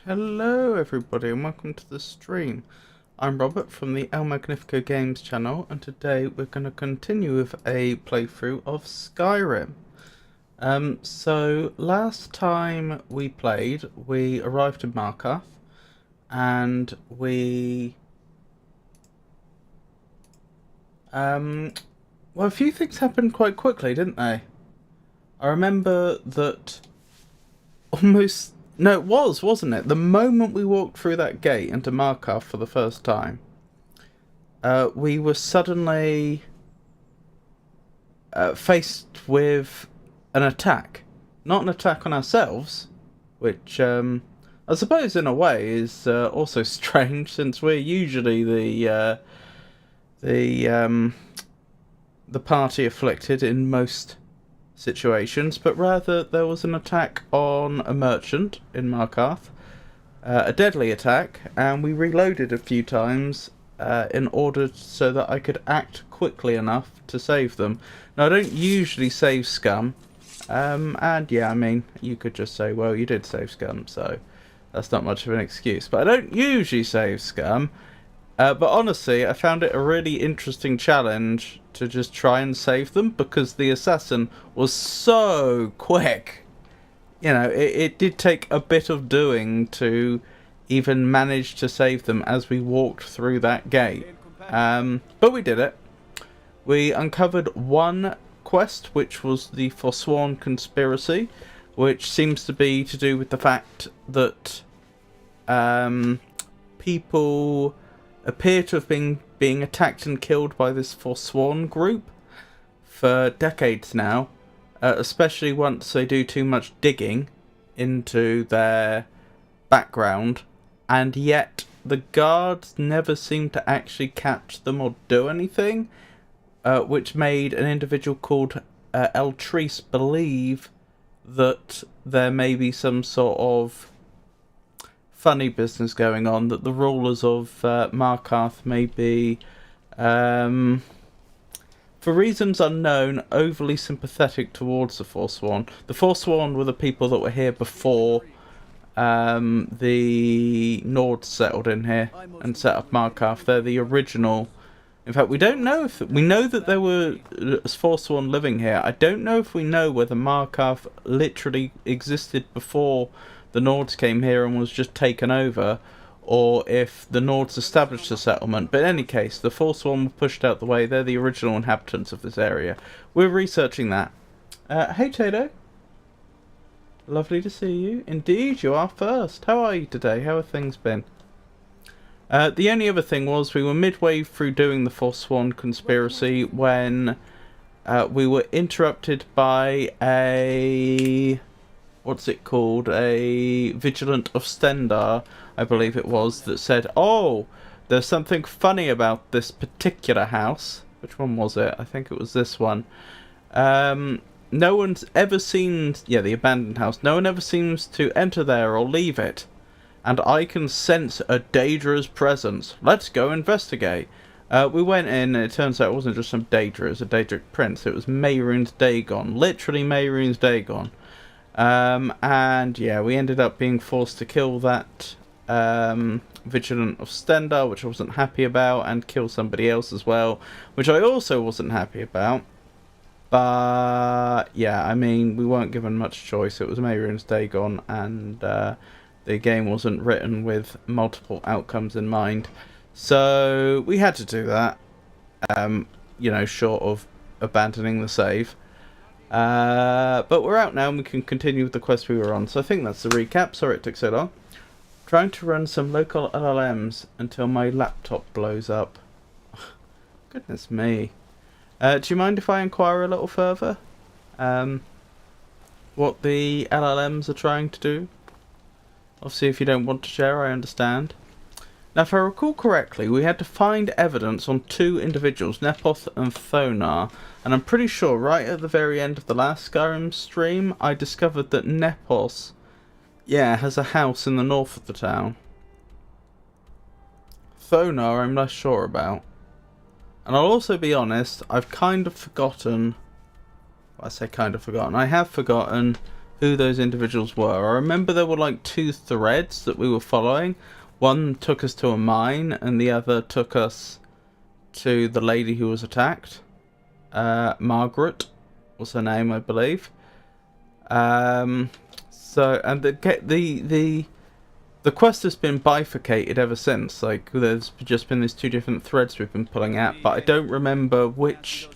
Hello everybody and welcome to the stream. I'm Robert from the El Magnifico Games channel, and today we're going to continue with a playthrough of Skyrim. So last time we played, we arrived in Markarth and well, a few things happened quite quickly, didn't they? I remember that almost... No, it was, wasn't it? The moment we walked through that gate into Markarth for the first time, we were suddenly faced with an attack. Not an attack on ourselves, which I suppose in a way is also strange, since we're usually the party afflicted in most situations, but rather there was an attack on a merchant in Markarth, a deadly attack, and we reloaded a few times in order so that I could act quickly enough to save them. Now, I don't usually save scum, and yeah, I mean, you could just say, well, you did save scum, so that's not much of an excuse, but I don't usually save scum. But honestly, I found it a really interesting challenge to just try and save them, because the assassin was so quick. You know, it did take a bit of doing to even manage to save them as we walked through that gate. But we did it. We uncovered one quest, which was the Forsworn Conspiracy, which seems to be to do with the fact that people appear to have been being attacked and killed by this Forsworn group for decades now, especially once they do too much digging into their background, and yet the guards never seem to actually catch them or do anything, which made an individual called Eltrice believe that there may be some sort of funny business going on, that the rulers of Markarth may be, for reasons unknown, overly sympathetic towards the Forsworn. The Forsworn were the people that were here before the Nords settled in here and set up Markarth. They're the original. In fact, we don't know if... We know that there were Forsworn living here. I don't know if we know whether Markarth literally existed before the Nords came here and was just taken over, or if the Nords established a settlement. But in any case, the Forsworn were pushed out the way. They're the original inhabitants of this area. We're researching that. Hey Tato. Lovely to see you. Indeed, you are first. How are you today? How have things been? The only other thing was, we were midway through doing the Forsworn Conspiracy when we were interrupted by a... what's it called? A Vigilant of Stendar, I believe it was, that said, oh, there's something funny about this particular house. Which one was it? I think it was this one. No one's ever seen... yeah, the abandoned house. No one ever seems to enter there or leave it. And I can sense a Daedra's presence. Let's go investigate. We went in, and it turns out it wasn't just some Daedra, it was a Daedric prince. It was Mehrunes Dagon. Literally Mehrunes Dagon. And yeah, we ended up being forced to kill that Vigilant of Stendar, which I wasn't happy about, and kill somebody else as well, which I also wasn't happy about. But yeah, I mean, we weren't given much choice. It was Mehrunes Dagon, and the game wasn't written with multiple outcomes in mind, so we had to do that. You know, short of abandoning the save. But we're out now and we can continue with the quest we were on. So I think that's the recap. Sorry it took so long. Trying to run some local LLMs until my laptop blows up. Goodness me. Do you mind if I inquire a little further? What the LLMs are trying to do? Obviously, if you don't want to share, I understand. Now, if I recall correctly, we had to find evidence on two individuals, Nepoth and Thonar, and I'm pretty sure right at the very end of the last Skyrim stream, I discovered that Nepoth, yeah, has a house in the north of the town. Thonar, I'm less sure about. And I'll also be honest, I've kind of forgotten... well, I say kind of forgotten. I have forgotten who those individuals were. I remember there were like two threads that we were following. One took us to a mine, and the other took us to the lady who was attacked. Margaret was her name, I believe. So, and the quest has been bifurcated ever since. Like, there's just been these two different threads we've been pulling at, but I don't remember which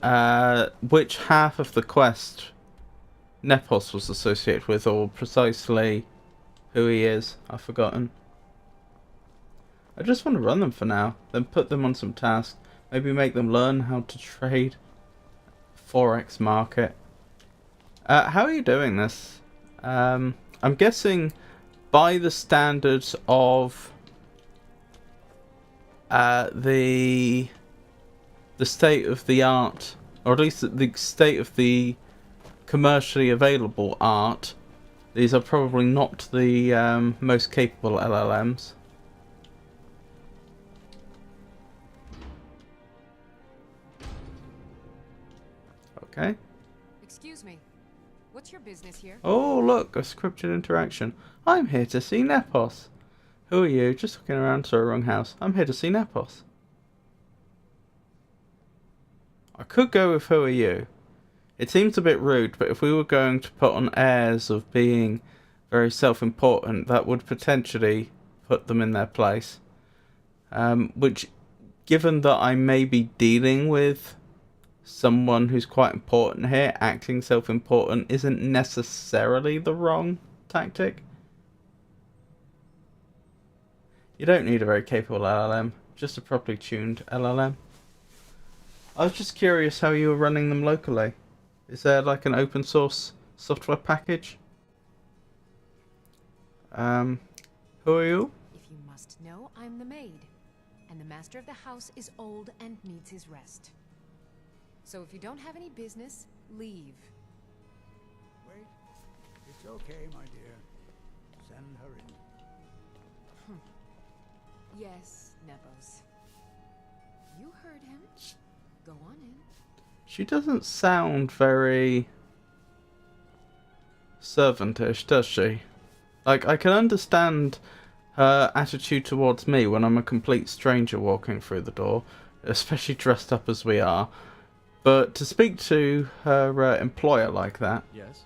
half of the quest Nepos was associated with, or precisely who he is. I've forgotten. I just want to run them for now, then put them on some tasks. Maybe make them learn how to trade. Forex market. How are you doing this? I'm guessing by the standards of the state of the art, or at least the state of the commercially available art, these are probably not the most capable LLMs. Okay. Excuse me. What's your business here? Oh, look, a scripted interaction. I'm here to see Nepos. Who are you? Just looking around. Sorry, wrong house. I'm here to see Nepos. I could go with who are you. It seems a bit rude, but if we were going to put on airs of being very self-important, that would potentially put them in their place. Which, given that I may be dealing with someone who's quite important here, acting self-important isn't necessarily the wrong tactic. You don't need a very capable LLM, just a properly tuned LLM. I was just curious how you were running them locally. Is there like an open source software package? Who are you? If you must know, I'm the maid, and the master of the house is old and needs his rest. So if you don't have any business, leave. Wait. It's okay, my dear. Send her in. Yes, Nepos. You heard him. Go on in. She doesn't sound very servantish, does she? Like, I can understand her attitude towards me when I'm a complete stranger walking through the door, especially dressed up as we are. But to speak to her employer like that... Yes?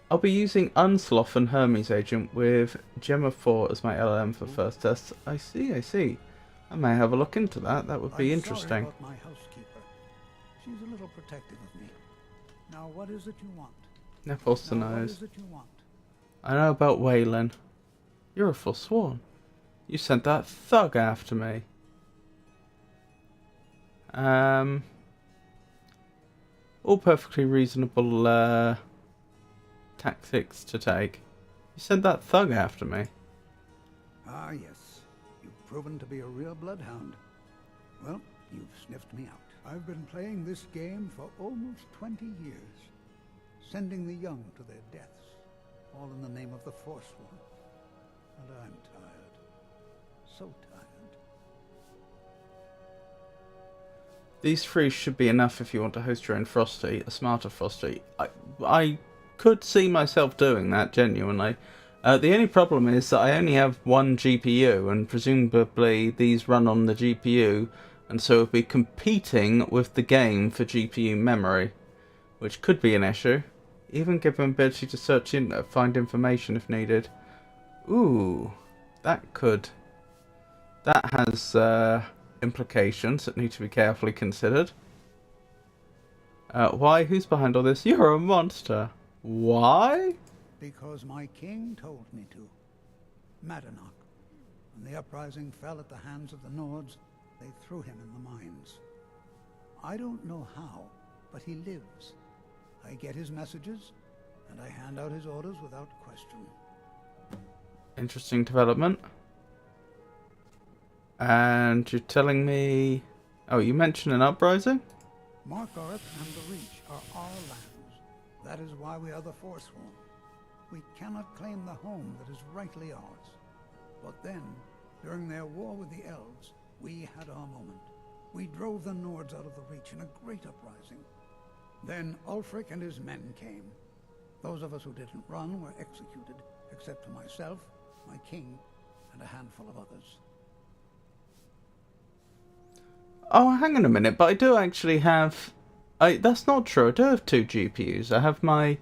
I'll be using Unsloth and Hermes Agent with Gemma 4 as my LLM for first tests. I see. I may have a look into that. That would be interesting. Sorry about my housekeeper. She's a little protective of me. Now, what is it you want? Nepos What knows. is it you want? I know about Waylon. You're a forsworn. You sent that thug after me. All perfectly reasonable tactics to take. You sent that thug after me. Ah, yes. You've proven to be a real bloodhound. Well, you've sniffed me out. I've been playing this game for almost 20 years, sending the young to their deaths, all in the name of the Forsworn. And I'm tired. So tired. These three should be enough if you want to host your own Frosty, a smarter Frosty. I could see myself doing that, genuinely. The only problem is that I only have one GPU, and presumably these run on the GPU, and so it'll be competing with the game for GPU memory, which could be an issue. Even give them ability to search in, find information if needed. Ooh, that has implications that need to be carefully considered. Why? Who's behind all this? You're a monster. Why? Because my king told me to. Madanach. When the uprising fell at the hands of the Nords, they threw him in the mines. I don't know how, but he lives. I get his messages, and I hand out his orders without question. Interesting development. And you're telling me... Oh, you mentioned an uprising? Markarth and the Reach are our lands. That is why we are the Forsworn. We cannot claim the home that is rightly ours. But then, during their war with the Elves, we had our moment. We drove the Nords out of the Reach in a great uprising. Then Ulfric and his men came. Those of us who didn't run were executed, except for myself, my king, and a handful of others. Oh, hang on a minute, but I do actually have... that's not true, I do have 2 GPUs. I have my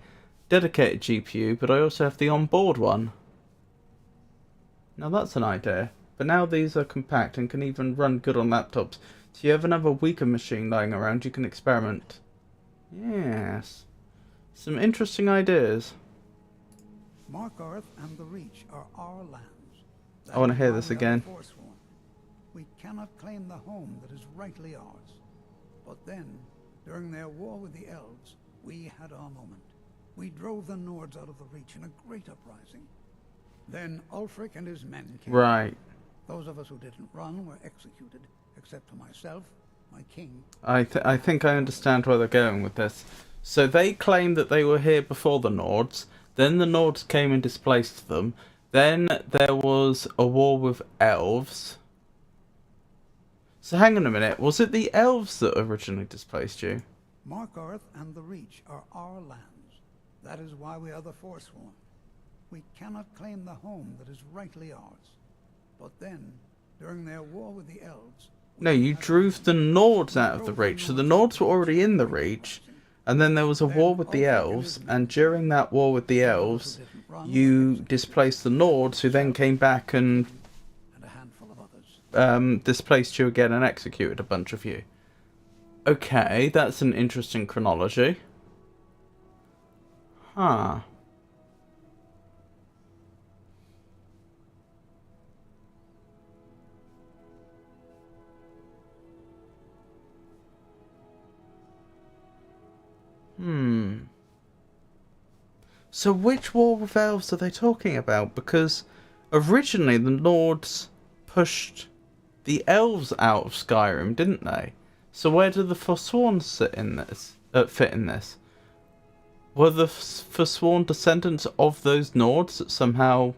dedicated GPU, but I also have the onboard one. Now that's an idea. But now these are compact and can even run good on laptops. So you have another weaker machine lying around, you can experiment. Yes. Some interesting ideas. Markarth and the Reach are our lands. I want to hear this again. We cannot claim the home that is rightly ours. But then, during their war with the elves, we had our moment. We drove the Nords out of the Reach in a great uprising. Then Ulfric and his men came. Right. Those of us who didn't run were executed, except for myself, my king. I think I understand where they're going with this. So they claimed that they were here before the Nords. Then the Nords came and displaced them. Then there was a war with elves. So hang on a minute, was it the elves that originally displaced you? Markarth and the Reach are our lands. That is why we are the Forsworn. We cannot claim the home that is rightly ours. But then, during their war with the elves... No, you drove the Nords out of the Reach. So the Nords were already in the Reach. And then there was a war with the elves. And during that war with the elves, you displaced the Nords, who then came back and displaced you again and executed a bunch of you. Okay, that's an interesting chronology. Huh. So which war with elves are they talking about? Because originally the Nords pushed the elves out of Skyrim, didn't they? So where do the Forsworn fit in this? Were the Forsworn descendants of those Nords that somehow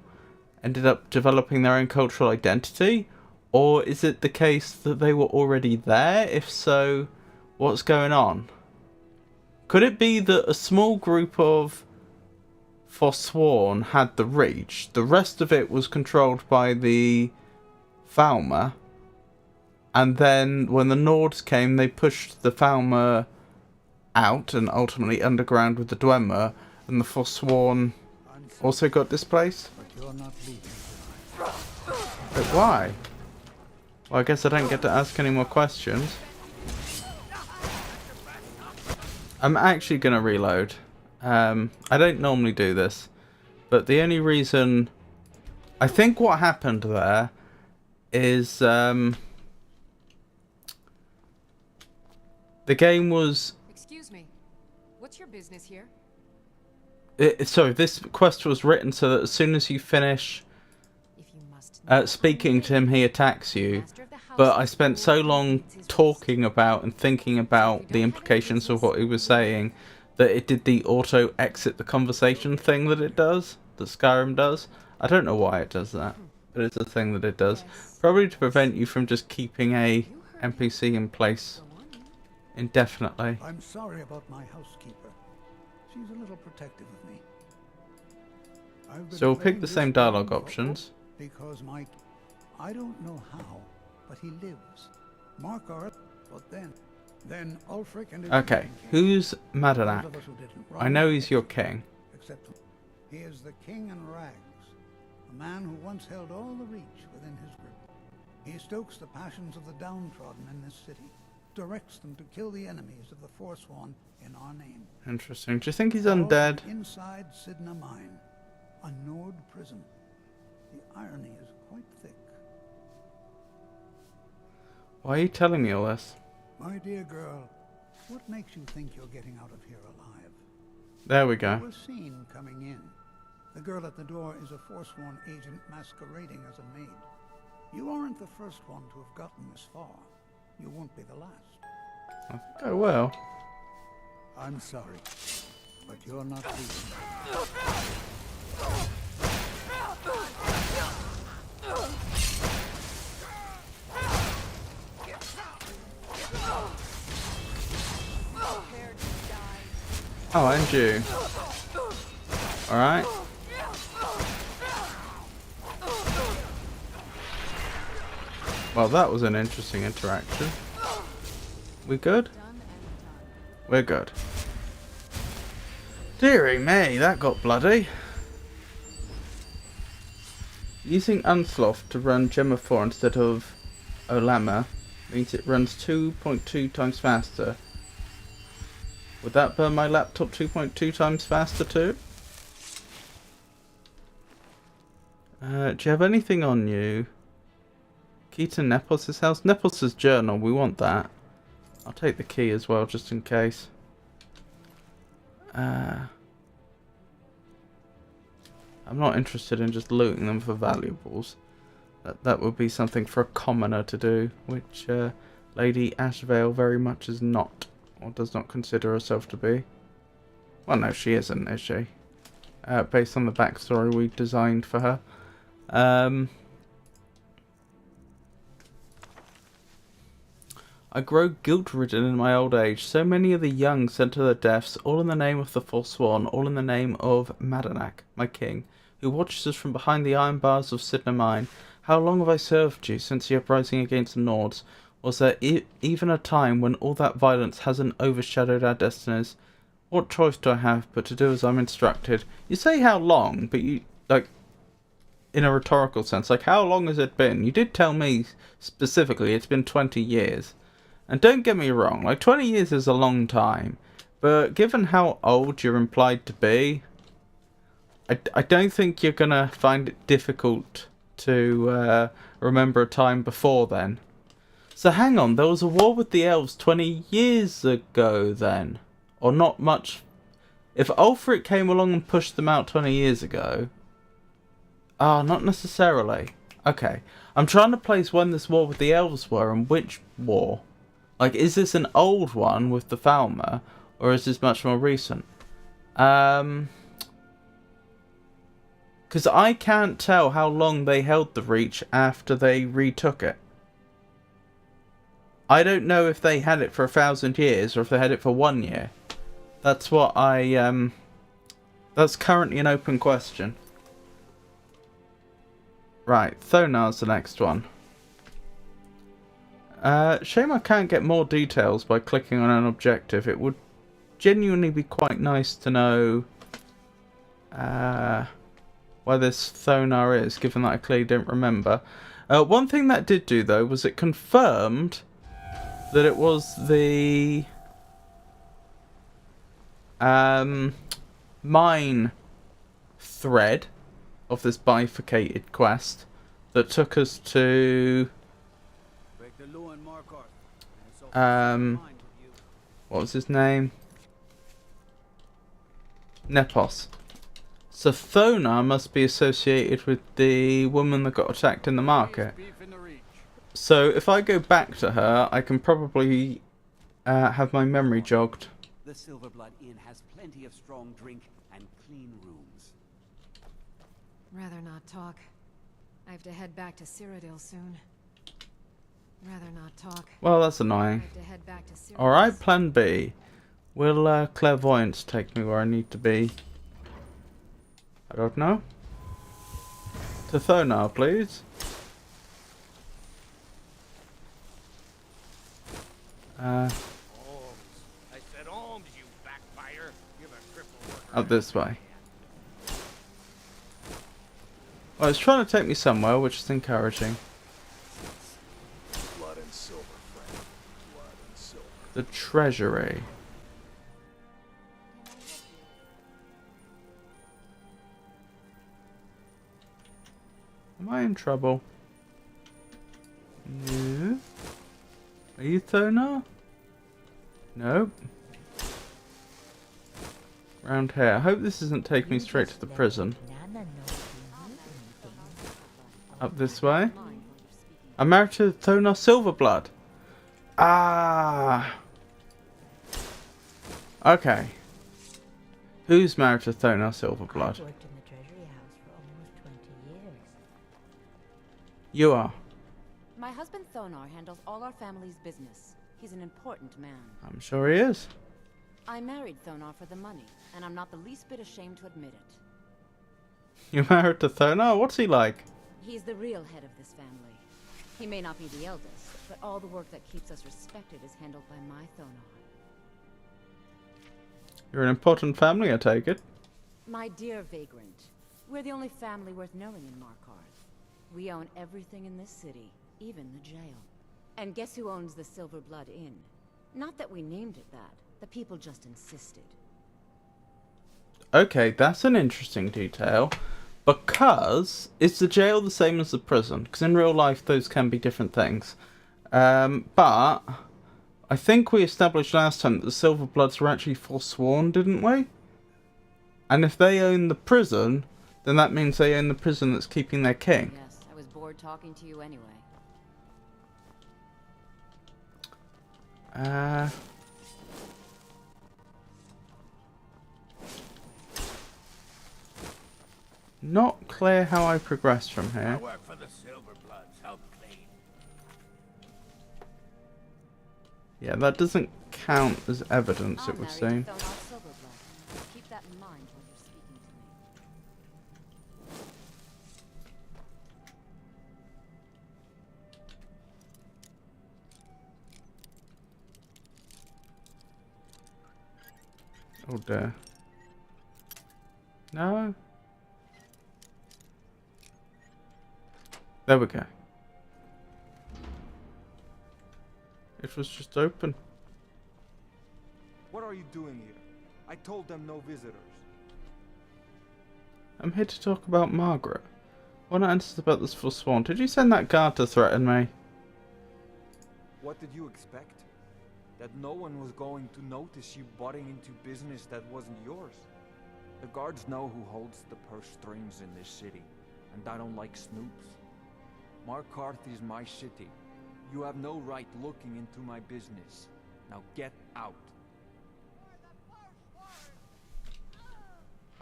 ended up developing their own cultural identity? Or is it the case that they were already there? If so, what's going on? Could it be that a small group of Forsworn had the Reach, the rest of it was controlled by the Falmer, and then when the Nords came, they pushed the Falmer out and ultimately underground with the Dwemer, and the Forsworn also got displaced? But why? Well, I guess I don't get to ask any more questions. I'm actually going to reload. I don't normally do this, but the only reason... I think what happened there is... the game was... Excuse me. What's your business here? Sorry, this quest was written so that as soon as you finish speaking to him, he attacks you. But I spent so long talking about and thinking about the implications of what he was saying that it did the auto exit the conversation thing that it does, that Skyrim does. I don't know why it does that, but it's a thing that it does. Probably to prevent you from just keeping a NPC in place indefinitely. I'm sorry about my housekeeper. She's a little protective of me. So we'll pick the same dialogue options. Because I don't know how, but he lives. Markarth, but then Ulfric and his Okay, who's Madanak? I know he's your king. Except he is the king in rags, a man who once held all the Reach within his grip. He stokes the passions of the downtrodden in this city, directs them to kill the enemies of the Forsworn in our name. Interesting. Do you think he's undead? Inside Sidna Mine, a Nord prison. The irony is quite thick. Why are you telling me all this? My dear girl, what makes you think you're getting out of here alive? There we go. You were seen coming in. The girl at the door is a Forsworn agent masquerading as a maid. You aren't the first one to have gotten this far. You won't be the last. I think I will. I'm sorry, but you're not leaving. Oh, and you. Alright. Well, that was an interesting interaction. We good? We're good. Dearie me, that got bloody. Using Unsloth to run Gemma 4 instead of Olama means it runs 2.2 times faster. Would that burn my laptop 2.2 times faster too? Do you have anything on you? Key to Nepos' house? Nepos' journal, we want that. I'll take the key as well, just in case. I'm not interested in just looting them for valuables. That would be something for a commoner to do, which Lady Ashvale very much is not, or does not consider herself to be. Well, no, she isn't, is she? Based on the backstory we designed for her. I grow guilt-ridden in my old age. So many of the young sent to their deaths, all in the name of the Forsworn, all in the name of Madanak, my king, who watches us from behind the iron bars of Sidna Mine. How long have I served you since the uprising against the Nords? Was there even a time when all that violence hasn't overshadowed our destinies? What choice do I have but to do as I'm instructed? You say how long, but you, like, in a rhetorical sense, like, how long has it been? You did tell me specifically it's been 20 years. And don't get me wrong, like 20 years is a long time, but given how old you're implied to be, I don't think you're gonna find it difficult to remember a time before then. So hang on, there was a war with the elves 20 years ago then? Or not much? If Ulfric came along and pushed them out 20 years ago... Ah, not necessarily. Okay, I'm trying to place when this war with the elves were and which war. Like, is this an old one with the Falmer, or is this much more recent? Because I can't tell how long they held the Reach after they retook it. I don't know if they had it for 1,000 years, or if they had it for 1 year. That's what that's currently an open question. Right, Thonar's the next one. Shame I can't get more details by clicking on an objective. It would genuinely be quite nice to know where this Thonar is, given that I clearly don't remember. One thing that did do, though, was it confirmed that it was the mine thread of this bifurcated quest that took us to... what was his name? Nepos. So Thonar must be associated with the woman that got attacked in the market. So if I go back to her, I can probably have my memory jogged. The Silverblood Inn has plenty of strong drink and clean rooms. Rather not talk. I have to head back to Cyrodiil soon. Rather not talk. Well, that's annoying. Alright, plan B. Will clairvoyance take me where I need to be? I don't know. To Thonar, please. I said arms, you backfire. Give a cripple Up this way. Well, it's trying to take me somewhere, which is encouraging. blood and silver, friend. Blood and silver. The treasury. Am I in trouble? No. Are you Thonar? Nope. Round here. I hope this doesn't take me straight to the prison. Up this way. I'm married to Thonar Silverblood. Ah. Okay. Who's married to Thonar Silverblood? You are. My husband Thonar handles all our family's business. He's an important man. I'm sure he is. I married Thonar for the money, and I'm not the least bit ashamed to admit it. You married to Thonar? What's he like? He's the real head of this family. He may not be the eldest, but all the work that keeps us respected is handled by my Thonar. You're an important family, I take it. My dear Vagrant, we're the only family worth knowing in Markarth. We own everything in this city, even the jail. And guess who owns the Silver Blood Inn? Not that we named it that. The people just insisted. Okay, that's an interesting detail. Because, is the jail the same as the prison? Because in real life, those can be different things. But I think we established last time that the Silver Bloods were actually forsworn, didn't we? And if they own the prison, then that means they own the prison that's keeping their king. Yes, I was bored talking to you anyway. Not clear how I progress from I here. work for the Silver Bloods. Help clean. Yeah, that doesn't count as evidence, I'm it would married seem. to Thonar Silverblood. Keep that in mind when you're speaking to me. Oh dear. No. There we go. It was just open. What are you doing here? I told them no visitors. I'm here to talk about Margaret. What answers about this forsworn? Did you send that guard to threaten me? What did you expect? That no one was going to notice you butting into business that wasn't yours? The guards know who holds the purse strings in this city, and I don't like snoops. Markarth is my city. You have no right looking into my business. Now get out.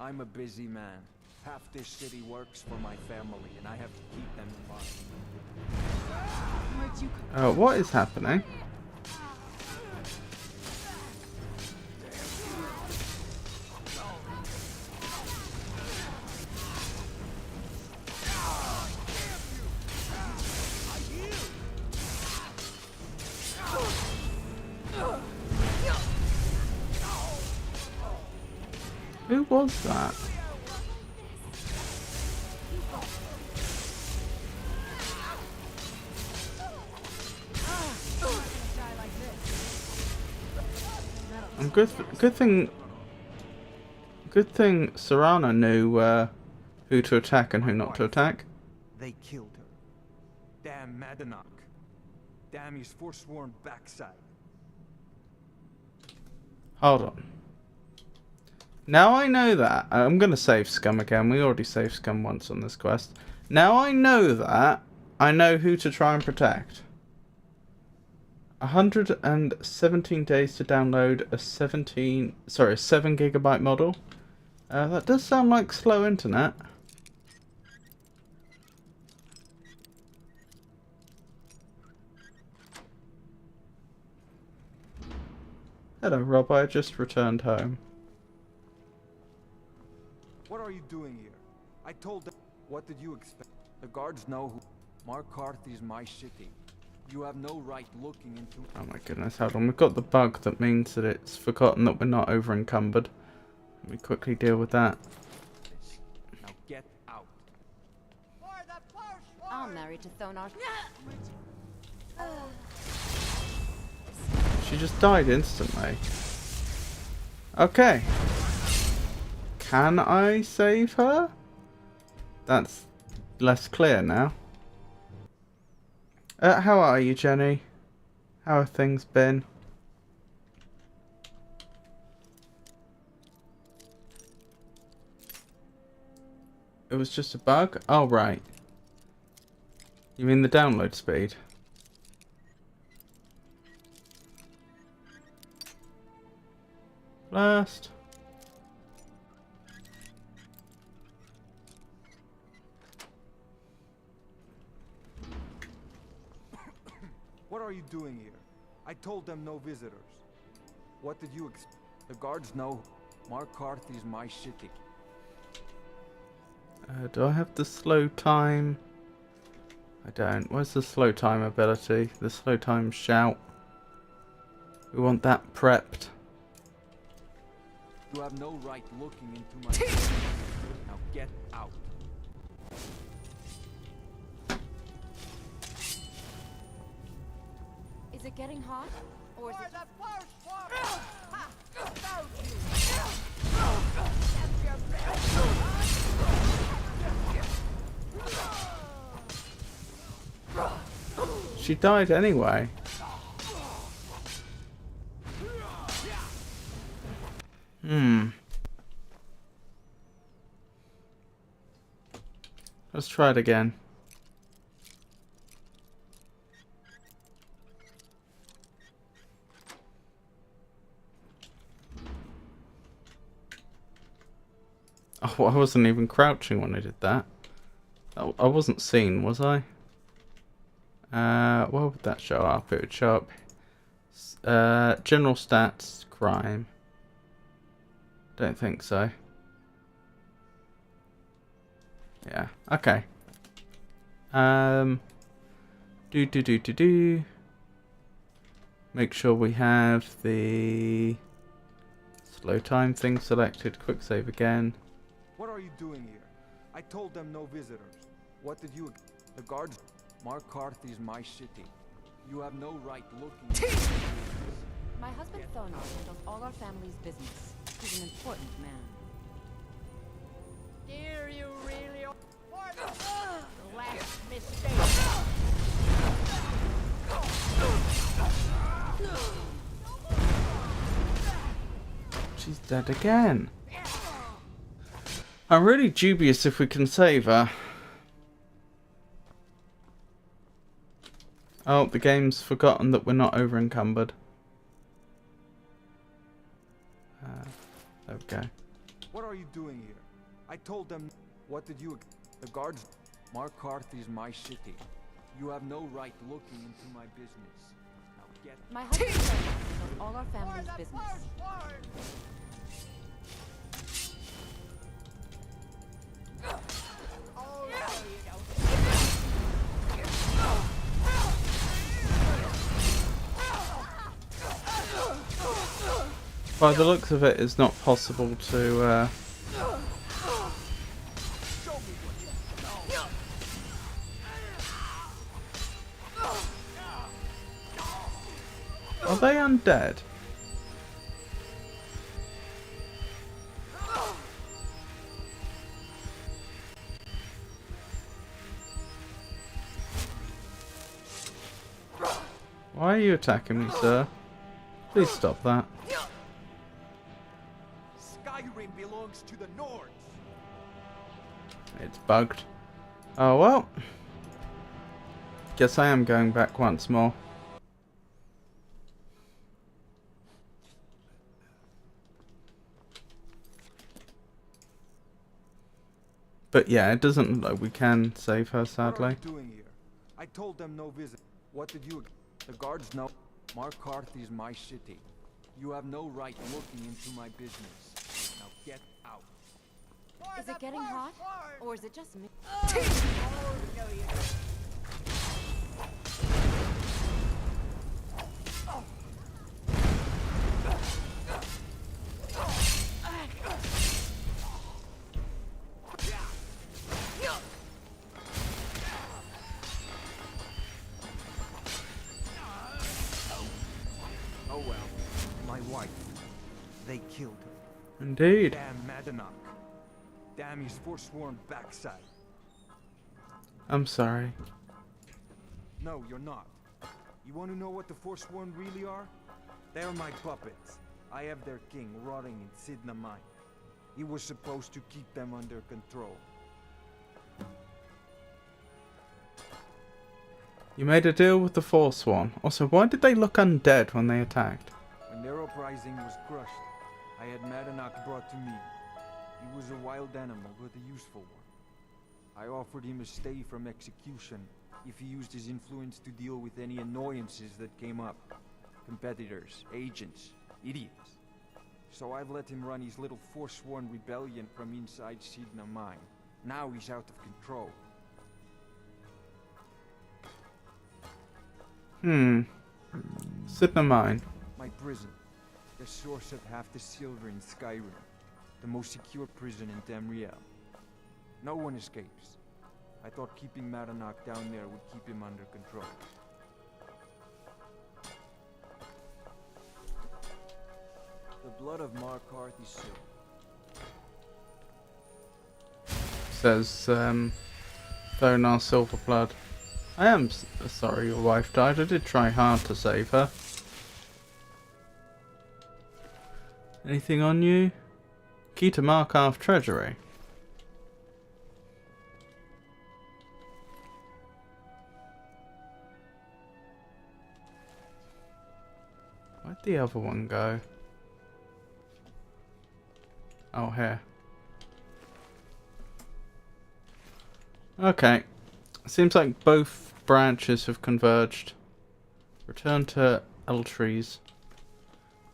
I'm a busy man. Half this city works for my family, and I have to keep them in line. What is happening? Who was that? And good thing Serana knew who to attack and who not to attack. They killed her. Damn Madanach. Damn his forsworn backside. Hold on. Now I know that. I'm going to save Scum again. We already saved Scum once on this quest. Now I know that. I know who to try and protect. 117 days to download a 7 gigabyte model. That does sound like slow internet. Hello Rob, I just returned home. What are you doing here? I told them. What did you expect? The guards know who. Markarth is my city. You have no right looking into. Oh my goodness, hold on. We've got the bug that means that it's forgotten that we're not over encumbered. Let me quickly deal with that. Now get out. I'm married to Thonar. She just died instantly. Okay. Can I save her? That's less clear now. How are you, Jenny? How have things been? It was just a bug? Oh, right. You mean the download speed? Last. What are you doing here? I told them no visitors. What did you expect? The guards know Markarth is my city. Do I have the slow time? I don't. Where's the slow time ability? The slow time shout. We want that prepped. You have no right looking into my business. Now get out. Is it getting hot? Or is it... She died anyway. Let's try it again. Oh, I wasn't even crouching when I did that. Oh, I wasn't seen, was I? Where would that show up? It would show up. General stats, crime. Don't think so. Yeah, okay. Do. Make sure we have the slow time thing selected. Quick save again. What are you doing here? I told them no visitors. What did you... The guards... Markarth is my city. You have no right looking... My husband Thonar handles all our family's business. He's an important man. Here you really are. The last mistake. She's dead again. I'm really dubious if we can save her. Oh, the game's forgotten that we're not over encumbered. There we go. What are you doing here? I told them... What did you... The guards... Markarth is my city. You have no right looking into my business. Now get... My husband handles all our family's business. By the looks of it, it's not possible to... Are they undead? Why are you attacking me, sir? Please stop that. Skyrim belongs to the Nords. It's bugged. Oh well. Guess I am going back once more. But yeah, it doesn't look like we can save her, sadly. What are you doing here? I told them no visit. What did you... The guards know... Markarth is my city. You have no right looking into my business. Now get out. Is it getting hot? Or is it just me? Oh well. My wife. They killed her. Indeed. Damn Madanach. Damn his forsworn backside. I'm sorry. No, you're not. You want to know what the forsworn really are? They're my puppets. I have their king rotting in Sidna Mine. He was supposed to keep them under control. You made a deal with the Forsworn. Also, why did they look undead when they attacked? When their uprising was crushed, I had Madanach brought to me. He was a wild animal, but a useful one. I offered him a stay from execution if he used his influence to deal with any annoyances that came up. Competitors, agents, idiots. So I've let him run his little forsworn rebellion from inside Sidna Mine. Now he's out of control. Sidna Mine. My prison. The source of half the silver in Skyrim. The most secure prison in Tamriel. No one escapes. I thought keeping Madanak down there would keep him under control. The blood of Markarth is silver. Says, Thonar Silverblood. I am sorry your wife died. I did try hard to save her. Anything on you? Key to Markarth Treasury. Where'd the other one go? Oh, here. Okay. Seems like both branches have converged. Return to Eltrees.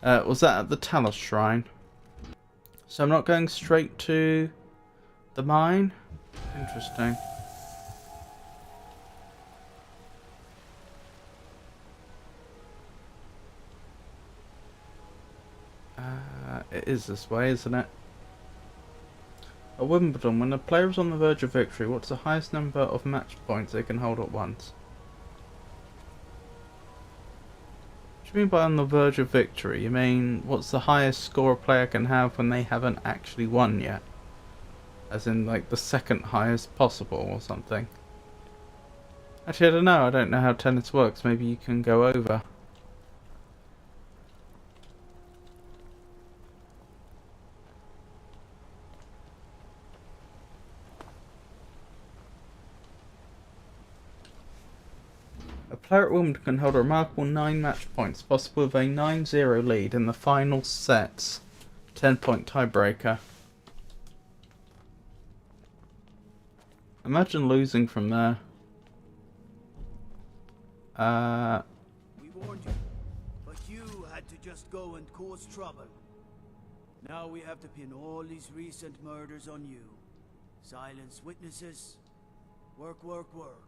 Was that at the Talos Shrine? So I'm not going straight to the mine? Interesting. It is this way, isn't it? At Wimbledon, when a player is on the verge of victory, what's the highest number of match points they can hold at once? What do you mean by on the verge of victory? You mean, what's the highest score a player can have when they haven't actually won yet? As in, like, the second highest possible or something? Actually, I don't know. I don't know how tennis works. Maybe you can go over. A player at Wimbledon can hold a remarkable 9 match points, possible with a 9-0 lead in the final sets. 10-point tiebreaker. Imagine losing from there. We warned you, but you had to just go and cause trouble. Now we have to pin all these recent murders on you. Silence witnesses. Work, work, work.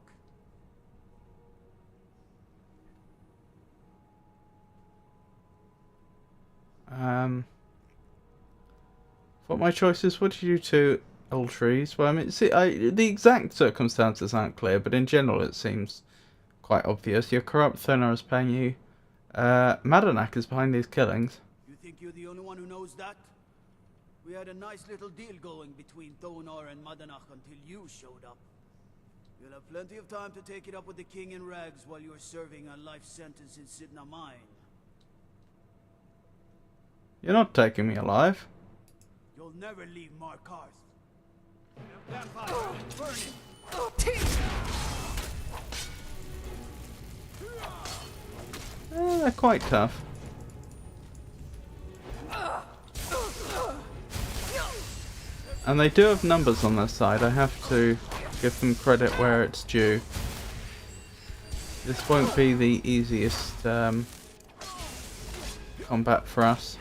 What my choices? What did you do to Eltrees? Well, I mean, see, the exact circumstances aren't clear, but in general it seems quite obvious. Your corrupt Thonar is paying you. Madanak is behind these killings. You think you're the only one who knows that? We had a nice little deal going between Thonar and Madanak until you showed up. You'll have plenty of time to take it up with the king in rags while you're serving a life sentence in Sidna Mine. You're not taking me alive. You'll never leave Markarth. Vampire, burn him! They're quite tough. And they do have numbers on their side. I have to give them credit where it's due. This won't be the easiest combat for us.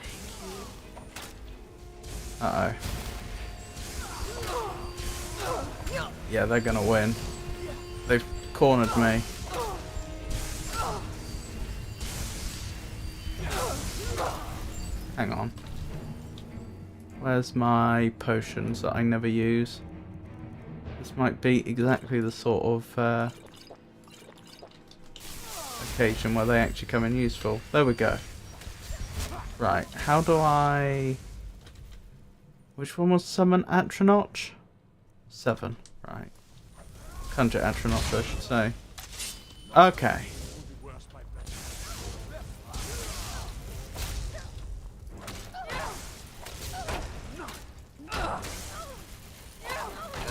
Uh-oh. Yeah, they're gonna win. They've cornered me. Hang on. Where's my potions that I never use? This might be exactly the sort of occasion where they actually come in useful. There we go. Right, how do I... Which one was summon Atronach? 7, right. Conjure Atronach, I should say. Okay.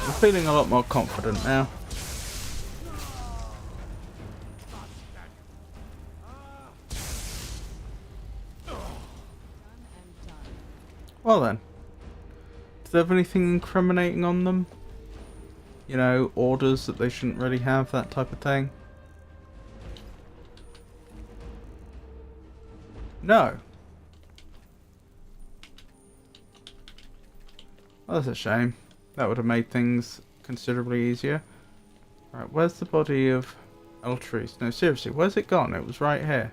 I'm feeling a lot more confident now. Well then. Do they have anything incriminating on them? You know, orders that they shouldn't really have, that type of thing? No. Well, that's a shame. That would have made things considerably easier. Right, where's the body of Eltrees? No, seriously, where's it gone? It was right here.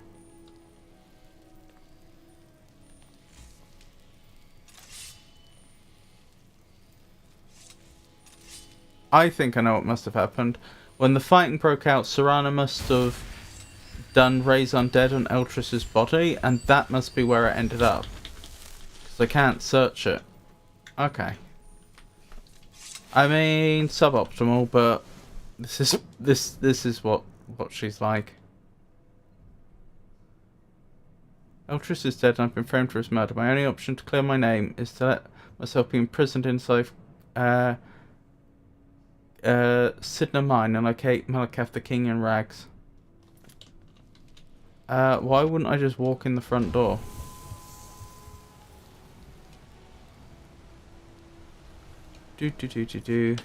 I think I know what must have happened. When the fighting broke out, Serana must have done Raise Undead on Eltris's body, and that must be where it ended up. Because I can't search it. Okay. I mean, suboptimal, but this is what she's like. Eltris is dead and I've been framed for his murder. My only option to clear my name is to let myself be imprisoned inside Sidna Mine and locate Malakath the King in rags. Why wouldn't I just walk in the front door? Do.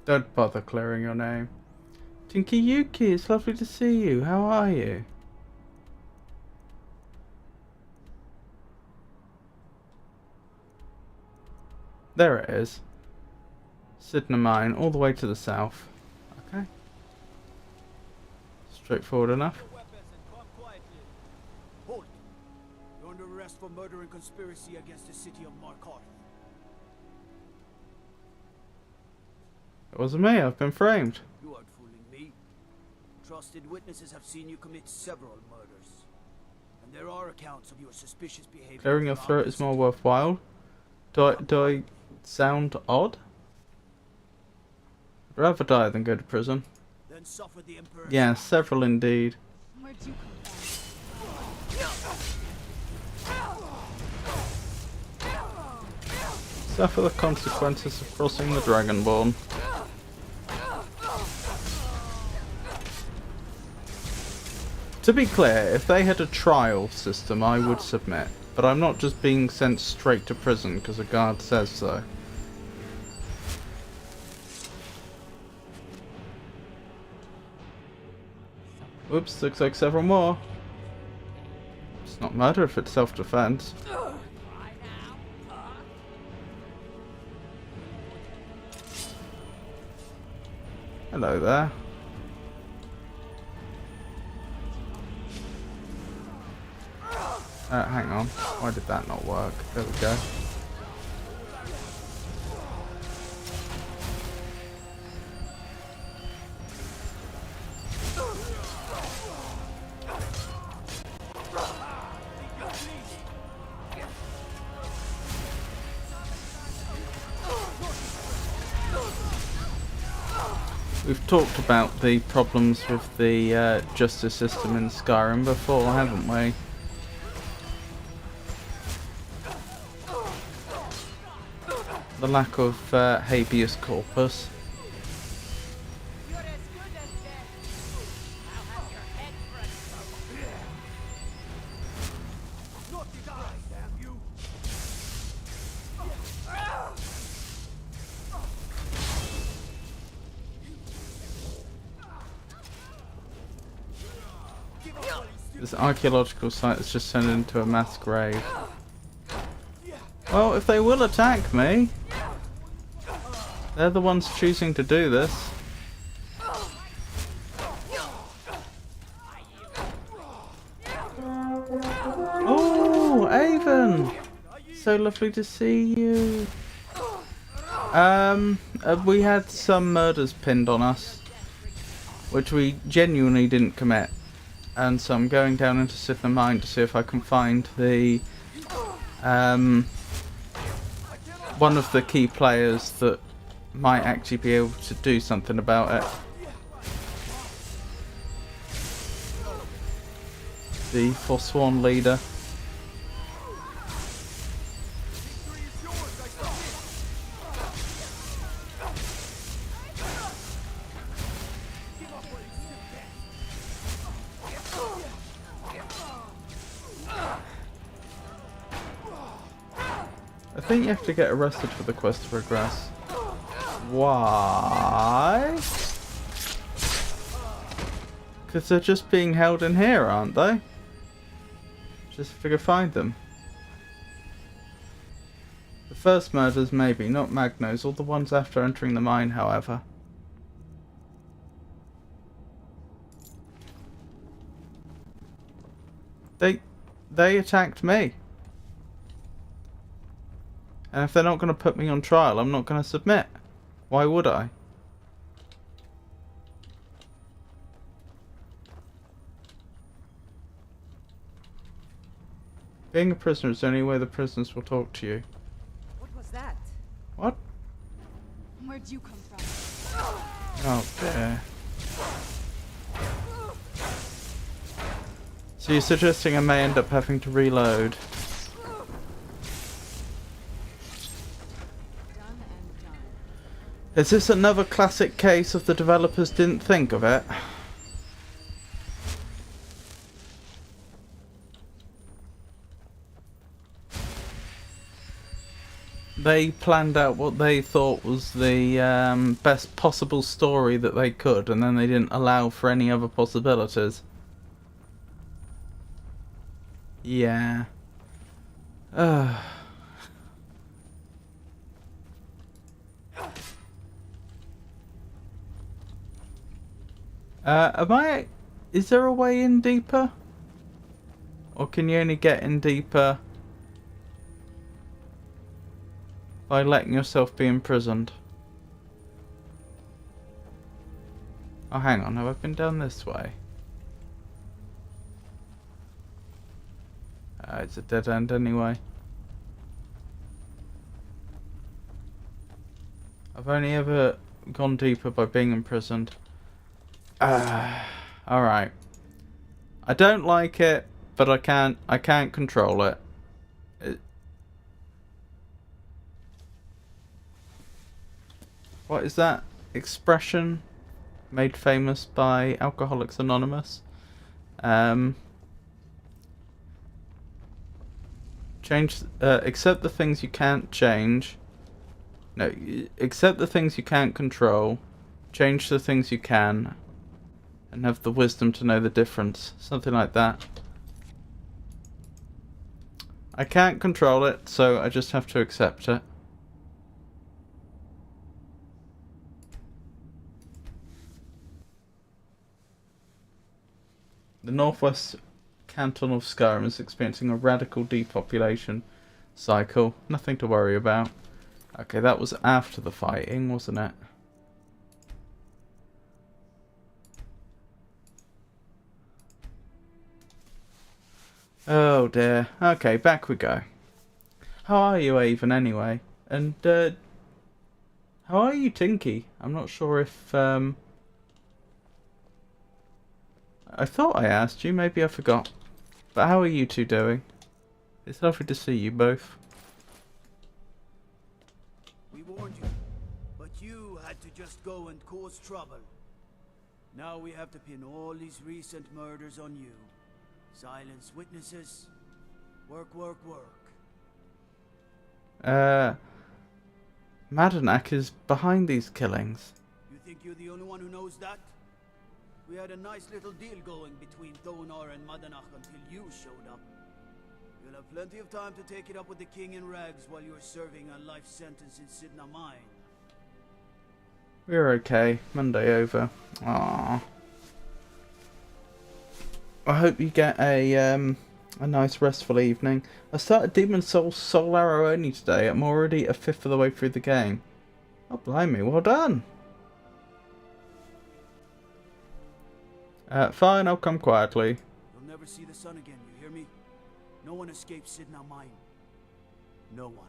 Don't bother clearing your name. Tinky Yuki, it's lovely to see you. How are you? There it is. Sidna Mine, all the way to the south. Okay. Straightforward enough. Hold. You're under arrest for murder and conspiracy against the city of Markarth. It wasn't me, I've been framed. You aren't fooling me. Trusted witnesses have seen you commit several murders. And there are accounts of your suspicious behavior. Clearing your throat is more worthwhile. Do I sound odd? I'd rather die than go to prison. Then suffer the Emperor. Yeah, several indeed. Where'd you Suffer the consequences of crossing the Dragonborn. To be clear, if they had a trial system, I would submit. But I'm not just being sent straight to prison because a guard says so. Oops, looks like several more. It's not murder if it's self-defense. Hello there. Hang on. Why did that not work? There we go. We've talked about the problems with the justice system in Skyrim before, haven't we? The lack of habeas corpus. You're as good as dead. I'll have your head for a Not to die, damn you! This archaeological site has just turned into a mass grave. Well, if they will attack me, they're the ones choosing to do this. Oh, Avon! So lovely to see you. We had some murders pinned on us, which we genuinely didn't commit. And so I'm going down into Sidna Mine to see if I can find the one of the key players that might actually be able to do something about it. The forsworn leader. I think you have to get arrested for the quest to progress. Why? Because they're just being held in here, aren't they? Just if we could find them. The first murders, maybe, not Magno's. All the ones after entering the mine, however. They attacked me. And if they're not going to put me on trial, I'm not going to submit. Why would I? Being a prisoner is the only way the prisoners will talk to you. What was that? What? Where'd you come from? Oh dear. So you're suggesting I may end up having to reload? Done and done. Is this another classic case of the developers didn't think of it? They planned out what they thought was the best possible story that they could, and then they didn't allow for any other possibilities. Yeah. Am I... Is there a way in deeper? Or can you only get in deeper by letting yourself be imprisoned? Oh, hang on. Have I been down this way? It's a dead end anyway. I've only ever gone deeper by being imprisoned. Alright. I don't like it, but I can't control it. What is that expression made famous by Alcoholics Anonymous? Accept the things you can't change. No, accept the things you can't control. Change the things you can. And have the wisdom to know the difference. Something like that. I can't control it, so I just have to accept it. The northwest canton of Skyrim is experiencing a radical depopulation cycle. Nothing to worry about. Okay, that was after the fighting, wasn't it? Oh dear. Okay, back we go. How are you, Avon, anyway? And, how are you, Tinky? I'm not sure if, I thought I asked you, maybe I forgot. But how are you two doing? It's lovely to see you both. We warned you, but you had to just go and cause trouble. Now we have to pin all these recent murders on you. Silence witnesses. Work, work, work. Madanak is behind these killings. You think you're the only one who knows that? We had a nice little deal going between Thonar and Madanach until you showed up. You'll have plenty of time to take it up with the king in rags while you're serving a life sentence in Sidna Mine. We're okay. Monday over. Aww. I hope you get a nice restful evening. I started Demon's Souls Soul Arrow only today. I'm already a fifth of the way through the game. Oh, blimey, well done. Fine, I'll come quietly. You'll never see the sun again, you hear me? No one escapes Sidna Mine. No one.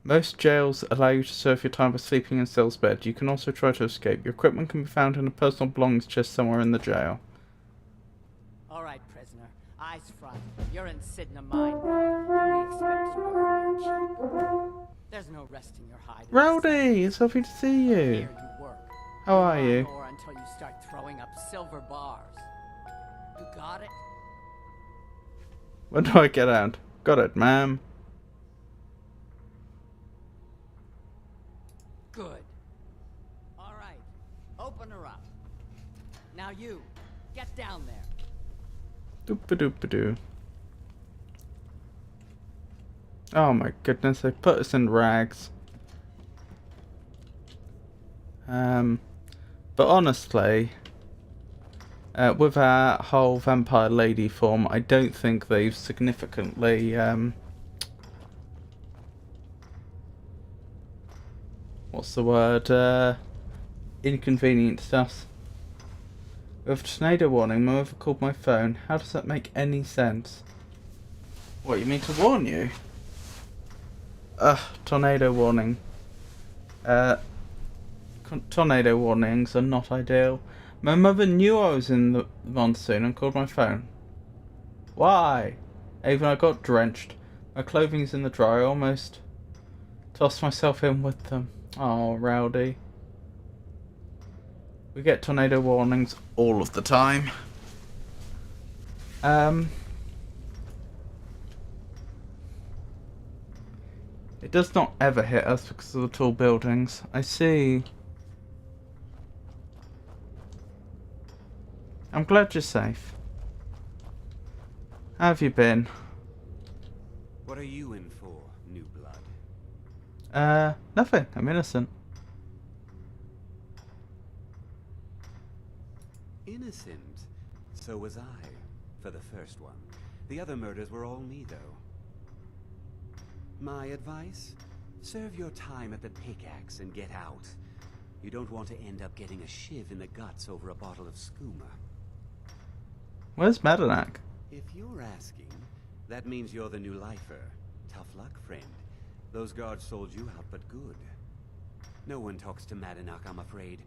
Most jails allow you to serve your time by sleeping in Cell's bed. You can also try to escape. Your equipment can be found in a personal belongings chest somewhere in the jail. Alright, prisoner. Eyes front. You're in Sidna Mine now, and we expect you to earn your keep. There's no resting your hide. Rowdy, it's lovely to see you. Here you work. How are you? Or until you start throwing up silver bars. You got it? When do I get out? Got it, ma'am. Good. Alright. Open her up. Now you, get down there. Doop-a-doop-a-doo. Oh my goodness, they put us in rags. But honestly, with our whole vampire lady form, I don't think they've significantly, what's the word, inconvenienced us. With a tornado warning, my mother called my phone. How does that make any sense? What, you mean to warn you? Ugh, tornado warning. Tornado warnings are not ideal. My mother knew I was in the monsoon and called my phone. Why? Even I got drenched. My clothing's in the dryer. I almost tossed myself in with them. Oh, Rowdy. We get tornado warnings all of the time. It does not ever hit us because of the tall buildings. I see. I'm glad you're safe. How have you been? What are you in for, new blood? Nothing. I'm innocent. Innocent? So was I, for the first one. The other murders were all me, though. My advice? Serve your time at the pickaxe and get out. You don't want to end up getting a shiv in the guts over a bottle of skooma. Where's Madanak? If you're asking, that means you're the new lifer. Tough luck, friend. Those guards sold you out, but good. No one talks to Madanak, I'm afraid.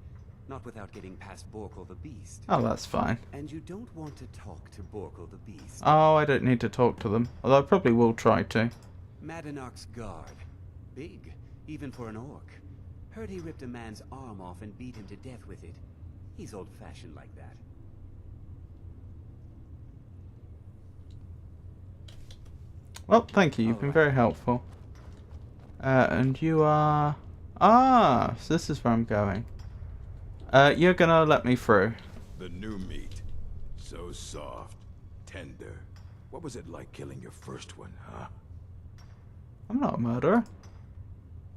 Not without getting past Borkle the Beast. Oh, that's fine. And you don't want to talk to Borkle the Beast. Oh, I don't need to talk to them. Although I probably will try to. Madanak's guard. Big, even for an orc. Heard he ripped a man's arm off and beat him to death with it. He's old-fashioned like that. Well, thank you. You've been very helpful. And you are... Ah, so this is where I'm going. You're gonna let me through. The new meat. So soft, tender. What was it like killing your first one, huh? I'm not a murderer.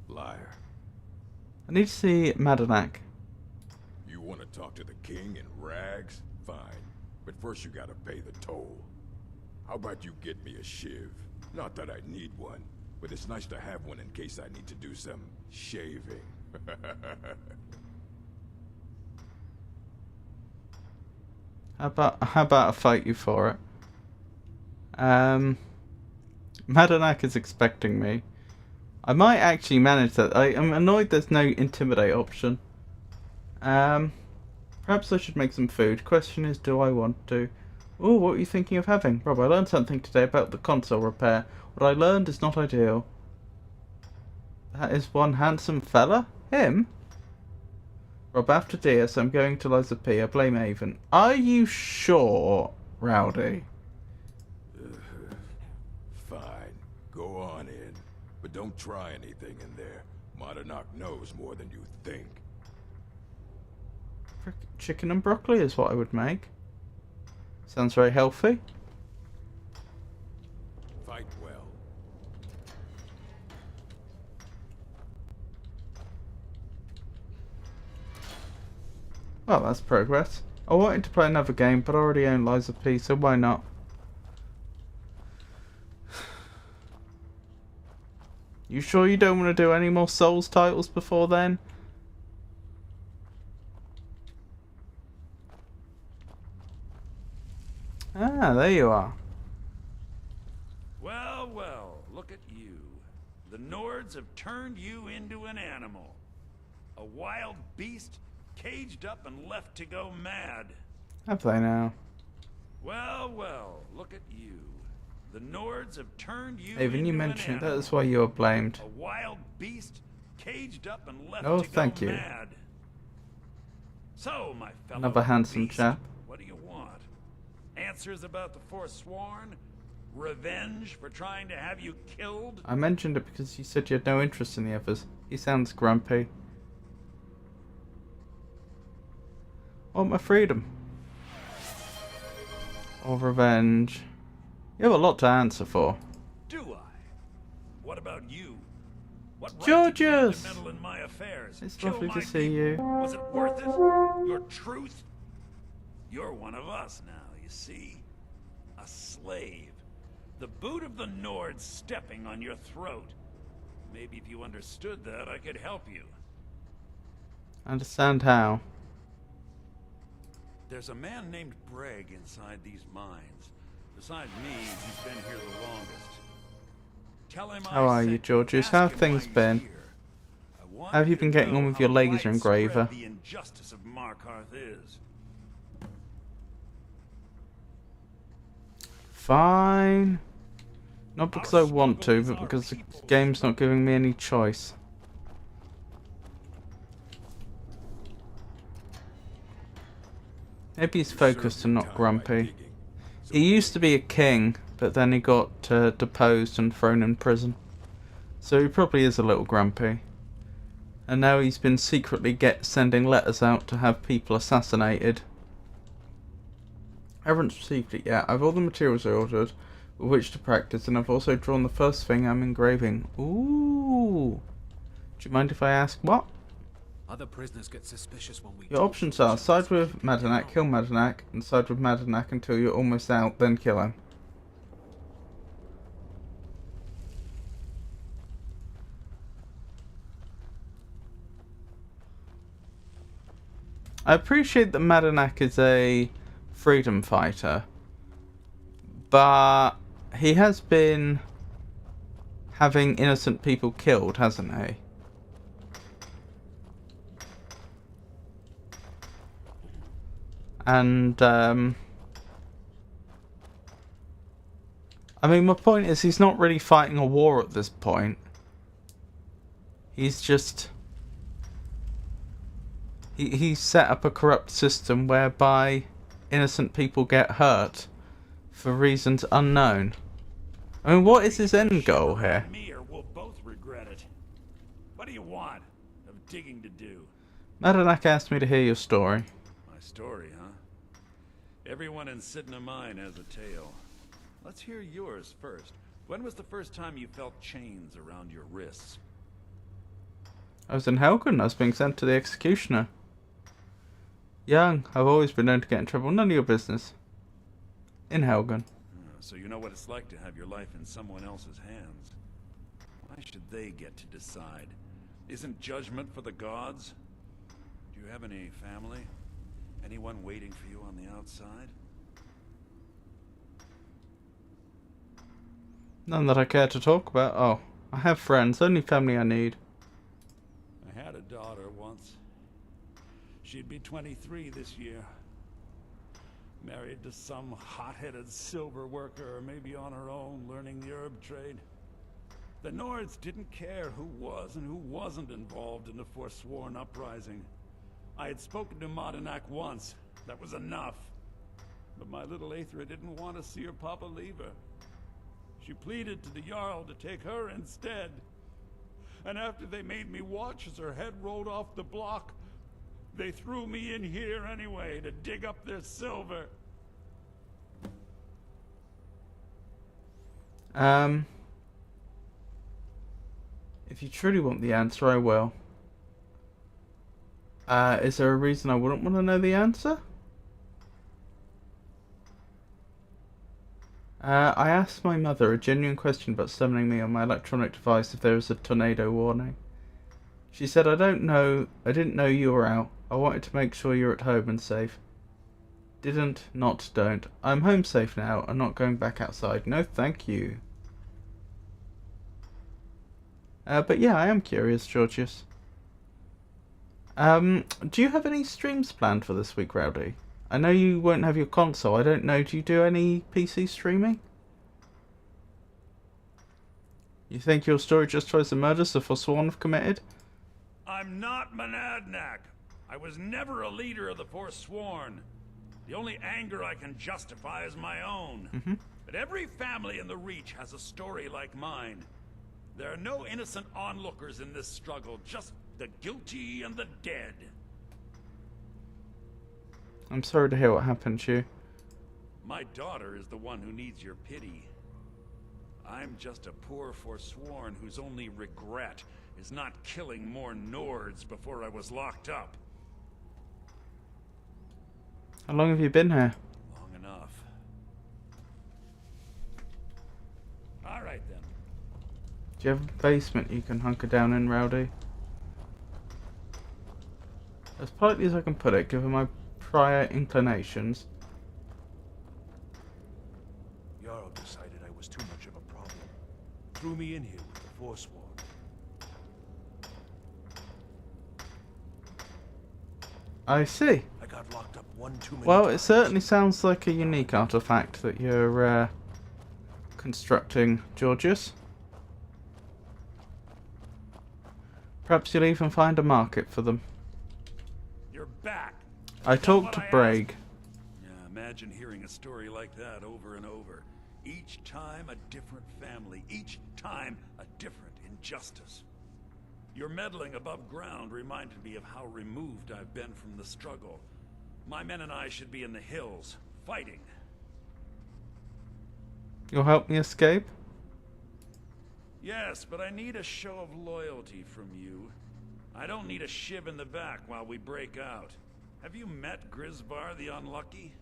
Liar. I need to see Madanak. You want to talk to the king in rags? Fine. But first you gotta pay the toll. How about you get me a shiv? Not that I need one, but it's nice to have one in case I need to do some shaving. How about I fight you for it? Madanak is expecting me. I might actually manage that. I am annoyed there's no intimidate option. Perhaps I should make some food. Question is, do I want to? Oh, what are you thinking of having? Rob, I learned something today about the console repair. What I learned is not ideal. That is one handsome fella? Him? Rob, after dear, so I'm going to Liza P. I blame Avon. Are you sure, Rowdy? Fine. Go on in. But don't try anything in there. Madanak knows more than you think. Chicken and broccoli is what I would make. Sounds very healthy. Fight well. Well, that's progress. I wanted to play another game, but I already own Liza P, so why not? You sure you don't want to do any more Souls titles before then? Ah, there you are. Well, well, look at you. The Nords have turned you into an animal. A wild beast, caged up and left to go mad. Have they now? Well, well, look at you. The Nords have turned you Even you into mentioned an that animal. is why you are blamed. A wild beast, caged up and left Oh, to thank go you. mad. So, my fellow Another handsome beast, chap. what do you want? Answers about the Forsworn? Revenge for trying to have you killed? I mentioned it because you said you had no interest in the others. He sounds grumpy. I want my freedom. Or revenge? You have a lot to answer for. Do I? What about you? What right Georgius! did you have to meddle in my affairs? It's Kill lovely my to see people? you. Was it worth it? Your truth? You're one of us now, you see. A slave. The boot of the Nords stepping on your throat. Maybe if you understood that, I could help you. Understand how? There's a man named Breg inside these mines. Besides me, he's been here the longest. Tell him How are you, Georgius? How have things been? How have you been getting on with your laser engraver? The injustice of Markarth is. Fine. Not because I want to, but because the game's not giving me any choice. Maybe he's focused and not grumpy. He used to be a king, but then he got deposed and thrown in prison. So he probably is a little grumpy. And now he's been secretly sending letters out to have people assassinated. I haven't received it yet. I've all the materials I ordered with which to practice, and I've also drawn the first thing I'm engraving. Ooh. Do you mind if I ask what? Other prisoners get suspicious when we... Your options are side with Madanak, kill Madanak, and side with Madanak until you're almost out, then kill him. I appreciate that Madanak is a freedom fighter, but he has been having innocent people killed, hasn't he? And, I mean, my point is he's not really fighting a war at this point. He's just... He's set up a corrupt system whereby innocent people get hurt for reasons unknown. I mean, what is his end goal here? Me or we'll both regret it. What do you want? Of digging to do? Madanak asked me to hear your story. My story, huh? Everyone in Sidna Mine has a tale. Let's hear yours first. When was the first time you felt chains around your wrists? I was in Helgen. I was being sent to the executioner. Young. I've always been known to get in trouble. None of your business. In Helgen. So you know what it's like to have your life in someone else's hands. Why should they get to decide? Isn't judgment for the gods? Do you have any family? Anyone waiting for you on the outside? None that I care to talk about. Oh, I have friends. Only family I need. I had a daughter once. She'd be 23 this year. Married to some hot-headed silver worker, or maybe on her own, learning the herb trade. The Nords didn't care who was and who wasn't involved in the Forsworn uprising. I had spoken to Madanak once. That was enough. But my little Aethra didn't want to see her papa leave her. She pleaded to the Jarl to take her instead. And after they made me watch as her head rolled off the block, they threw me in here anyway to dig up their silver. If you truly want the answer, I will. Is there a reason I wouldn't want to know the answer? I asked my mother a genuine question about summoning me on my electronic device if there was a tornado warning. She said, I didn't know you were out. I wanted to make sure you're at home and safe. Don't. I'm home safe now. I'm not going back outside. No, thank you. But yeah, I am curious, Georgius. Do you have any streams planned for this week, Rowdy? I know you won't have your console. I don't know. Do you do any PC streaming? You think your story justifies the murders the Forsworn have committed? I'm not Monadnack. I was never a leader of the Forsworn. The only anger I can justify is my own. But every family in the Reach has a story like mine. There are no innocent onlookers in this struggle, just the guilty and the dead. I'm sorry to hear what happened to you. My daughter is the one who needs your pity. I'm just a poor forsworn whose only regret is not killing more Nords before I was locked up. How long have you been here? Long enough. All right then. Do you have a basement you can hunker down in, Rowdy? As politely as I can put it, given my prior inclinations. Jarl decided I was too much of a problem. Threw me in here with the Forsworn. I see. I got locked up one too many Well, times. it certainly sounds like a unique artifact that you're constructing, Georgius. Perhaps you'll even find a market for them. You're back. I Is that talked what to I Braig. asked? Yeah, imagine hearing a story like that over and over. Each time a different family, each time a different injustice. Your meddling above ground reminded me of how removed I've been from the struggle. My men and I should be in the hills, fighting. You'll help me escape? Yes, but I need a show of loyalty from you. I don't need a shiv in the back while we break out. Have you met Grisvar the Unlucky?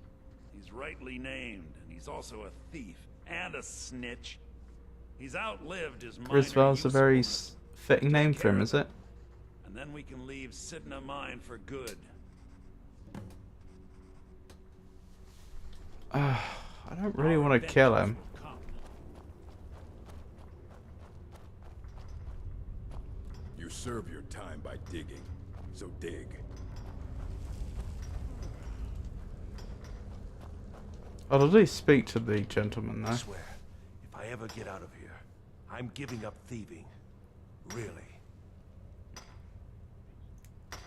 He's rightly named, and he's also a thief and a snitch. He's outlived his minor Grisvar's a very usefulness. fitting name for him, is it? And then we can leave Sidna Mine for good. I don't really want to kill him. You serve your time by digging, so dig. I'll at least speak to the gentleman I though. swear, if I ever get out of here, I'm giving up thieving. Really.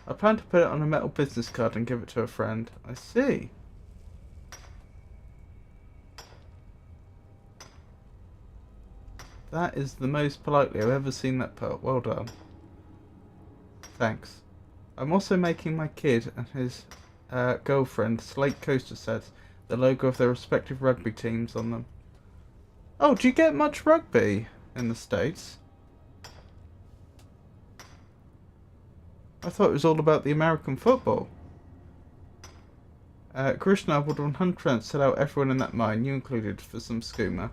I plan to put it on a metal business card and give it to a friend. I see. That is the most politely I've ever seen that put. Well done. Thanks. I'm also making my kid and his girlfriend Slate coaster sets, the logo of their respective rugby teams on them. Oh, do you get much rugby in the States? I thought it was all about the American football. Krishna would 100% sell out everyone in that mine, you included, for some skooma.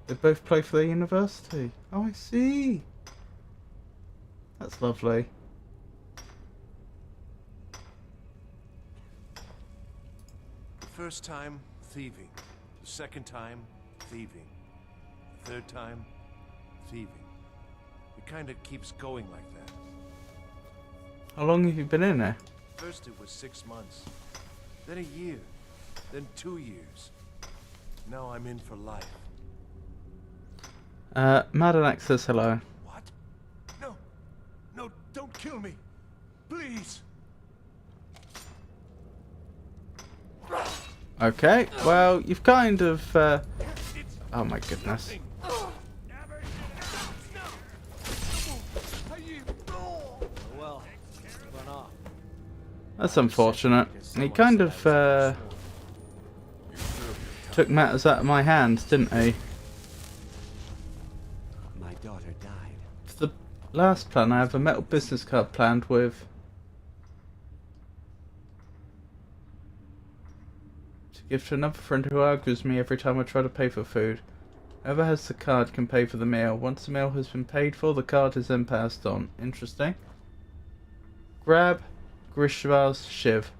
They both play for their university. Oh, I see. That's lovely. The first time, thieving. The second time, thieving. The third time, thieving. It kinda keeps going like that. How long have you been in there? First it was 6 months. Then a year. Then 2 years. Now I'm in for life. Madanak says hello. What? No. No, don't kill me. Please. Okay, well, you've kind of, oh my goodness. Well, run off. That's unfortunate. He kind of, took matters out of my hands, didn't he? My daughter died. For the last plan, I have a metal business card planned with... to give to another friend who argues me every time I try to pay for food. Whoever has the card can pay for the meal. Once the meal has been paid for, the card is then passed on. Interesting. Grab Grishvar's shiv.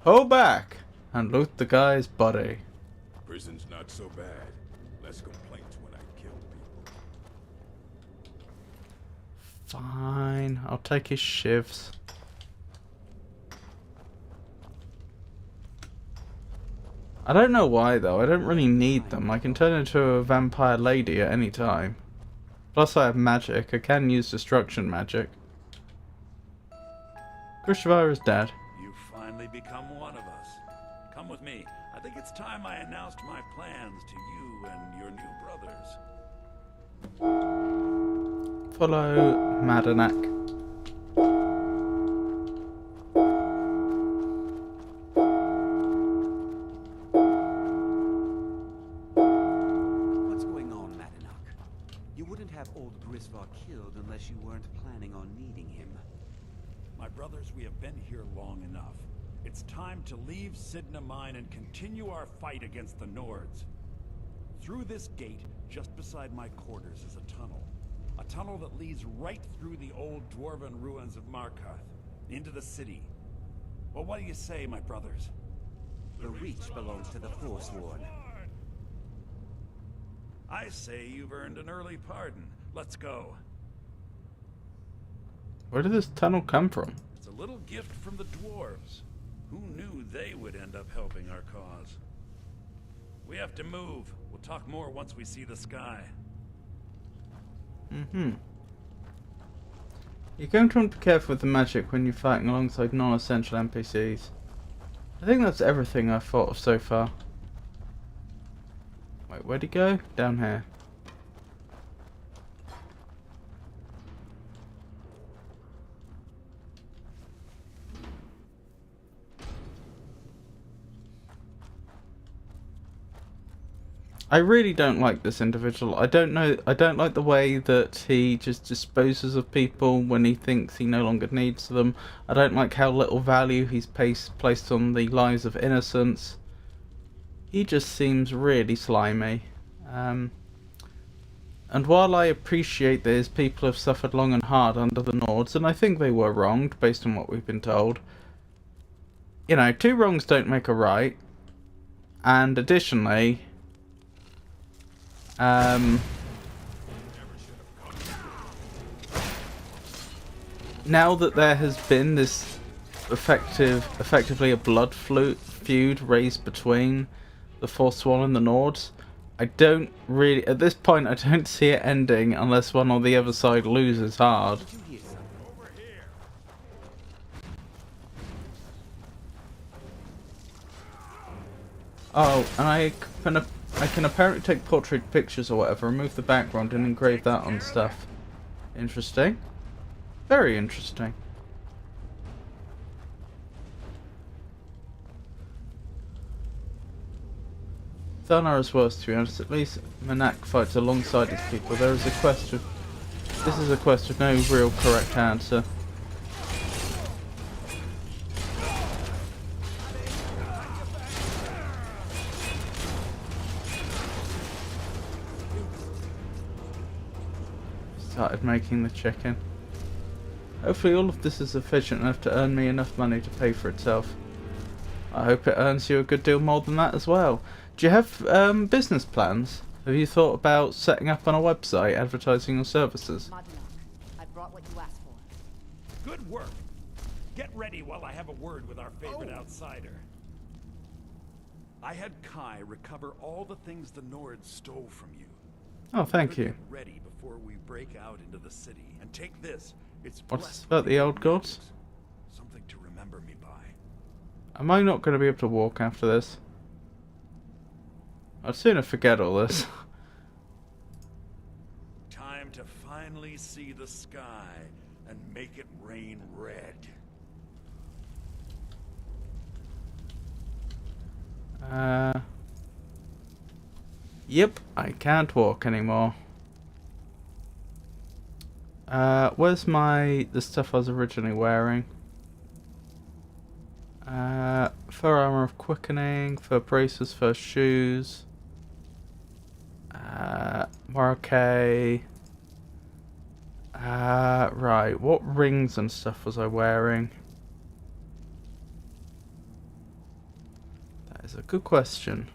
Hold back and loot the guy's body. Prison's not so bad. Less complaints when I kill people. Fine, I'll take his shivs. I don't know why though, I don't really need them. I can turn into a vampire lady at any time. Plus I have magic, I can use destruction magic. Grishvar is dead. You've finally become one of us. Come with me. I think it's time I announced my plans to you and your new brothers. Follow Madanak. killed unless you weren't planning on needing him. My brothers, we have been here long enough. It's time to leave Sidna Mine and continue our fight against the Nords. Through this gate, just beside my quarters, is a tunnel. A tunnel that leads right through the old dwarven ruins of Markarth, into the city. Well, what do you say, my brothers? The Reach belongs to the Forsworn. I say you've earned an early pardon. Let's go. Where did this tunnel come from? It's a little gift from the dwarves. Who knew they would end up helping our cause? We have to move. We'll talk more once we see the sky. You're going to want to be careful with the magic when you're fighting alongside non-essential NPCs. I think that's everything I've thought of so far. Wait, where'd he go? Down here. I really don't like this individual. I don't like the way that he just disposes of people when he thinks he no longer needs them. I don't like how little value he's placed on the lives of innocents. He just seems really slimy. And while I appreciate that his people have suffered long and hard under the Nords, and I think they were wronged based on what we've been told, you know, two wrongs don't make a right. And additionally, now that there has been this effectively a blood feud raised between the Forsworn and the Nords, I don't really, at this point, I don't see it ending unless one or the other side loses hard. Oh, and I can apparently take portrait pictures or whatever, remove the background and engrave that on stuff. Interesting. Very interesting. Thanar is worse, to be honest. At least Manak fights alongside his people. There is a question. This is a question, no real correct answer. Started making the chicken. Hopefully all of this is sufficient enough to earn me enough money to pay for itself. I hope it earns you a good deal more than that as well. Do you have business plans? Have you thought about setting up on a website advertising your services? I brought what you asked for. Good work. Get ready while I have a word with our favorite outsider. I had Kai recover all the things the Nords stole from you. Oh, thank you. Get ready before we break out into the city. And take this. It's What's about the old gods? Something to remember me by. Am I not going to be able to walk after this? I'd sooner forget all this. Time to finally see the sky and make it rain red. Yep, I can't walk anymore. Where's the stuff I was originally wearing? Fur armor of quickening, fur braces, fur shoes. More right, what rings and stuff was I wearing? That is a good question.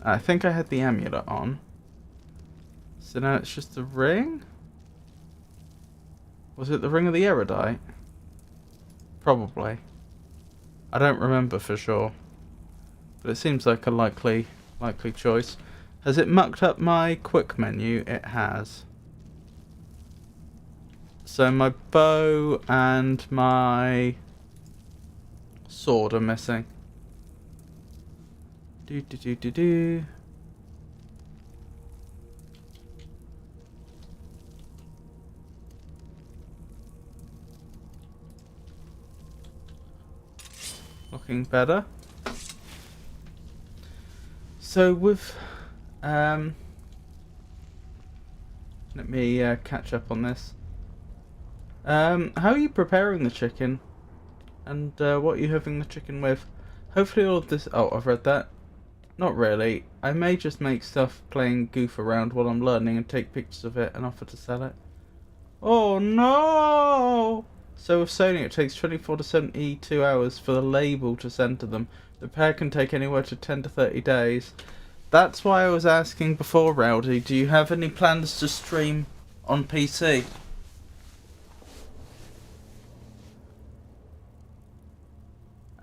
I think I had the amulet on. So now it's just the ring? Was it the ring of the erudite? Probably. I don't remember for sure. But it seems like a likely choice. Has it mucked up my quick menu? It has. So my bow and my sword are missing. Do. Looking better. So with let me catch up on this. How are you preparing the chicken? And what are you having the chicken with? Hopefully all of this... Oh, I've read that. Not really. I may just make stuff playing goof around while I'm learning and take pictures of it and offer to sell it. Oh no! So with Sony it takes 24 to 72 hours for the label to send to them. The repair can take anywhere to 10 to 30 days. That's why I was asking before, Rowdy, do you have any plans to stream on PC?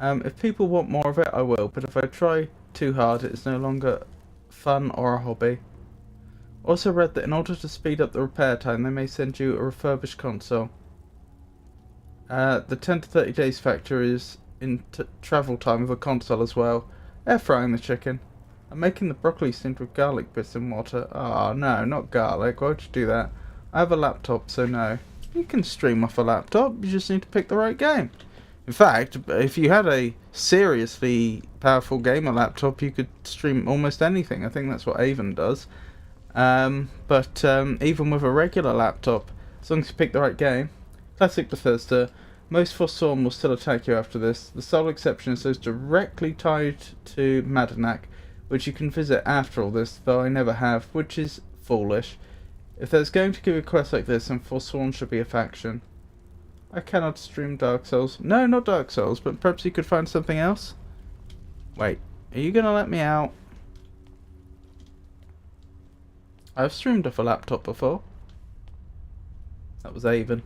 If people want more of it, I will, but if I try too hard, it is no longer fun or a hobby. Also read that in order to speed up the repair time, they may send you a refurbished console. The 10 to 30 days factor is in travel time of a console as well. Air frying the chicken. I'm making the broccoli steamed with garlic bits in water. Oh no, not garlic. Why would you do that? I have a laptop, so no. You can stream off a laptop, you just need to pick the right game. In fact, if you had a seriously powerful gamer laptop, you could stream almost anything. I think that's what Avon does. But even with a regular laptop, as long as you pick the right game. Classic Bethesda. Most Forsworn will still attack you after this. The sole exception is those directly tied to Madanak, which you can visit after all this, though I never have, which is foolish. If there's going to be a quest like this, then Forsworn should be a faction. I cannot stream Dark Souls. No, not Dark Souls, but perhaps you could find something else? Wait, are you going to let me out? I've streamed off a laptop before. That was Avon.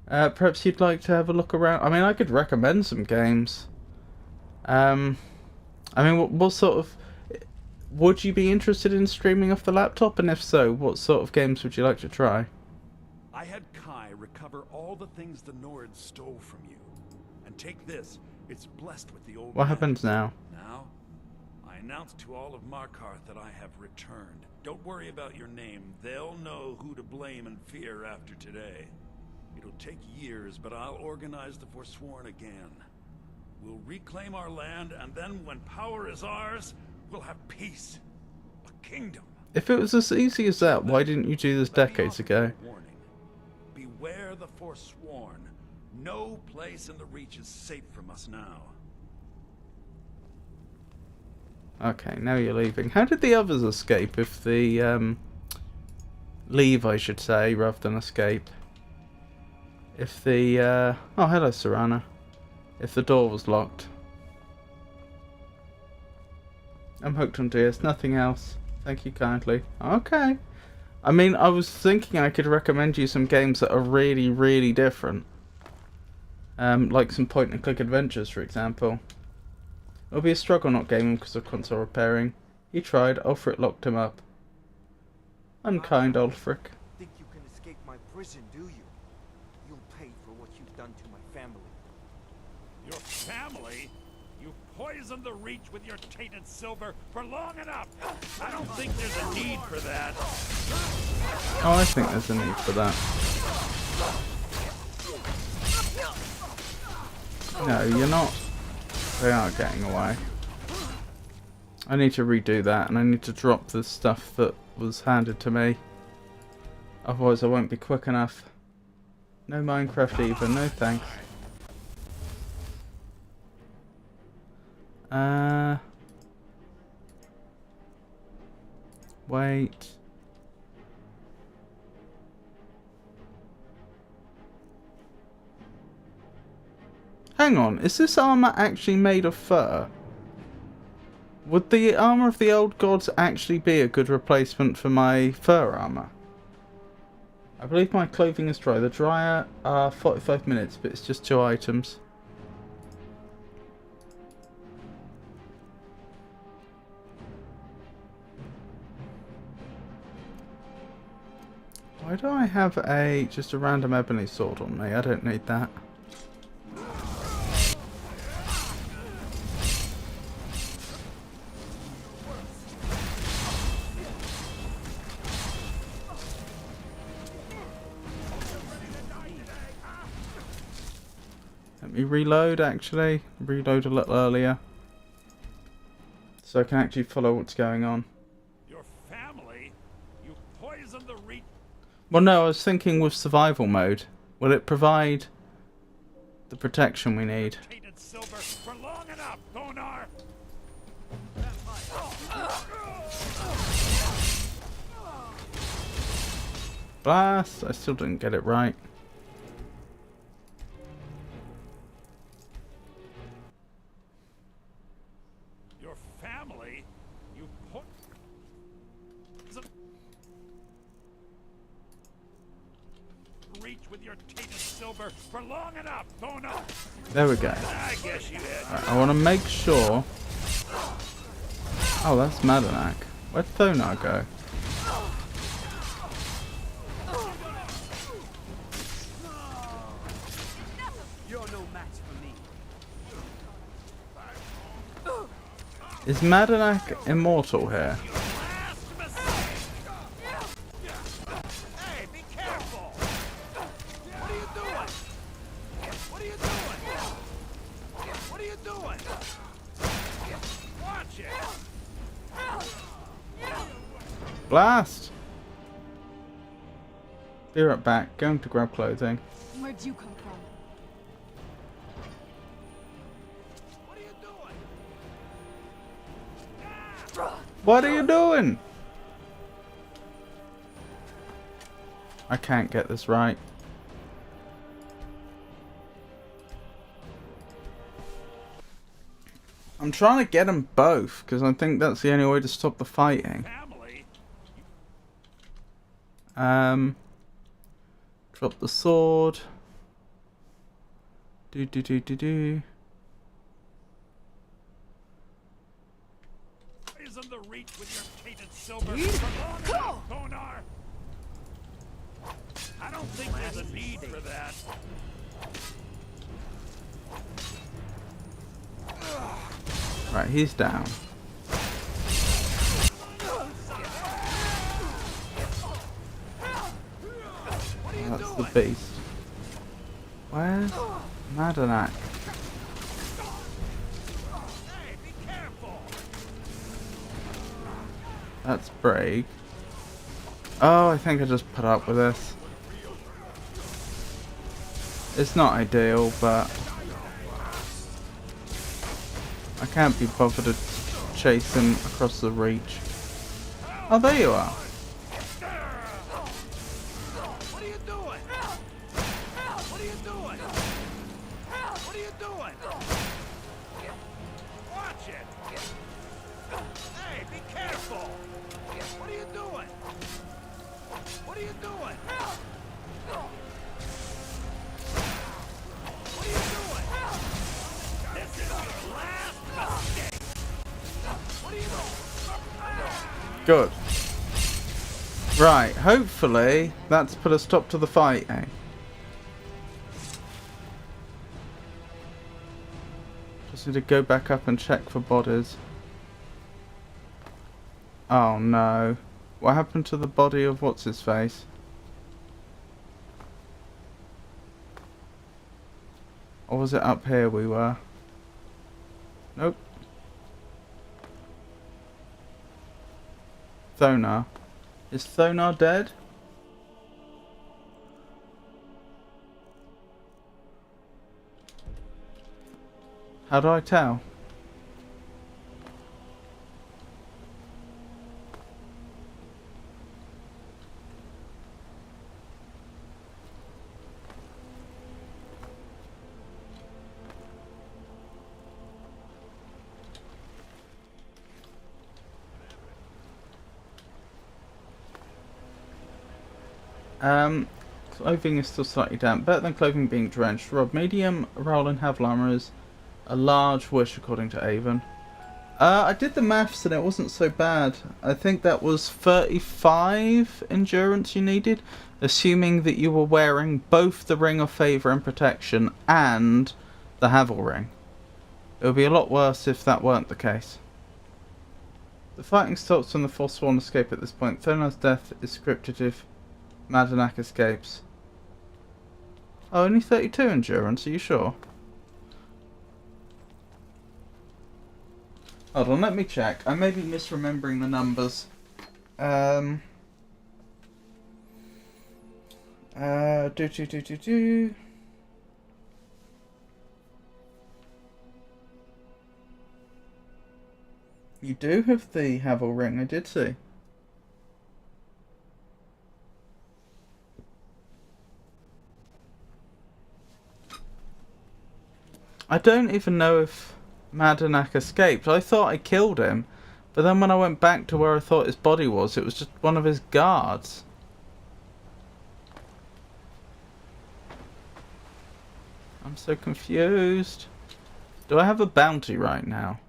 Perhaps you'd like to have a look around. I mean, I could recommend some games. I mean, what sort of... Would you be interested in streaming off the laptop? And if so, what sort of games would you like to try? I had Kai recover all the things the Nords stole from you. And take this, it's blessed with the old What man. happens now? Now, I announced to all of Markarth that I have returned. Don't worry about your name. They'll know who to blame and fear after today. It'll take years, but I'll organize the Forsworn again. We'll reclaim our land, and then when power is ours, we'll have peace. A kingdom. If it was as easy as that, why didn't you do this decades ago? Beware the Forsworn. No place in the Reach is safe from us now. Okay, now you're leaving. How did the others escape if the, leave, I should say, rather than escape? If the, oh, hello, Serana. If the door was locked. I'm hooked on DS, nothing else. Thank you kindly. Okay. I mean, I was thinking I could recommend you some games that are really, really different. Like some point-and-click adventures, for example. It'll be a struggle not gaming because of console repairing. He tried, Ulfric locked him up. Unkind Ulfric. Think you can escape my prison, do you? You'll pay for what you've done to my family. Your family? You poisoned the Reach with your tainted silver for long enough. I don't think there's a need for that. Oh, I think there's a need for that. No, you're not. They are getting away. I need to redo that, and I need to drop the stuff that was handed to me. Otherwise I won't be quick enough. No Minecraft even, no thanks. Wait. Hang on, is this armor actually made of fur? Would the armor of the old gods actually be a good replacement for my fur armor? I believe my clothing is dry. The dryer are 45 minutes, but it's just 2 items. Why do I have just a random ebony sword on me? I don't need that. me reload, actually. Reload a little earlier. So I can actually follow what's going on. Your family? You poisoned the reach. Well, no, I was thinking with survival mode. Will it provide the protection we need? Tainted silver for long enough, Thonar. Blast! I still didn't get it right. Your family? You put reach with your tainted silver for long enough, Thonar. There we go. I guess you had. Right, I want to make sure. Oh, that's Madanak. Where'd Thonar go? You're no match for me. Is Madanak immortal here? Hey, be careful! What are you doing? What are you doing? What are you doing? Watch it. Blast! Be right back. Going to grab clothing. Where'd you come from? What are you doing? What are you doing? I can't get this right. I'm trying to get them both because I think that's the only way to stop the fighting. Drop the sword. Do. Poison the reach with your tainted silver for long enough, Thonar. I don't think there's a need for that. Right, he's down. That's the beast. Where's Madanak? That's Braig. Oh, I think I just put up with this. It's not ideal, but I can't be bothered to chase him across the reach. Oh, there you are. What are you doing? What are you doing? What are you doing? Watch it. Hey, be careful. What are you doing? What are you doing? What are you doing? This is your last mistake. What are you doing? Good. Right, hopefully that's put a stop to the fighting. Just need to go back up and check for bodies. Oh no. What happened to the body of what's his face? Or was it up here we were? Nope. Thonar. Is Thonar dead? How do I tell? Clothing is still slightly damp. Better than clothing being drenched. Rob, medium, roll and have lammers. A large wish according to Avon. I did the maths and it wasn't so bad. I think that was 35 endurance you needed. Assuming that you were wearing both the Ring of Favour and Protection and the Havel Ring. It would be a lot worse if that weren't the case. The fighting stops when the Forsworn escape at this point. Thonar's death is scripted if Madanak escapes. Oh, only 32 endurance, are you sure? Hold on, let me check. I may be misremembering the numbers. Do. You do have the Havel ring, I did see. I don't even know if Madanak escaped. I thought I killed him, but then when I went back to where I thought his body was, it was just one of his guards. I'm so confused. Do I have a bounty right now?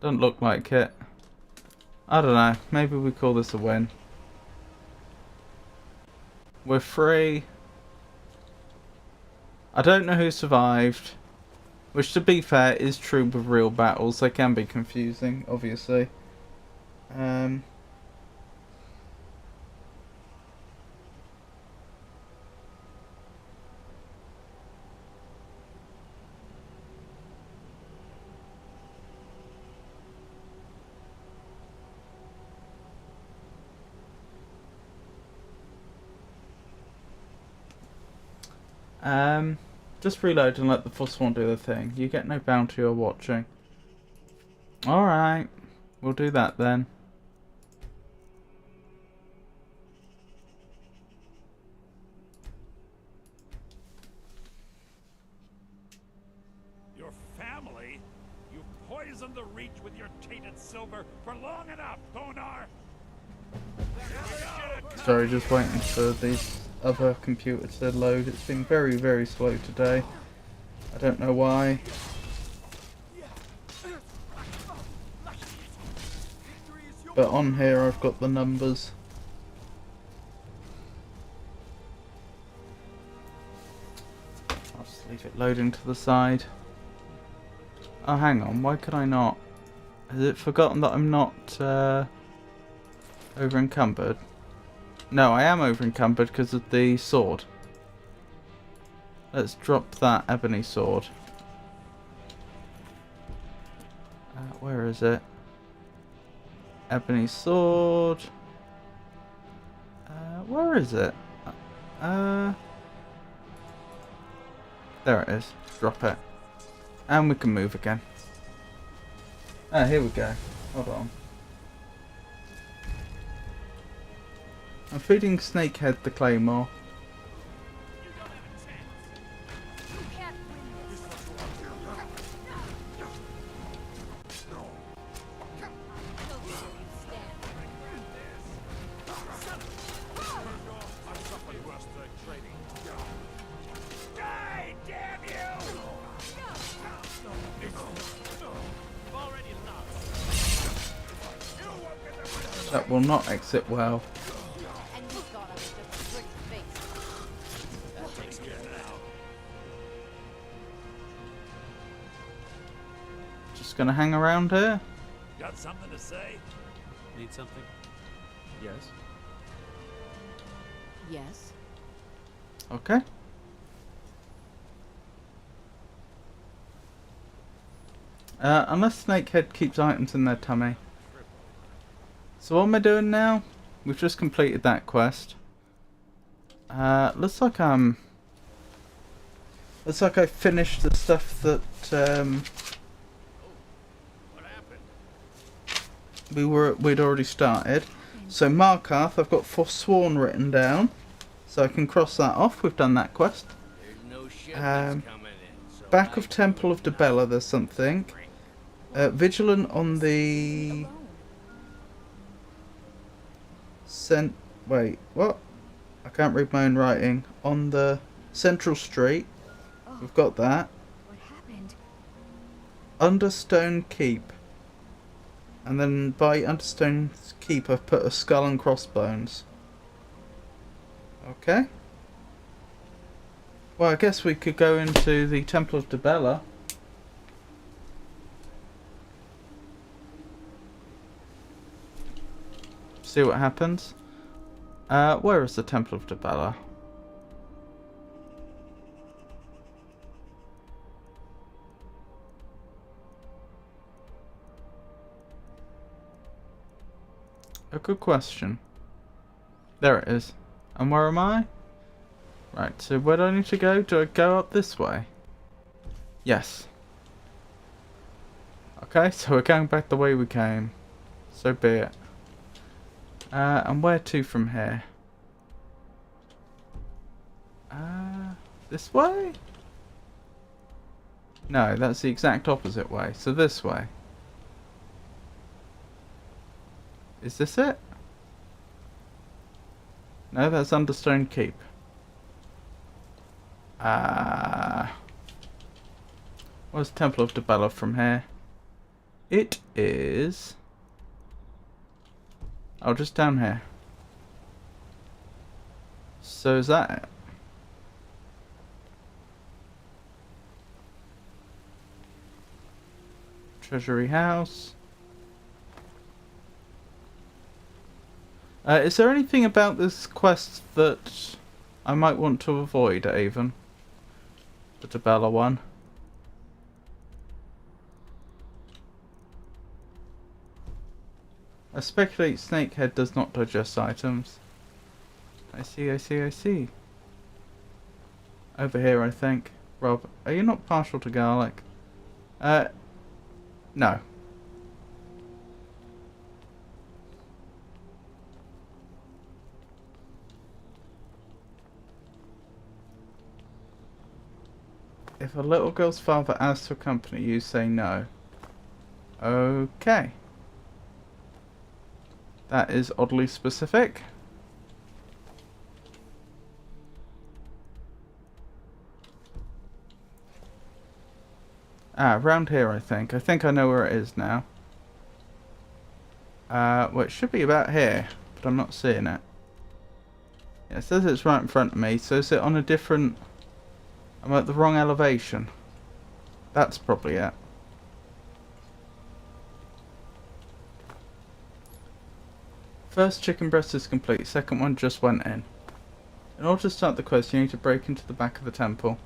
Doesn't look like it. I don't know. Maybe we call this a win. We're free. I don't know who survived. Which, to be fair, is true with real battles. They can be confusing, obviously. Just reload and let the Forsworn do the thing. You get no bounty or watching. Alright, we'll do that then. Your family? You poisoned the Reach with your tainted silver for long enough, Thonar! Sorry, just waiting for these other computer to load. It's been very, very slow today. I don't know why. But on here I've got the numbers. I'll just leave it loading to the side. Oh, hang on. Why could I not? Has it forgotten that I'm not over encumbered? No, I am over encumbered because of the sword. Let's drop that ebony sword. Where is it? Ebony sword. Where is it? There it is. Drop it. And we can move again. Ah, here we go. Hold on. I'm feeding Snakehead the claymore. That will not exit well. Just gonna hang around here. Got something to say? Need something? Yes. Yes. Okay. Unless Snakehead keeps items in their tummy. So what am I doing now? We've just completed that quest. Looks like I finished the stuff that we'd already started. So Markarth, I've got Forsworn written down, so I can cross that off. We've done that quest. Back of Temple of Debella, there's something. Vigilant on the wait, what? I can't read my own writing. On the Central Street. We've got that. What happened? Understone Keep. And then by Understone Keep I've put a skull and crossbones. Okay. Well, I guess we could go into the Temple of Debella. See what happens. Where is the Temple of Debella? a good question. There it is. And where am I? Right, so where do I need to go? Do I go up this way? Yes. Okay, so we're going back the way we came. So be it. And where to from here? This way? No, that's the exact opposite way. So this way. Is this it? No, that's Understone Keep. Where's Temple of Dibella from here? It is... oh, just down here. So is that it? Treasury House. Is there anything about this quest that I might want to avoid, Avon? The Dibella one. I speculate Snakehead does not digest items. I see, I see, I see. Over here, I think. Rob, are you not partial to garlic? No. If a little girl's father asks to accompany you, say no. Okay. That is oddly specific. Around here, I think. I think I know where it is now. Well, it should be about here, but I'm not seeing it. Yeah, it says it's right in front of me, so is it on a different... I'm at the wrong elevation. That's probably it. First chicken breast is complete, second one just went in. In order to start the quest, you need to break into the back of the temple.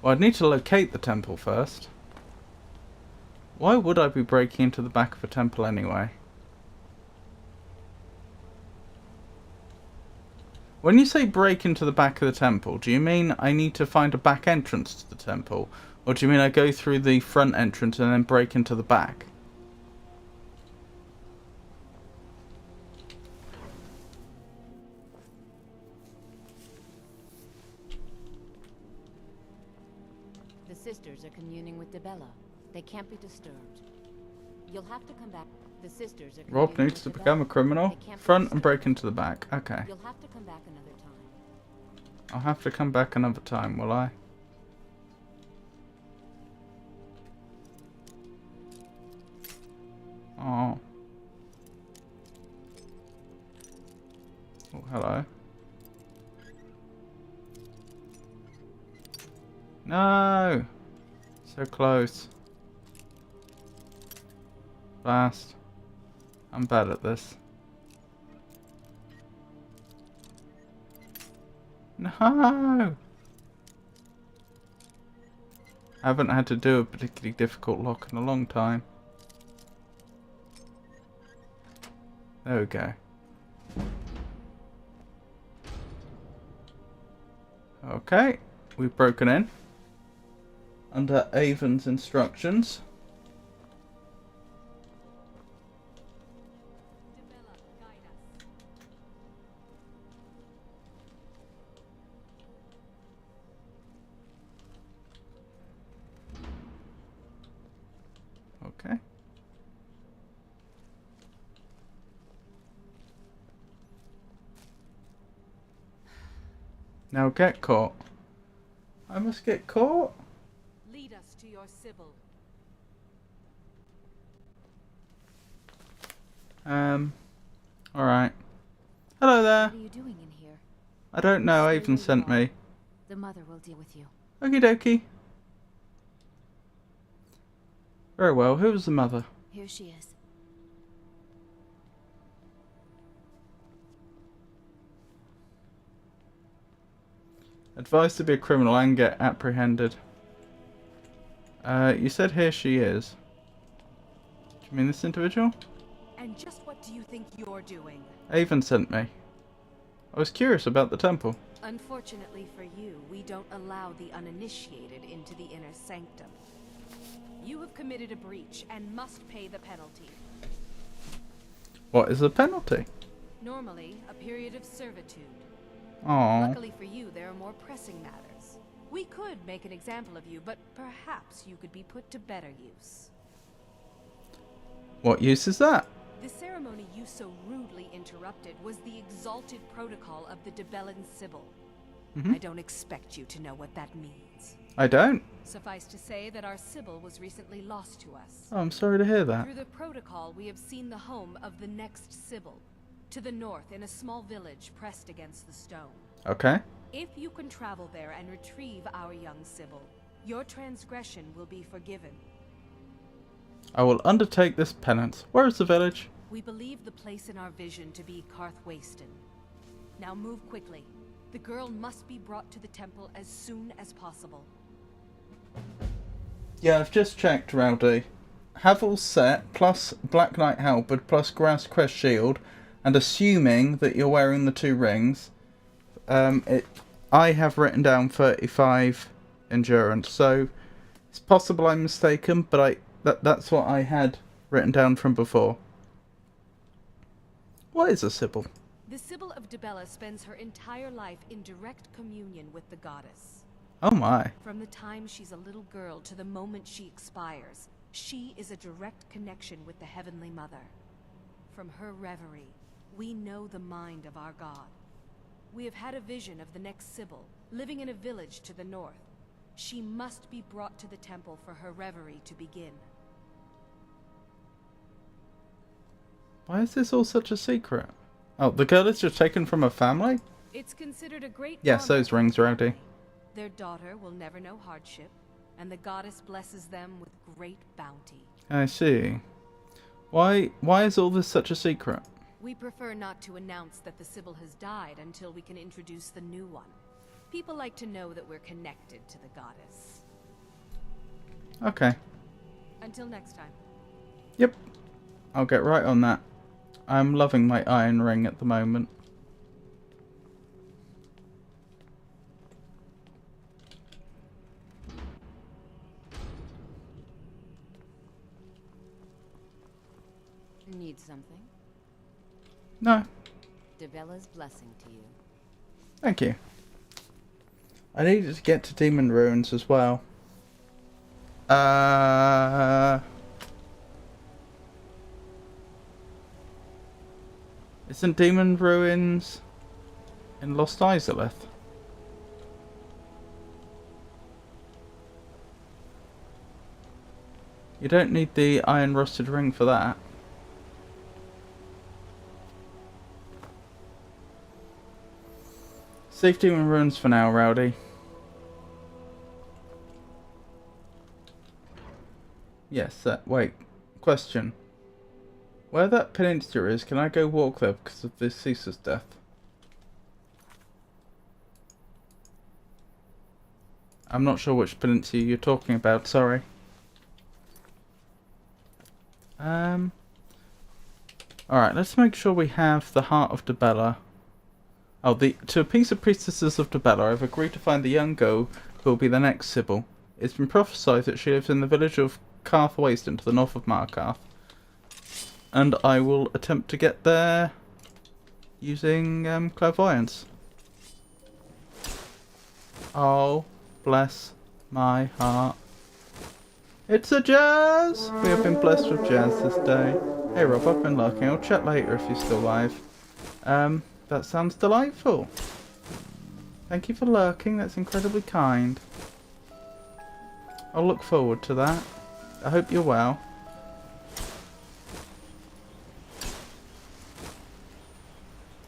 Well, I'd need to locate the temple first. Why would I be breaking into the back of a temple anyway? When you say break into the back of the temple, do you mean I need to find a back entrance to the temple? Or do you mean I go through the front entrance and then break into the back? The sisters are communing with Dibella. They can't be disturbed. You'll have to come back. The sisters are Rob needs to become a criminal. Front and break into the back. Okay. You'll have to come back another time. I'll have to come back another time, will I? Oh. Oh, hello. No! So close. Blast. I'm bad at this. No! I haven't had to do a particularly difficult lock in a long time. There we go. Okay, we've broken in. Under Avon's instructions. Okay. Now get caught. I must get caught? Lead us to your Sybil. Alright. Hello there. What are you doing in here? I don't know, Avon sent me. The mother will deal with you. Okie dokie. Very well, who was the mother? Here she is. Advised to be a criminal and get apprehended. You said here she is. Do you mean this individual? And just what do you think you're doing? Avon sent me. I was curious about the temple. Unfortunately for you, we don't allow the uninitiated into the inner sanctum. You have committed a breach and must pay the penalty. What is the penalty? Normally, a period of servitude. Aww. Luckily for you, there are more pressing matters. We could make an example of you, but perhaps you could be put to better use. What use is that? The ceremony you so rudely interrupted was the exalted protocol of the Debellan Sibyl. I don't expect you to know what that means. I don't. Suffice to say that our Sibyl was recently lost to us. Oh, I'm sorry to hear that. Through the protocol, we have seen the home of the next Sibyl, to the north in a small village pressed against the stone. Okay. If you can travel there and retrieve our young Sibyl, your transgression will be forgiven. I will undertake this penance. Where is the village? We believe the place in our vision to be Karthwasten. Now move quickly. The girl must be brought to the temple as soon as possible. Yeah, I've just checked, Rowdy. Havel's set, plus Black Knight Halberd, plus Grass Crest Shield, and assuming that you're wearing the 2 rings, I have written down 35 endurance, so it's possible I'm mistaken, but that's what I had written down from before. What is a Sibyl? The Sibyl of Debella spends her entire life in direct communion with the goddess. Oh my. From the time she's a little girl to the moment she expires, she is a direct connection with the Heavenly Mother. From her reverie, we know the mind of our God. We have had a vision of the next Sibyl, living in a village to the north. She must be brought to the temple for her reverie to begin. Why is this all such a secret? Oh, the girl is just taken from her family? It's considered a great Yes, honor those for rings, the Rowdy. family. Their daughter will never know hardship, and the goddess blesses them with great bounty. I see. Why is all this such a secret? We prefer not to announce that the Sibyl has died until we can introduce the new one. People like to know that we're connected to the goddess. Okay. Until next time. Yep. I'll get right on that. I'm loving my iron ring at the moment. Need something? No. Debella's blessing to you. Thank you. I needed to get to Demon Ruins as well. Isn't Demon Ruins in Lost Izalith? You don't need the iron rusted ring for that. Save Demon Ruins for now, Rowdy. Yes, wait. Question. Where that peninsula is, can I go walk there because of this Caesar's death? I'm not sure which peninsula you're talking about, sorry. Alright, let's make sure we have the Heart of Debella. Oh, to appease the priestesses of Debella, I've agreed to find the young girl who will be the next Sibyl. It's been prophesied that she lives in the village of Karthwasten to the north of Markarth. And I will attempt to get there using clairvoyance. Oh, bless my heart. It's a jazz! We have been blessed with jazz this day. Hey Rob, I've been lurking. I'll chat later if you're still live. That sounds delightful. Thank you for lurking, that's incredibly kind. I'll look forward to that. I hope you're well.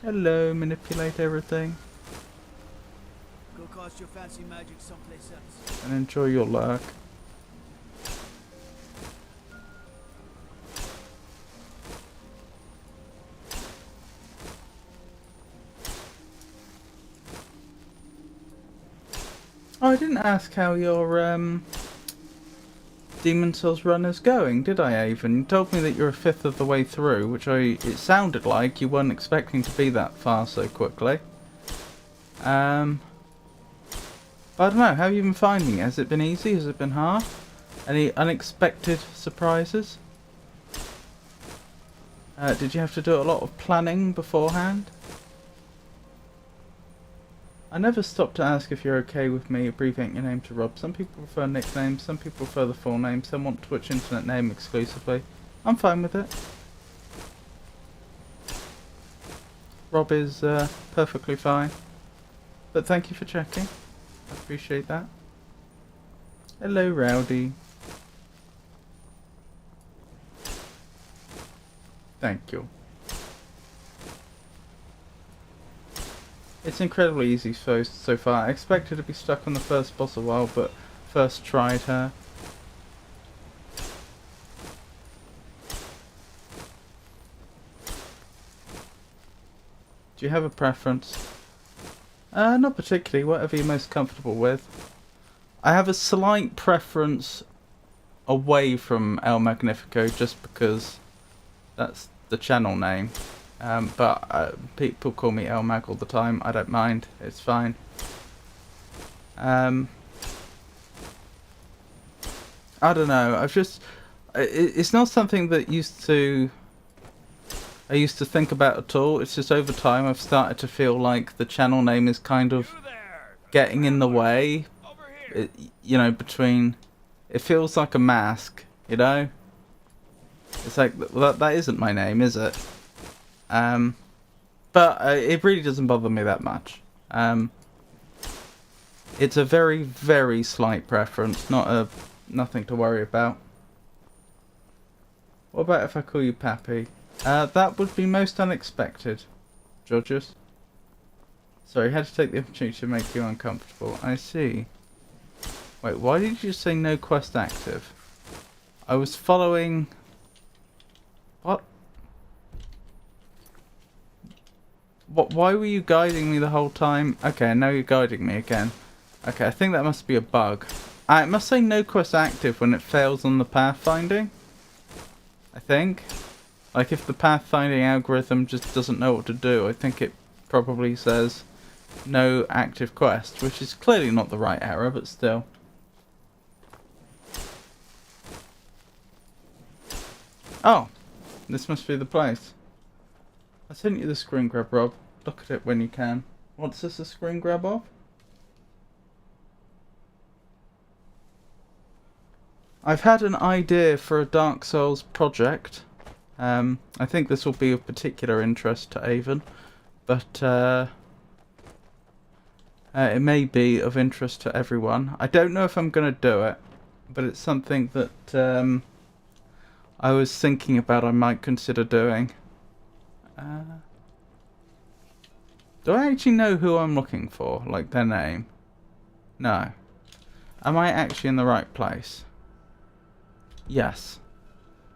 Hello, manipulate everything. Go cast your fancy magic someplace else. And enjoy your lurk. Oh, I didn't ask how your Demon Souls run is going, did I, Avon? You told me that you're a fifth of the way through, which it sounded like you weren't expecting to be that far so quickly. I don't know, how have you been finding it? Has it been easy? Has it been hard? Any unexpected surprises? Did you have to do a lot of planning beforehand? I never stop to ask if you're okay with me abbreviating your name to Rob. Some people prefer nicknames, some people prefer the full name, some want Twitch internet name exclusively. I'm fine with it. Rob is perfectly fine. But thank you for checking. I appreciate that. Hello, Rowdy. Thank you. It's incredibly easy so far. I expected to be stuck on the first boss a while, but first tried her. Do you have a preference? Not particularly, whatever you're most comfortable with. I have a slight preference away from El Magnifico just because that's the channel name. But people call me El Mag all the time. I don't mind. It's fine. I don't know. I've just... It's not something that I used to think about at all. It's just over time I've started to feel like the channel name is kind of getting in the way. You know, between... It feels like a mask, you know? It's like, well, that isn't my name, is it? But it really doesn't bother me that much. It's a very, very slight preference, nothing to worry about. What about if I call you Pappy? That would be most unexpected, Georges. Sorry, I had to take the opportunity to make you uncomfortable. I see. Wait, why did you say no quest active? I was following... What? Why were you guiding me the whole time? Okay, now you're guiding me again. Okay, I think that must be a bug. It must say no quest active when it fails on the pathfinding. I think. Like if the pathfinding algorithm just doesn't know what to do, I think it probably says no active quest, which is clearly not the right error, but still. Oh, this must be the place. I sent you the screen grab, Rob. Look at it when you can. What's this a screen grab of? I've had an idea for a Dark Souls project. I think this will be of particular interest to Avon, but it may be of interest to everyone. I don't know if I'm going to do it, but it's something that I was thinking about I might consider doing. Do I actually know who I'm looking for? Like their name? No. Am I actually in the right place? Yes.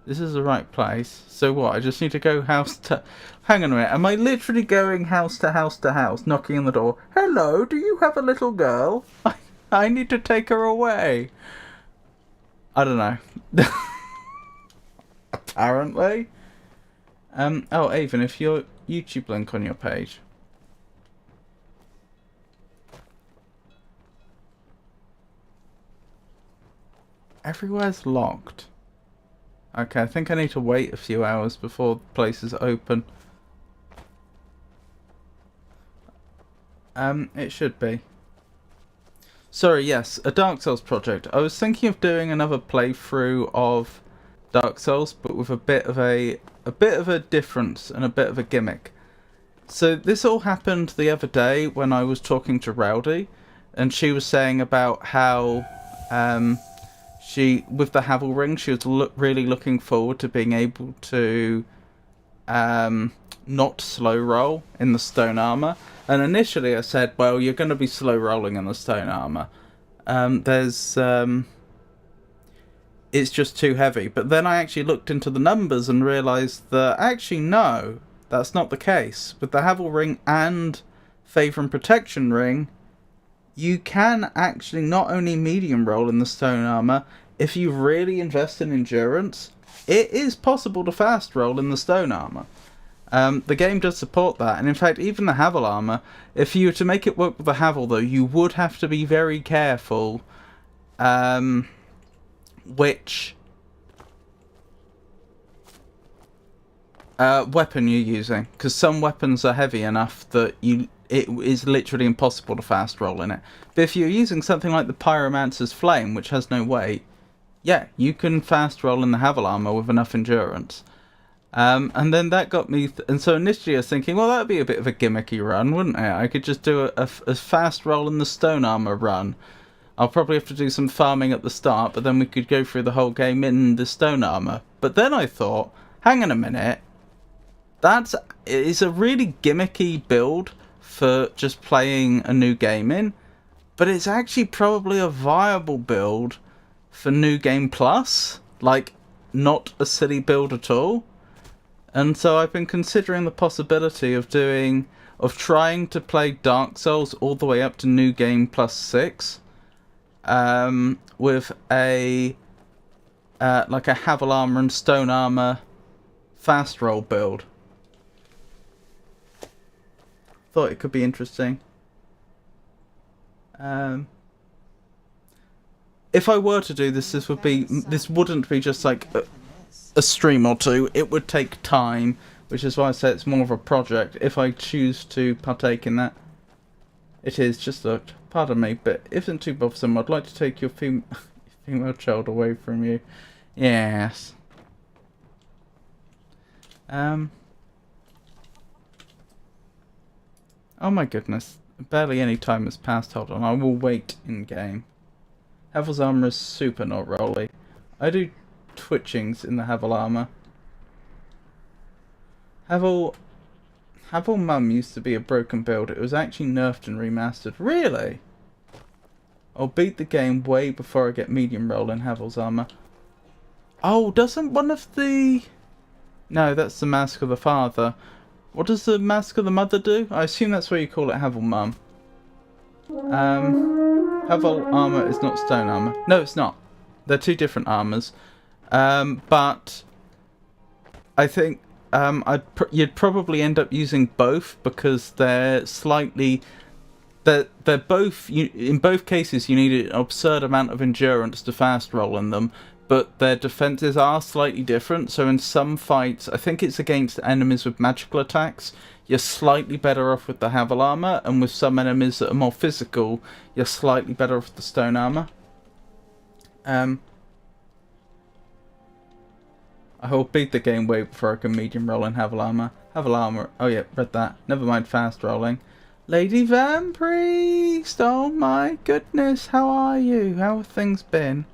This is the right place. So what? I just need to go house to... Hang on a minute. Am I literally going house to house to house, knocking on the door? Hello, do you have a little girl? I need to take her away. I don't know. Apparently. Oh, Avon, if your YouTube link on your page. Everywhere's locked. Okay, I think I need to wait a few hours before the place is open. It should be. Sorry, yes, a Dark Souls project. I was thinking of doing another playthrough of Dark Souls, but with a bit of a difference and a bit of a gimmick. So this all happened the other day when I was talking to Rowdy, and she was saying about how she, with the Havel Ring, she was really looking forward to being able to not slow roll in the stone armor. And initially I said, well, you're going to be slow rolling in the stone armor. It's just too heavy. But then I actually looked into the numbers and realised that actually no, that's not the case. With the Havel Ring and Favour and Protection Ring, you can actually not only medium roll in the stone armor, if you really invest in endurance, it is possible to fast roll in the stone armor. The game does support that, and in fact, even the Havel armor, if you were to make it work with the Havel, though, you would have to be very careful which weapon you're using, because some weapons are heavy enough that it is literally impossible to fast roll in it. But if you're using something like the Pyromancer's Flame, which has no weight, yeah, you can fast roll in the Havel armor with enough endurance. And then that got me, and so initially I was thinking, well, that'd be a bit of a gimmicky run, wouldn't it? I could just do a fast roll in the stone armor run. I'll probably have to do some farming at the start, but then we could go through the whole game in the stone armor. But then I thought, hang on a minute, it is a really gimmicky build for just playing a new game in, but it's actually probably a viable build for New Game Plus, like not a silly build at all. And so I've been considering the possibility of trying to play Dark Souls all the way up to New Game Plus 6, with a like a Havel armor and stone armor fast roll build. Thought it could be interesting. If I were to do this, this wouldn't be just like a stream or two. It would take time, which is why I say it's more of a project. If I choose to partake in that, it is just looked. Pardon me, but if it's too bothersome, I'd like to take your female child away from you. Yes. Oh my goodness. Barely any time has passed. Hold on, I will wait in game. Havel's armor is super not rolly. I do twitchings in the Havel armor. Havel Mum used to be a broken build. It was actually nerfed and remastered. Really? I'll beat the game way before I get medium roll in Havel's armor. Oh, doesn't one of the... No, that's the Mask of the Father. What does the Mask of the Mother do? I assume that's why you call it Havel Mum. Havel armor is not stone armor. No, it's not. They're two different armors. But I think you'd probably end up using both because they're slightly... They're both... in both cases, you need an absurd amount of endurance to fast roll in them. But their defenses are slightly different. So in some fights, I think it's against enemies with magical attacks, you're slightly better off with the Havel armor. And with some enemies that are more physical, you're slightly better off with the stone armor. I will beat the game way before I can medium roll in Havel armor. Havel armor. Oh yeah, read that. Never mind fast rolling. Lady Van Priest! Oh my goodness, how are you? How have things been?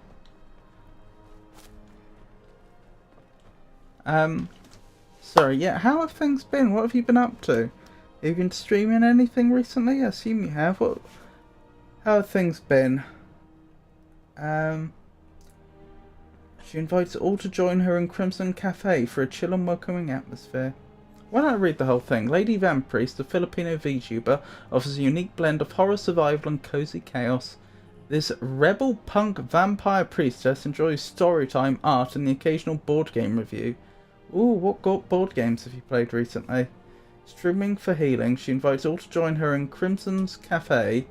Sorry, yeah, how have things been? What have you been up to? Have you been streaming anything recently? I assume you have. How have things been? She invites all to join her in Crimson Cafe for a chill and welcoming atmosphere. Why don't I read the whole thing? Lady Van Priest, a Filipino VTuber, offers a unique blend of horror, survival and cozy chaos. This rebel punk vampire priestess enjoys storytime, art and the occasional board game review. Ooh, what board games have you played recently? Streaming for healing, she invites all to join her in Crimson's Cafe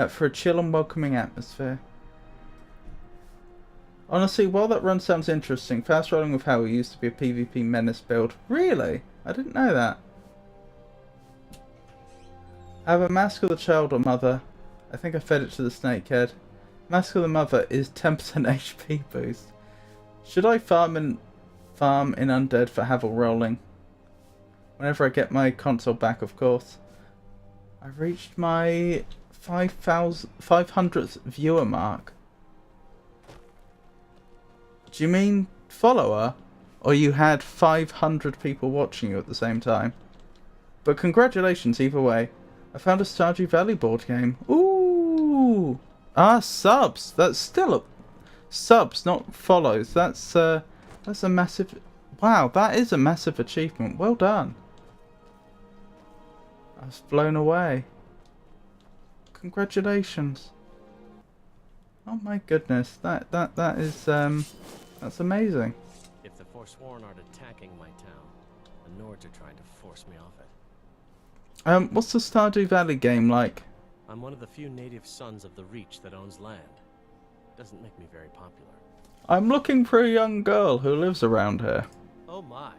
for a chill and welcoming atmosphere. Honestly, while that run sounds interesting, fast rolling with Howie used to be a PvP menace build. Really? I didn't know that. I have a Mask of the Child or Mother. I think I fed it to the snakehead. Mask of the Mother is 10% HP boost. Should I farm in Undead for Havel rolling? Whenever I get my console back, of course. I've reached my 500th viewer mark. Do you mean follower? Or you had 500 people watching you at the same time? But congratulations either way. I found a Stardew Valley board game. Ooh! Ah, subs! That's still a... Subs, not follows. That's a massive... Wow, that is a massive achievement. Well done. I was blown away. Congratulations. Oh my goodness, that is that's amazing. If the Forsworn aren't attacking my town, the Nords are trying to force me off it. What's the Stardew Valley game like? I'm one of the few native sons of the Reach that owns land. Doesn't make me very popular. I'm looking for a young girl who lives around here. Oh my.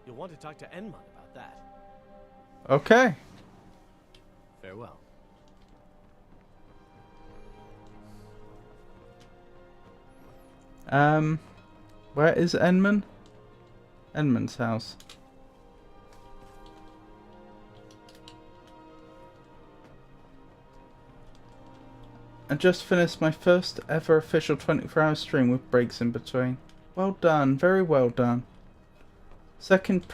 You'll want to talk to Enman about that. Okay. Farewell. Where is Enman? Enman's house. I just finished my first ever official 24-hour stream with breaks in between. Well done, very well done. Second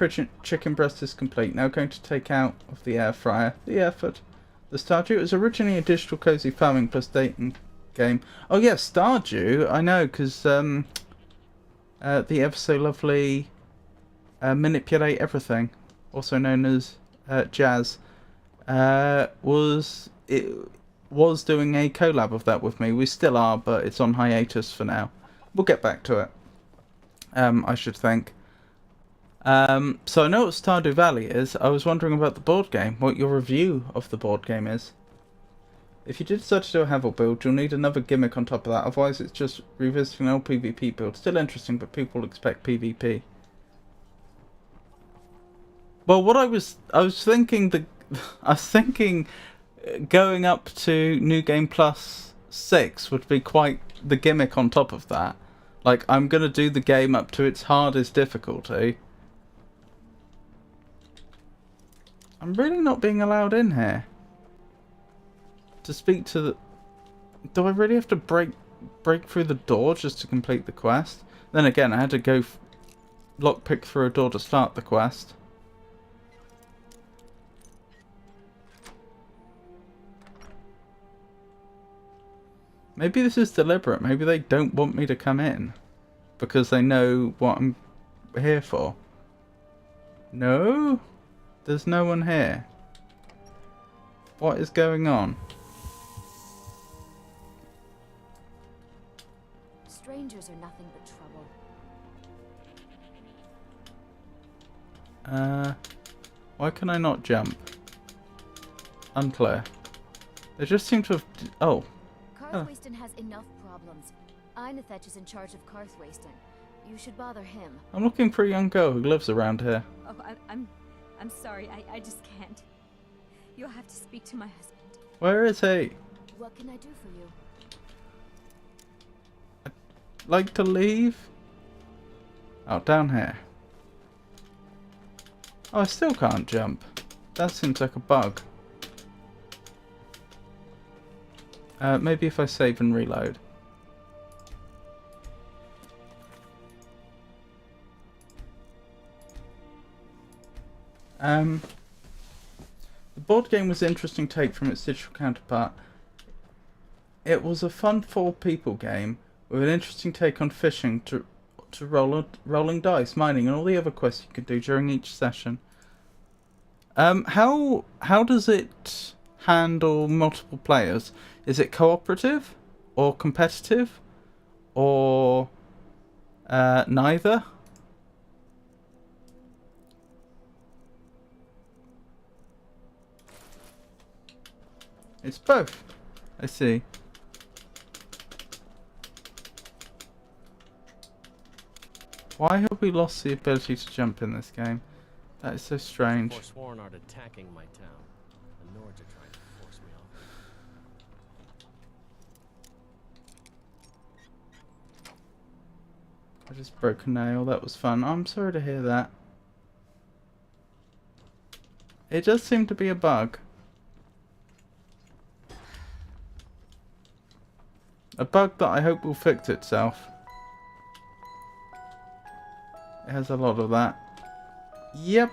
chicken breast is complete. Now going to take out of the air fryer. The effort. The Stardew was originally a digital cozy farming plus dating game. Oh yeah, Stardew. I know, because the ever so lovely Manipulate Everything, also known as Jazz, was doing a collab of that with me. We still are, but it's on hiatus for now. We'll get back to it. I should think. So I know what Stardew Valley is. I was wondering about the board game, what your review of the board game is. If you did decide to do a Havel build, you'll need another gimmick on top of that, otherwise it's just revisiting an old PvP build. Still interesting, but people expect PvP. Well, what I was thinking going up to New Game Plus 6 would be quite the gimmick on top of that. Like, I'm gonna do the game up to its hardest difficulty. I'm really not being allowed in here. To speak to the... Do I really have to break through the door just to complete the quest? Then again, I had to go lockpick through a door to start the quest. Maybe this is deliberate. Maybe they don't want me to come in because they know what I'm here for. No? There's no one here. What is going on? Strangers are nothing but trouble. Why can I not jump? Unclear. They just seem to have... Oh. Carthwayston has enough problems. Einethech is in charge of Carthwayston. You should bother him. I'm looking for a young girl who lives around here. Oh, I'm sorry. I just can't. You'll have to speak to my husband. Where is he? What can I do for you? I'd like to leave. Oh, down here. Oh, I still can't jump. That seems like a bug. Maybe if I save and reload. The board game was an interesting take from its digital counterpart. It was a fun 4-people game with an interesting take on fishing, to rolling dice, mining, and all the other quests you could do during each session. How does it handle multiple players? Is it cooperative or competitive or neither? It's both. I see. Why have we lost the ability to jump in this game? That is so strange. Forsworn aren't attacking my town. The Nords are trying to force me off. I just broke a nail. That was fun. I'm sorry to hear that. It does seem to be a bug. A bug that I hope will fix itself. It has a lot of that. Yep.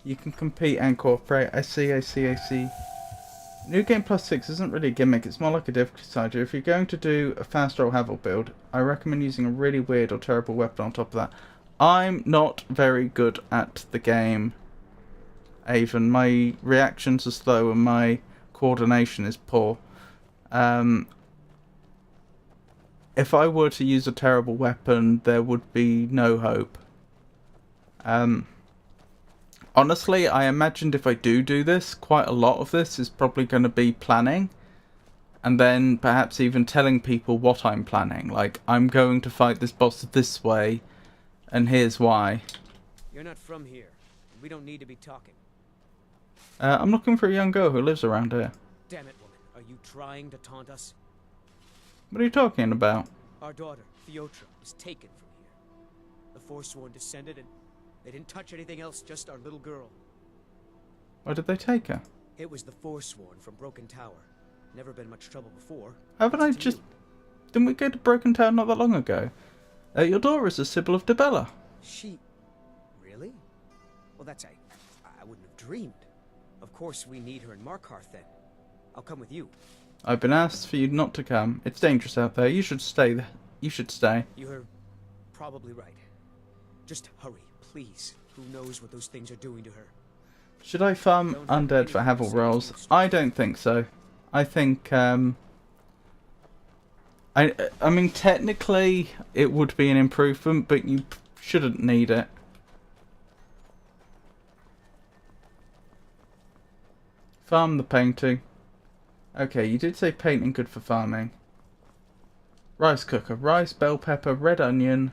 You can compete and cooperate. I see. New Game Plus 6 isn't really a gimmick, it's more like a difficulty side. If you're going to do a fast roll Havel build, I recommend using a really weird or terrible weapon on top of that. I'm not very good at the game, Avon. My reactions are slow and my coordination is poor. If I were to use a terrible weapon, there would be no hope. Honestly, I imagined if I do this, quite a lot of this is probably going to be planning. And then perhaps even telling people what I'm planning. Like, I'm going to fight this boss this way, and here's why. You're not from here. We don't need to be talking. I'm looking for a young girl who lives around here. Damn it, woman. Are you trying to taunt us? What are you talking about? Our daughter, Theotra, was taken from here. The Forsworn descended and they didn't touch anything else, just our little girl. Why did they take her? It was the Forsworn from Broken Tower. Never been much trouble before. Haven't I just... Didn't we go to Broken Town not that long ago? Your daughter is a Sibyl of Debella. She... Really? Well, that's... I wouldn't have dreamed. Of course we need her in Markarth then. I'll come with you. I've been asked for you not to come. It's dangerous out there. You should stay there. You should stay. You're probably right. Just hurry, please. Who knows what those things are doing to her? Should I farm undead for Havel rolls? I don't think so. I think, I mean, technically, it would be an improvement, but you shouldn't need it. Farm the painting. Okay, you did say painting good for farming. Rice cooker. Rice, bell pepper, red onion,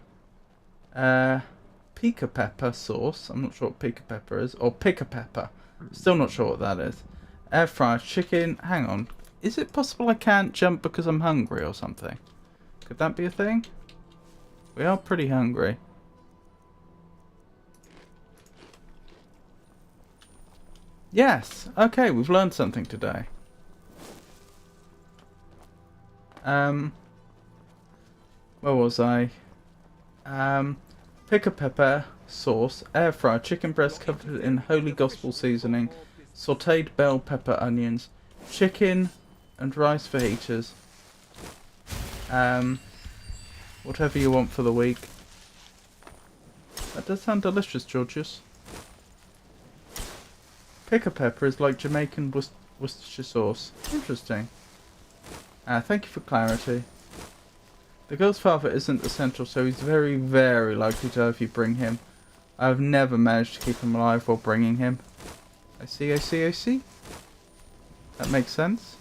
pica pepper sauce. I'm not sure what pica pepper is. Or pica pepper. Still not sure what that is. Air fryer, chicken. Hang on. Is it possible I can't jump because I'm hungry or something? Could that be a thing? We are pretty hungry. Yes. Okay, we've learned something today. Where was I? Pick a pepper sauce, air fry, chicken breast covered in holy gospel seasoning, sautéed bell pepper onions, chicken and rice fajitas. Whatever you want for the week. That does sound delicious, Georgius. Pick a pepper is like Jamaican Worcestershire sauce. Interesting. Thank you for clarity. The girl's father isn't essential, so he's very, very likely to die if you bring him. I've never managed to keep him alive while bringing him. I see, I see, I see. That makes sense.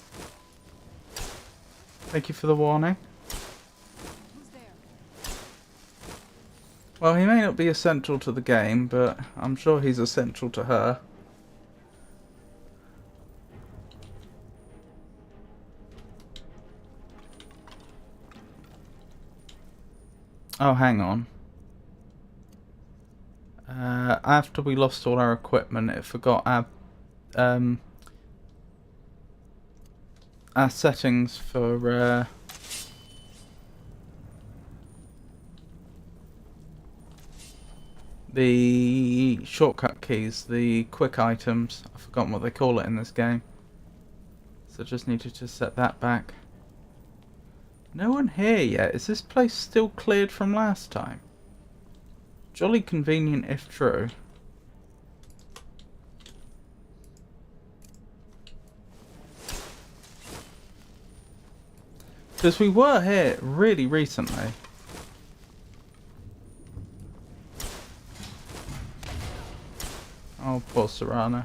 Thank you for the warning. Well, he may not be essential to the game, but I'm sure he's essential to her. Oh, hang on. After we lost all our equipment, it forgot our settings for the shortcut keys, the quick items. I've forgotten what they call it in this game. So just needed to set that back. No one here yet. Is this place still cleared from last time? Jolly convenient if true. Because we were here really recently. Oh, poor Serana.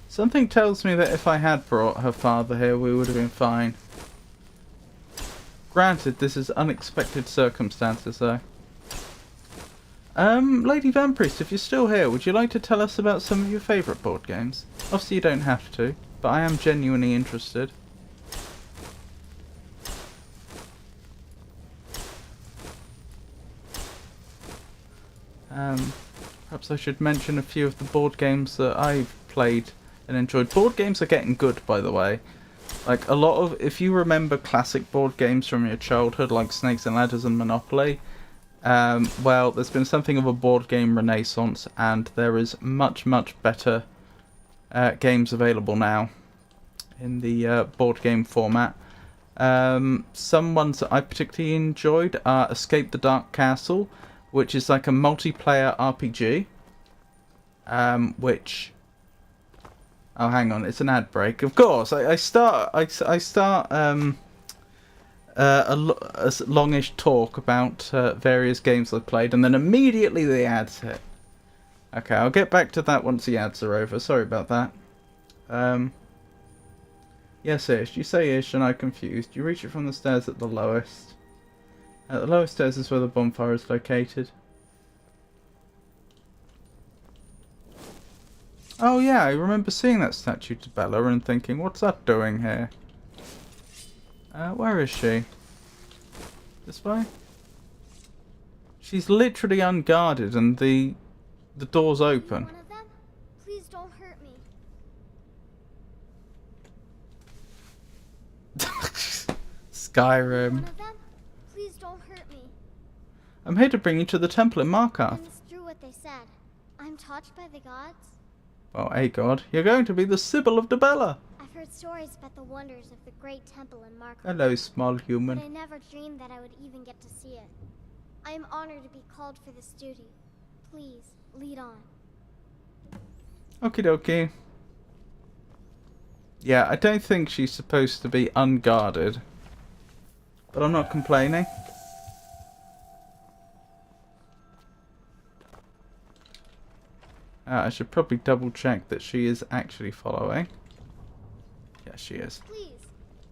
Something tells me that if I had brought her father here, we would have been fine. Granted, this is unexpected circumstances, though. Lady Van Priest, if you're still here, would you like to tell us about some of your favourite board games? Obviously you don't have to, but I am genuinely interested. Perhaps I should mention a few of the board games that I've played and enjoyed. Board games are getting good, by the way. Like, a lot of... If you remember classic board games from your childhood, like Snakes and Ladders and Monopoly, well, there's been something of a board game renaissance, and there is much, much better games available now in the board game format. Some ones that I particularly enjoyed are Escape the Dark Castle, which is like a multiplayer RPG. Which... Oh, hang on, it's an ad break. Of course, I start a longish talk about various games I've played, and then immediately the ads hit. Okay, I'll get back to that once the ads are over. Sorry about that. Yes, Ish. You say Ish, and I'm confused. You reach it from the stairs at the lowest. At the lowest stairs is where the bonfire is located. Oh yeah, I remember seeing that statue to Bella and thinking, what's that doing here? Where is she? This way? She's literally unguarded and the door's open. One of them? Please don't hurt me. Skyrim. One of them? Please don't hurt me. I'm here to bring you to the temple in Markarth. And it's true what they said. I'm touched by the gods. Oh, hey God, you're going to be the Sibyl of Debella. I've heard stories about the wonders of the great temple in Markarth. Hello, small human. But I never dreamed that I would even get to see it. I am honored to be called for this duty. Please, lead on. Okie dokie. Yeah, I don't think she's supposed to be unguarded. But I'm not complaining. I should probably double check that she is actually following. Yeah, she is. Please,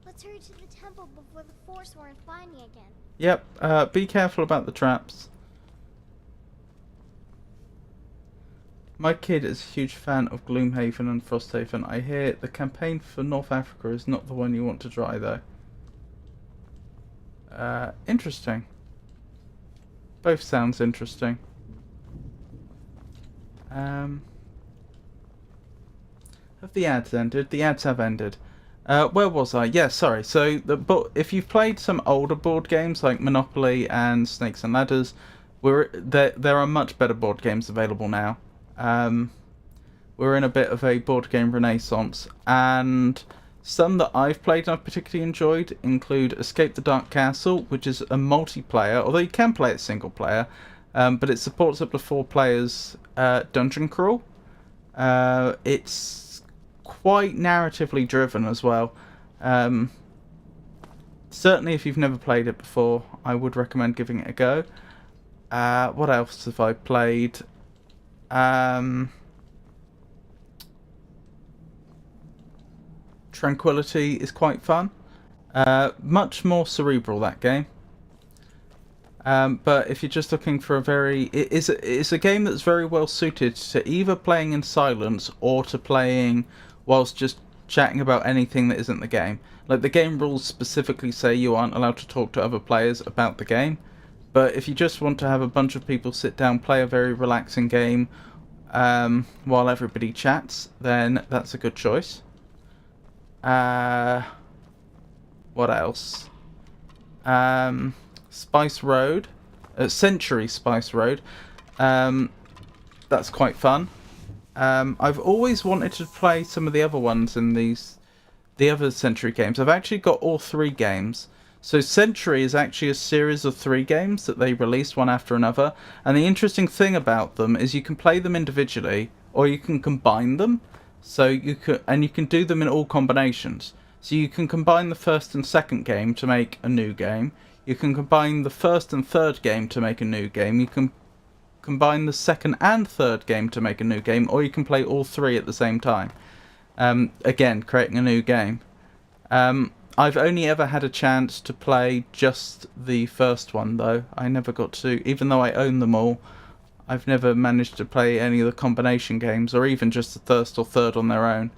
let's hurry to the temple before the Forsworn find me again. Yep, be careful about the traps. My kid is a huge fan of Gloomhaven and Frosthaven. I hear the campaign for North Africa is not the one you want to try, though. Interesting. Both sounds interesting. Have the ads ended? The ads have ended. Where was I? Yeah, sorry. So, if you've played some older board games like Monopoly and Snakes and Ladders, there are much better board games available now. We're in a bit of a board game renaissance, and some that I've played and I've particularly enjoyed include Escape the Dark Castle, which is a multiplayer, although you can play it single player, but it supports up to 4 players dungeon crawl. It's quite narratively driven as well. Certainly if you've never played it before, I would recommend giving it a go. What else have I played? Tranquility is quite fun. Much more cerebral, that game. But if you're just looking for it's a game that's very well suited to either playing in silence or to playing whilst just chatting about anything that isn't the game. Like, the game rules specifically say you aren't allowed to talk to other players about the game. But if you just want to have a bunch of people sit down, play a very relaxing game while everybody chats, then that's a good choice. What else? Spice Road, Century Spice Road. That's quite fun. I've always wanted to play some of the other ones in the other Century games. I've actually got all 3 games. So Century is actually a series of 3 games that they released one after another. And the interesting thing about them is you can play them individually, or you can combine them. So you can do them in all combinations. So you can combine the first and second game to make a new game. You can combine the first and third game to make a new game. You can combine the second and third game to make a new game, or you can play all 3 at the same time. Again, creating a new game. I've only ever had a chance to play just the first one, though. I never got to, even though I own them all, I've never managed to play any of the combination games, or even just the first or third on their own.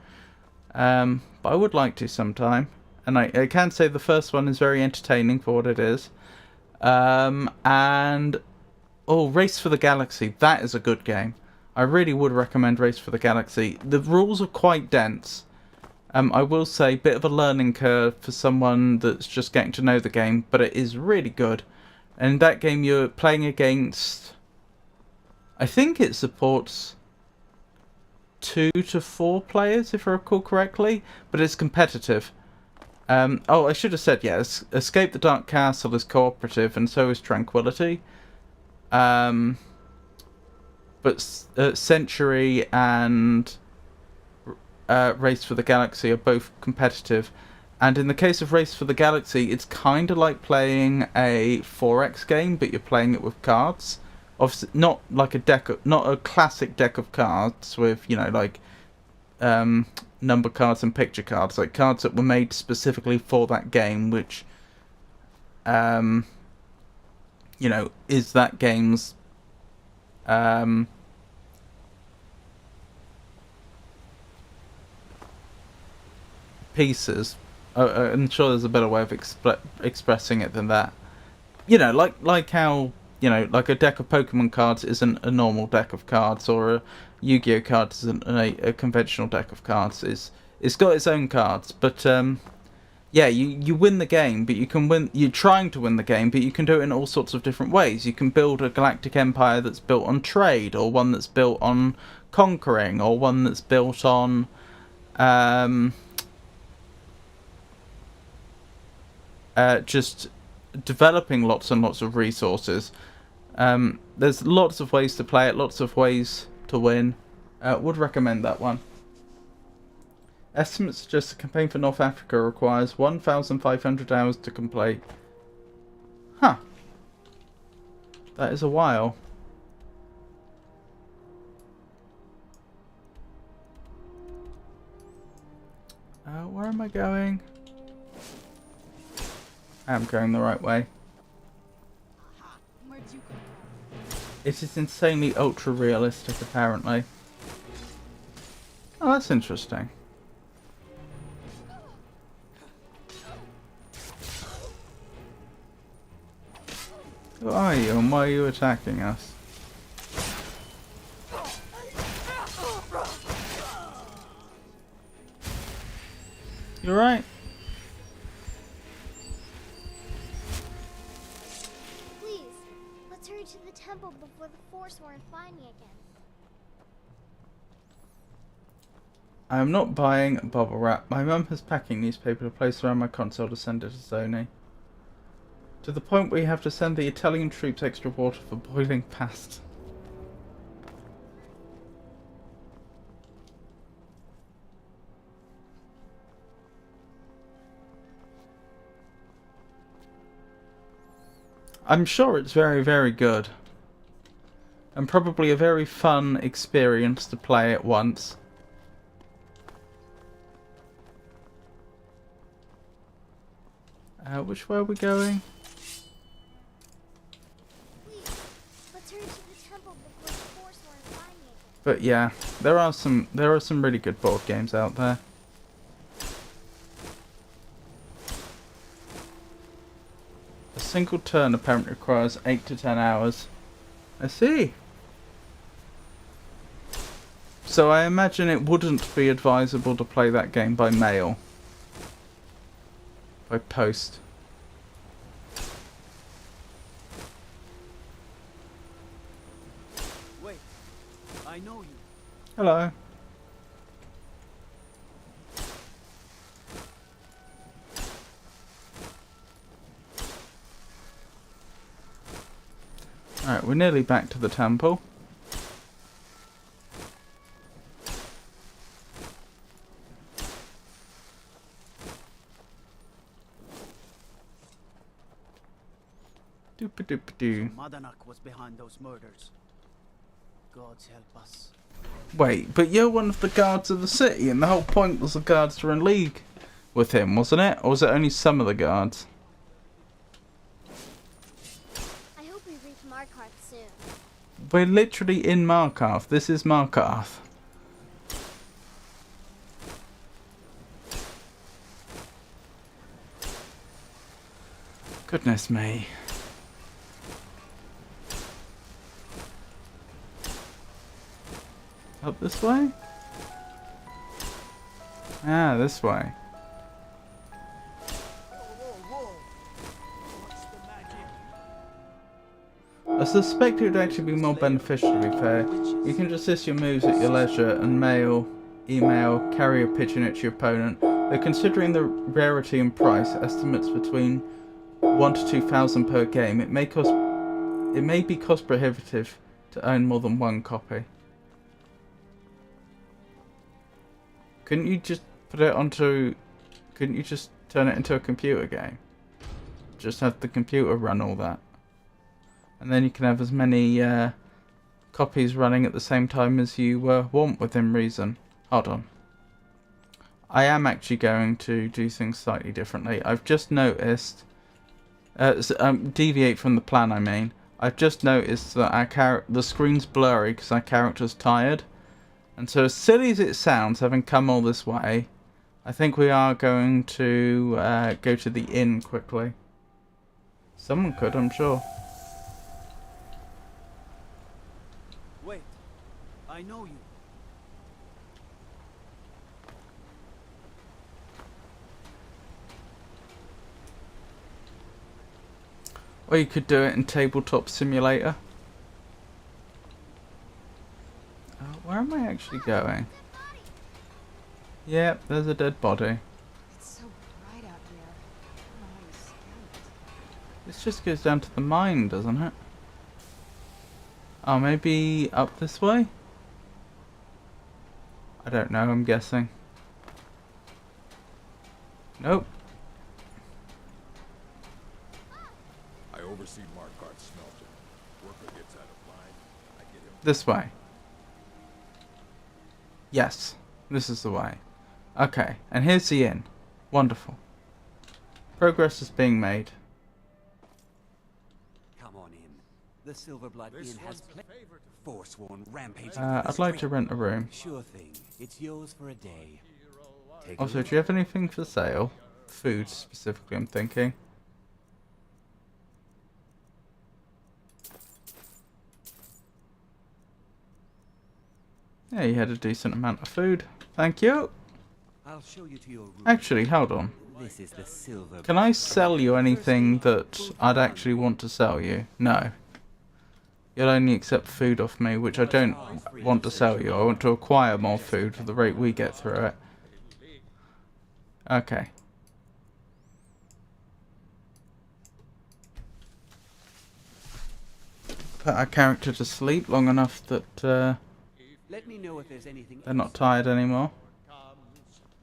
But I would like to sometime. And I can say the first one is very entertaining for what it is. Race for the Galaxy. That is a good game. I really would recommend Race for the Galaxy. The rules are quite dense. I will say, bit of a learning curve for someone that's just getting to know the game, but it is really good. And in that game you're playing against... I think it supports 2 to 4 players, if I recall correctly, but it's competitive. I should have said, yes, Escape the Dark Castle is cooperative, and so is Tranquility. Century and Race for the Galaxy are both competitive. And in the case of Race for the Galaxy, it's kind of like playing a 4X game, but you're playing it with cards. Obviously, not like not a classic deck of cards with, you know, like number cards and picture cards, like cards that were made specifically for that game, which, you know, is that game's pieces. I'm sure there's a better way of expressing it than that. You know, like how, you know, like a deck of Pokemon cards isn't a normal deck of cards, or a Yu-Gi-Oh cards isn't a conventional deck of cards. It's got its own cards, but yeah, you win the game, but you can win. You're trying to win the game, but you can do it in all sorts of different ways. You can build a galactic empire that's built on trade, or one that's built on conquering, or one that's built on just developing lots and lots of resources. There's lots of ways to play it, lots of ways to win. Would recommend that one. Estimates suggest the campaign for North Africa requires 1,500 hours to complete. Huh. That is a while. Where am I going? I'm going the right way. It is insanely ultra realistic, apparently. Oh, that's interesting. Who are you and why are you attacking us? You alright? Please, let's hurry to the temple before the Forsworn find me again. I am not buying a bubble wrap. My mum has packing newspaper to place around my console to send it to Sony. To the point where you have to send the Italian troops extra water for boiling pasta. I'm sure it's very, very good. And probably a very fun experience to play at once. Which way are we going? Please, let's hurry to the temple before the Forsworn find me again. But yeah, there are some really good board games out there. A single turn apparently requires 8 to 10 hours. I see. So I imagine it wouldn't be advisable to play that game by mail. By post. Wait, I know you. Hello. Alright, we're nearly back to the temple. Doop-a-doop-a-doo. Madanak was behind those murders. Gods help us. Wait, but you're one of the guards of the city, and the whole point was the guards were in league with him, wasn't it? Or was it only some of the guards? I hope we reach Markarth soon. We're literally in Markarth. This is Markarth. Goodness me. Up this way? Ah, this way. I suspect it would actually be more beneficial, to be fair. You can just list your moves at your leisure and mail, email, carrier pigeon it to your opponent. Though considering the rarity and price, estimates between 1 to 2,000 per game, it may cost it may be cost prohibitive to own more than one copy. Couldn't you just put it onto... Couldn't you just turn it into a computer game? Just have the computer run all that. And then you can have as many copies running at the same time as you want within reason. Hold on. I am actually going to do things slightly differently. I've just noticed... deviate from the plan, I mean. I've just noticed that the screen's blurry because our character's tired. And so as silly as it sounds, having come all this way, I think we are going to go to the inn quickly. Someone could, I'm sure. Wait, I know you. Or you could do it in Tabletop Simulator. Where am I actually going? Yep, there's a dead body. It's so bright out here. I don't know how you stand it. This just goes down to the mine, doesn't it? Oh, maybe up this way? I don't know, I'm guessing. Nope. I oversee Markarth's smelter. Worker gets out of line, I get him. This way. Yes, this is the way. Okay, and here's the inn. Wonderful. Progress is being made. Come on in. The Silverblood Inn has forsworn rampage. I'd like to rent a room. Sure thing. It's yours for a day. Also, do you have anything for sale? Food, specifically, I'm thinking. Yeah, you had a decent amount of food. Thank you. I'll show you to your room. Actually, hold on. This is the silver. Can I sell you anything that I'd actually want to sell you? No. You'll only accept food off me, which I don't want to sell you. I want to acquire more food for the rate we get through it. Okay. Put our character to sleep long enough that Let me know if there's anything they're not tired anymore.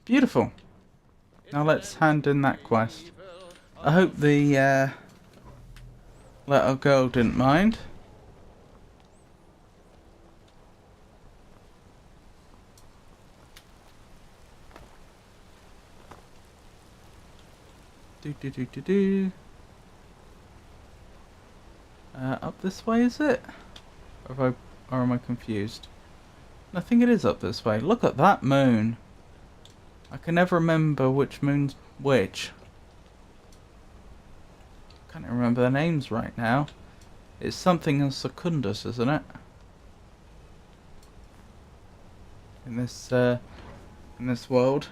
Beautiful. Now let's hand in that quest. I hope the little girl didn't mind. Up this way, is it? Or am I confused? I think it is up this way. Look at that moon. I can never remember which moon's which. Can't even remember their names right now. It's something in Secundus, isn't it? In this world.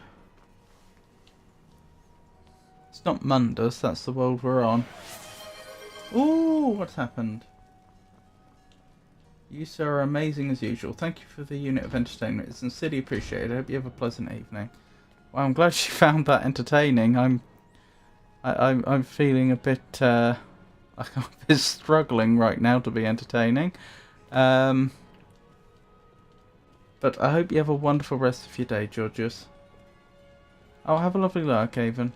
It's not Mundus, that's the world we're on. Ooh, what's happened? You, sir, are amazing as usual. Thank you for the unit of entertainment. It's sincerely appreciated. I hope you have a pleasant evening. Well, I'm glad she found that entertaining. I'm feeling a bit like I'm a bit struggling right now to be entertaining. But I hope you have a wonderful rest of your day, Georgius. Oh, have a lovely lark, Avon.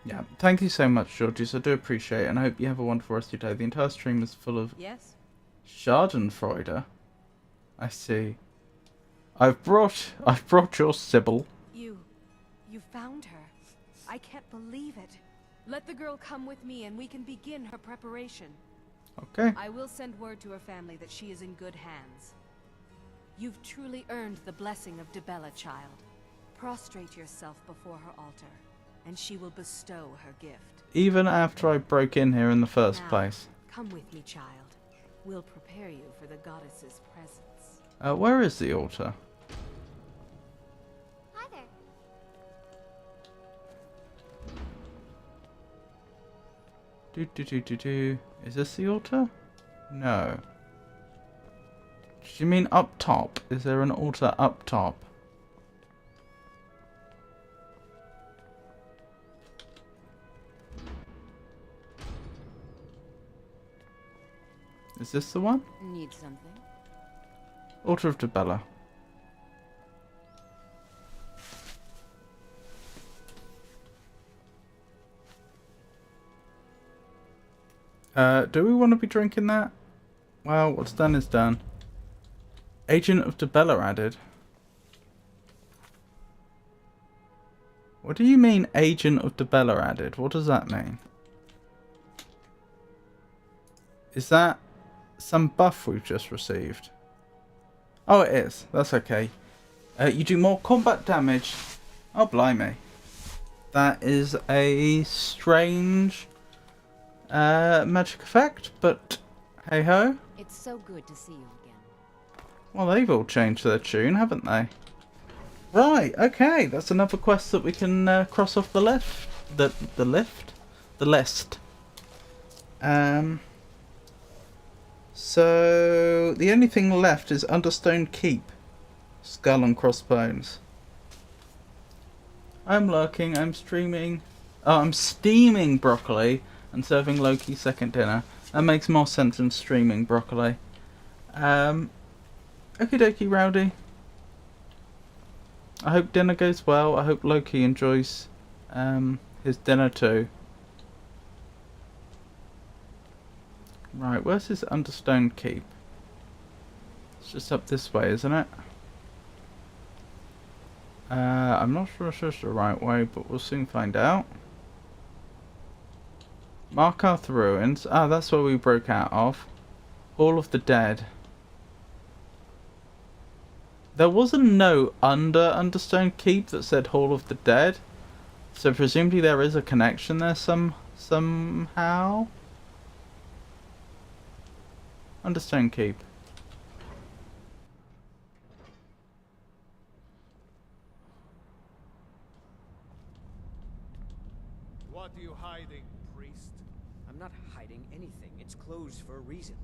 Yeah, thank you so much, Georgius. I do appreciate it, and I hope you have a wonderful rest of your day. The entire stream is full of Schadenfreude. I see. I've brought your Sybil. You found her. I can't believe it. Let the girl come with me and we can begin her preparation. Okay. I will send word to her family that she is in good hands. You've truly earned the blessing of Dibella, child. Prostrate yourself before her altar, and she will bestow her gift. Even after I broke in here in the first place. Come with me, child. We'll prepare you for the goddess's presence. Where is the altar? Hi there. Is this the altar? No. Do you mean up top? Is there an altar up top? Is this the one? Need something? Altar of Debella. Do we want to be drinking that? Well, what's done is done. Agent of Debella added. What do you mean, Agent of Debella added? What does that mean? Is that some buff we've just received? Oh, it is. That's okay. You do more combat damage. Oh, blimey. That is a strange magic effect, but hey ho. It's so good to see you again. Well, they've all changed their tune, haven't they? Right, okay. That's another quest that we can cross off the list. The list. So the only thing left is Understone Keep, Skull and Crossbones. I'm lurking. I'm streaming. Oh, I'm steaming broccoli and serving Loki second dinner. That makes more sense than streaming broccoli. Okie dokie, Rowdy. I hope dinner goes well. I hope Loki enjoys his dinner too. Right, where's his Understone Keep? It's just up this way, isn't it? I'm not sure if it's the right way, but we'll soon find out. Markarth Ruins. Ah, that's where we broke out of. Hall of the Dead. There was a note under Understone Keep that said Hall of the Dead. So presumably there is a connection there somehow. Understone Keep. What are you hiding, priest? I'm not hiding anything. It's closed for a reason.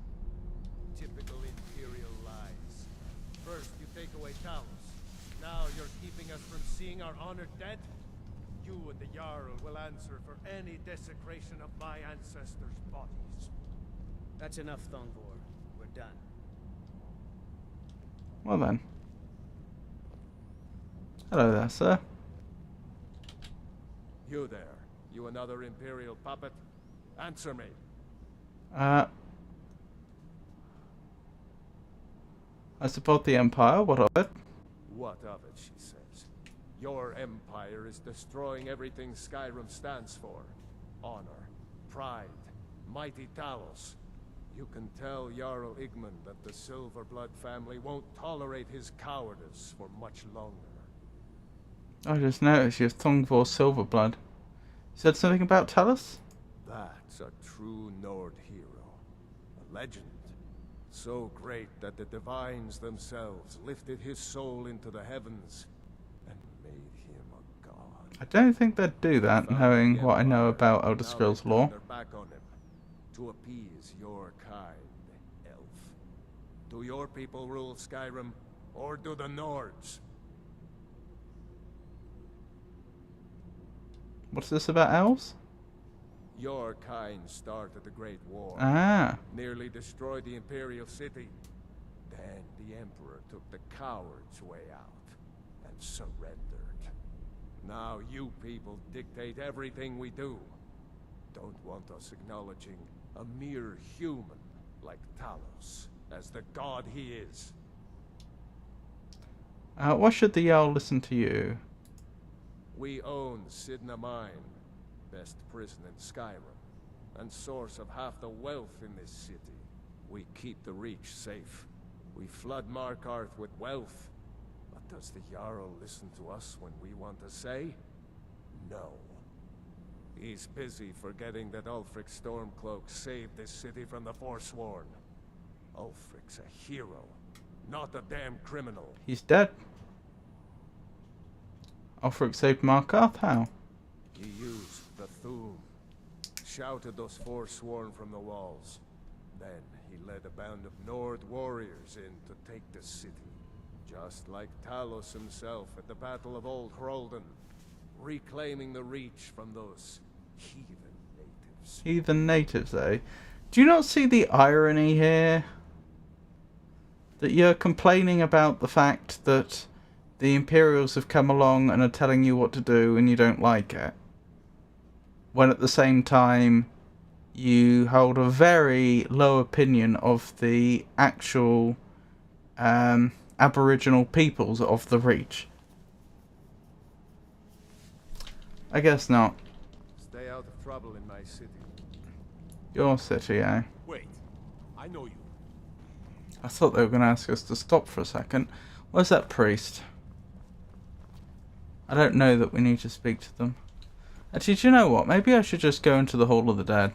Typical Imperial lies. First, you take away Talos. Now you're keeping us from seeing our honored dead? You and the Jarl will answer for any desecration of my ancestors' bodies. That's enough, Thongvor. We're done. Well then. Hello there, sir. You there. You another Imperial puppet? Answer me. I support the Empire. What of it? What of it, she says. Your empire is destroying everything Skyrim stands for. Honor, pride, mighty Talos. You can tell Jarl Igmund that the Silverblood family won't tolerate his cowardice for much longer. I just noticed you have Thongvor Silverblood. You said something about Talos? That's a true Nord hero. A legend. So great that the divines themselves lifted his soul into the heavens and made him a god. I don't think they'd do that, knowing what I know about Elder Scrolls lore. Back on him to appease your kind, elf. Do your people rule Skyrim, or do the Nords? What's this about elves? Your kind started the Great War. Ah. Nearly destroyed the Imperial City. Then the Emperor took the coward's way out and surrendered. Now you people dictate everything we do. Don't want us acknowledging a mere human like Talos as the god he is. Why should the Jarl listen to you? We own Sidna Mine, best prison in Skyrim, and source of half the wealth in this city. We keep the Reach safe. We flood Markarth with wealth. But does the Jarl listen to us when we want to say? No. He's busy forgetting that Ulfric Stormcloak saved this city from the Forsworn. Ulfric's a hero, not a damn criminal. He's dead. Ulfric saved Markarth? How? He used the Thum, shouted those Forsworn from the walls. Then he led a band of Nord warriors in to take the city. Just like Talos himself at the Battle of Old Hroldan, reclaiming the Reach from those heathen natives. Heathen natives, eh? Do you not see the irony here? That you're complaining about the fact that the Imperials have come along and are telling you what to do and you don't like it. When at the same time you hold a very low opinion of the actual Aboriginal peoples of the Reach. I guess not. Stay out of trouble in my city. Your city, eh? Wait, I know you. I thought they were going to ask us to stop for a second. Where's that priest? I don't know that we need to speak to them. Actually, do you know what? Maybe I should just go into the Hall of the Dead.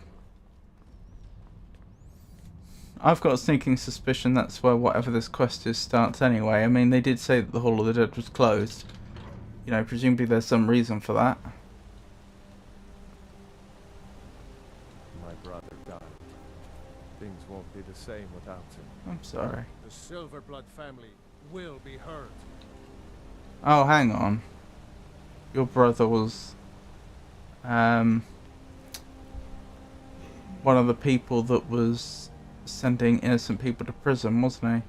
I've got a sneaking suspicion that's where whatever this quest is starts anyway. I mean, they did say that the Hall of the Dead was closed. You know, presumably there's some reason for that. My brother died. Things won't be the same without him. I'm sorry. The Silverblood family will be heard. Oh, hang on. Your brother was one of the people that was sending innocent people to prison, wasn't he?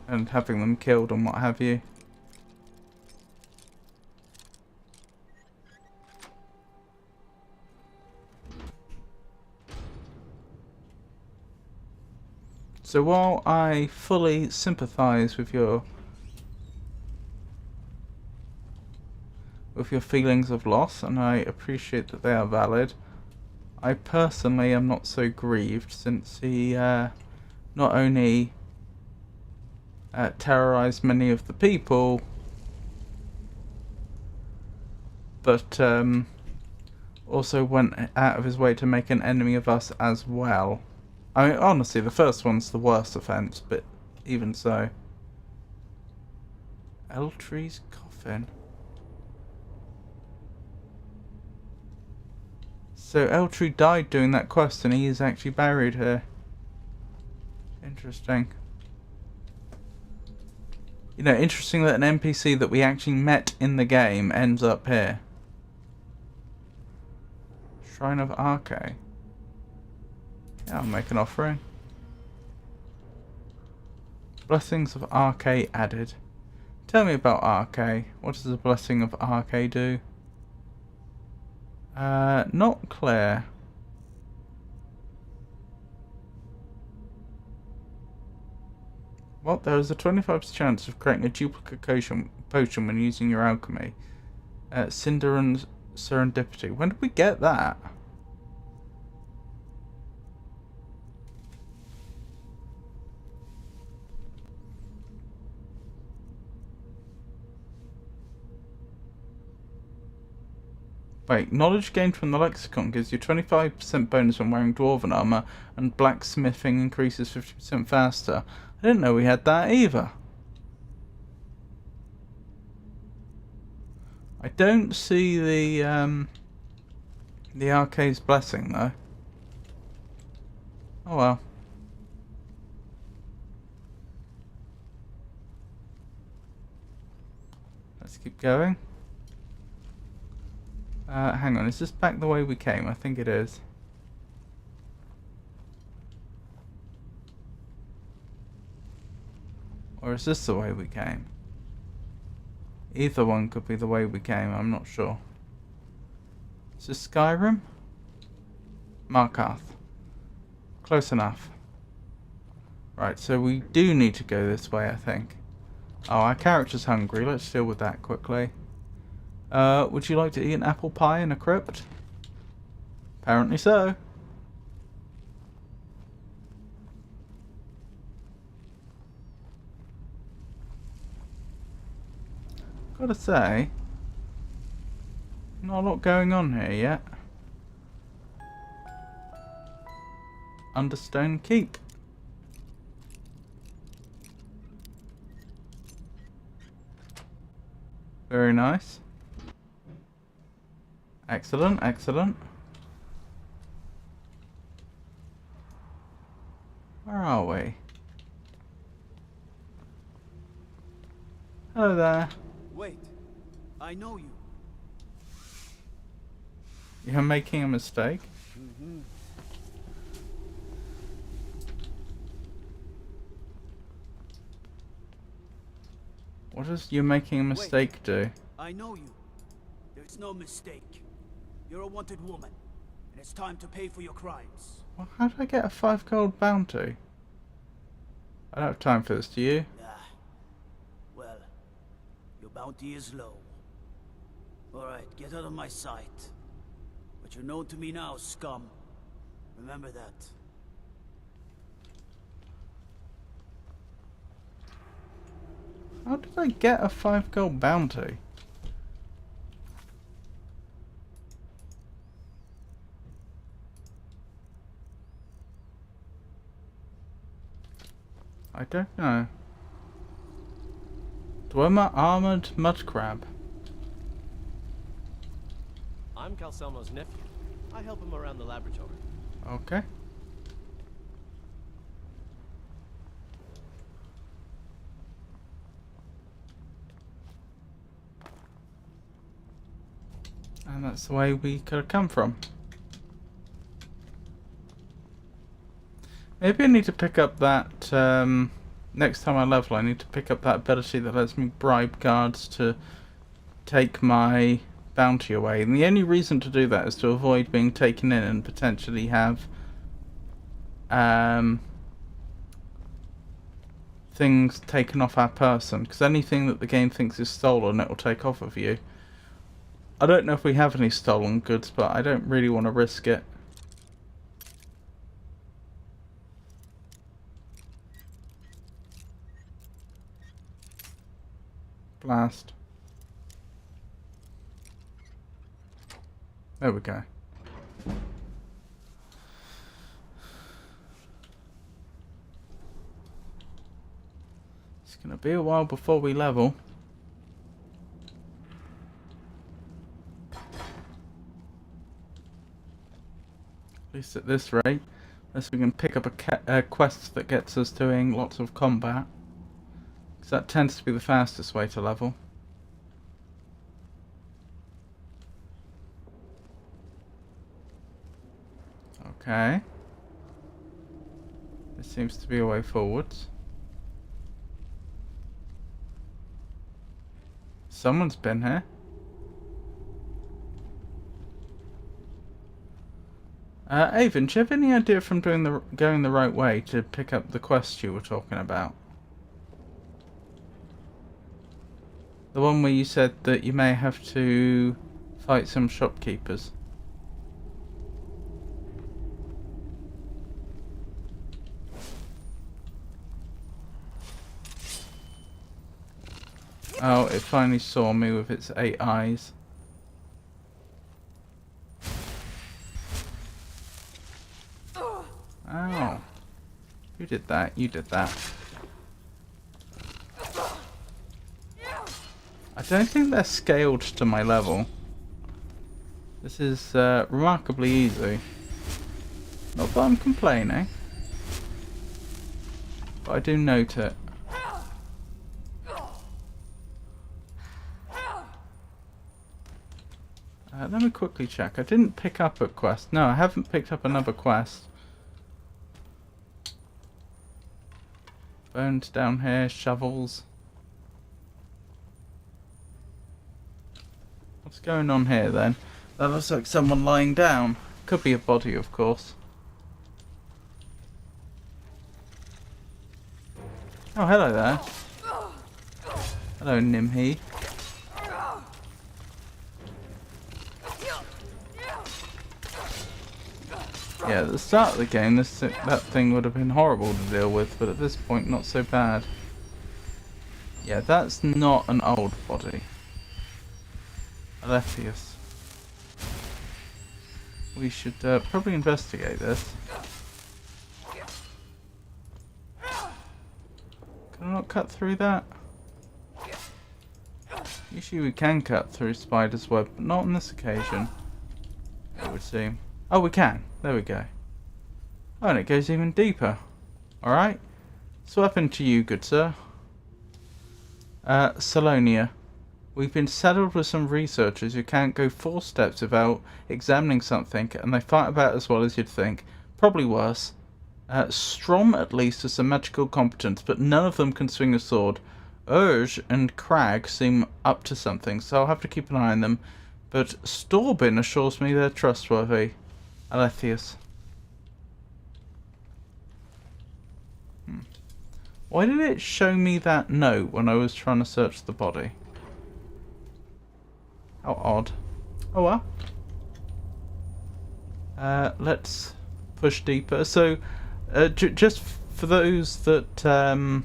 And having them killed and what have you. So while I fully sympathise with your feelings of loss, and I appreciate that they are valid, I personally am not so grieved, since he not only terrorised many of the people, but also went out of his way to make an enemy of us as well. I mean, honestly, the first one's the worst offence, but even so. Eltree's coffin. So Eltree died doing that quest and he is actually buried here. Interesting. You know, interesting that an NPC that we actually met in the game ends up here. Shrine of Arche. Yeah, I'll make an offering. Blessings of Arche added. Tell me about Arche. What does the Blessing of Arche do? Not clear. Well, there is a 25% chance of creating a duplicate potion when using your alchemy. Cinder and Serendipity. When did we get that? Wait, knowledge gained from the lexicon gives you 25% bonus when wearing dwarven armor, and blacksmithing increases 50% faster. I didn't know we had that either. I don't see the Arche's blessing though. Oh well. Let's keep going. Hang on, is this back the way we came? I think it is. Or is this the way we came? Either one could be the way we came, I'm not sure. Is this Skyrim? Markarth. Close enough. Right, so we do need to go this way, I think. Oh, our character's hungry. Let's deal with that quickly. Would you like to eat an apple pie in a crypt? Apparently so. Gotta say, not a lot going on here yet. Understone Keep. Very nice. Excellent, excellent. Where are we? Hello there. Wait, I know you. You're making a mistake. What does you making a mistake do? I know you. There's no mistake. You're a wanted woman, and it's time to pay for your crimes. Well, how did I get a 5 gold bounty? I don't have time for this, do you? Well, your bounty is low. Alright, get out of my sight. But you're known to me now, scum. Remember that. How did I get a 5 gold bounty? I don't know. Dwemer armored mud crab. I'm Calcelmo's nephew. I help him around the laboratory. Okay. And that's the way we could have come from. Maybe I need to pick up that, next time I level, I need to pick up that ability that lets me bribe guards to take my bounty away. And the only reason to do that is to avoid being taken in and potentially have things taken off our person. Because anything that the game thinks is stolen, it will take off of you. I don't know if we have any stolen goods, but I don't really want to risk it. Blast. There we go. It's gonna be a while before we level. At least at this rate, unless we can pick up a quest that gets us doing lots of combat. Because that tends to be the fastest way to level. Okay. This seems to be a way forwards. Someone's been here. Avon, do you have any idea from going the right way to pick up the quest you were talking about? The one where you said that you may have to fight some shopkeepers. Oh, it finally saw me with its 8 eyes. Ow. You did that, you did that. I don't think they're scaled to my level. This is remarkably easy. Not that I'm complaining, but I do note it. Let me quickly check. I didn't pick up a quest. No, I haven't picked up another quest. Bones down here, shovels. What's going on here then? That looks like someone lying down. Could be a body, of course. Oh, hello there. Hello, Nimhi. Yeah, at the start of the game, that thing would have been horrible to deal with, but at this point, not so bad. Yeah, that's not an old body. Alephius. We should probably investigate this. Can I not cut through that? Usually we can cut through spider's web, but not on this occasion, it would seem. Oh, we can. There we go. Oh, and it goes even deeper. Alright. Swap into you, good sir. Salonia. We've been saddled with some researchers who can't go 4 steps without examining something, and they fight about as well as you'd think. Probably worse. Strom, at least, has some magical competence, but none of them can swing a sword. Urge and Crag seem up to something, so I'll have to keep an eye on them. But Storbin assures me they're trustworthy. Alethius. Why did it show me that note when I was trying to search the body? How odd. Oh well. Let's push deeper. So, just for those that...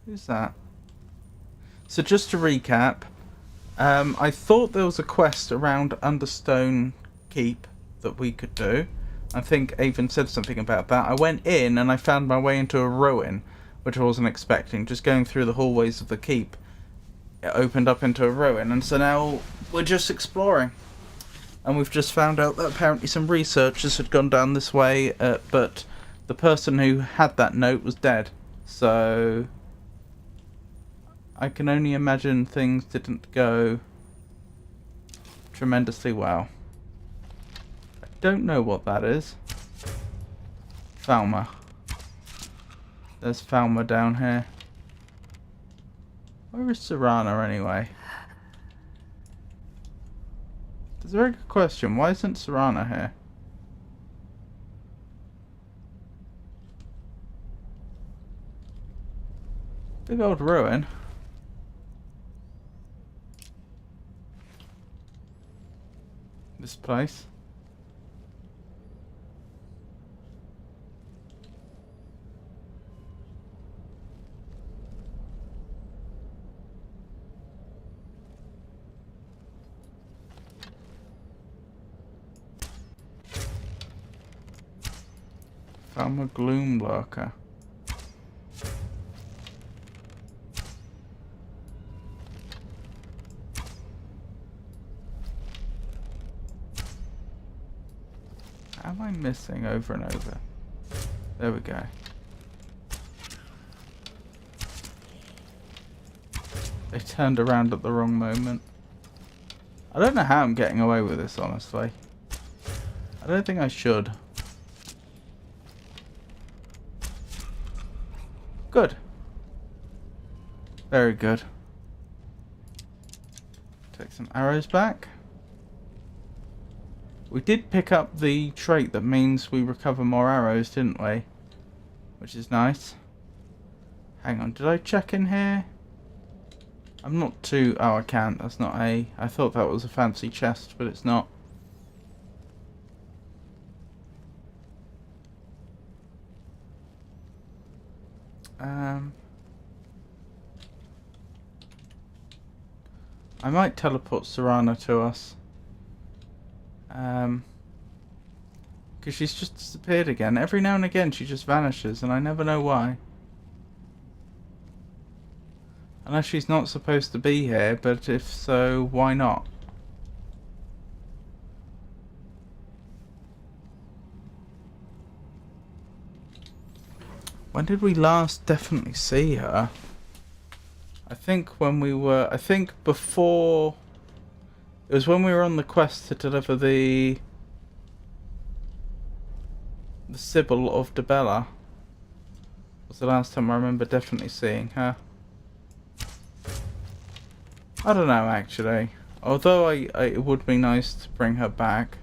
Who's that? So just to recap, I thought there was a quest around Understone Keep that we could do. I think Avon said something about that. I went in and I found my way into a ruin, which I wasn't expecting. Just going through the hallways of the keep, it opened up into a ruin, and so now we're just exploring. And we've just found out that apparently some researchers had gone down this way, but the person who had that note was dead. So I can only imagine things didn't go tremendously well. I don't know what that is. Falmer. There's Falmer down here. Where is Serana anyway? That's a very good question. Why isn't Serana here? Big old ruin. This place. I'm a gloom lurker. How am I missing over and over? There we go. They turned around at the wrong moment. I don't know how I'm getting away with this, honestly. I don't think I should. Good. Very good. Take some arrows back. We did pick up the trait that means we recover more arrows, didn't we? Which is nice. Hang on, did I check in here? I'm not too... Oh, I can't. That's not a... I thought that was a fancy chest, but it's not. I might teleport Serana to us. Because she's just disappeared again. Every now and again she just vanishes and I never know why. Unless she's not supposed to be here, but if so, why not? When did we last definitely see her? I think when we were... I think before... It was when we were on the quest to deliver the Sibyl of Debella. Was the last time I remember definitely seeing her. I don't know, actually. Although it would be nice to bring her back.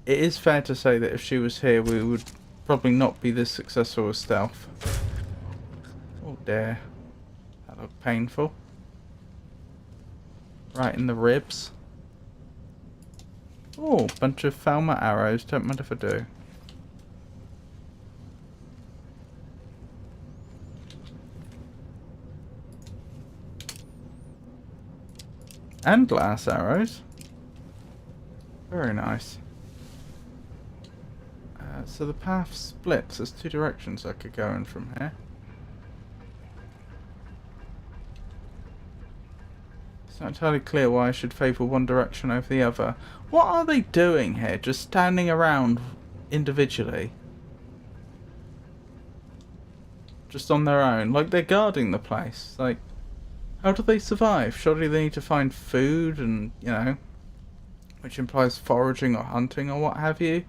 It is fair to say that if she was here, we would probably not be this successful with stealth. Oh dear. That looked painful. Right in the ribs. Oh, bunch of Falmer arrows. Don't mind if I do. And glass arrows. Very nice. So the path splits. There's two directions I could go in from here. It's not entirely clear why I should favour one direction over the other. What are they doing here? Just standing around individually? Just on their own? Like they're guarding the place. Like, how do they survive? Surely they need to find food and, you know, which implies foraging or hunting or what have you.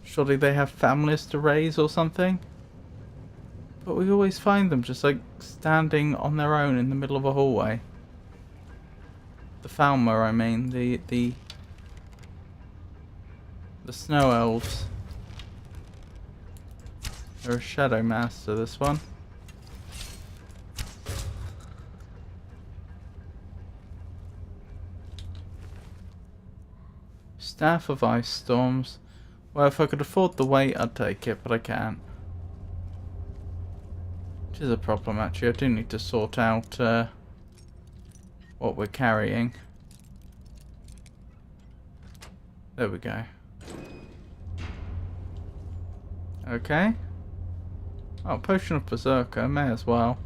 Surely they have families to raise or something? But we always find them just like standing on their own in the middle of a hallway. The Falmer, I mean, the snow elves. They're a shadow master, this one. Staff of Ice Storms. Well, if I could afford the weight, I'd take it, but I can't. Which is a problem, actually. I do need to sort out what we're carrying. There we go. Okay. Oh, Potion of Berserker. May as well.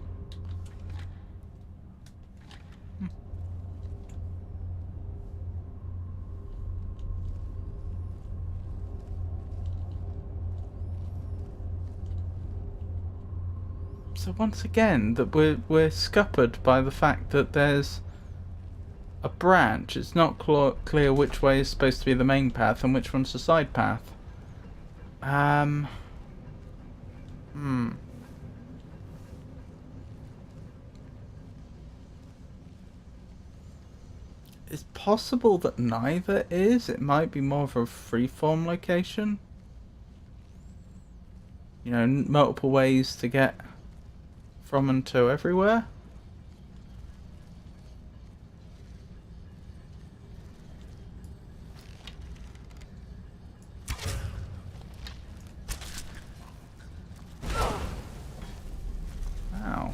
So once again, that we're scuppered by the fact that there's a branch. It's not clear which way is supposed to be the main path and which one's the side path. It's possible that neither is. It might be more of a freeform location. You know, multiple ways to get from and to everywhere. Wow.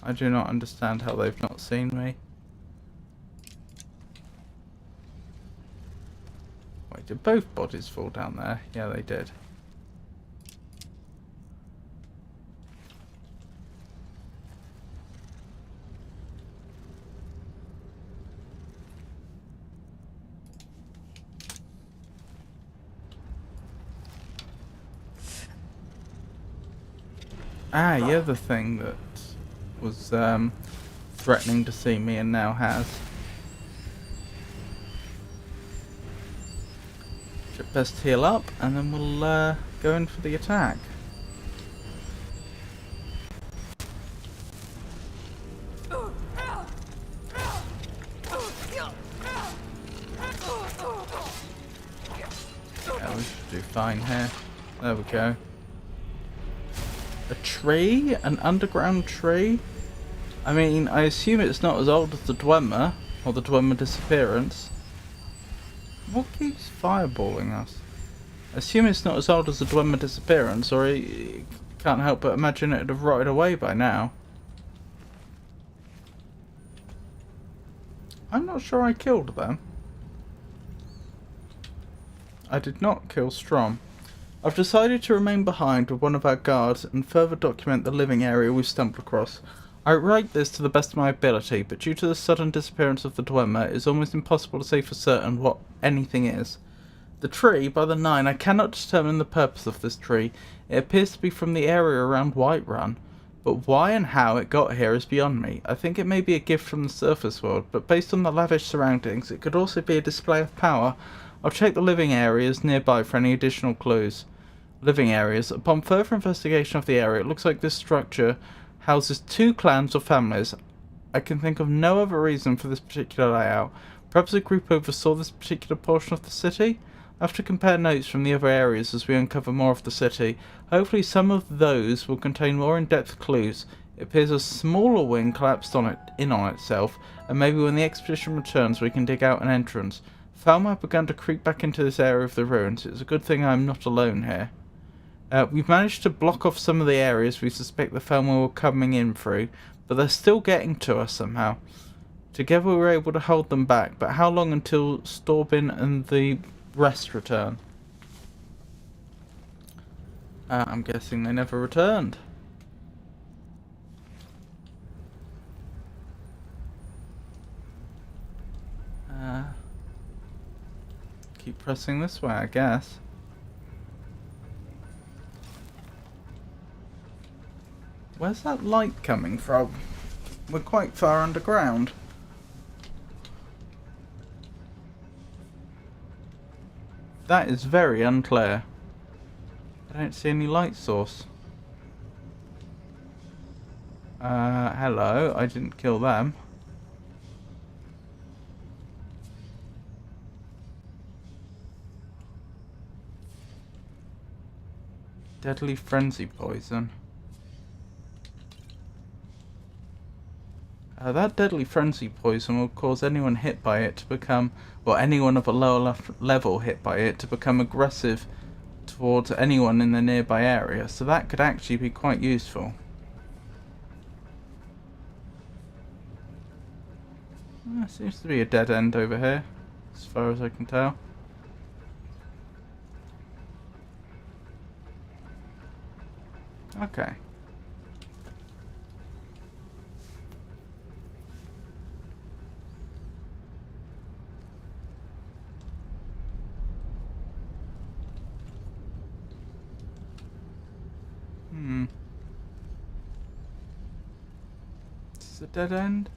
I do not understand how they've not seen me. Wait, did both bodies fall down there? Yeah, they did. Ah, you're the thing that was threatening to see me and now has. Should best heal up and then we'll go in for the attack. Yeah, we should do fine here. There we go. A tree? An underground tree? I mean, I assume it's not as old as the Dwemer, or the Dwemer disappearance. What keeps fireballing us? I assume it's not as old as the Dwemer disappearance, or I can't help but imagine it would have rotted away by now. I'm not sure I killed them. I did not kill Strom. I've decided to remain behind with one of our guards and further document the living area we've stumbled across. I write this to the best of my ability, but due to the sudden disappearance of the Dwemer, it is almost impossible to say for certain what anything is. The tree, by the 9, I cannot determine the purpose of this tree. It appears to be from the area around Whiterun, but why and how it got here is beyond me. I think it may be a gift from the surface world, but based on the lavish surroundings, it could also be a display of power. I'll check the living areas nearby for any additional clues. Living areas. Upon further investigation of the area, it looks like this structure houses 2 clans or families. I can think of no other reason for this particular layout. Perhaps a group oversaw this particular portion of the city? I have to compare notes from the other areas as we uncover more of the city. Hopefully some of those will contain more in-depth clues. It appears a smaller wing collapsed in on itself, and maybe when the expedition returns we can dig out an entrance. Falmer have begun to creep back into this area of the ruins. It's a good thing I'm not alone here. We've managed to block off some of the areas we suspect the Falmer were coming in through, but they're still getting to us somehow. Together we were able to hold them back, but how long until Storbin and the rest return? I'm guessing they never returned. keep pressing this way, I guess. Where's that light coming from? We're quite far underground. That is very unclear. I don't see any light source. Hello, I didn't kill them. Deadly frenzy poison. That deadly frenzy poison will cause anyone hit by it to become, or anyone of a lower level hit by it to become aggressive towards anyone in the nearby area, so that could actually be quite useful. Seems to be a dead end over here, as far as I can tell. Okay. Is this a dead end?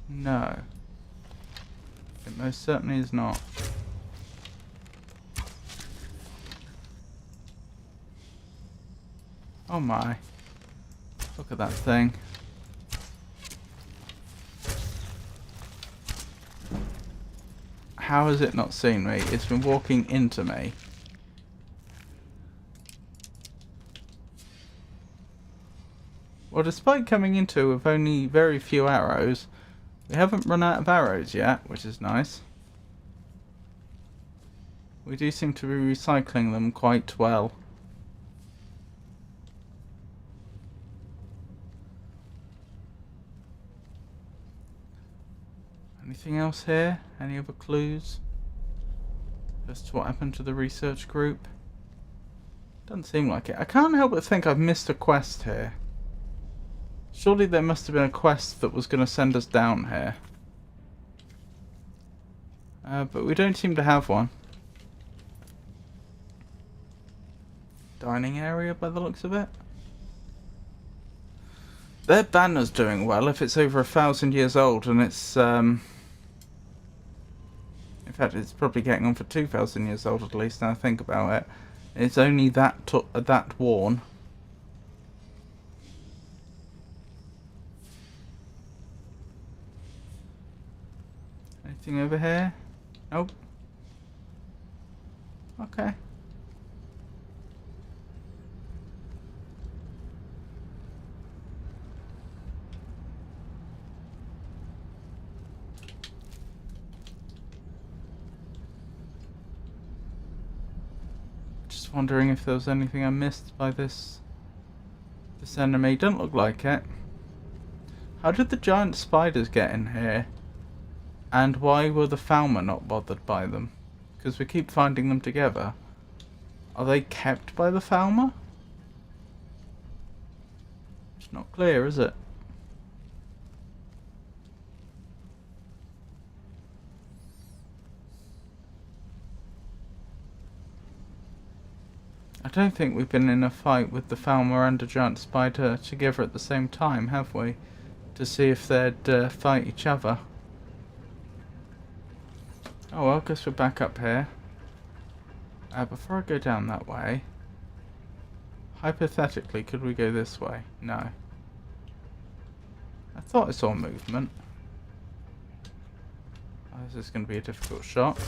No. It most certainly is not. Oh my. Look at that thing. How has it not seen me? It's been walking into me. Well, despite coming into with only very few arrows, we haven't run out of arrows yet, which is nice. We do seem to be recycling them quite well. Anything else here? Any other clues as to what happened to the research group? Doesn't seem like it. I can't help but think I've missed a quest here. Surely there must have been a quest that was going to send us down here. But we don't seem to have one. Dining area by the looks of it. Their banner's doing well if it's over 1,000 years old, and it's in fact it's probably getting on for 2,000 years old at least now I think about it. It's only that worn. Anything over here? Nope. Okay. Just wondering if there was anything I missed by this enemy. Doesn't look like it. How did the giant spiders get in here? And why were the Falmer not bothered by them? Because we keep finding them together. Are they kept by the Falmer? It's not clear, is it? I don't think we've been in a fight with the Falmer and a giant spider together at the same time, have we? To see if they'd fight each other. Oh well, guess we're back up here. Before I go down that way, hypothetically, could we go this way? No. I thought I saw movement. Oh, this is going to be a difficult shot.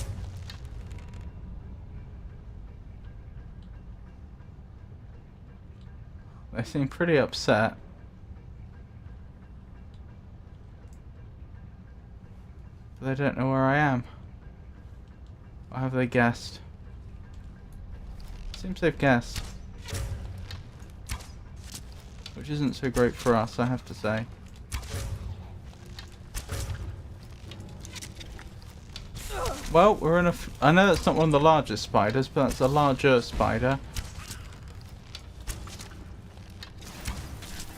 They seem pretty upset. But they don't know where I am. Or have they guessed? Seems they've guessed. Which isn't so great for us, I have to say. Well, we're in a... I know that's not one of the largest spiders, but that's a larger spider.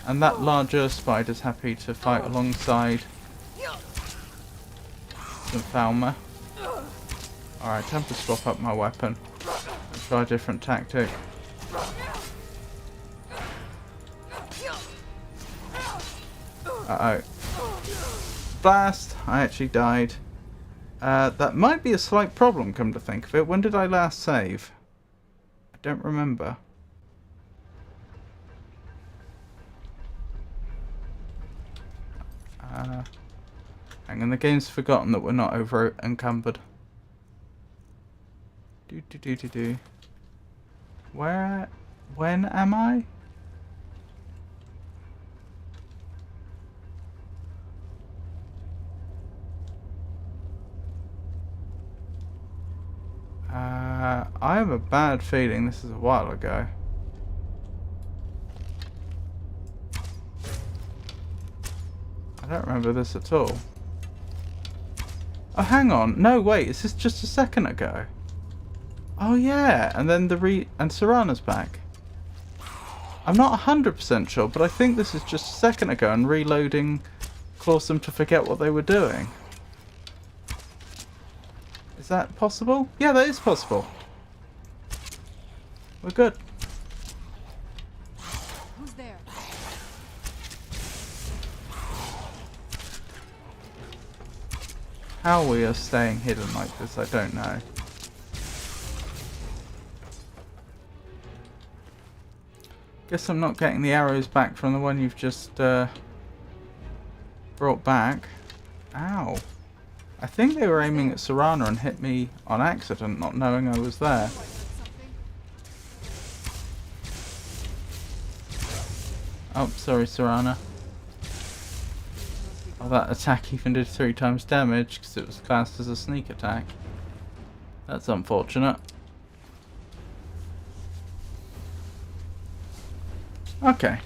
And that larger spider's happy to fight alongside some Falmer. Alright, time to swap up my weapon and try a different tactic. Uh-oh. Blast! I actually died. That might be a slight problem, come to think of it. When did I last save? I don't remember. Hang on, the game's forgotten that we're not over encumbered. Where? When am I? I have a bad feeling this is a while ago. I don't remember this at all. Oh, hang on. No, wait. Is this just a second ago? Oh, yeah. And then and Serana's back. I'm not 100% sure, but I think this is just a second ago and reloading caused them to forget what they were doing. Is that possible? Yeah, that is possible. We're good. Who's there? How we are staying hidden like this, I don't know. Guess I'm not getting the arrows back from the one you've just brought back. Ow. I think they were aiming at Serana and hit me on accident, not knowing I was there. Oh, sorry, Serana. Oh, that attack even did 3 times damage because it was classed as a sneak attack. That's unfortunate. Okay.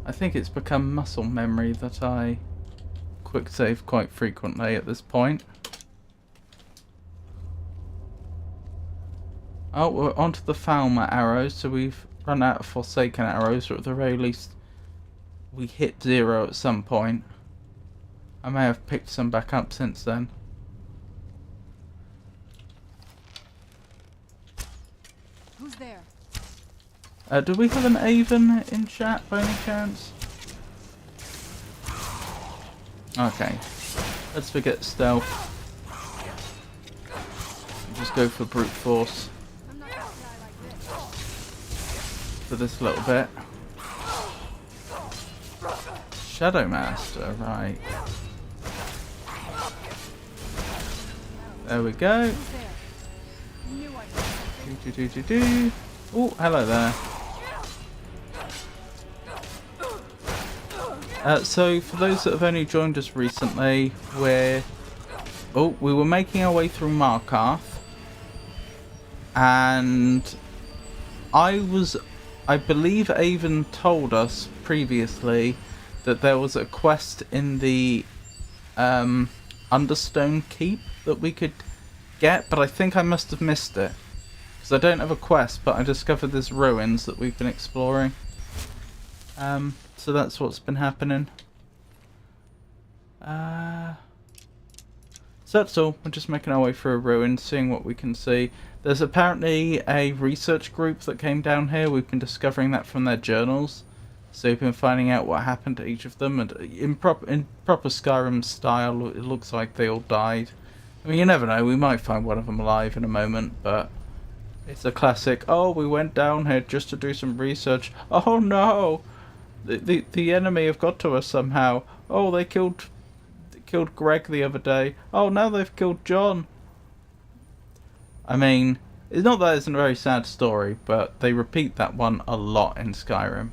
I think it's become muscle memory that I quick save quite frequently at this point. Oh, we're onto the Falmer arrows, so we've run out of Forsaken arrows, or at the very least we hit 0 at some point. I may have picked some back up since then. Who's there? Do we have an Avon in chat by any chance? Okay, let's forget stealth. Just go for brute force for this little bit. Shadow Master, right. There we go. Oh, hello there. So for those that have only joined us recently, we were making our way through Markarth, and I believe Avon told us previously that there was a quest in the Understone Keep that we could get, but I think I must have missed it. Because I don't have a quest, but I discovered there's ruins that we've been exploring. So that's what's been happening. So that's all. We're just making our way through a ruin, seeing what we can see. There's apparently a research group that came down here. We've been discovering that from their journals. So we've been finding out what happened to each of them. And in proper Skyrim style, it looks like they all died. I mean, you never know. We might find one of them alive in a moment, but it's a classic, oh, we went down here just to do some research. Oh no! The enemy have got to us somehow. Oh, they killed Greg the other day. Oh, now they've killed John. I mean, it's not that it's a very sad story, but they repeat that one a lot in Skyrim.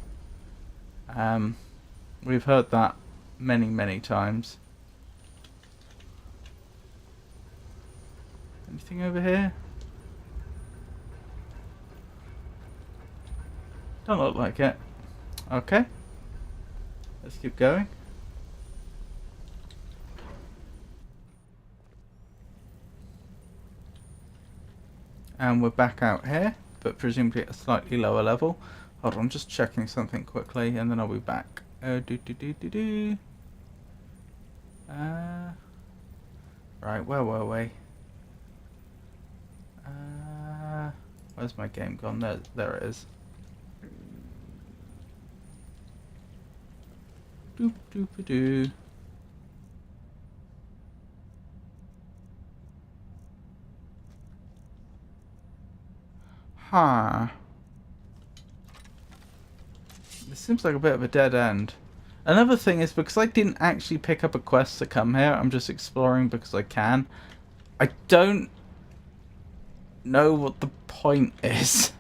We've heard that many, many times. Anything over here? Don't look like it. Okay. Let's keep going. And we're back out here, but presumably at a slightly lower level. Hold on, just checking something quickly, and then I'll be back. Right, where were we? Where's my game gone? There it is. Doop doop doo. Huh. This seems like a bit of a dead end. Another thing is, because I didn't actually pick up a quest to come here, I'm just exploring because I can. I don't know what the point is.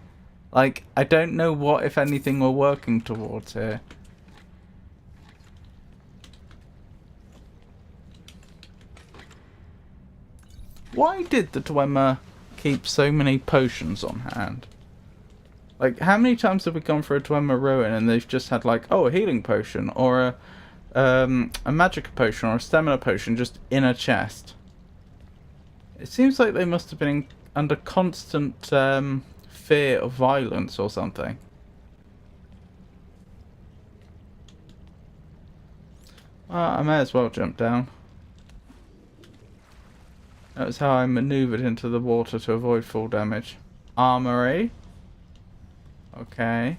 Like, I don't know what, if anything, we're working towards here. Why did the Dwemer keep so many potions on hand? Like, how many times have we gone for a Dwemer ruin and they've just had, like, oh, a healing potion, or a magic potion, or a stamina potion just in a chest? It seems like they must have been under constant fear of violence or something. Well, I may as well jump down. That was how I manoeuvred into the water to avoid fall damage. Armory. Okay.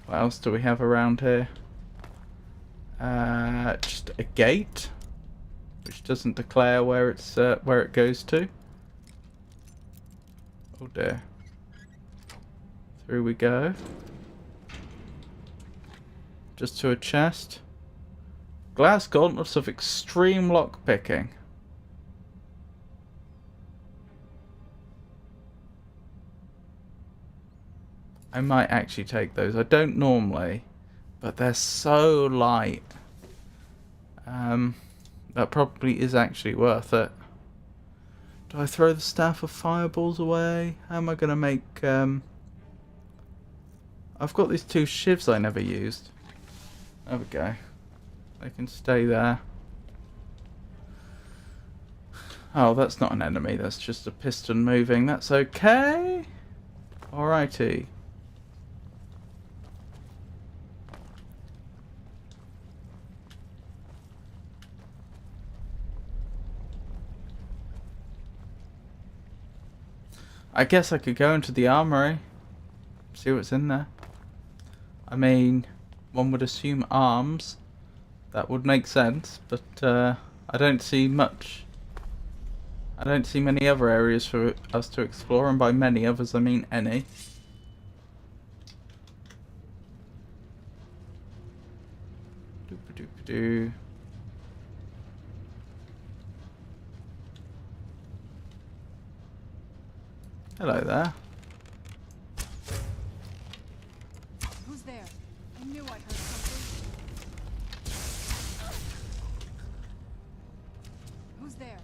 What else do we have around here? Just a gate, which doesn't declare where it goes to. Oh dear. Through we go. Just to a chest. Glass gauntlets of extreme lockpicking. I might actually take those. I don't normally, but they're so light. That probably is actually worth it. Do I throw the staff of fireballs away? How am I going to make... I've got these two shivs I never used. There we go. They can stay there. Oh, that's not an enemy. That's just a piston moving. That's okay. Alrighty. I guess I could go into the armory. See what's in there. I mean, one would assume arms. That would make sense, but I don't see much. I don't see many other areas for us to explore, and by many others I mean any. Doop-a-doop-a-doo. Hello there. Who's there? I knew I heard something. Who's there?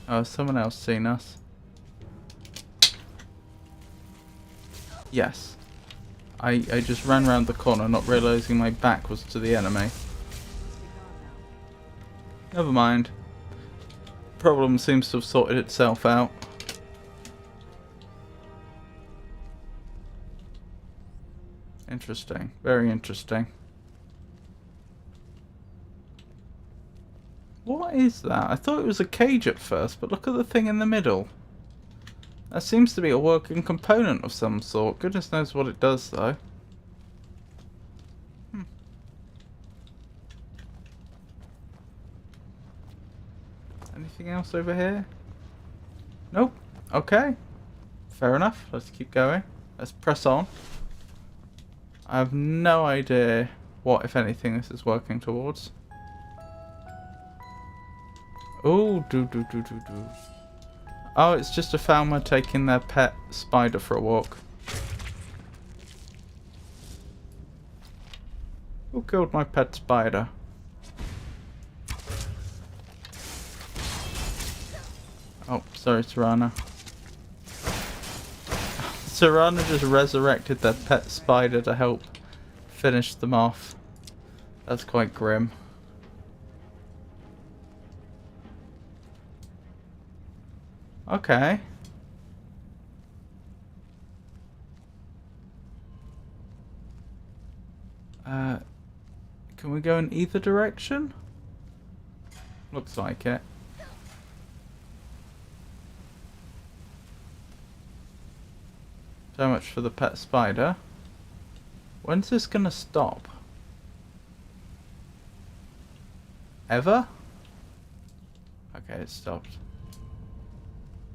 Oh, has someone else seen us? Yes. I just ran round the corner, not realising my back was to the enemy. Never mind. Problem seems to have sorted itself out. Interesting. Very interesting. What is that? I thought it was a cage at first, but look at the thing in the middle. That seems to be a working component of some sort. Goodness knows what it does, though. Anything else over here? Nope. Okay. Fair enough. Let's keep going. Let's press on. I have no idea what, if anything, this is working towards. Oh, do. Oh, it's just a farmer taking their pet spider for a walk. Who killed my pet spider? Oh, sorry, Serana. Serana just resurrected their pet spider to help finish them off. That's quite grim. Okay. Can we go in either direction? Looks like it. So much for the pet spider. When's this gonna stop? Ever? Okay, it stopped.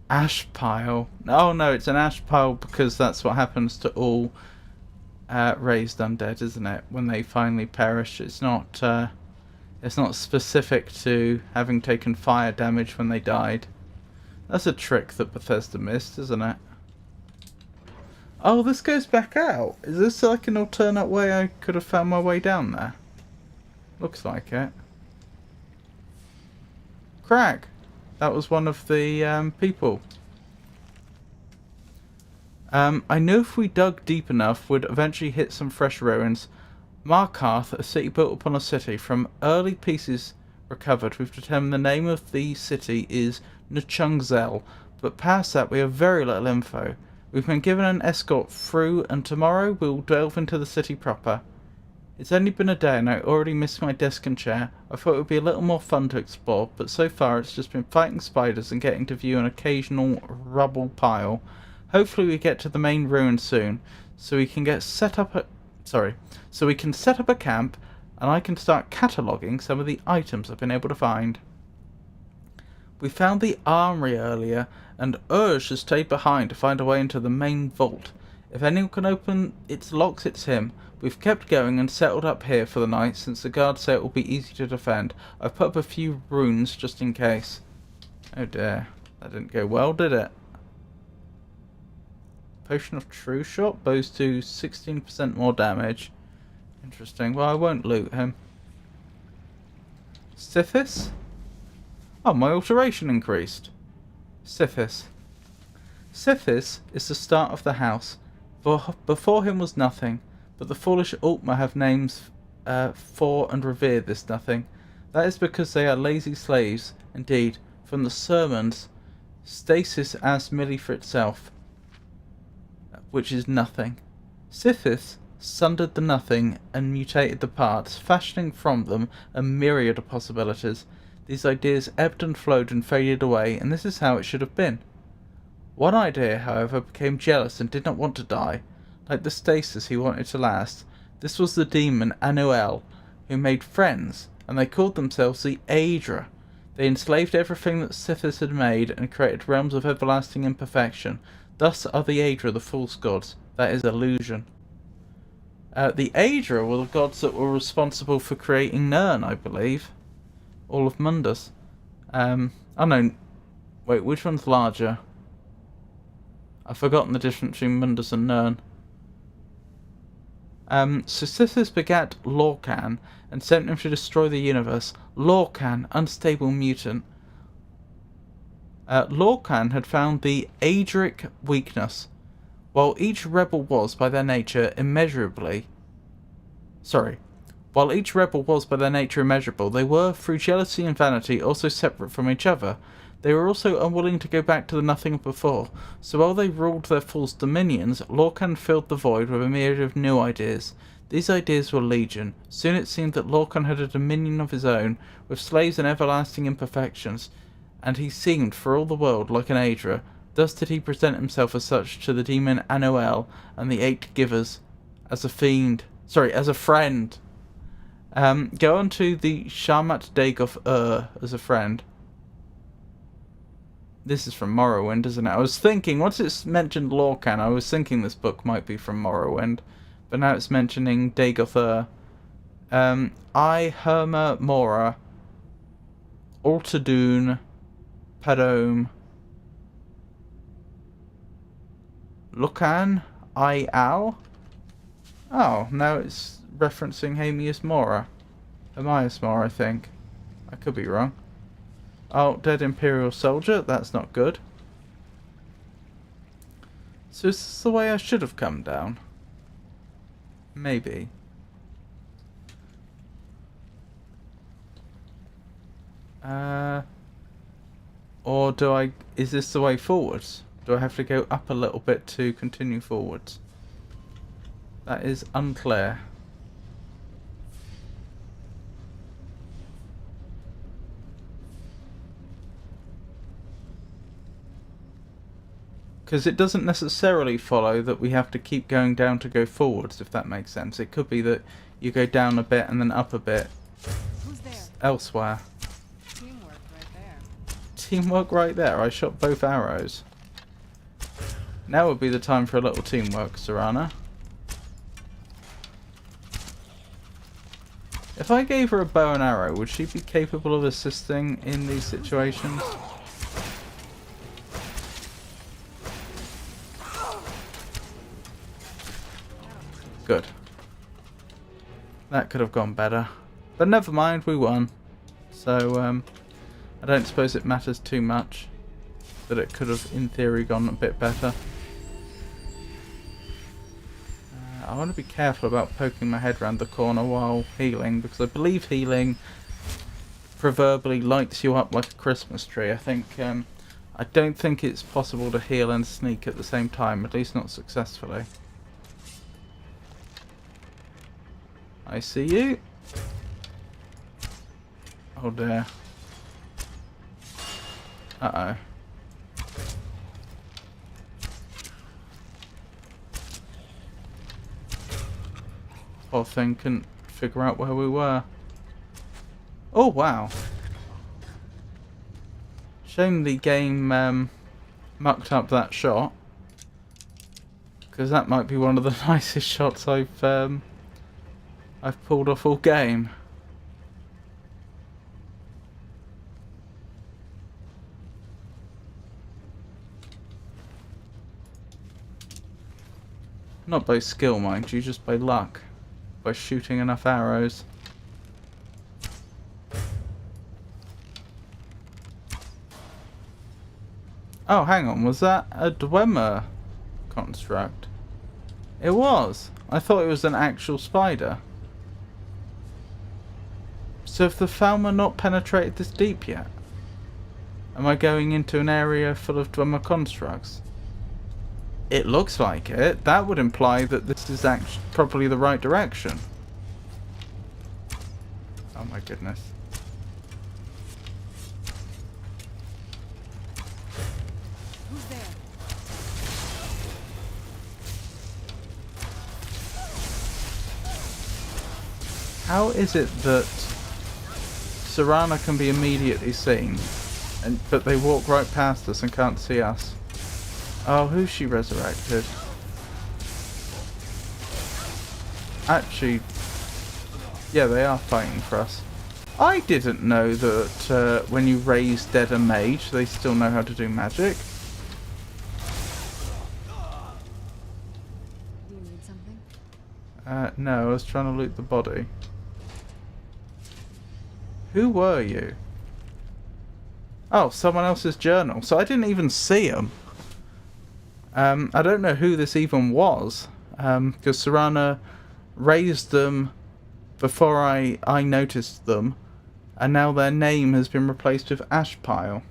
Ash pile. Oh no, it's an ash pile because that's what happens to all raised undead, isn't it? When they finally perish, it's not specific to having taken fire damage when they died. That's a trick that Bethesda missed, isn't it? Oh, this goes back out. Is this like an alternate way I could have found my way down there? Looks like it. Crag. That was one of the people. I knew if we dug deep enough, we'd eventually hit some fresh ruins. Markarth, a city built upon a city. From early pieces recovered, we've determined the name of the city is Nchungzel, but past that we have very little info. We've been given an escort through, and tomorrow we'll delve into the city proper. It's only been a day and I already missed my desk and chair. I thought it would be a little more fun to explore, but so far it's just been fighting spiders and getting to view an occasional rubble pile. Hopefully we get to the main ruin soon, so we can set up a camp, and I can start cataloguing some of the items I've been able to find. We found the armory earlier, and Urge has stayed behind to find a way into the main vault. If anyone can open its locks, it's him. We've kept going and settled up here for the night, since the guards say it will be easy to defend. I've put up a few runes just in case. Oh dear, that didn't go well, did it? Potion of True Shot, bows to 16% more damage. Interesting. Well, I won't loot him. Sithis? Oh, my alteration increased. Sithis. Sithis is the start of the house. Before him was nothing, but the foolish Altmer have names for and revere this nothing. That is because they are lazy slaves. Indeed, from the sermons, stasis as merely for itself, which is nothing. Sithis sundered the nothing and mutated the parts, fashioning from them a myriad of possibilities. These ideas ebbed and flowed and faded away, and this is how it should have been. One idea, however, became jealous and did not want to die. Like the stasis he wanted to last. This was the demon Anuel, who made friends, and they called themselves the Aedra. They enslaved everything that Sithis had made and created realms of everlasting imperfection. Thus are the Aedra the false gods. That is illusion. The Aedra were the gods that were responsible for creating Nirn, I believe. All of Mundus. Oh no. Wait, which one's larger? I've forgotten the difference between Mundus and Nirn. So Sithis begat Lorcan and sent him to destroy the universe. Lorcan, unstable mutant. Lorcan had found the Aedric weakness. While each rebel was, by their nature, immeasurable, they were, through jealousy and vanity, also separate from each other. They were also unwilling to go back to the nothing of before, so while they ruled their false dominions, Lorcan filled the void with a myriad of new ideas. These ideas were legion. Soon it seemed that Lorcan had a dominion of his own, with slaves and everlasting imperfections, and he seemed, for all the world, like an Aedra. Thus did he present himself as such to the demon Anuel and the 8 givers, as a friend. Go on to the Shamat Dagoth as a friend. This is from Morrowind, isn't it? I was thinking, once it's mentioned Lorcan, I was thinking this book might be from Morrowind. But now it's mentioning Dagoth I, Herma, Mora, Altadune, Padome, Lucan, I, Al. Oh, now it's referencing Hamius Mora. Amias Mora, I think. I could be wrong. Oh, dead Imperial soldier. That's not good. So is this the way I should have come down? Maybe. Or do I... Is this the way forwards? Do I have to go up a little bit to continue forwards? That is unclear. Because it doesn't necessarily follow that we have to keep going down to go forwards, if that makes sense. It could be that you go down a bit and then up a bit elsewhere. Teamwork right there. Teamwork right there. I shot both arrows. Now would be the time for a little teamwork, Serana. If I gave her a bow and arrow, would she be capable of assisting in these situations? Good. That could have gone better. But never mind, we won. So, I don't suppose it matters too much that it could have, in theory, gone a bit better. I want to be careful about poking my head around the corner while healing, because I believe healing proverbially lights you up like a Christmas tree. I don't think it's possible to heal and sneak at the same time, at least not successfully. I see you. Oh dear. Uh-oh. Poor thing couldn't figure out where we were. Oh wow. Shame the game mucked up that shot, because that might be one of the nicest shots I've pulled off all game. Not by skill, mind you, just by luck. By shooting enough arrows. Oh, hang on, was that a Dwemer construct? It was. I thought it was an actual spider. So have the Falmer not penetrated this deep yet? Am I going into an area full of Dwemer constructs? It looks like it. That would imply that this is actually probably the right direction. Oh my goodness. Who's there? How is it that Serana can be immediately seen, but they walk right past us and can't see us? Oh, who's she resurrected? Actually, yeah, they are fighting for us. I didn't know that when you raise dead a mage, they still know how to do magic. Do you need something? No, I was trying to loot the body. Who were you? Oh, someone else's journal. So I didn't even see them. I don't know who this even was, because Serana raised them before I noticed them, and now their name has been replaced with Ashpile.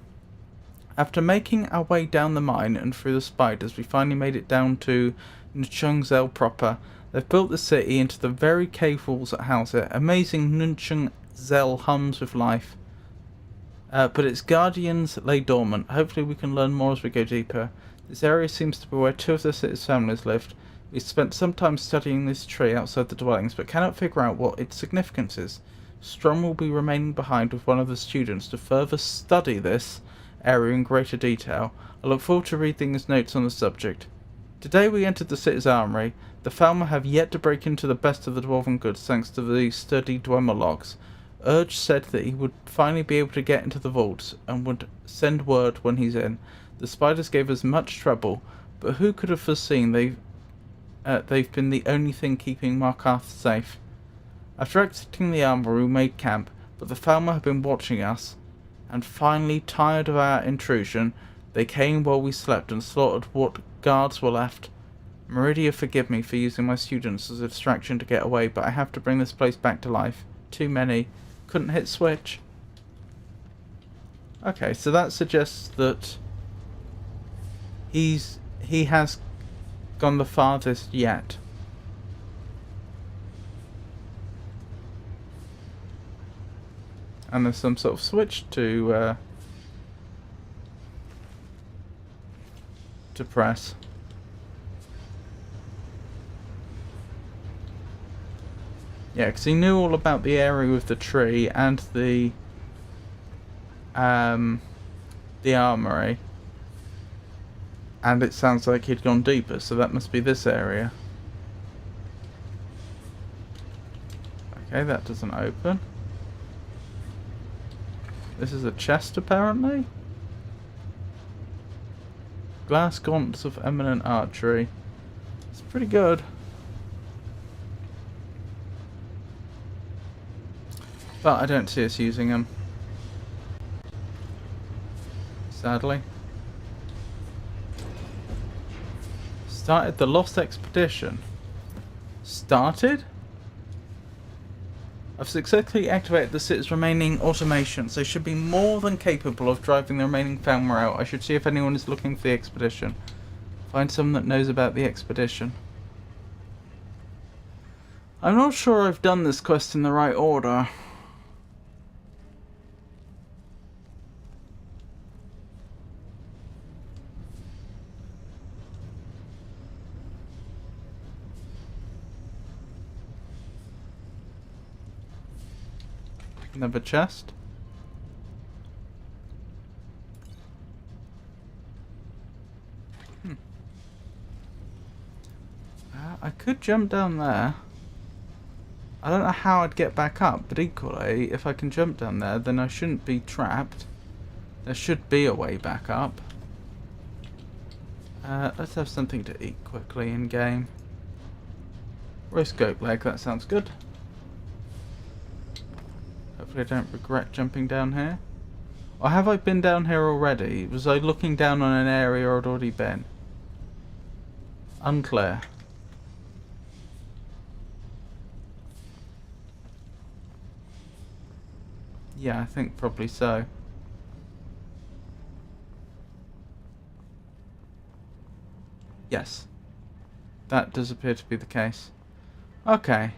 After making our way down the mine and through the spiders, we finally made it down to Nchungzel proper. They've built the city into the very cave walls that house it. Amazing Nchungzel hums with life. But its guardians lay dormant. Hopefully we can learn more as we go deeper. This area seems to be where two of the city's families lived. We spent some time studying this tree outside the dwellings, but cannot figure out what its significance is. Strom will be remaining behind with one of the students to further study this area in greater detail. I look forward to reading his notes on the subject. Today we entered the city's armory. The Falmer have yet to break into the best of the dwarven goods thanks to the sturdy Dwemer locks. Urge said that he would finally be able to get into the vaults and would send word when he's in. The spiders gave us much trouble, but who could have foreseen they've been the only thing keeping Markarth safe. After exiting the armory, we made camp, but the Falmer have been watching us, and finally, tired of our intrusion, they came while we slept and slaughtered what guards were left. Meridia, forgive me for using my students as a distraction to get away, but I have to bring this place back to life. Too many. Couldn't hit switch. Okay, so that suggests that he has gone the farthest yet. And there's some sort of switch to to press. Yeah, because he knew all about the area with the tree and the armory. And it sounds like he'd gone deeper, so that must be this area. Okay, that doesn't open. This is a chest, apparently. Glass gauntlets of eminent archery. It's pretty good. But I don't see us using them. Sadly. Started the Lost Expedition. Started? I've successfully activated the city's remaining automations. They should be more than capable of driving the remaining family out. I should see if anyone is looking for the expedition. Find someone that knows about the expedition. I'm not sure I've done this quest in the right order. Another chest. I could jump down there. I don't know how I'd get back up, but equally, if I can jump down there, then I shouldn't be trapped. There should be a way back up. Let's have something to eat quickly in game. Roast goat leg, that sounds good. Hopefully I don't regret jumping down here. Or have I been down here already? Was I looking down on an area I'd already been? Unclear. Yeah, I think probably so. Yes. That does appear to be the case. Okay.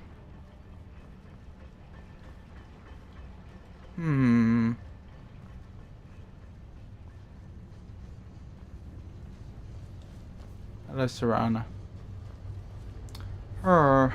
Hello, Serana. Her.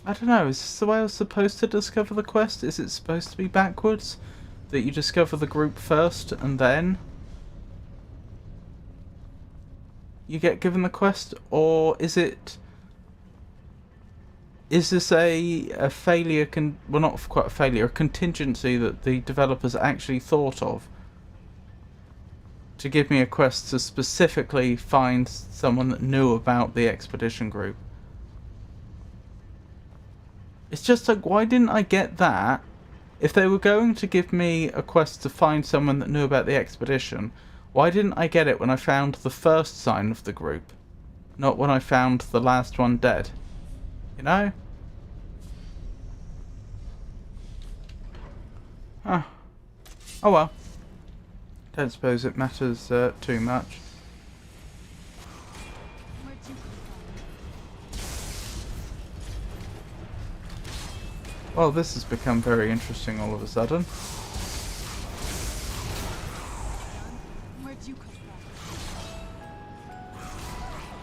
I don't know, is this the way I was supposed to discover the quest? Is it supposed to be backwards? That you discover the group first and then you get given the quest? Or is it... Is this a failure, well not quite a failure, a contingency that the developers actually thought of? To give me a quest to specifically find someone that knew about the expedition group. It's just like, why didn't I get that? If they were going to give me a quest to find someone that knew about the expedition, why didn't I get it when I found the first sign of the group? Not when I found the last one dead. You know? Huh. Oh well. Don't suppose it matters too much. Well, this has become very interesting all of a sudden.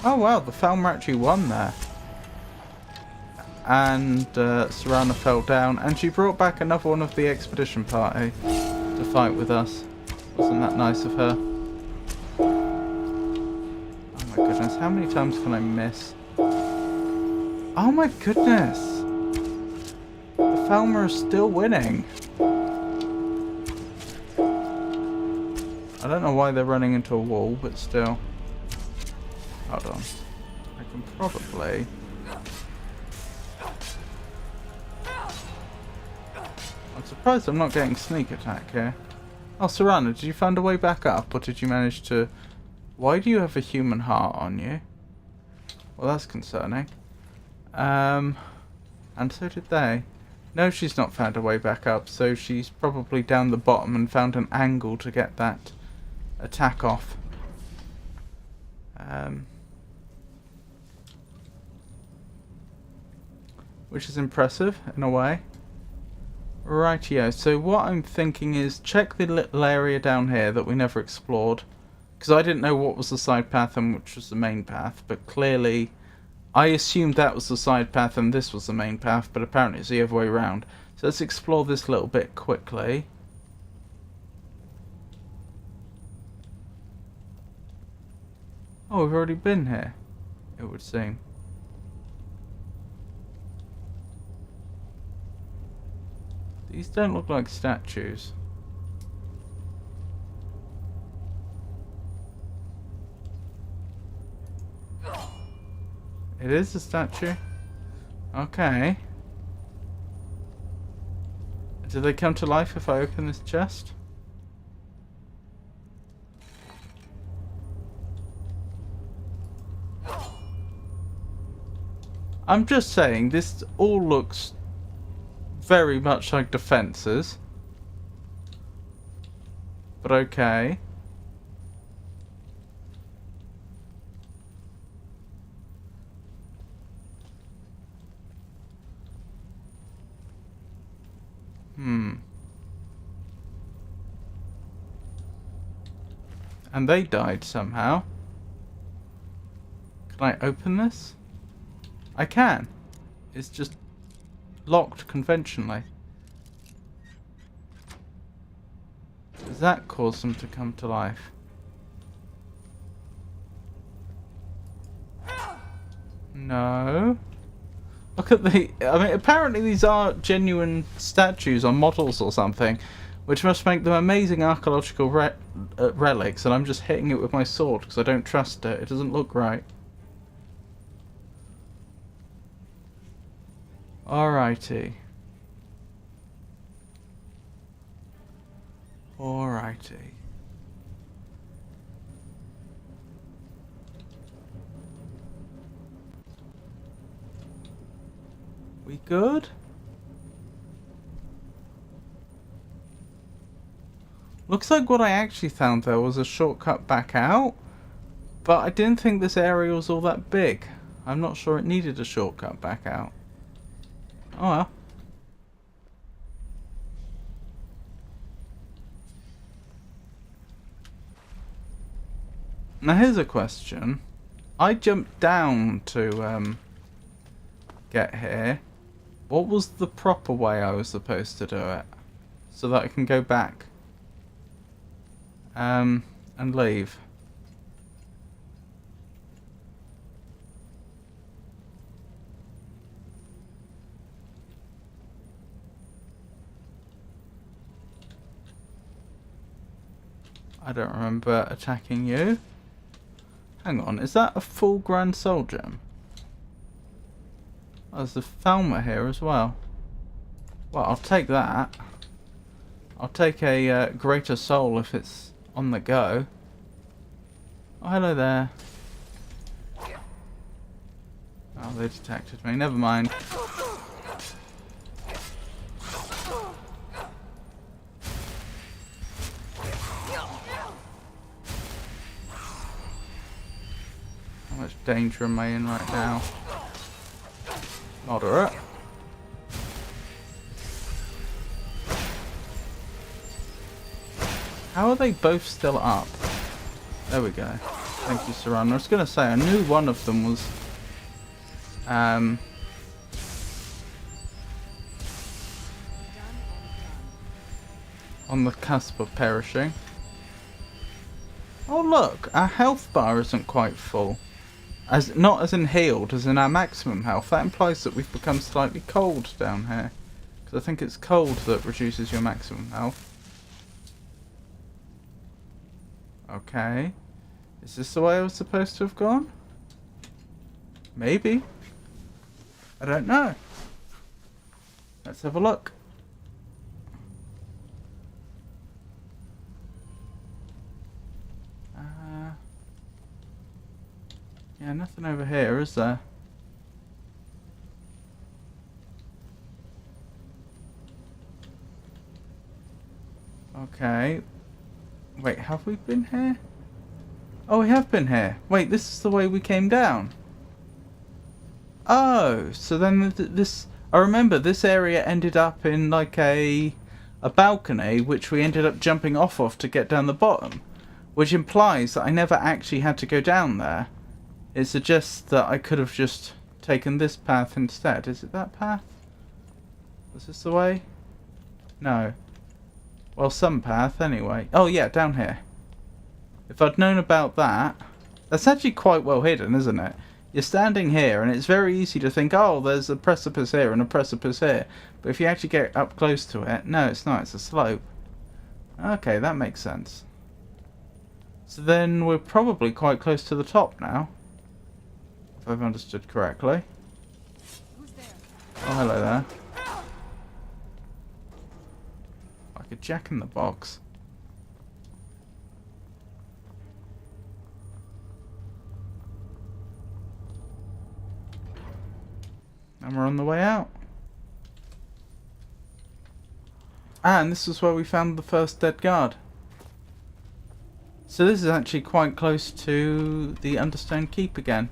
Oh wow, the Falmer actually won there. And Serana fell down, and she brought back another one of the expedition party to fight with us. Wasn't that nice of her? Oh my goodness, how many times can I miss? Oh my goodness! The Falmer is still winning. I don't know why they're running into a wall, but still. Hold on. I can probably... I'm surprised I'm not getting sneak attack here. Oh, Serana, did you find a way back up, or did you manage to... Why do you have a human heart on you? Well, that's concerning. And so did they. No, she's not found her way back up, so she's probably down the bottom and found an angle to get that attack off. Which is impressive, in a way. Rightio, so what I'm thinking is check the little area down here that we never explored. Because I didn't know what was the side path and which was the main path, but clearly I assumed that was the side path and this was the main path, but apparently it's the other way around. So let's explore this little bit quickly. Oh, we've already been here, it would seem. These don't look like statues. It is a statue. Okay. Do they come to life if I open this chest? I'm just saying, this all looks very much like defences. But okay. And they died somehow. Can I open this? I can. It's just locked conventionally. Does that cause them to come to life? No. Look at the... I mean, apparently these are genuine statues or models or something, which must make them amazing archaeological relics, and I'm just hitting it with my sword because I don't trust it. It doesn't look right. Alrighty. Alrighty. We good? Looks like what I actually found there was a shortcut back out, but I didn't think this area was all that big. I'm not sure it needed a shortcut back out. Oh well. Now here's a question. I jumped down to get here. What was the proper way I was supposed to do it? So that I can go back. And leave. I don't remember attacking you. Hang on, is that a full Grand Soul Gem? Oh, there's the Falmer here as well. Well, I'll take that. I'll take a Greater Soul if it's on the go. Oh, hello there. Oh, they detected me. Never mind. How much danger am I in right now? Moderate. How are they both still up? There we go. Thank you, Saran. I was going to say, I knew one of them was... on the cusp of perishing. Oh look, our health bar isn't quite full. Not as in healed, as in our maximum health. That implies that we've become slightly cold down here. Because I think it's cold that reduces your maximum health. Okay. Is this the way I was supposed to have gone? Maybe. I don't know. Let's have a look. Yeah, nothing over here, is there? Okay. Wait, have we been here? Oh, we have been here. Wait, this is the way we came down. Oh, so then this... I remember this area ended up in like a balcony, which we ended up jumping off of to get down the bottom. Which implies that I never actually had to go down there. It suggests that I could have just taken this path instead. Is it that path? Was this the way? No. Well, some path anyway. Oh yeah, down here. If I'd known about that... That's actually quite well hidden, isn't it? You're standing here and it's very easy to think, oh, there's a precipice here and a precipice here. But if you actually get up close to it, no, it's not, it's a slope. Okay, that makes sense. So then we're probably quite close to the top now. If I've understood correctly. Oh, hello there. Like a jack in the box. And we're on the way out. And this is where we found the first dead guard. So this is actually quite close to the Understone Keep again.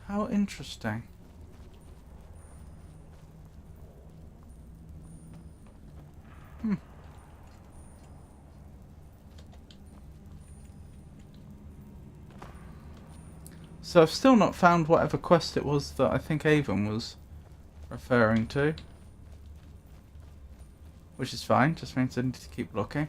How interesting. So I've still not found whatever quest it was that I think Avon was referring to. Which is fine, just means I need to keep looking.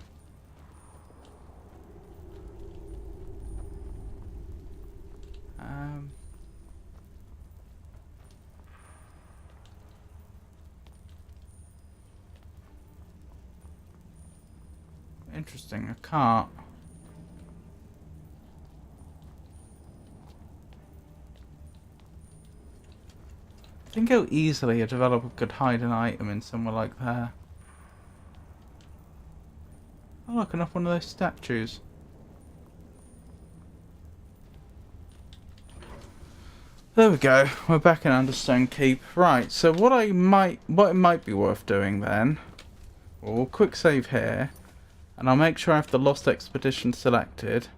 Interesting, a cart. I think how easily a developer could hide an item in somewhere like that. Oh look, another one of those statues. There we go, we're back in Understone Keep. Right, so what it might be worth doing then, well, we'll quick save here, and I'll make sure I have the Lost Expedition selected.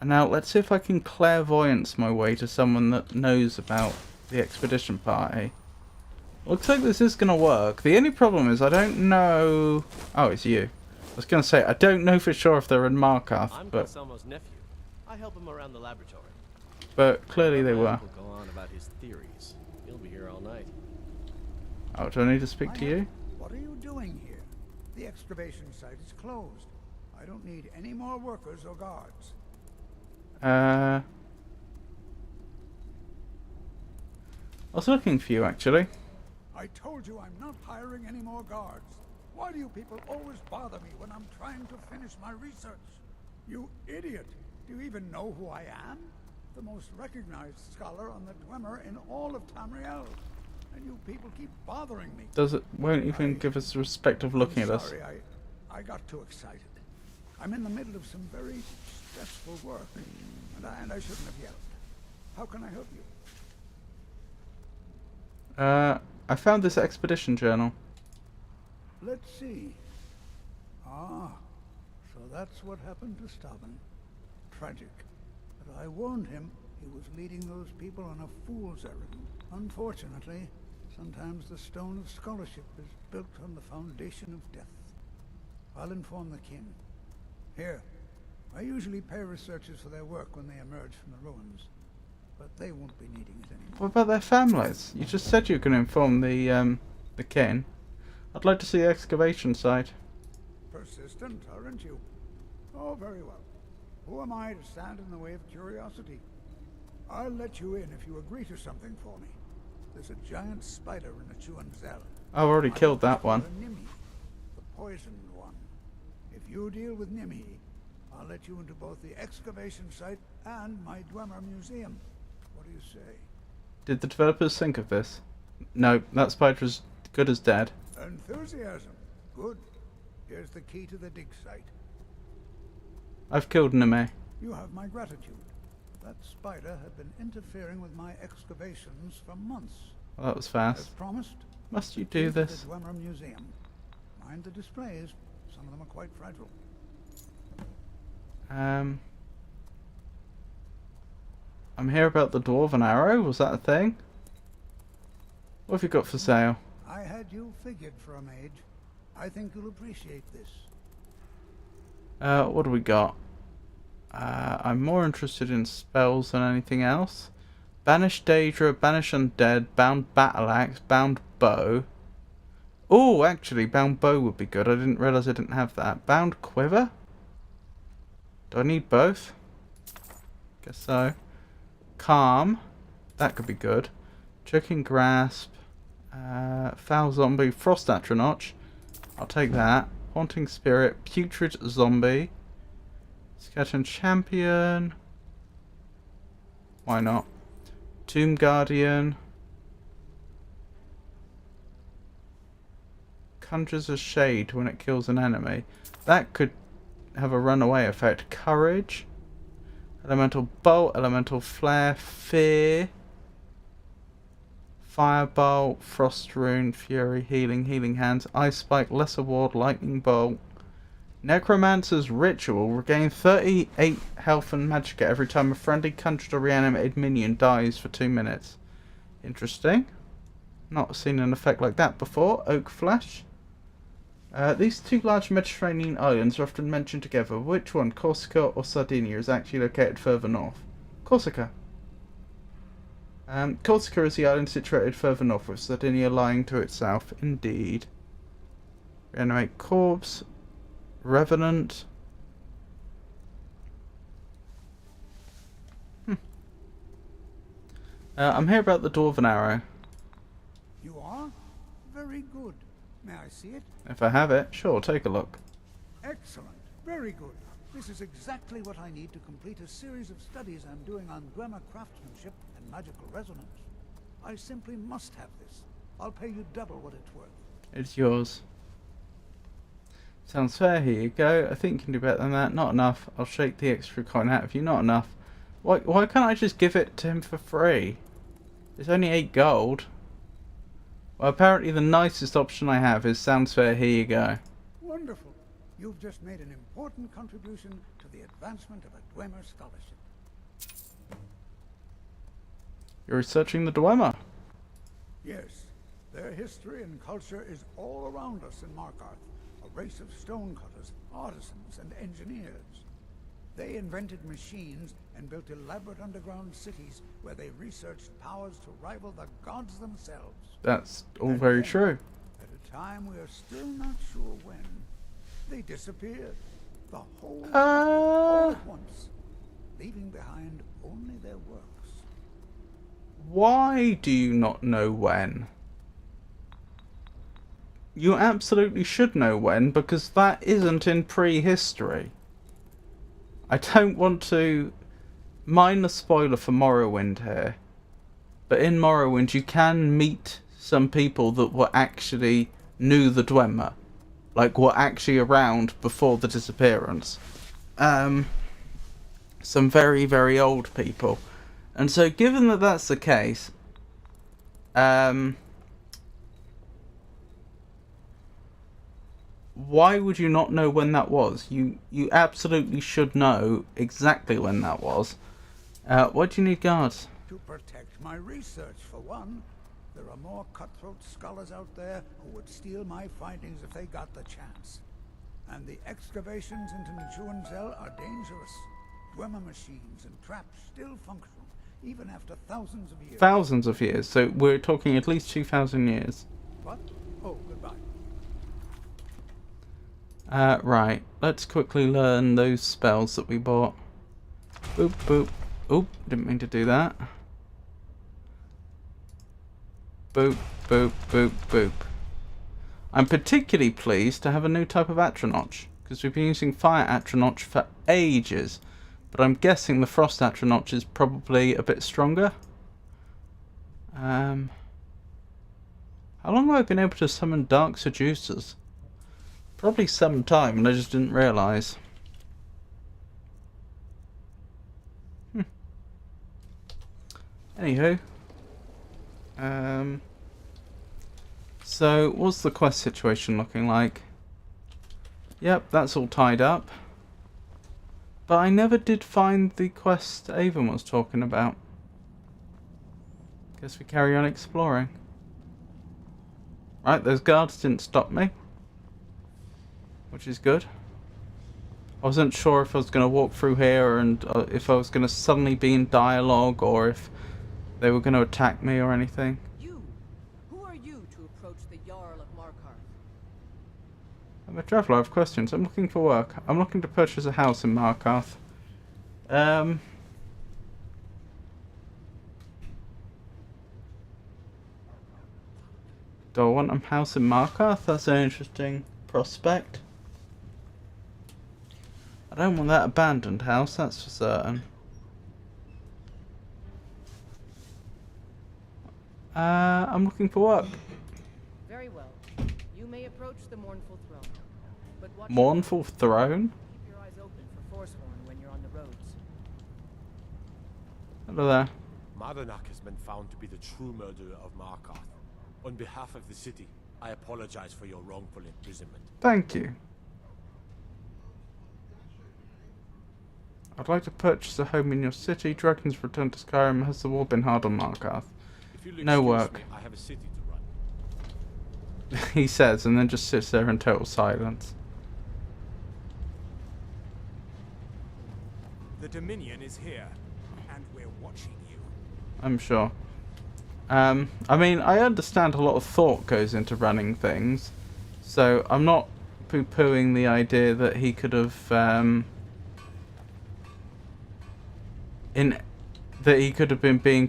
And now let's see if I can clairvoyance my way to someone that knows about the expedition party. Looks like this is going to work. The only problem is I don't know... Oh, it's you. I was going to say, I don't know for sure if they're in Markarth, I'm but... Consumo's nephew. I help him around the laboratory. But clearly they were. He'll go on about his theories. He'll be here all night. Oh, do I need to speak to you? What are you doing here? The excavation site is closed. I don't need any more workers or guards. I was looking for you, actually. I told you I'm not hiring any more guards. Why do you people always bother me when I'm trying to finish my research? You idiot! Do you even know who I am? The most recognized scholar on the Dwemer in all of Tamriel. And you people keep bothering me. Won't even give us the respect of looking at us. Sorry, I got too excited. I'm in the middle of some very stressful work, and I shouldn't have yelled. How can I help you? I found this expedition journal. Let's see. Ah, so that's what happened to Stubborn. Tragic. But I warned him he was leading those people on a fool's errand. Unfortunately, sometimes the stone of scholarship is built on the foundation of death. I'll inform the king. Here, I usually pay researchers for their work when they emerge from the ruins, but they won't be needing it anymore. What about their families? You just said you were going to inform the king. I'd like to see the excavation site. Persistent, aren't you? Oh, very well. Who am I to stand in the way of curiosity? I'll let you in if you agree to something for me. There's a giant spider in the Chuanzel. I've already killed that one. The poisoned one. If you deal with Nimi, I'll let you into both the excavation site and my Dwemer museum. What do you say? Did the developers think of this? No, that spider's good as dead. Enthusiasm. Good. Here's the key to the dig site. I've killed Nime. You have my gratitude. That spider had been interfering with my excavations for months. Well, that was As fast. promised, Must you the do key to this? the Dwemer Museum. Mind the displays. Some of them are quite fragile. I'm here about the Dwarven Arrow. Was that a thing? What have you got for sale? I had you figured for a mage. I think you'll appreciate this. What do we got? I'm more interested in spells than anything else. Banish Daedra, Banish Undead, Bound Battle Axe, Bound Bow. Oh, actually, Bound Bow would be good. I didn't realise I didn't have that. Bound Quiver? Do I need both? Guess so. Calm. That could be good. Choking Grasp. Foul Zombie. Frost Atronach. I'll take that. Haunting Spirit. Putrid Zombie. Skeleton Champion. Why not? Tomb Guardian. Conjures a shade when it kills an enemy. That could have a runaway effect. Courage. Elemental Bolt. Elemental Flare. Fear. Firebolt. Frost Rune. Fury. Healing. Healing Hands. Ice Spike. Lesser Ward. Lightning Bolt. Necromancer's Ritual. Regain 38 health and magicka every time a friendly conjured or reanimated minion dies for 2 minutes. Interesting. Not seen an effect like that before. Oak Flesh. These two large Mediterranean islands are often mentioned together. Which one, Corsica or Sardinia, is actually located further north? Corsica. Corsica is the island situated further north, with Sardinia lying to its south. Indeed. Reanimate Corpse. Revenant. I'm here about the Dwarven Arrow. You are? Very good. May I see it? If I have it, sure, take a look. Excellent. Very good. This is exactly what I need to complete a series of studies I'm doing on Dwemer craftsmanship and magical resonance. I simply must have this. I'll pay you double what it's worth. It's yours. Sounds fair, here you go. I think you can do better than that. Not enough. I'll shake the extra coin out of you. Not enough. Why can't I just give it to him for free? It's only 8 gold. Well, apparently the nicest option I have is sounds fair, here you go. Wonderful. You've just made an important contribution to the advancement of a Dwemer scholarship. You're researching the Dwemer. Yes. Their history and culture is all around us in Markarth. A race of stonecutters, artisans, and engineers. They invented machines and built elaborate underground cities where they researched powers to rival the gods themselves. That's all very true. At a time we are still not sure when, they disappeared. The whole all at once, leaving behind only their works. Why do you not know when? You absolutely should know when, because that isn't in prehistory. I don't want to mind the spoiler for Morrowind here, but in Morrowind you can meet some people that were actually knew the Dwemer, like were actually around before the disappearance. Some very, very old people. And so given that that's the case, why would you not know when that was? You absolutely should know exactly when that was. What do you need guards? To protect my research, for one. There are more cutthroat scholars out there who would steal my findings if they got the chance. And the excavations into Nchuanzel are dangerous. Dwemer machines and traps still functional, even after thousands of years. Thousands of years, so we're talking at least 2,000 years. What? Oh, goodbye. Right, let's quickly learn those spells that we bought. Boop, boop. Oop, didn't mean to do that. Boop, boop, boop, boop. I'm particularly pleased to have a new type of Atronach, because we've been using Fire Atronach for ages, but I'm guessing the Frost Atronach is probably a bit stronger. How long have I been able to summon Dark Seducers? Probably some time, and I just didn't realise. Anywho, So, what's the quest situation looking like? Yep, that's all tied up. But I never did find the quest Avon was talking about. Guess we carry on exploring. Right, those guards didn't stop me. Which is good. I wasn't sure if I was going to walk through here and if I was going to suddenly be in dialogue or if they were going to attack me or anything. Who are you to approach the Jarl of Markarth? I'm a traveller, I have questions. I'm looking for work. I'm looking to purchase a house in Markarth. Do I want a house in Markarth? That's an interesting prospect. I don't want that abandoned house, that's for certain. I'm looking for work. Very well. You may approach the Mournful Throne. But watch Mournful Throne? Keep your eyes open for Forsworn when you're on the roads. Hello there. Madanak has been found to be the true murderer of Markarth. On behalf of the city, I apologize for your wrongful imprisonment. Thank you. I'd like to purchase a home in your city. Dragons return to Skyrim. Has the war been hard on Markarth? No work. Me, I have a city to run. He says, and then just sits there in total silence. The Dominion is here, and we're watching you. I'm sure. I mean, I understand a lot of thought goes into running things, so I'm not poo-pooing the idea that he could have, been being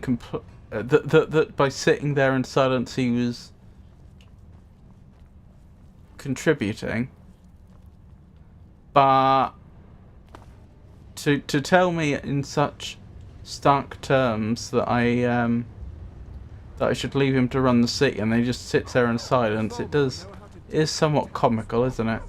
that by sitting there in silence he was contributing. But to tell me in such stark terms that I should leave him to run the city and then he just sits there in silence, it is somewhat comical, isn't it?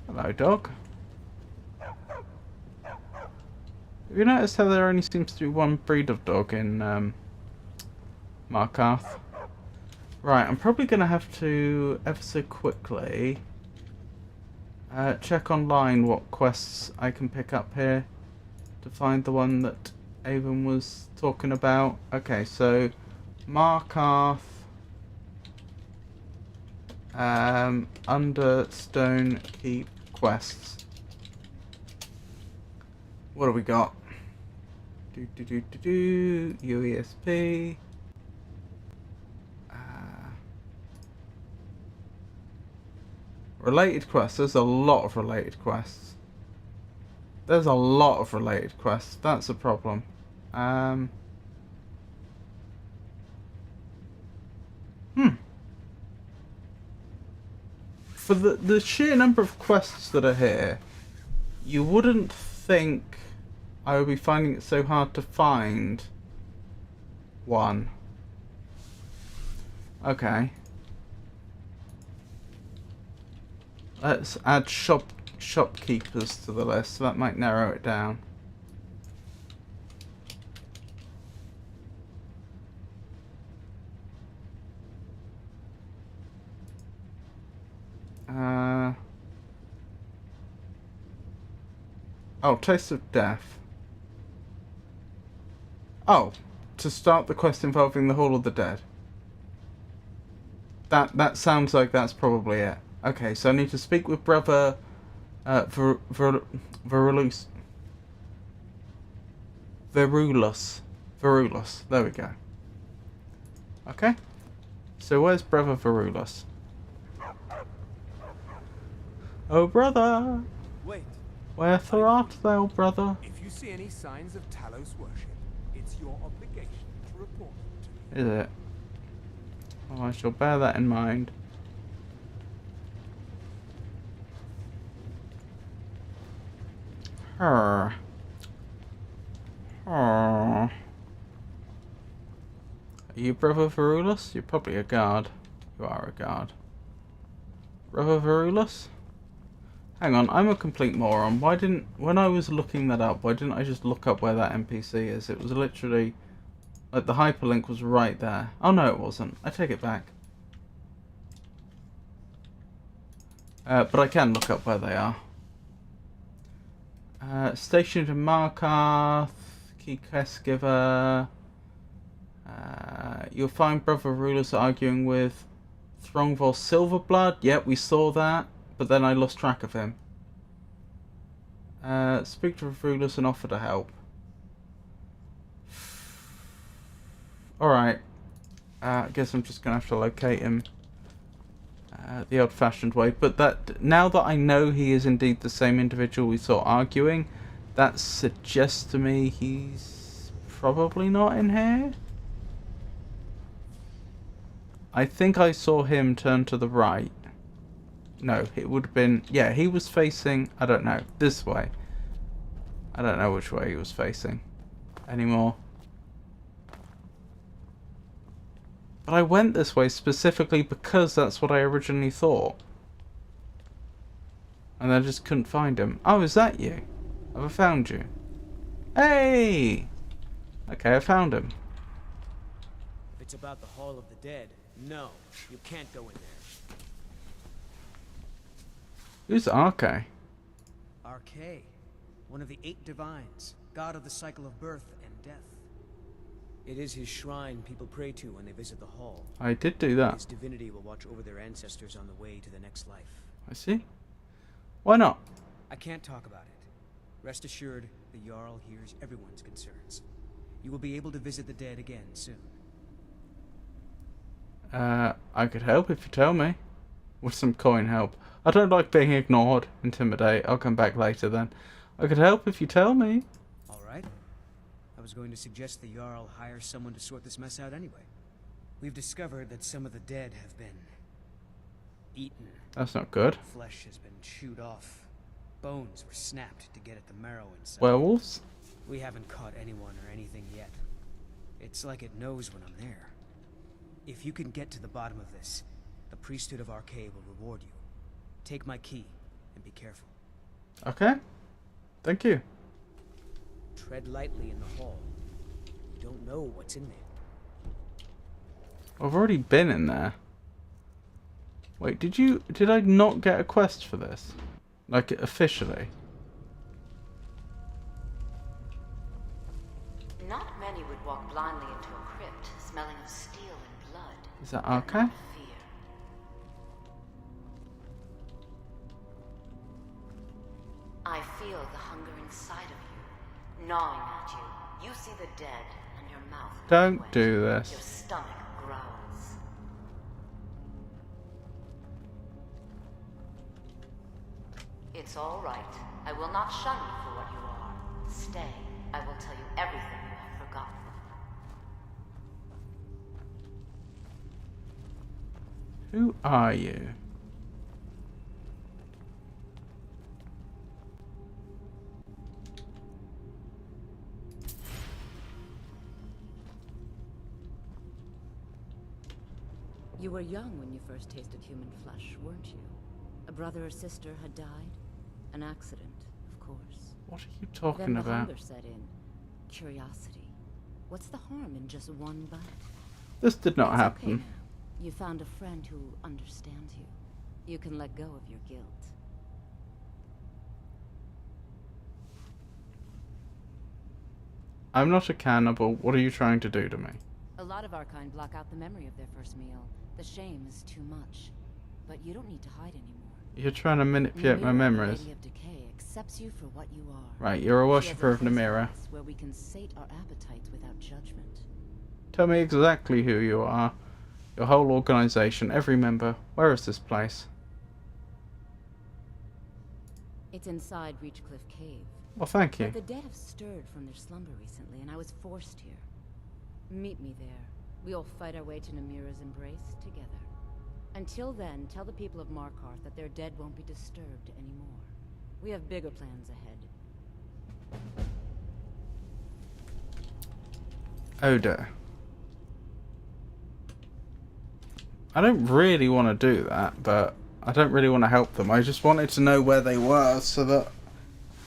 Hello, dog. Have you noticed how there only seems to be one breed of dog in Markarth? Right, I'm probably going to have to, ever so quickly, check online what quests I can pick up here to find the one that Avon was talking about. Okay, so Markarth, under Stone Keep quests. What do we got? UESP. Related quests. There's a lot of related quests. There's a lot of related quests. That's a problem. For the sheer number of quests that are here, you wouldn't think I would be finding it so hard to find one. Okay. Let's add shopkeepers to the list. That might narrow it down. Oh, Taste of Death. Oh, to start the quest involving the Hall of the Dead. That sounds like that's probably it. Okay, so I need to speak with Brother Verulus. Verulus. There we go. Okay. So where's Brother Verulus? Oh, brother! Wait. Wherefore art thou, brother? If you see any signs of Talos worship, it's your obligation to report them to me. Is it? Oh, I shall bear that in mind. Are you Brother Verulus? You're probably a guard. You are a guard. Brother Verulus? Hang on, I'm a complete moron. Why didn't... When I was looking that up, why didn't I just look up where that NPC is? It was literally... Like, the hyperlink was right there. Oh, no, it wasn't. I take it back. But I can look up where they are. Stationed in Markarth. Key quest giver. You'll find brother rulers arguing with Throngvor Silverblood. Yep, we saw that. But then I lost track of him. Speak to the rulers and offer to help. Alright. I guess I'm just going to have to locate him the old-fashioned way. But that now that I know he is indeed the same individual we saw arguing, that suggests to me he's probably not in here. I think I saw him turn to the right. No, it would have been... Yeah, he was facing... I don't know. This way. I don't know which way he was facing anymore. But I went this way specifically because that's what I originally thought. And I just couldn't find him. Oh, is that you? Have I found you? Hey! Okay, I found him. If it's about the Hall of the Dead, no, you can't go in there. Who's Arke? Arke, one of the 8 divines, god of the cycle of birth and death. It is his shrine people pray to when they visit the hall. I did do that. His divinity will watch over their ancestors on the way to the next life. I see. Why not? I can't talk about it. Rest assured, the Jarl hears everyone's concerns. You will be able to visit the dead again soon. I could help if you tell me. With some coin help. I don't like being ignored. Intimidate. I'll come back later then. I could help if you tell me. Alright. I was going to suggest the Jarl hire someone to sort this mess out anyway. We've discovered that some of the dead have been... eaten. That's not good. Flesh has been chewed off. Bones were snapped to get at the marrow inside. Werewolves? We haven't caught anyone or anything yet. It's like it knows when I'm there. If you can get to the bottom of this, the priesthood of Arke will reward you. Take my key, and be careful. Okay. Thank you. Tread lightly in the hall. You don't know what's in there. I've already been in there. Wait, did I not get a quest for this? Like, officially? Not many would walk blindly into a crypt, smelling of steel and blood. Is that okay? I feel the hunger inside of you, gnawing at you. You see the dead, and your mouth Don't wet. do this. Your stomach growls. It's all right. I will not shun you for what you are. Stay. I will tell you everything you have forgotten. Who are you? You were young when you first tasted human flesh, weren't you? A brother or sister had died? An accident, of course. What are you talking Then the about? hunger set in. Curiosity. What's the harm in just one bite? This did not It's happen. okay now. You found a friend who understands you. You can let go of your guilt. I'm not a cannibal. What are you trying to do to me? A lot of our kind block out the memory of their first meal. The shame is too much. But you don't need to hide anymore. You're trying to manipulate my Namira, the memories. Lady of Decay, accepts you for what you are. Right, you're a She has worshipper of place Namira. for us where we can sate our appetites without judgment. Tell me exactly who you are. Your whole organization, every member. Where is this place? It's inside Reachcliff Cave. Well, thank you. But the dead have stirred from their slumber recently, and I was forced here. Meet me there. We'll fight our way to Namira's embrace together. Until then, tell the people of Markarth that their dead won't be disturbed anymore. We have bigger plans ahead. Odor. I don't really want to do that, but I don't really want to help them. I just wanted to know where they were so that,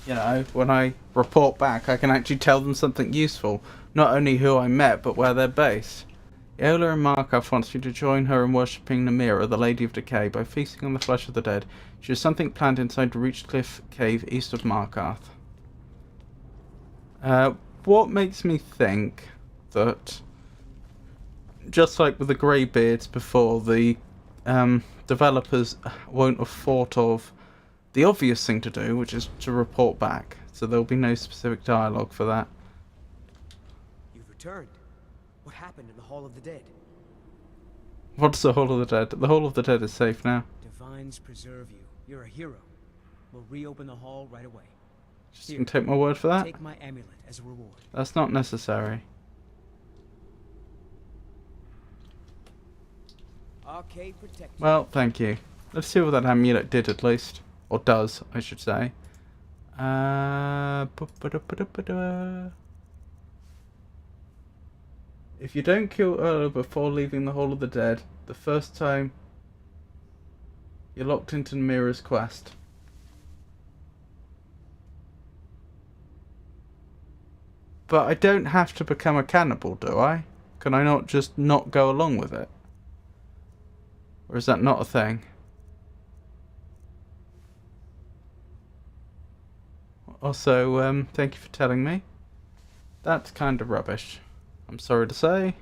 you know, when I report back, I can actually tell them something useful. Not only who I met, but where they're based. Eola in Markarth wants you to join her in worshipping Namira, the Lady of Decay, by feasting on the flesh of the dead. She has something planned inside Reachcliff Cave east of Markarth. What makes me think that, just like with the Greybeards before, the developers won't have thought of the obvious thing to do, which is to report back. So there'll be no specific dialogue for that. You've returned. What happened in the Hall of the Dead? What's the Hall of the Dead? The Hall of the Dead is safe now. Divines preserve you. You're a hero. We'll reopen the hall right away. Just can take my word for that? Take my amulet as a reward. That's not necessary. Arcade protection. Well, thank you. Let's see what that amulet did at least. Or does, I should say. If you don't kill Erla before leaving the Hall of the Dead, the first time you're locked into Namira's quest. But I don't have to become a cannibal, do I? Can I not just not go along with it? Or is that not a thing? Also, thank you for telling me. That's kind of rubbish. I'm sorry to say.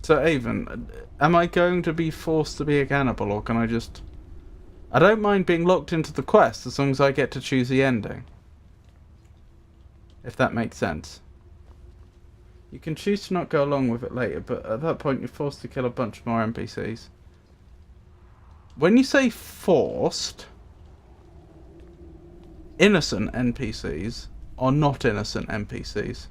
So, Avon, am I going to be forced to be a cannibal, or can I just... I don't mind being locked into the quest as long as I get to choose the ending. If that makes sense. You can choose to not go along with it later, but at that point you're forced to kill a bunch more NPCs. When you say forced, innocent NPCs are not innocent NPCs.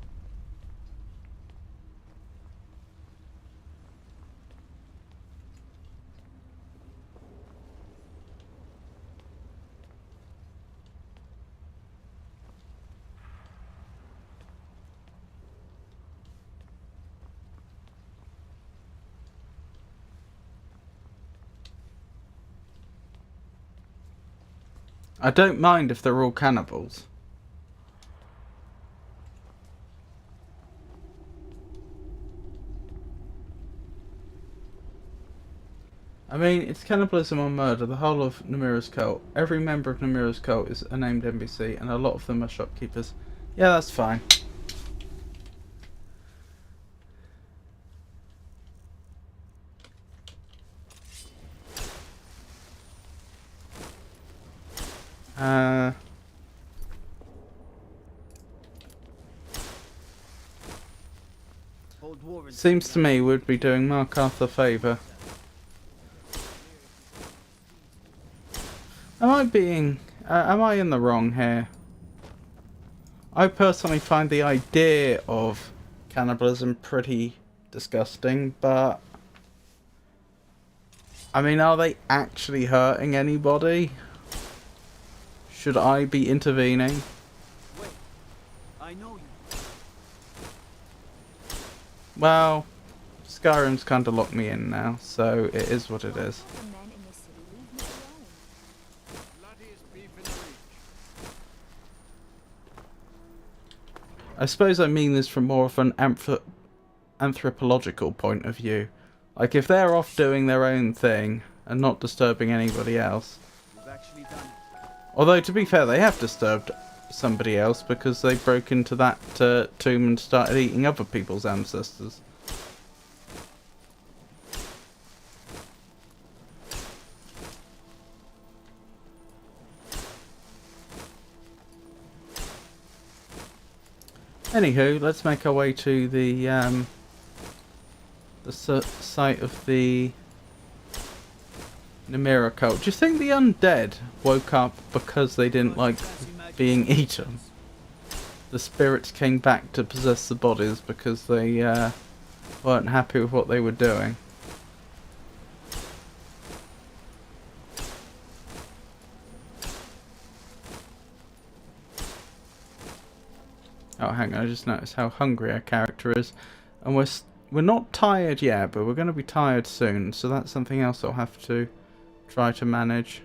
I don't mind if they're all cannibals. I mean, it's cannibalism or murder, the whole of Namira's cult. Every member of Namira's cult is a named NPC, and a lot of them are shopkeepers. Yeah, that's fine. Seems to me we'd be doing Markarth a favour. Am I in the wrong here? I personally find the idea of cannibalism pretty disgusting, but... I mean, are they actually hurting anybody? Should I be intervening? Wait, I know you. Well, Skyrim's kind of locked me in now, so it is what it is. I suppose I mean this from more of an anthropological point of view. Like, if they're off doing their own thing and not disturbing anybody else. Although, to be fair, they have disturbed somebody else because they broke into that tomb and started eating other people's ancestors. Anywho, let's make our way to the site of the Namira cult. Do you think the undead woke up because they didn't like being eaten? The spirits came back to possess the bodies because they weren't happy with what they were doing. Oh, hang on, I just noticed how hungry our character is. And we're not tired yet, but we're going to be tired soon. So that's something else I'll have to try to manage.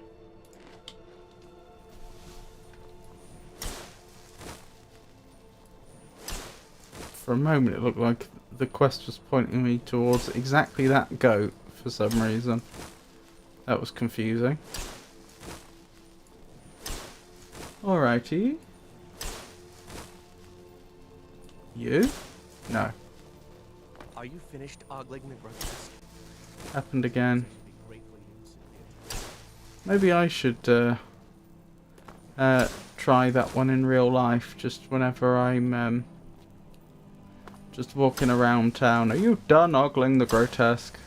For a moment it looked like the quest was pointing me towards exactly that goat for some reason. That was confusing. Alrighty. You? No. Are you finished ogling the grotesque? Happened again. Maybe I should try that one in real life, just whenever I'm just walking around town. Are you done ogling the grotesque?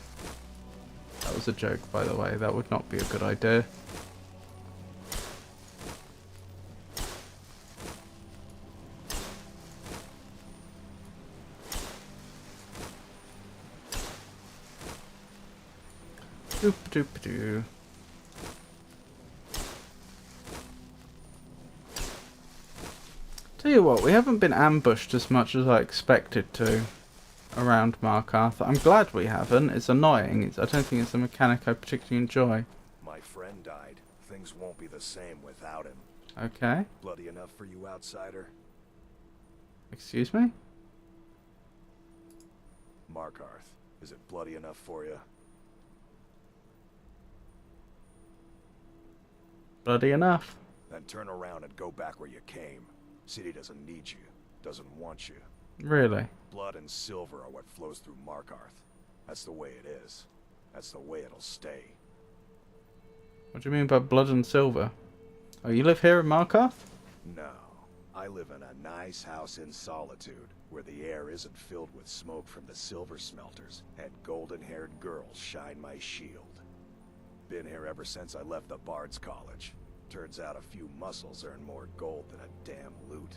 That was a joke, by the way. That would not be a good idea. Doop doop doo. Tell you what, we haven't been ambushed as much as I expected to around Markarth. I'm glad we haven't. It's annoying. I don't think it's a mechanic I particularly enjoy. My friend died. Things won't be the same without him. Okay. Bloody enough for you, outsider? Excuse me? Markarth, is it bloody enough for you? Bloody enough. Then turn around and go back where you came. City doesn't need you, doesn't want you. Really? Blood and silver are what flows through Markarth. That's the way it is. That's the way it'll stay. What do you mean by blood and silver? Oh, you live here in Markarth? No. I live in a nice house in solitude, where the air isn't filled with smoke from the silver smelters, and golden-haired girls shine my shield. Been here ever since I left the Bard's College. Turns out a few muscles earn more gold than a damn loot.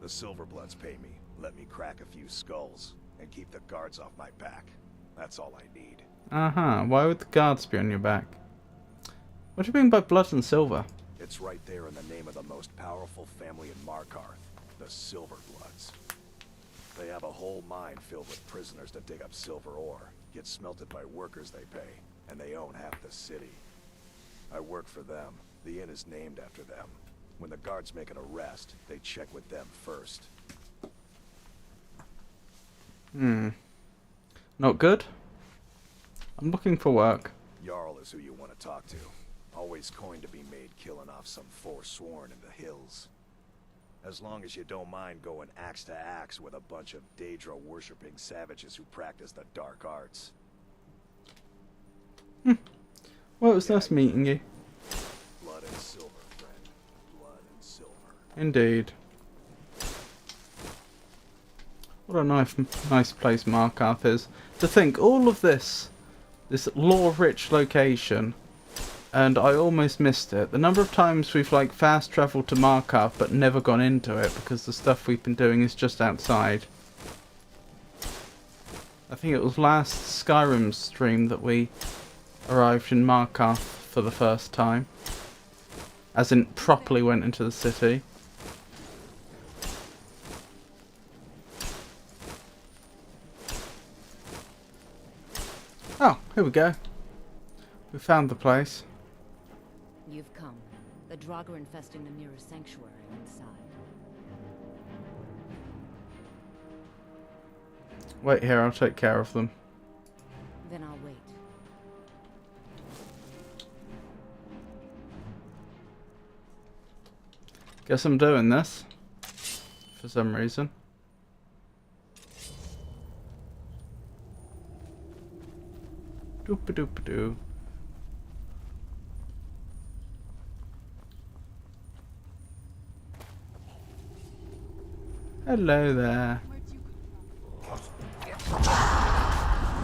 The Silverbloods pay me, let me crack a few skulls, and keep the guards off my back. That's all I need. Uh-huh. Why would the guards be on your back? What do you mean by blood and silver? It's right there in the name of the most powerful family in Markarth, the Silverbloods. They have a whole mine filled with prisoners to dig up silver ore, get smelted by workers they pay, and they own half the city. I work for them. The inn is named after them. When the guards make an arrest, they check with them first. Not good? I'm looking for work. Jarl is who you want to talk to. Always coined to be made killing off some forsworn in the hills. As long as you don't mind going axe to axe with a bunch of Daedra-worshipping savages who practice the dark arts. Well, it was nice meeting you. Blood and silver, friend. Blood and silver. Indeed. What a nice place Markarth is. To think, all of this lore-rich location, and I almost missed it. The number of times we've like fast travelled to Markarth but never gone into it because the stuff we've been doing is just outside. I think it was last Skyrim stream that we arrived in Markarth for the first time. As in, properly went into the city. Oh, here we go. We found the place. You've come. The Drog are infesting the nearest sanctuary inside. Wait here, I'll take care of them. Then I'll wait. Guess I'm doing this. For some reason. Doop-a-doop-a-doo. Hello there.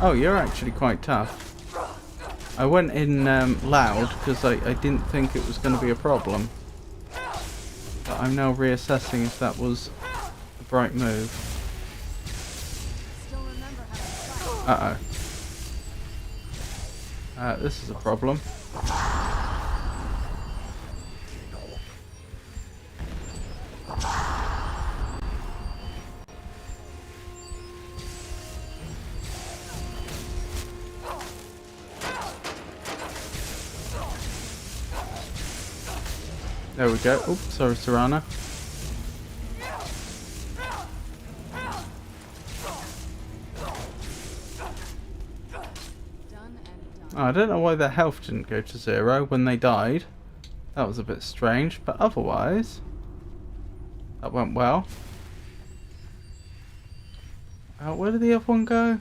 Oh, you're actually quite tough. I went in loud because I didn't think it was going to be a problem. But I'm now reassessing if that was the right move. Uh-oh. This is a problem. There we go. Oops, sorry, Serana. Oh, I don't know why their health didn't go to 0 when they died. That was a bit strange, but otherwise, that went well. Where did the other one go?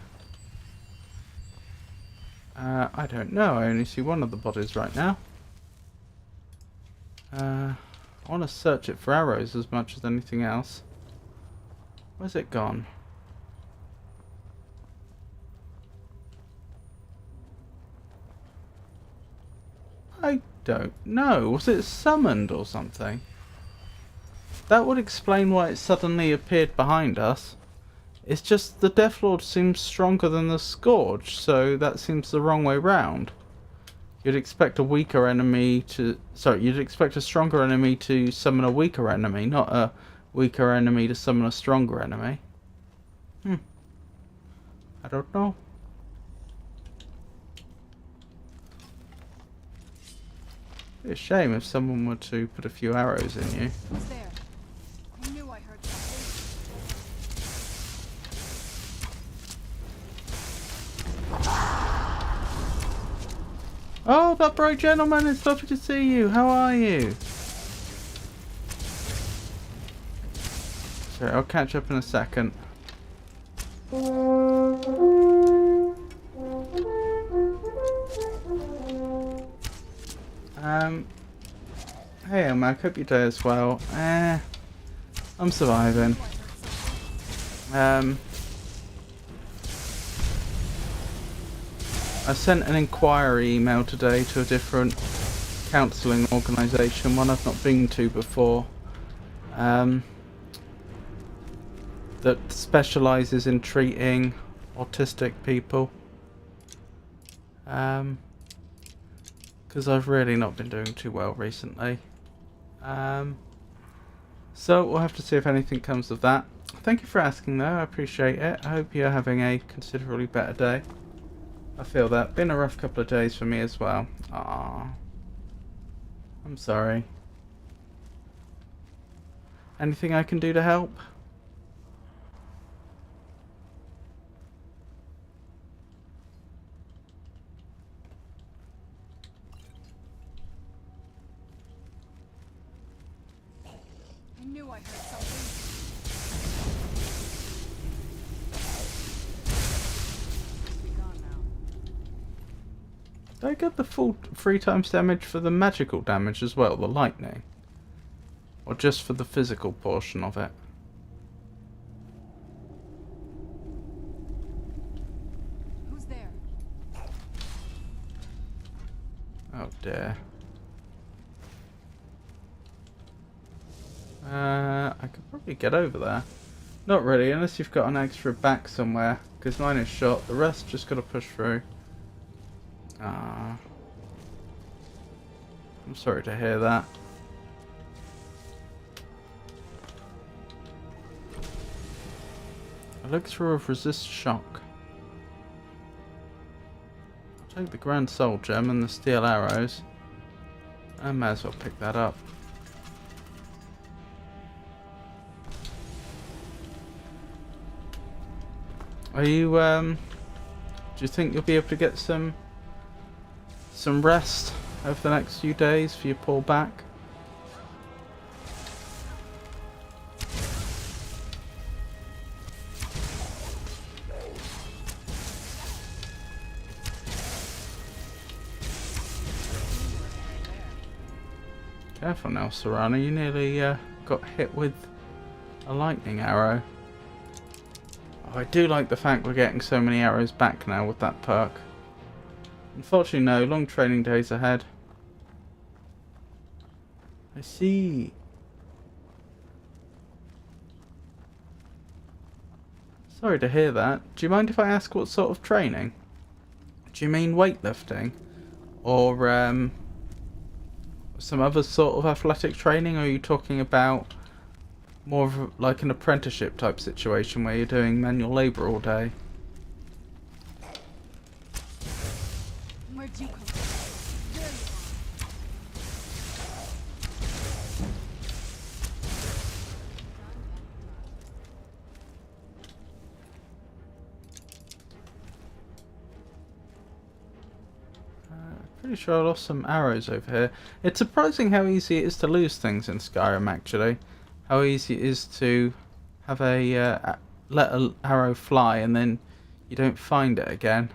I don't know. I only see one of the bodies right now. I want to search it for arrows as much as anything else. Where's it gone? I don't know. Was it summoned or something? That would explain why it suddenly appeared behind us. It's just the Deathlord seems stronger than the Scourge, so that seems the wrong way round. You'd expect a weaker enemy to... Sorry, you'd expect a stronger enemy to summon a weaker enemy, not a weaker enemy to summon a stronger enemy. I don't know. It'd be a shame if someone were to put a few arrows in you. Who's there? I knew I heard something. Oh, that bright gentleman, it's lovely to see you. How are you? Sorry, I'll catch up in a second. Hey Mac, hope your day as well. I'm surviving. I sent an inquiry email today to a different counselling organisation, one I've not been to before, that specialises in treating autistic people. Because I've really not been doing too well recently. So we'll have to see if anything comes of that. Thank you for asking though, I appreciate it. I hope you're having a considerably better day. I feel that. Been a rough couple of days for me as well. Aww. I'm sorry. Anything I can do to help? I knew I heard something. Did I get the full 3 times damage for the magical damage as well, the lightning? Or just for the physical portion of it? Who's there? Oh dear. I could probably get over there. Not really, unless you've got an extra back somewhere, because mine is shot. The rest just got to push through. I'm sorry to hear that. I look through of resist shock. I'll take the Grand Soul Gem and the steel arrows. I may as well pick that up. Are you, do you think you'll be able to get some rest over the next few days for your poor back? Careful now, Serana, you nearly got hit with a lightning arrow. Oh, I do like the fact we're getting so many arrows back now with that perk. Unfortunately, no. Long training days ahead. I see. Sorry to hear that. Do you mind if I ask what sort of training? Do you mean weightlifting? Or some other sort of athletic training? Or are you talking about more of like an apprenticeship type situation where you're doing manual labour all day? Where'd you come from? There Pretty sure I lost some arrows over here. It's surprising how easy it is to lose things in Skyrim, actually. How easy it is to have a let an arrow fly and then you don't find it again.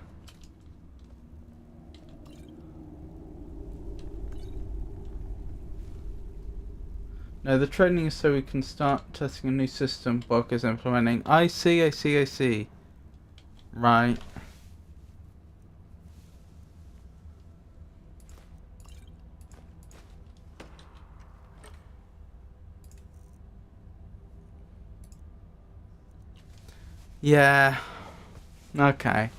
No, the training is so we can start testing a new system Bog is implementing. I see. Right. Yeah. Okay.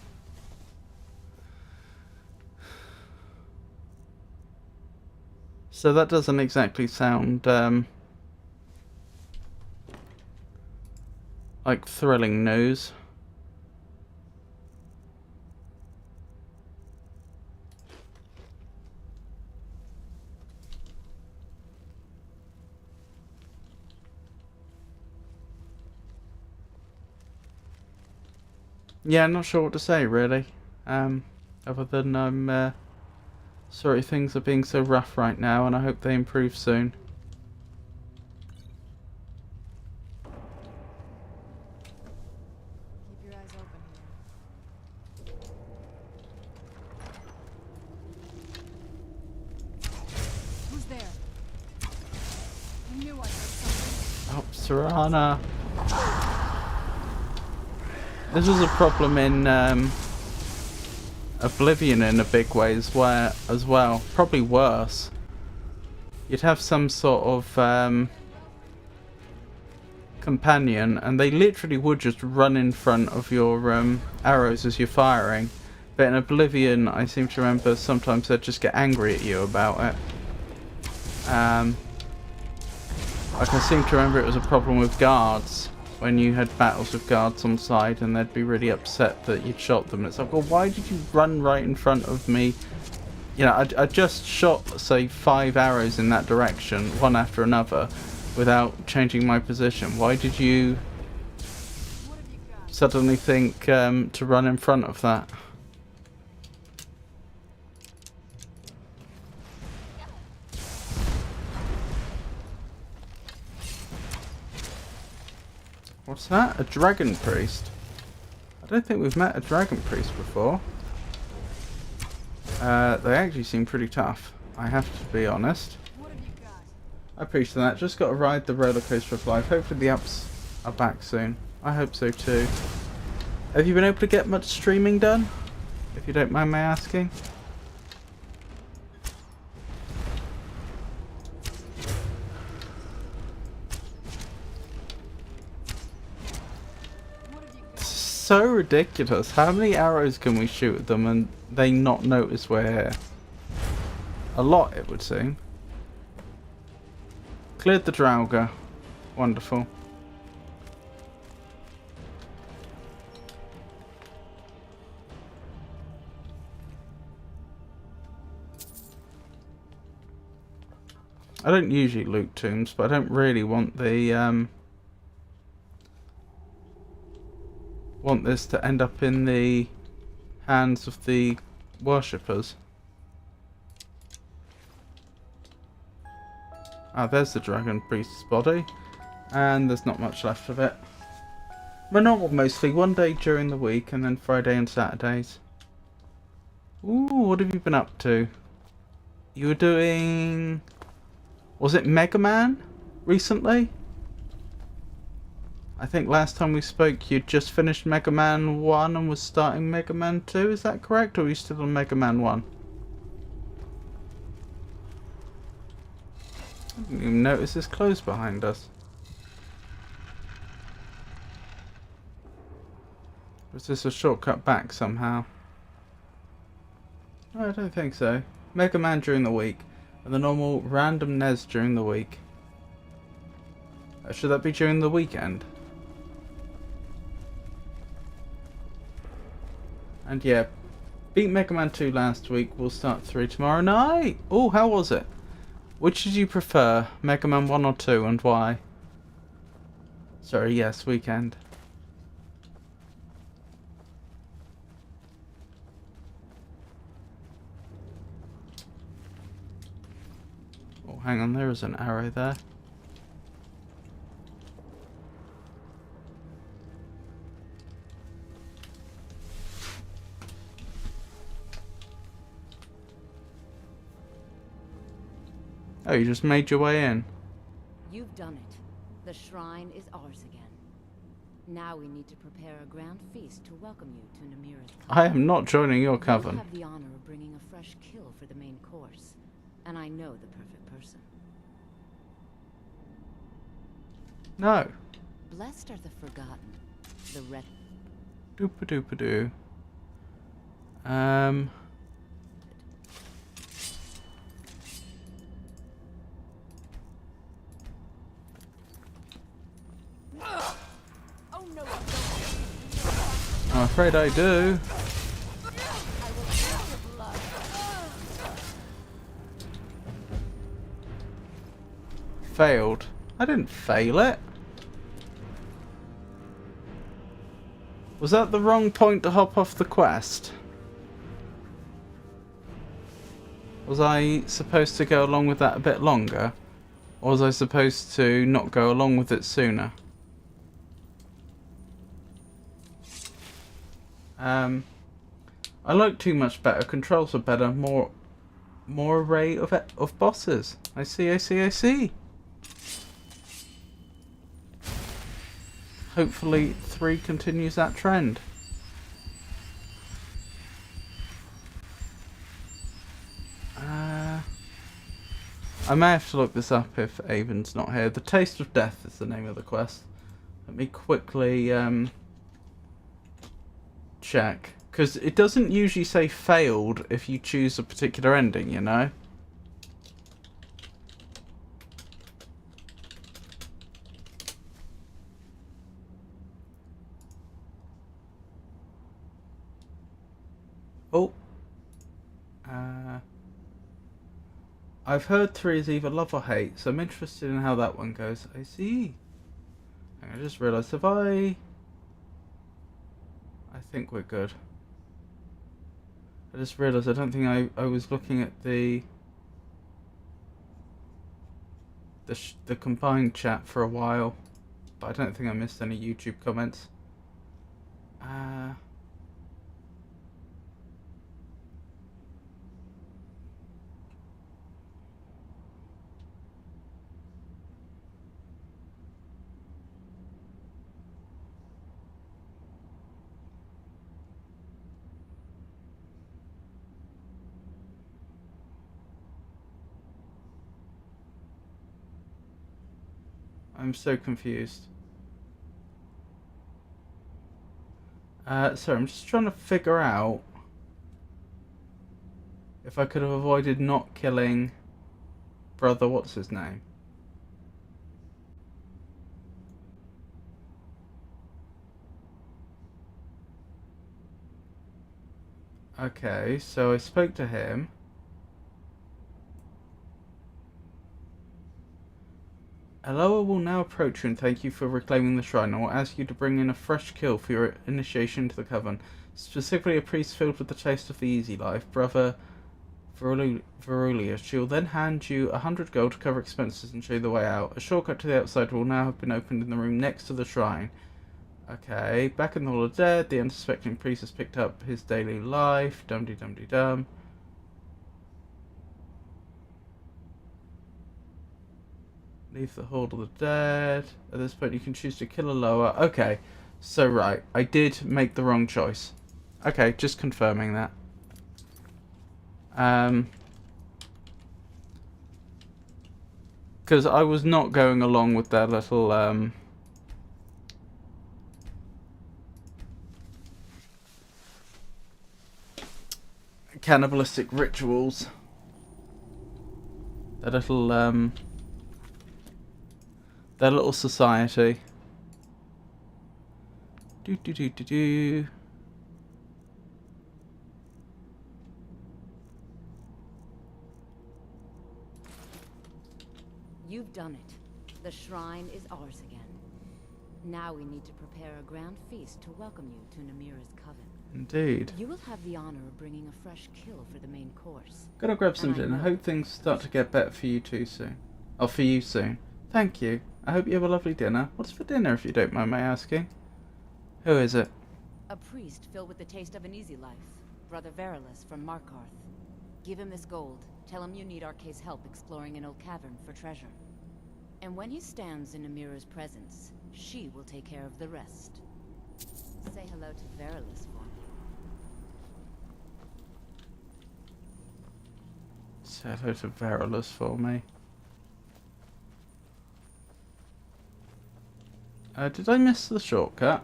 So that doesn't exactly sound like thrilling news. Yeah, I'm not sure what to say really. Other than I'm sorry things are being so rough right now, and I hope they improve soon. Keep your eyes open here. Who's there? I knew I heard something. Oh, Serana. This was a problem in Oblivion in a big way as well. Probably worse. You'd have some sort of companion, and they literally would just run in front of your arrows as you're firing. But in Oblivion, I seem to remember sometimes they'd just get angry at you about it. I can seem to remember it was a problem with guards. When you had battles with guards on side and they'd be really upset that you'd shot them. It's like, well, why did you run right in front of me? You know, I just shot, say, 5 arrows in that direction, one after another, without changing my position. Why did you suddenly think to run in front of that? What's that? A dragon priest? I don't think we've met a dragon priest before. They actually seem pretty tough, I have to be honest. I appreciate that. Just got to ride the roller coaster of life. Hopefully the ups are back soon. I hope so too. Have you been able to get much streaming done? If you don't mind my asking. So ridiculous. How many arrows can we shoot at them and they not notice we're here? A lot, it would seem. Cleared the Draugr. Wonderful. I don't usually loot tombs, but I don't really want the want this to end up in the hands of the worshippers. Ah, there's the dragon priest's body, and there's not much left of it. My normal mostly one day during the week, and then Friday and Saturdays. Ooh, what have you been up to? You were doing... was it Mega Man recently? I think last time we spoke you'd just finished Mega Man 1 and was starting Mega Man 2, is that correct? Or are you still on Mega Man 1? I didn't even notice this closed behind us. Was this a shortcut back somehow? No, I don't think so. Mega Man during the week, and the normal random NES during the week. Should that be during the weekend? And yeah, beat Mega Man 2 last week, we'll start 3 tomorrow night! Oh, how was it? Which did you prefer, Mega Man 1 or 2, and why? Sorry, yes, weekend. hang on, there is an arrow there. Oh, you just made your way in. You've done it. The shrine is ours again. Now we need to prepare a grand feast to welcome you to Namira's coven. I am not joining your coven. You have the honor of bringing a fresh kill for the main course, and I know the perfect person. No. Blessed are the forgotten, the red. Doopa-doopa-doo. Oh no! I'm afraid I do. Failed. I didn't fail it. Was that the wrong point to hop off the quest? Was I supposed to go along with that a bit longer? Or was I supposed to not go along with it sooner? I like too much better. Controls are better. More array of bosses. I see. Hopefully 3 continues that trend. I may have to look this up if Avon's not here. The Taste of Death is the name of the quest. Let me quickly check. Because it doesn't usually say failed if you choose a particular ending, you know? Oh. I've heard 3 is either love or hate, so I'm interested in how that one goes. I see. I just realised, I think we're good. I just realised I don't think I was looking at the combined chat for a while, but I don't think I missed any YouTube comments. I'm so confused. Sorry, I'm just trying to figure out if I could have avoided not killing brother, what's his name? Okay, so I spoke to him. Aloha will now approach you and thank you for reclaiming the shrine. I will ask you to bring in a fresh kill for your initiation into the coven. Specifically a priest filled with the taste of the easy life, Brother Verulius. She will then hand you 100 gold to cover expenses and show you the way out. A shortcut to the outside will now have been opened in the room next to the shrine. Okay, back in the Hall of Dead, the unsuspecting priest has picked up his daily life. Dum-de-dum-de-dum. Leave the Hall of the Dead. At this point you can choose to kill a lower. Okay, so right, I did make the wrong choice. Okay, just confirming that. Because I was not going along with their little cannibalistic rituals. Their little society. Do. You've done it. The shrine is ours again. Now we need to prepare a grand feast to welcome you to Namira's coven. Indeed. You will have the honor of bringing a fresh kill for the main course. Gonna grab some And I dinner. know Hope things start to get better for you too soon. Oh, for you soon. Thank you. I hope you have a lovely dinner. What's for dinner, if you don't mind my asking? Who is it? A priest filled with the taste of an easy life. Brother Verilus from Markarth. Give him this gold. Tell him you need Arcae's help exploring an old cavern for treasure. And when he stands in Namira's presence, she will take care of the rest. Say hello to Verilus for me. Say hello to Verilus for me. Did I miss the shortcut?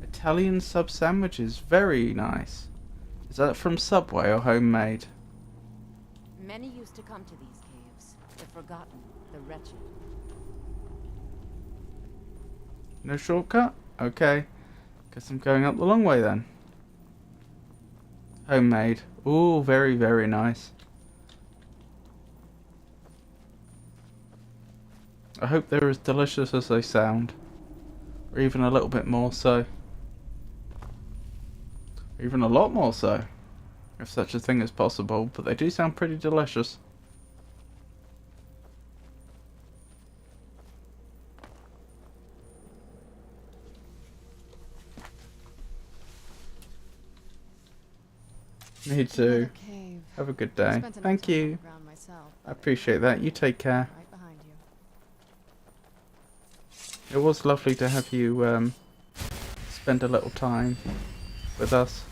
Italian sub sandwiches, very nice. Is that from Subway or homemade? Many used to come to these caves. The forgotten, the wretched. No shortcut? Okay. Guess I'm going up the long way then. Homemade. Ooh, very, very nice. I hope they're as delicious as they sound. Or even a little bit more so. Or even a lot more so. If such a thing is possible. But they do sound pretty delicious. Me too. Have a good day. Thank you. I appreciate that. You take care. It was lovely to have you spend a little time with us.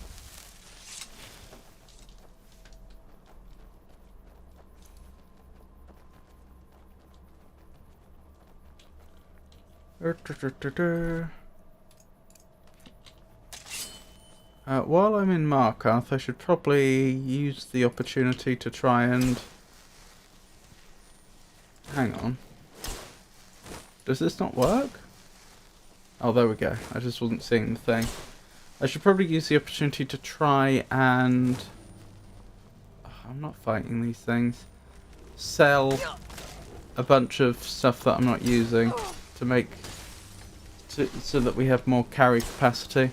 While I'm in Markarth, I should probably use the opportunity to try and... Hang on. Does this not work? Oh, there we go. I just wasn't seeing the thing. I should probably use the opportunity to try and... Oh, I'm not fighting these things. Sell a bunch of stuff that I'm not using to make... so that we have more carry capacity.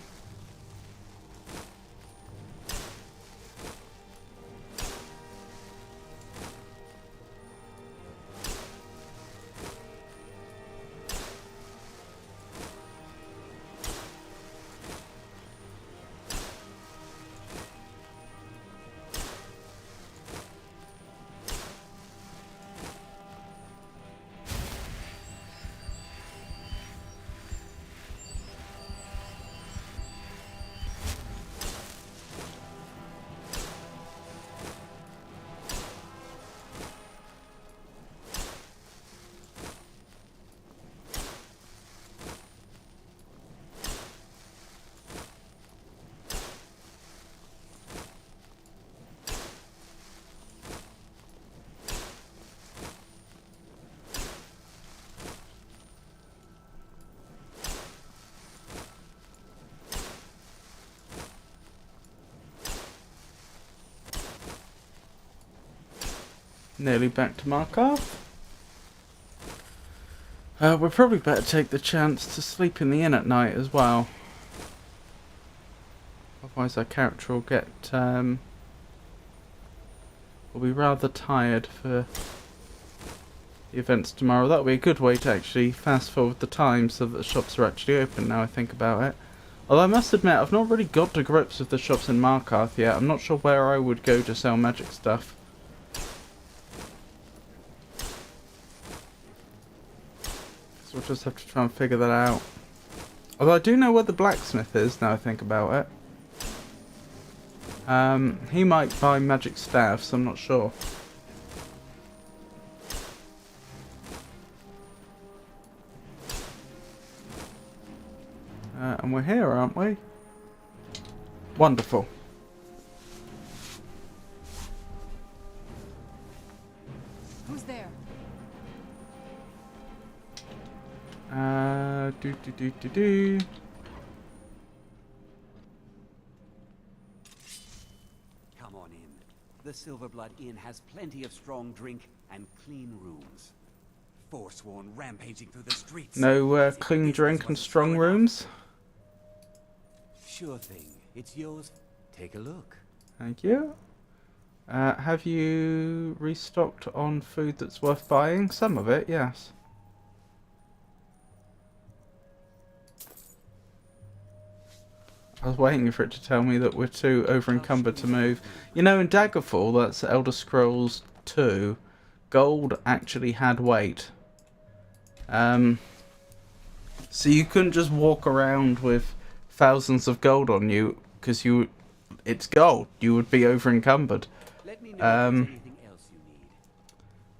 Nearly back to Markarth. We'll probably better take the chance to sleep in the inn at night as well. Otherwise our character will get, will be rather tired for the events tomorrow. That'll be a good way to actually fast forward the time so that the shops are actually open now I think about it. Although I must admit, I've not really got to grips with the shops in Markarth yet. I'm not sure where I would go to sell magic stuff. So we'll just have to try and figure that out. Although I do know where the blacksmith is now I think about it. He might buy magic staffs, I'm not sure. And we're here, aren't we? Wonderful. Who's there? Do. Come on in. The Silverblood Inn has plenty of strong drink and clean rooms. Forsworn rampaging through the streets. No clean drink and strong rooms. Sure thing. It's yours. Take a look. Thank you. Have you restocked on food that's worth buying? Some of it, yes. I was waiting for it to tell me that we're too over-encumbered to move. You know, in Daggerfall, that's Elder Scrolls 2, gold actually had weight. So you couldn't just walk around with thousands of gold on you, because it's gold. You would be over-encumbered.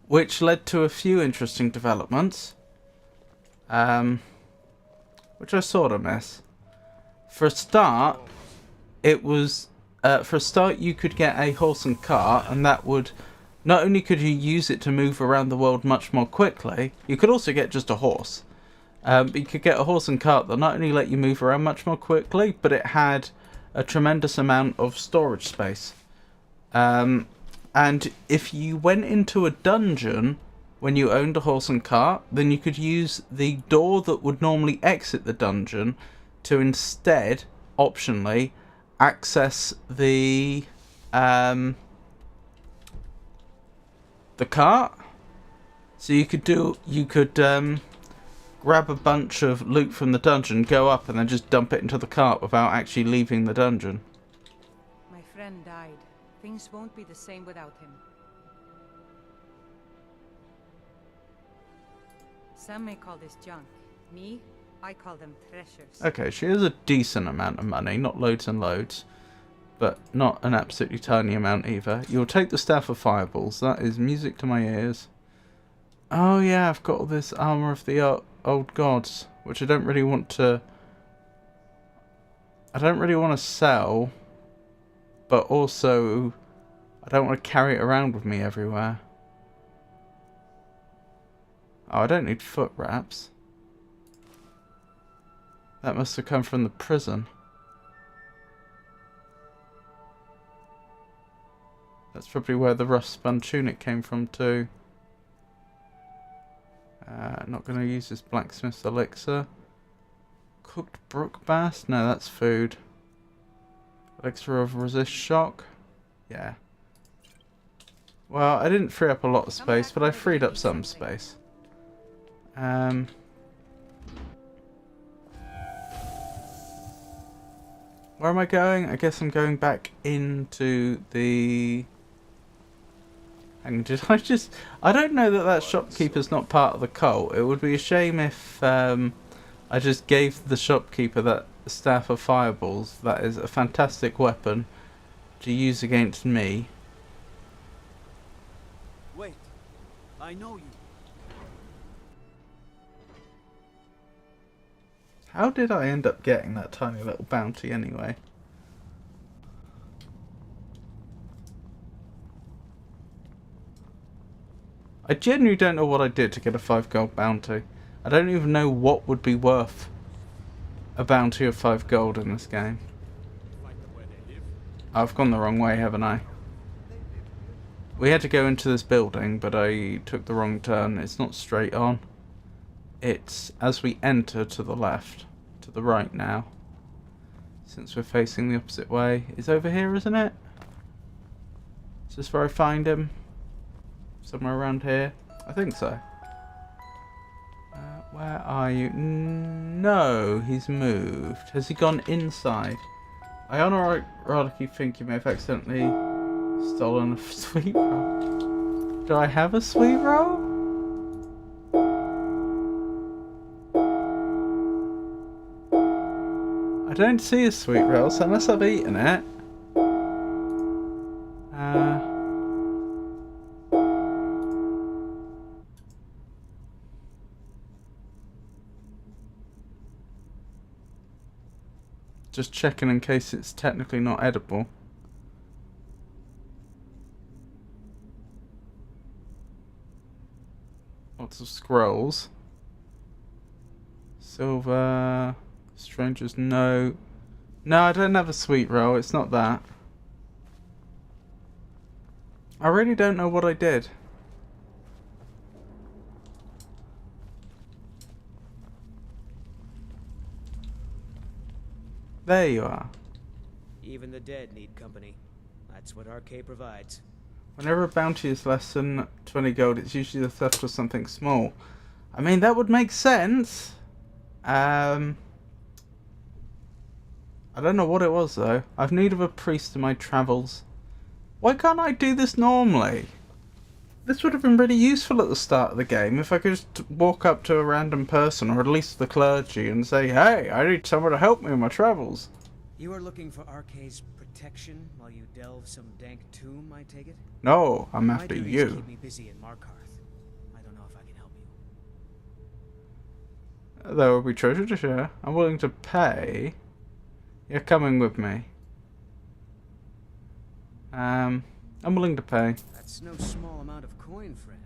Which led to a few interesting developments. Which I sort of miss. For a start, you could get a horse and cart, and that would, not only could you use it to move around the world much more quickly, you could also get just a horse. But you could get a horse and cart that not only let you move around much more quickly, but it had a tremendous amount of storage space. And if you went into a dungeon when you owned a horse and cart, then you could use the door that would normally exit the dungeon to instead, optionally, access the cart. So you could grab a bunch of loot from the dungeon, go up, and then just dump it into the cart without actually leaving the dungeon. My friend died. Things won't be the same without him. Some may call this junk. Me, I call them treasures. Okay, she has a decent amount of money, not loads and loads, but not an absolutely tiny amount either. You'll take the Staff of Fireballs. That is music to my ears. Oh yeah, I've got all this armor of the old gods, which I don't really want to sell, but also I don't want to carry it around with me everywhere. Oh, I don't need foot wraps. That must have come from the prison. That's probably where the rough spun tunic came from too. Not going to use this blacksmith's elixir. Cooked brook bass? No, that's food. Elixir of resist shock? Yeah. Well, I didn't free up a lot of space, but I freed up some space. Where am I going? I guess I'm going back into the... I don't know that shopkeeper's not part of the cult. It would be a shame if I just gave the shopkeeper that Staff of Fireballs. That is a fantastic weapon to use against me. Wait, I know you. How did I end up getting that tiny little bounty anyway? I genuinely don't know what I did to get a 5 gold bounty. I don't even know what would be worth a bounty of 5 gold in this game. I've gone the wrong way, haven't I? We had to go into this building, but I took the wrong turn. It's not straight on. It's as we enter to the left. To the right now. Since we're facing the opposite way. It's over here, isn't it? Is this where I find him? Somewhere around here? I think so. Where are you? No, he's moved. Has he gone inside? I unironically think you may have accidentally stolen a sweet roll. Do I have a sweet roll? I don't see a sweet roll, so unless I've eaten it. Just checking in case it's technically not edible. Lots of scrolls. Silver. Strangers, no. No, I don't have a sweet roll. It's not that. I really don't know what I did. There you are. Even the dead need company. That's what Arcade provides. Whenever a bounty is less than 20 gold, it's usually the theft of something small. I mean, that would make sense. I don't know what it was, though. I've need of a priest in my travels. Why can't I do this normally? This would have been really useful at the start of the game if I could just walk up to a random person, or at least the clergy, and say, hey, I need someone to help me in my travels. You are looking for Arcade's protection while you delve some dank tomb, I take it? No, I'm after My duties you. keep me busy in Markarth. I don't know if I can help you. There will be treasure to share. I'm willing to pay. You're coming with me. I'm willing to pay. That's no small amount of coin, friend.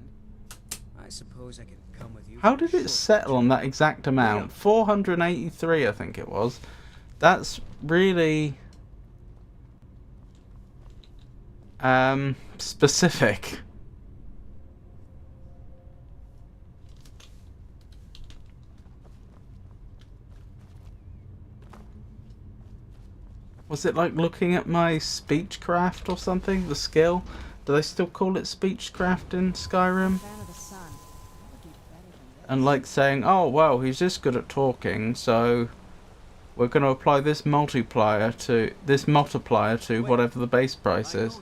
I suppose I can come with you. How did it settle on that exact amount? 483, I think it was. That's really specific. Was it like looking at my speechcraft or something? The skill? Do they still call it speechcraft in Skyrim? And like saying, oh well, he's just good at talking, so we're going to apply this multiplier to whatever the base price is.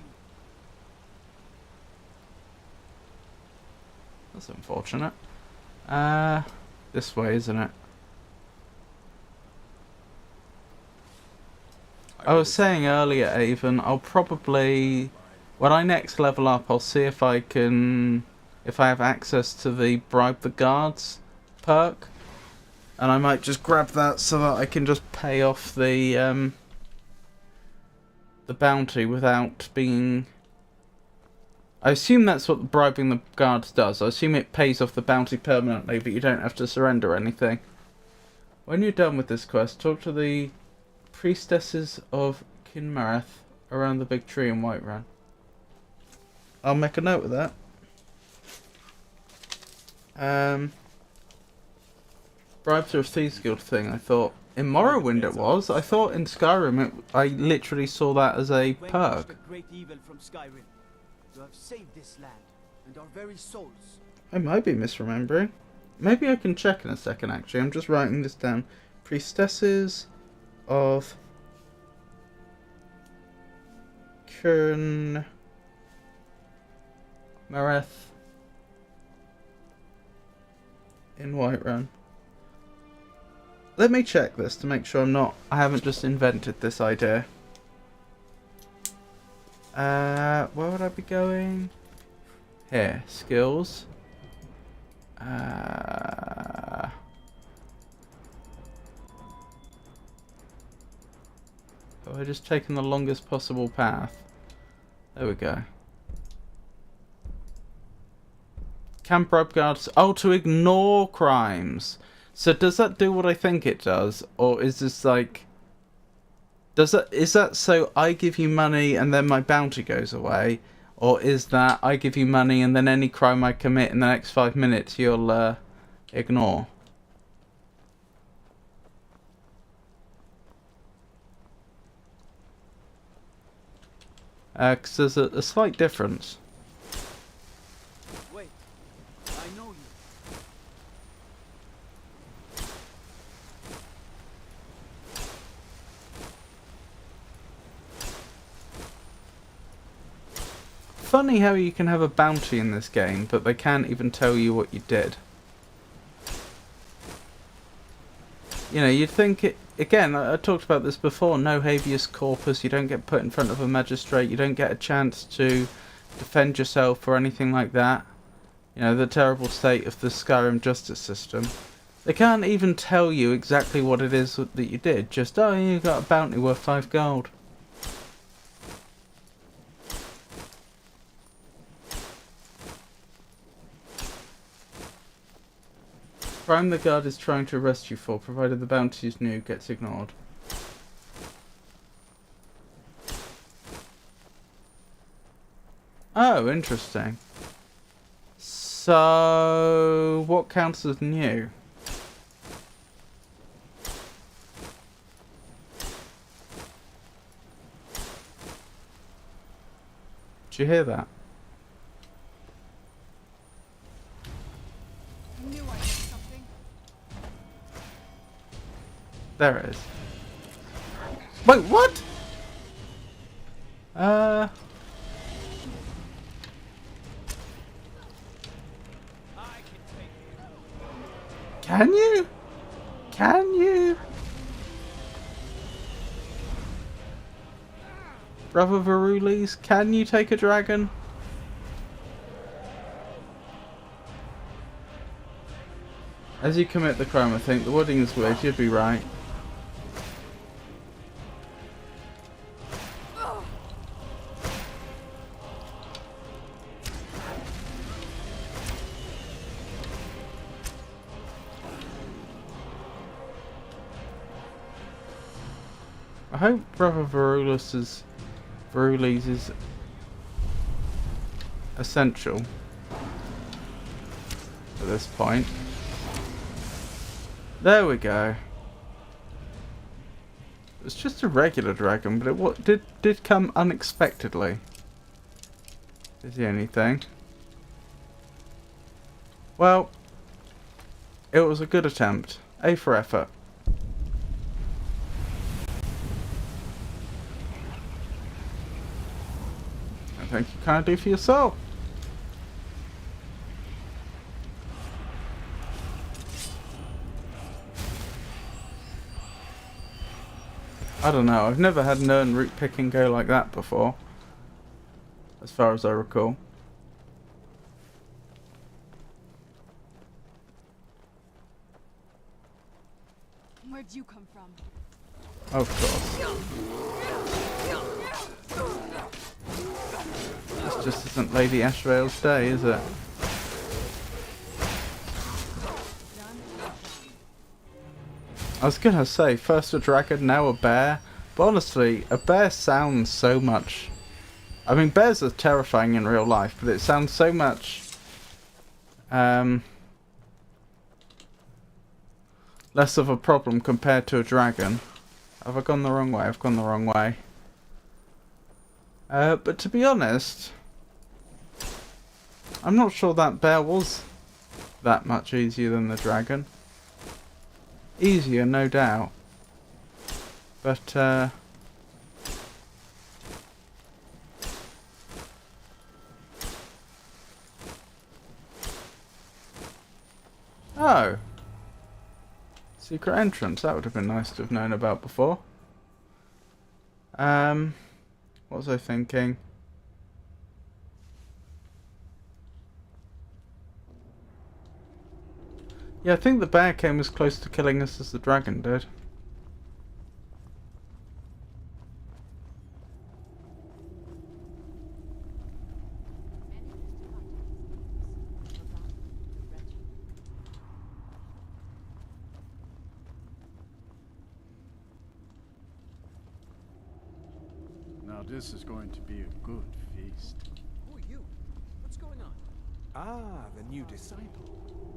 That's unfortunate. This way, isn't it? I was saying earlier, Avon, I'll probably, when I next level up, I'll see if I have access to the Bribe the Guards perk. And I might just grab that so that I can just pay off the bounty without being... I assume that's what bribing the guards does. I assume it pays off the bounty permanently, but you don't have to surrender anything. When you're done with this quest, talk to the priestesses of Kinmareth around the big tree in Whiterun. I'll make a note of that. Bribes are a Thieves Guild thing, I thought. In Morrowind it was. I thought in Skyrim I literally saw that as a perk. Great evil from Skyrim. You have saved this land and our very souls. I might be misremembering. Maybe I can check in a second, actually. I'm just writing this down. Priestesses of Kinmareth in Whiterun. Let me check this to make sure I haven't just invented this idea. Where would I be going? Here, skills. Have I just taken the longest possible path? There we go. Can bribe guards... Oh, to ignore crimes. So does that do what I think it does? Or is this like... Is that so I give you money and then my bounty goes away? Or is that I give you money and then any crime I commit in the next 5 minutes you'll ignore? Because there's a slight difference. Wait, I know you. Funny how you can have a bounty in this game, but they can't even tell you what you did. You know, you'd think it... Again, I talked about this before, no habeas corpus, you don't get put in front of a magistrate, you don't get a chance to defend yourself or anything like that. You know, the terrible state of the Skyrim justice system. They can't even tell you exactly what it is that you did, just, oh, you got a bounty worth 5 gold. Crime the guard is trying to arrest you for, provided the bounty is new, gets ignored. Oh, interesting. So, what counts as new? Did you hear that? I knew I missed something. There it is. Wait, what? Can you? Can you? Brother Varulis, can you take a dragon? As you commit the crime, I think the wording is weird, you'd be right. I hope Brother Varulis is essential at this point. There we go. It's just a regular dragon, but it did come unexpectedly. Is the only thing. Well, it was a good attempt. A for effort. I think you kind of do for yourself. I don't know, I've never had known root picking go like that before, as far as I recall. Where'd you come from? Of course. This just isn't Lady Ashvale's day, is it? I was gonna say, first a dragon, now a bear. But honestly, a bear sounds so much... I mean, bears are terrifying in real life, but it sounds so much... less of a problem compared to a dragon. Have I gone the wrong way? I've gone the wrong way. But to be honest... I'm not sure that bear was that much easier than the dragon. Easier, no doubt. But, oh! Secret entrance, that would have been nice to have known about before. What was I thinking? Yeah, I think the bear came as close to killing us as the dragon did. Now this is going to be a good feast. Who are you? What's going on? Ah, the new disciple.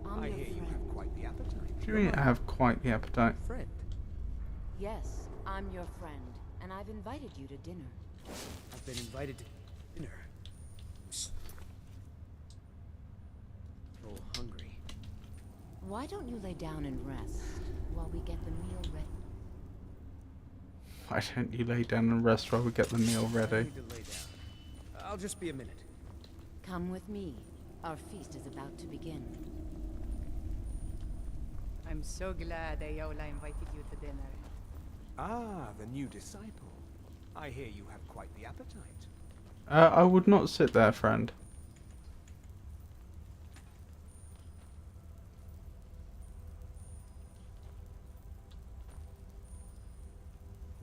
I hear you have quite the appetite. Do you mean I have quite the appetite? Friend. Yes, I'm your friend, and I've invited you to dinner. I've been invited to dinner. I'm so hungry. Why don't you lay down and rest while we get the meal ready? Why don't you lay down and rest while we get the meal ready? I need to lay down. I'll just be a minute. Come with me. Our feast is about to begin. I'm so glad Ayola invited you to dinner. Ah, the new disciple. I hear you have quite the appetite. I would not sit there, friend.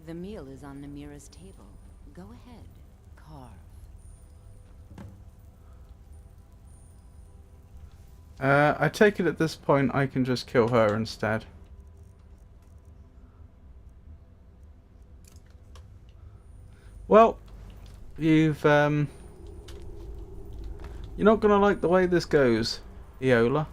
The meal is on Namira's table. Go ahead, carve. I take it at this point I can just kill her instead. Well, you're not gonna like the way this goes, Iola.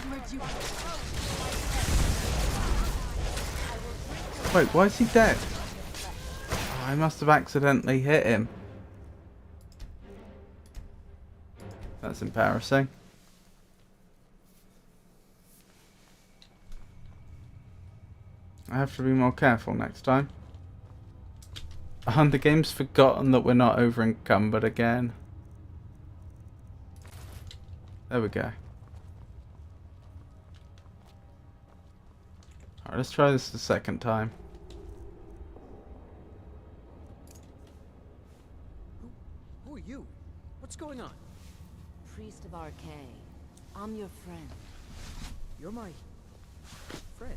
Where'd you come from? Wait, why is he dead? Oh, I must have accidentally hit him. That's embarrassing. I have to be more careful next time. And the game's forgotten that we're not over encumbered again. There we go. Alright, let's try this the second time. Who are you? What's going on? Priest of Arcay. I'm your friend. You're my friend.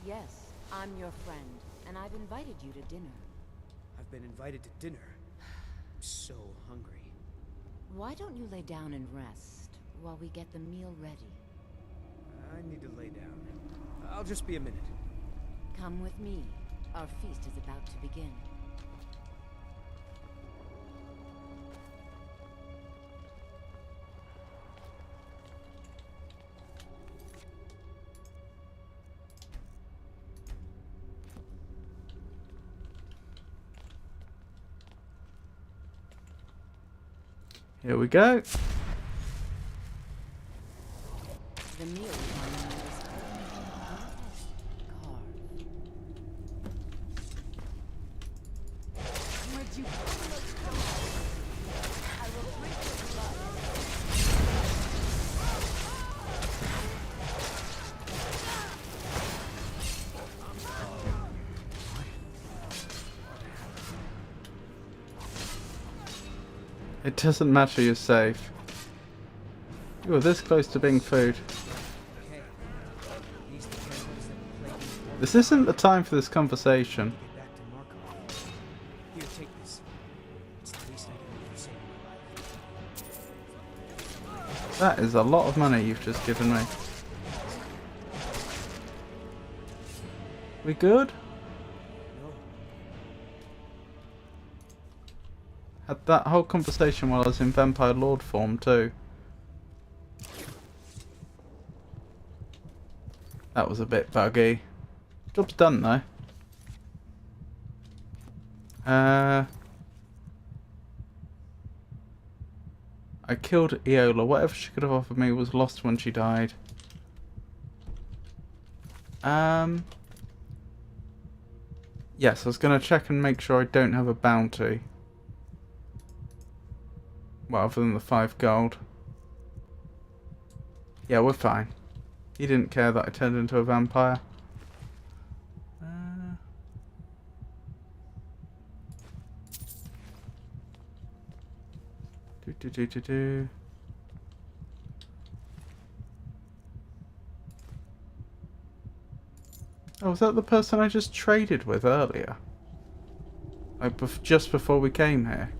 Yes, I'm your friend, and I've invited you to dinner. I've been invited to dinner. I'm so hungry. Why don't you lay down and rest while we get the meal ready? I need to lay down. I'll just be a minute. Come with me. Our feast is about to begin. Here we go. The meal is on the list. Where'd you go? I will drink your blood. It doesn't matter, you're safe. You were this close to being food. This isn't the time for this conversation. Here, take this. It's the least I can do to save my life. That is a lot of money you've just given me. We good? Had that whole conversation while I was in Vampire Lord form too. That was a bit buggy. Job's done though. I killed Eola. Whatever she could have offered me was lost when she died. Yes, I was going to check and make sure I don't have a bounty. Well, other than the 5 gold. Yeah, we're fine. He didn't care that I turned into a vampire. Do. Oh, was that the person I just traded with earlier? Like, just before we came here.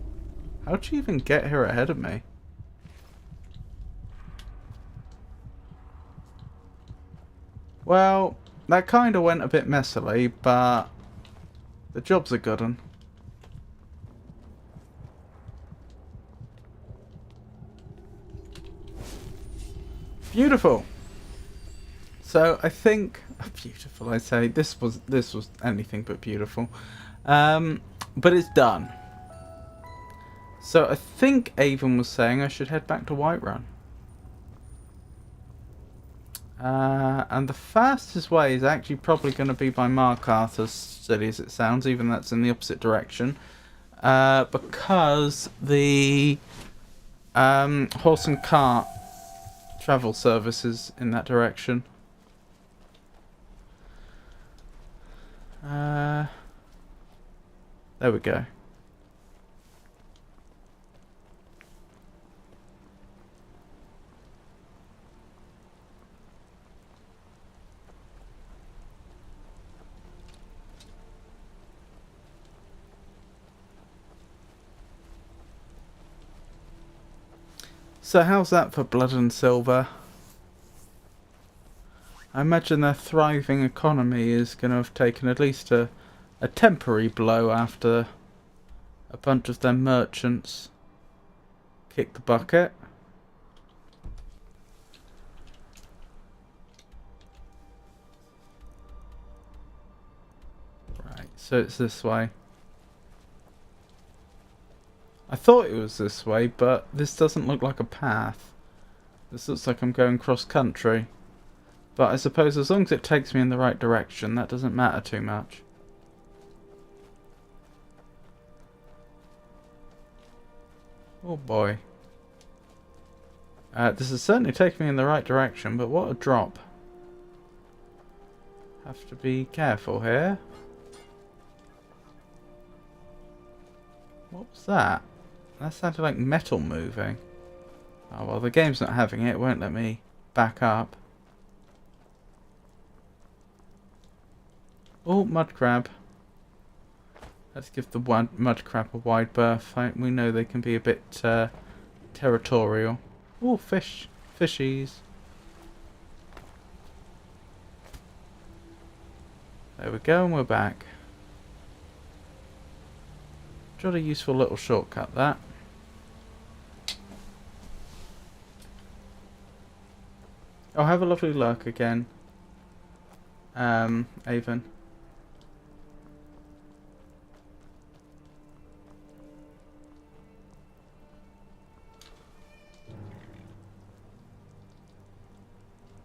How'd she even get here ahead of me? Well, that kind of went a bit messily, but the job's a good one. Beautiful. So I think beautiful. I say this was anything but beautiful, but it's done. So I think Avon was saying I should head back to Whiterun. And the fastest way is actually probably going to be by Markarth, as silly as it sounds, even though that's in the opposite direction. Because the horse and cart travel service is in that direction. There we go. So how's that for blood and silver? I imagine their thriving economy is going to have taken at least a temporary blow after a bunch of their merchants kicked the bucket. So it's this way. I thought it was this way, but this doesn't look like a path. This looks like I'm going cross country. But I suppose as long as it takes me in the right direction, that doesn't matter too much. Oh boy. This is certainly taking me in the right direction, but what a drop. Have to be careful here. What was that? That sounded like metal moving. Oh well, the game's not having it. It won't let me back up. Oh, mud crab. Let's give the mud crab a wide berth. We know they can be a bit territorial. Oh, fish. Fishies. There we go, and we're back. Jolly useful little shortcut, that. Oh, have a lovely lurk again. Avon.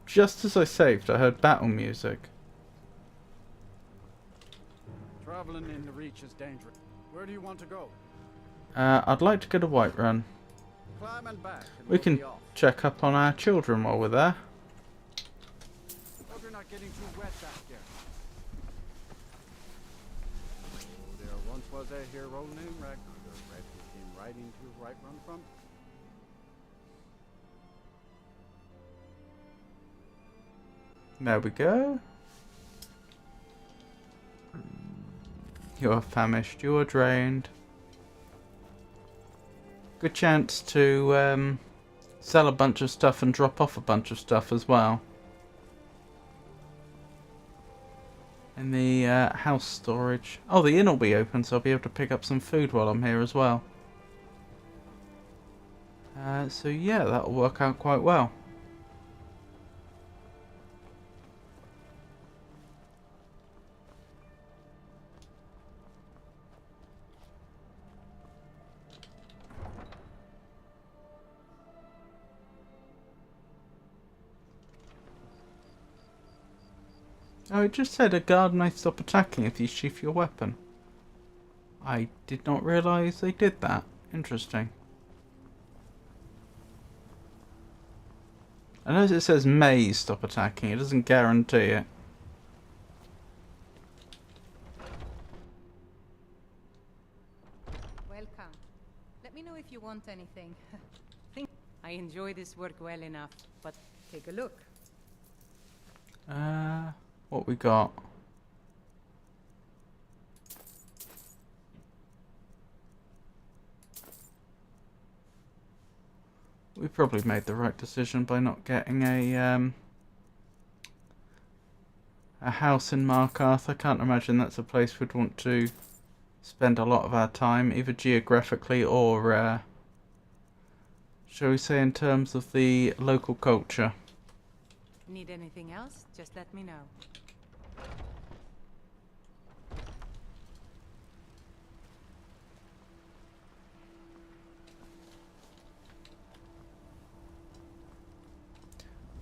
Just as I saved, I heard battle music. Traveling in the Reach is dangerous. Where do you want to go? I'd like to go to Whiterun. Climb and back, and We we'll can be off. check up on our children while we're there. Hope you're not getting too wet back there. There once was a hero named Ragnar, where he came riding to Whiterun from. There we go. You are famished, you are drained. Good chance to sell a bunch of stuff and drop off a bunch of stuff as well. In the house storage. Oh, the inn will be open, so I'll be able to pick up some food while I'm here as well. So yeah, that'll work out quite well. Oh, it just said a guard may stop attacking if you sheath your weapon. I did not realise they did that. Interesting. I notice it says may stop attacking, it doesn't guarantee it. Welcome. Let me know if you want anything. Think I enjoy this work well enough, but take a look. What we got? We probably made the right decision by not getting a house in Markarth. I can't imagine that's a place we'd want to spend a lot of our time, either geographically or, shall we say, in terms of the local culture. Need anything else? Just let me know.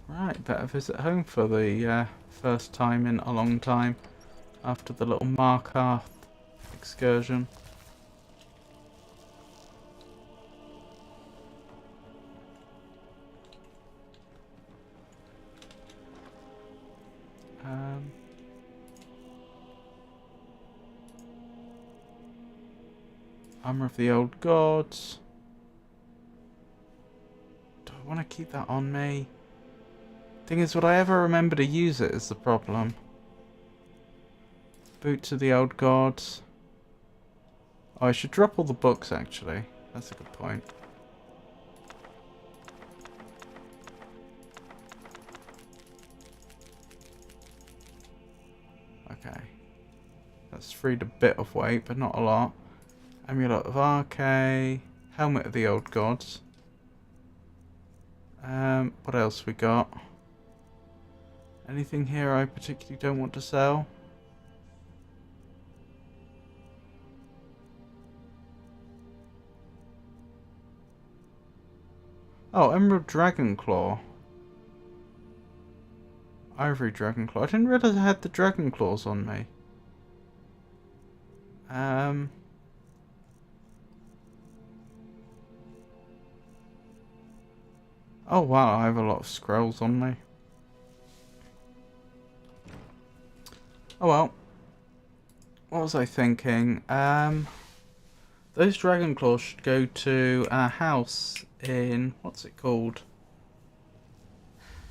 Right, better visit home for the first time in a long time after the little Markarth excursion. Armor of the Old Gods. Do I want to keep that on me? Thing is, would I ever remember to use it is the problem. Boots of the Old Gods. Oh, I should drop all the books actually. That's a good point. Okay. That's freed a bit of weight, but not a lot. Amulet of Arche. Helmet of the Old Gods. What else we got? Anything here I particularly don't want to sell? Oh, Emerald Dragon Claw. Ivory Dragon Claw. I didn't realise I had the Dragon Claws on me. Oh wow, I have a lot of scrolls on me. Oh well. What was I thinking? Those Dragon Claws should go to our house in... what's it called?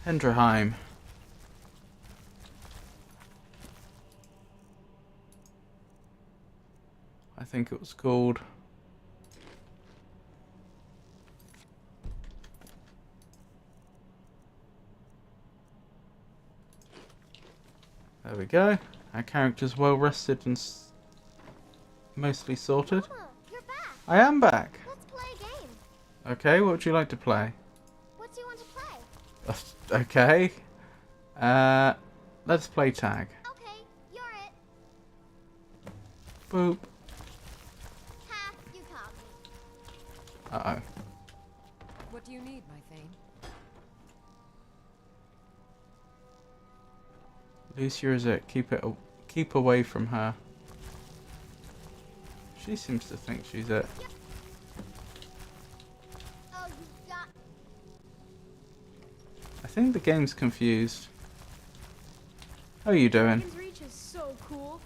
Hendreheim. I think it was called. There we go. Our character's well rested and mostly sorted. Mama, you're back. I am back. Let's play a game. Okay, what would you like to play? What do you want to play? Okay. Let's play tag. Okay, you're it. Boop. Ha, you caught me. Uh-oh. What do you need, my Thane? Lucia is it. Keep away from her. She seems to think she's it. Oh, you got... I think the game's confused. How are you doing? Dragon's Reach is so cool.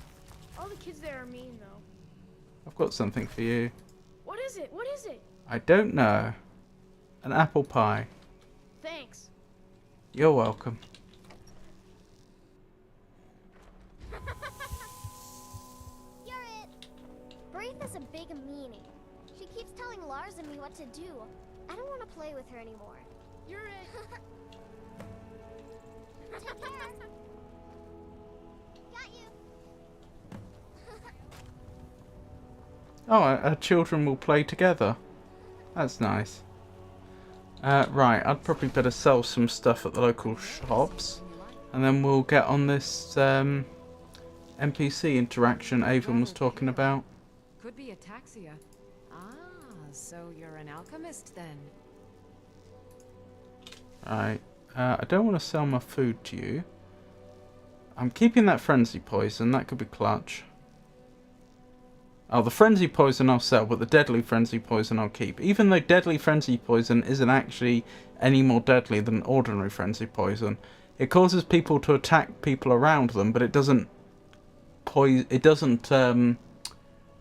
All the kids there are mean, though. I've got something for you. What is it? What is it? I don't know. An apple pie. Thanks. You're welcome. You're it. Braith has a big meaning. She keeps telling Lars and me what to do. I don't want to play with her anymore. You're it. Take care. Got you. Oh, our children will play together. That's nice. Right, I'd probably better sell some stuff at the local shops. And then we'll get on this NPC interaction Avon was talking about. Could be ataxia. Ah, so you're an alchemist then. Right, I don't want to sell my food to you. I'm keeping that frenzy poison, that could be clutch. Oh, the frenzy poison I'll sell, but the deadly frenzy poison I'll keep. Even though deadly frenzy poison isn't actually any more deadly than ordinary frenzy poison. It causes people to attack people around them, but it doesn't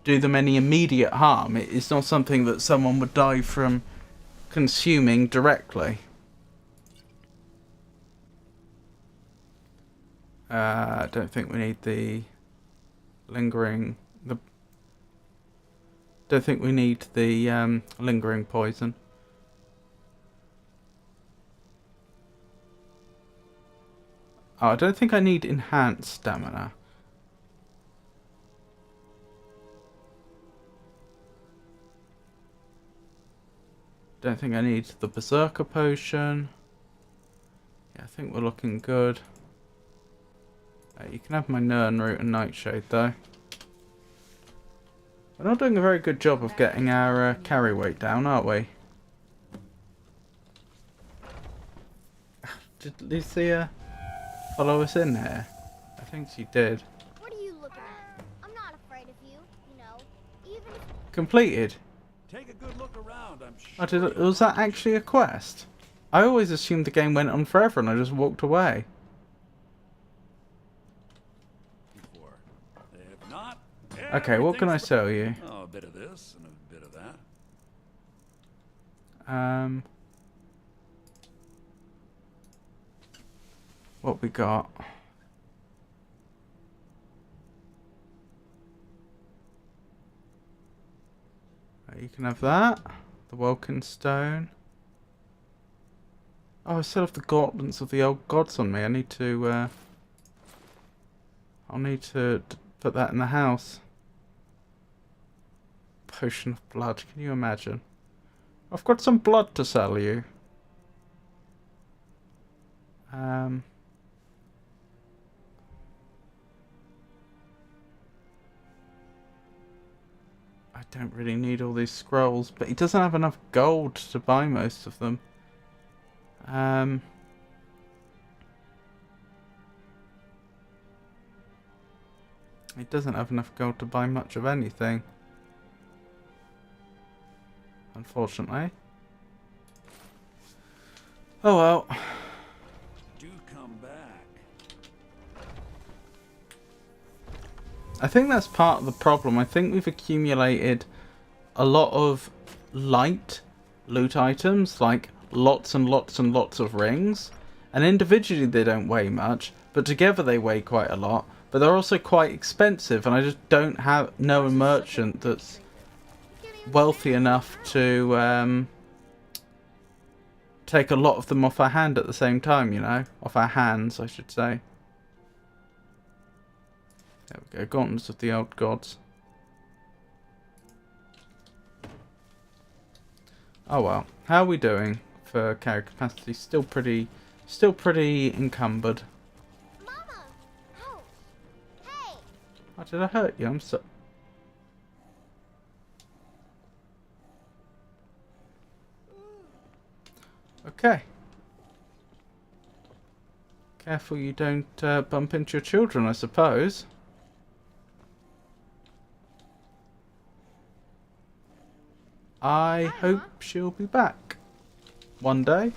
do them any immediate harm. It's not something that someone would die from consuming directly. I don't think we need the lingering... Don't think we need the lingering poison. Oh, I don't think I need enhanced stamina. Don't think I need the berserker potion. Yeah, I think we're looking good. You can have my Nern root and nightshade though. We're not doing a very good job of getting our carry weight down, are we? Did Lucia follow us in here? I think she did. What are you looking at? I'm not afraid of you, you know. Even if... Completed. Take a good look around, I'm sure. Oh, was that actually a quest? I always assumed the game went on forever and I just walked away. If not, Okay, what can I sell you? Oh, a bit of this and a bit of that. What we got? You can have that. The Welkin Stone. Oh, I still have the gauntlets of the old gods on me. I need to, I'll need to put that in the house. Potion of blood, can you imagine? I've got some blood to sell you. I don't really need all these scrolls, but he doesn't have enough gold to buy most of them. It doesn't have enough gold to buy much of anything, unfortunately. Oh well. Do come back. I think that's part of the problem. I think we've accumulated a lot of light loot items, like lots and lots and lots of rings, and individually they don't weigh much, but together they weigh quite a lot. But they're also quite expensive, and I just don't know a merchant that's wealthy enough to take a lot of them off our hand at the same time, you know? Off our hands, I should say. There we go, Gauntlets of the Old Gods. Oh well, how are we doing for character capacity? Still pretty encumbered. Oh, did I hurt you? I'm so... Okay. Careful you don't bump into your children, I suppose. I hope she'll be back one day.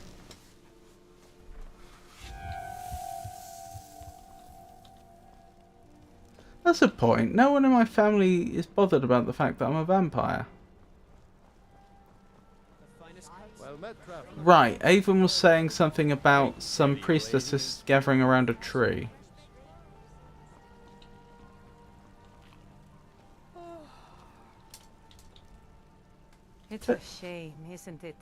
That's a point. No one in my family is bothered about the fact that I'm a vampire. Right, Avon was saying something about some priestesses gathering around a tree. It's a shame, isn't it?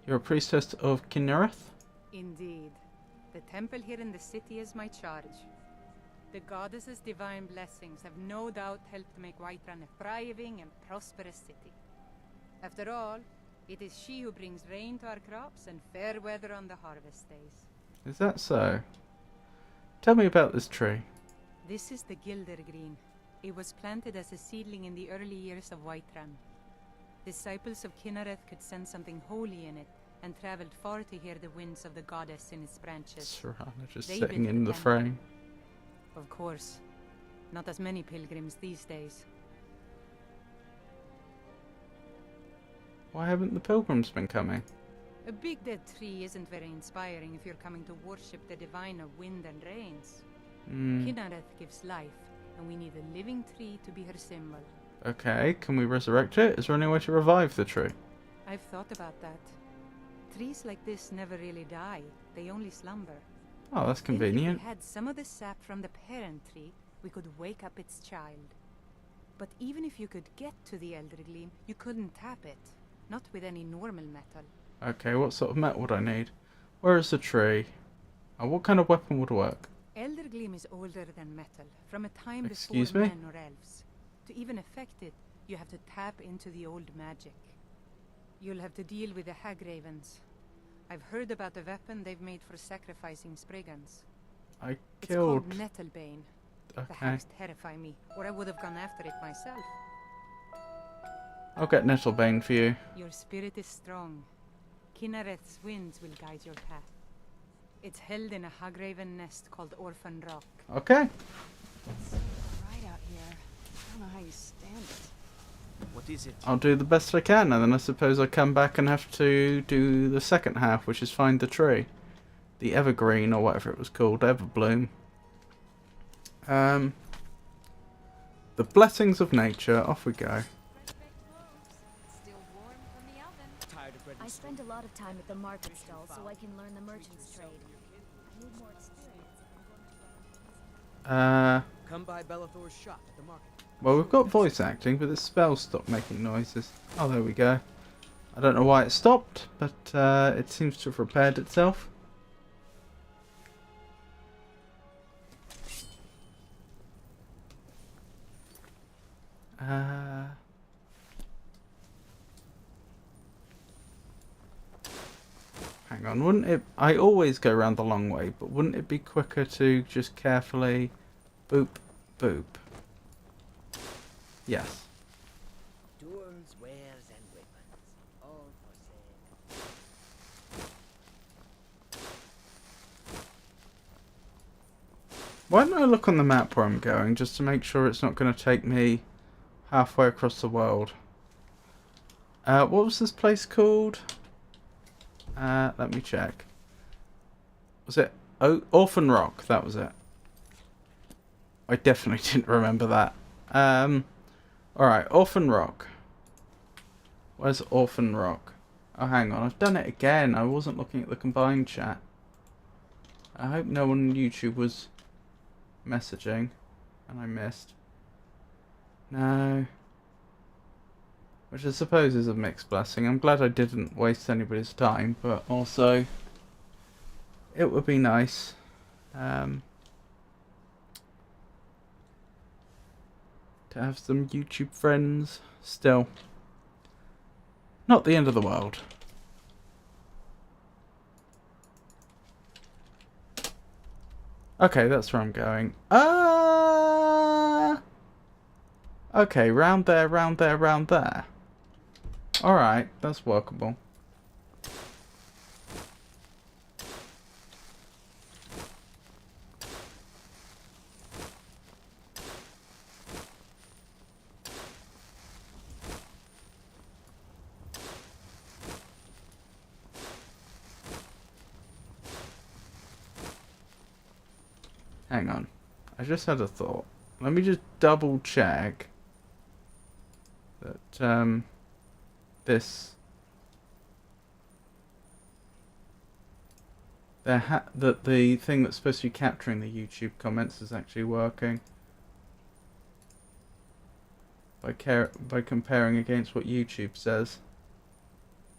You're a priestess of Kinnereth? Indeed. The temple here in the city is my charge. The goddess's divine blessings have no doubt helped make Whiterun a thriving and prosperous city. After all, it is she who brings rain to our crops and fair weather on the harvest days. Is that so? Tell me about this tree. This is the Gildergreen. It was planted as a seedling in the early years of Whiterun. Disciples of Kinnereth could sense something holy in it, and traveled far to hear the winds of the goddess in its branches. Serana just sitting in the frame. Of course. Not as many pilgrims these days. Why haven't the pilgrims been coming? A big dead tree isn't very inspiring if you're coming to worship the divine of wind and rains. Kinnereth gives life, and we need a living tree to be her symbol. Okay, can we resurrect it? Is there any way to revive the tree? I've thought about that. Trees like this never really die. They only slumber. Oh, that's convenient. If we had some of the sap from the parent tree, we could wake up its child. But even if you could get to the Eldergleam, you couldn't tap it. Not with any normal metal. Okay, what sort of metal would I need? Where is the tree? Oh, what kind of weapon would work? Eldergleam is older than metal, from a time Excuse before me? men or elves. To even affect it, you have to tap into the old magic. You'll have to deal with the Hagravens. I've heard about the weapon they've made for sacrificing Spriggans. I It's killed... called Nettlebane. The Okay. hags terrify me, or I would have gone after it myself. I'll get Nettlebane for you. Your spirit is strong. Kinnereth's winds will guide your path. It's held in a Hagraven nest called Orphan Rock. Okay. It's so bright out here. I don't know how you stand it. What is it? I'll do the best I can, and then I suppose I come back and have to do the second half, which is find the tree. The Evergreen, or whatever it was called, Everbloom. The blessings of nature, off we go. I spend a lot of time at the market stall so I can learn the merchant's trade. I need more experience if I'm going to... Come by Bellathor's shop at the market. Well, we've got voice acting, but the spell stopped making noises. Oh, there we go. I don't know why it stopped, but it seems to have repaired itself. Hang on, wouldn't it... I always go around the long way, but wouldn't it be quicker to just carefully... boop, boop? Yes. Tools, wares, and weapons. Why don't I look on the map where I'm going, just to make sure it's not going to take me halfway across the world. What was this place called? Let me check. Was it Orphan Rock? That was it. I definitely didn't remember that. Alright, Orphan Rock. Where's Orphan Rock? Oh, hang on. I've done it again. I wasn't looking at the combined chat. I hope no one on YouTube was messaging and I missed. No. Which I suppose is a mixed blessing. I'm glad I didn't waste anybody's time, but also it would be nice. To have some YouTube friends. Still. Not the end of the world. Okay, that's where I'm going. Okay, round there, round there, round there. Alright, that's workable. Hang on. I just had a thought. Let me just double check that that the thing that's supposed to be capturing the YouTube comments is actually working. By comparing against what YouTube says.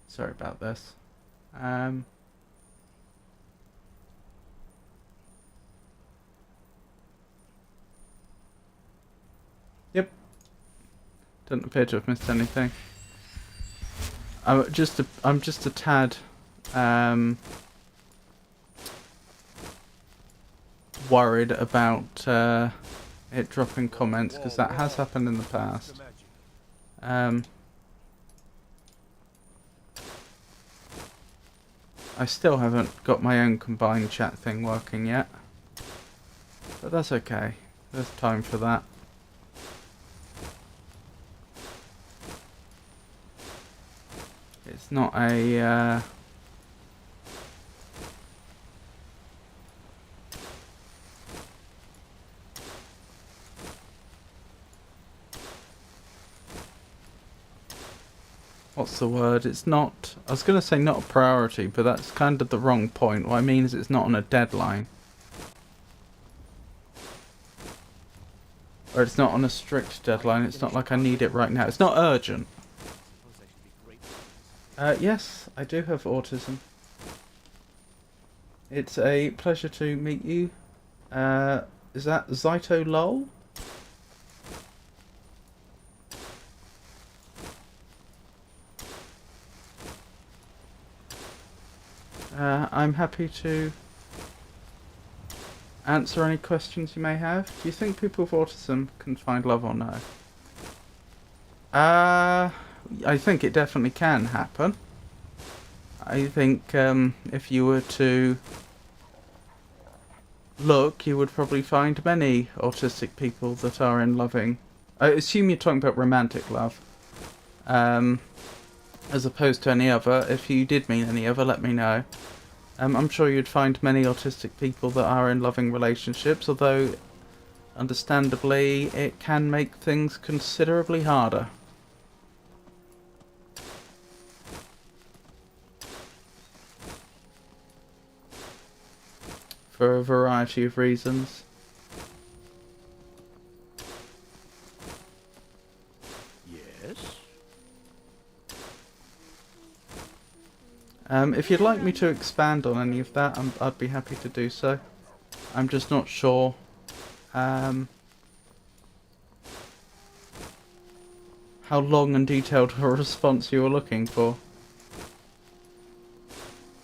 Sorry about this. Yep. Doesn't appear to have missed anything. I'm just a tad worried about it dropping comments, because that has happened in the past. I still haven't got my own combined chat thing working yet, but that's okay. There's time for that. It's not a what's the word? It's not, I was going to say not a priority, but that's kind of the wrong point. What I mean is it's not on a deadline. Or it's not on a strict deadline. It's not like I need it right now. It's not urgent. Yes, I do have autism. It's a pleasure to meet you. Is that Zyto Lol? I'm happy to answer any questions you may have. Do you think people with autism can find love or no? I think it definitely can happen. I think if you were to look, you would probably find many autistic people that are in loving... I assume you're talking about romantic love. As opposed to any other. If you did mean any other, let me know. I'm sure you'd find many autistic people that are in loving relationships, although, understandably, it can make things considerably harder. For a variety of reasons. Yes? If you'd like me to expand on any of that, I'd be happy to do so. I'm just not sure how long and detailed a response you were looking for.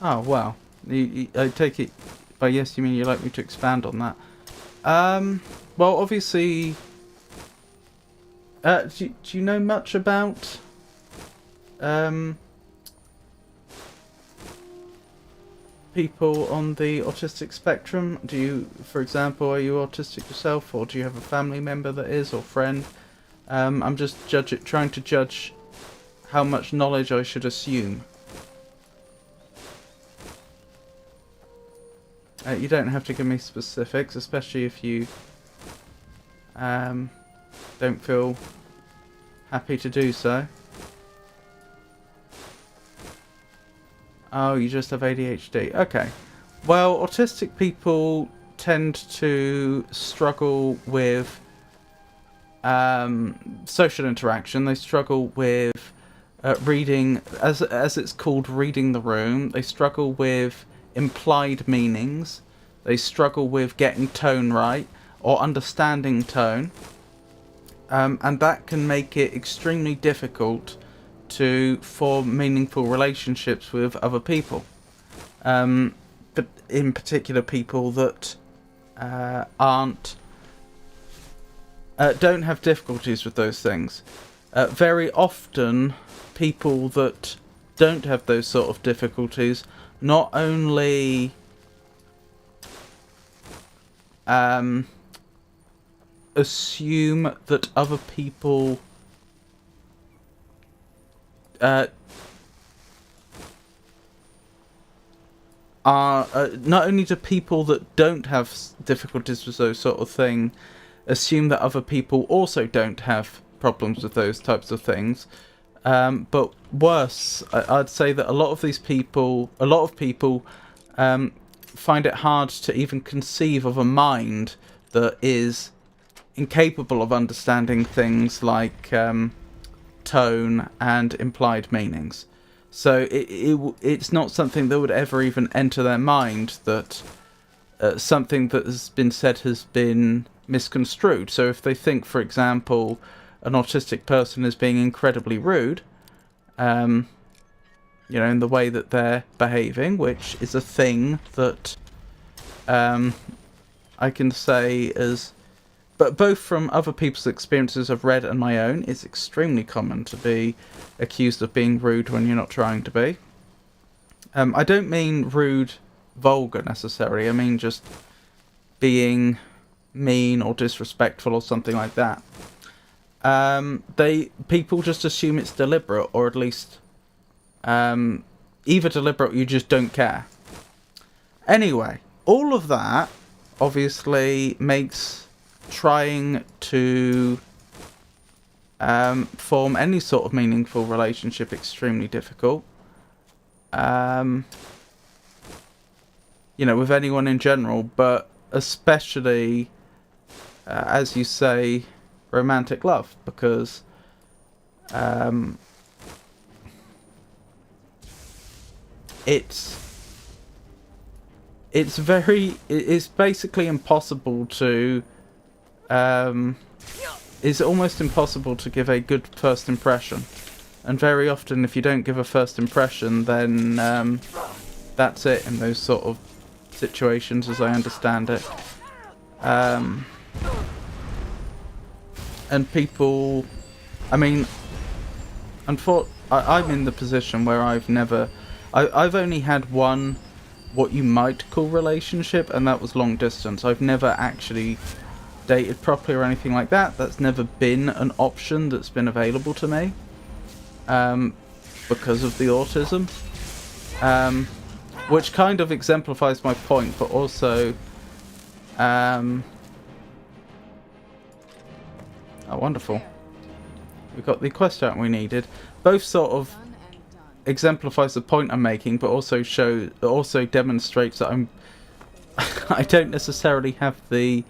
Oh, well. I take it by yes you mean you'd like me to expand on that. Well, obviously... do you know much about people on the autistic spectrum? Do you, for example, are you autistic yourself, or do you have a family member that is, or friend? I'm just trying to judge how much knowledge I should assume. You don't have to give me specifics, especially if you don't feel happy to do so. Oh, you just have ADHD. Okay. Well, autistic people tend to struggle with social interaction. They struggle with reading, as it's called, reading the room. They struggle with implied meanings. They struggle with getting tone right or understanding tone. And that can make it extremely difficult to form meaningful relationships with other people. But in particular, people that don't have difficulties with those things. Very often, people that don't have those sort of difficulties not only assume that other people are not only do people that don't have difficulties with those sort of thing assume that other people also don't have problems with those types of things, but worse, I'd say that a lot of people find it hard to even conceive of a mind that is incapable of understanding things like tone and implied meanings. So it's not something that would ever even enter their mind that something that has been said has been misconstrued. So if they think, for example, an autistic person is being incredibly rude, in the way that they're behaving, which is a thing that I can say as... But both from other people's experiences I've read and my own, it's extremely common to be accused of being rude when you're not trying to be. I don't mean rude, vulgar necessarily. I mean just being mean or disrespectful or something like that. People just assume it's deliberate, or at least either deliberate or you just don't care. Anyway, all of that obviously makes trying to form any sort of meaningful relationship extremely difficult. With anyone in general, but especially, as you say, romantic love, because it's basically impossible to it's almost impossible to give a good first impression, and very often if you don't give a first impression, then that's it in those sort of situations, as I understand it. And people, I mean, I'm in the position where I've only had one what you might call relationship, and that was long distance. I've never actually dated properly or anything like that. That's never been an option that's been available to me because of the autism, which kind of exemplifies my point, but also oh, wonderful, we got the quest out we needed. Both sort of exemplifies the point I'm making, but also demonstrates that I don't necessarily have the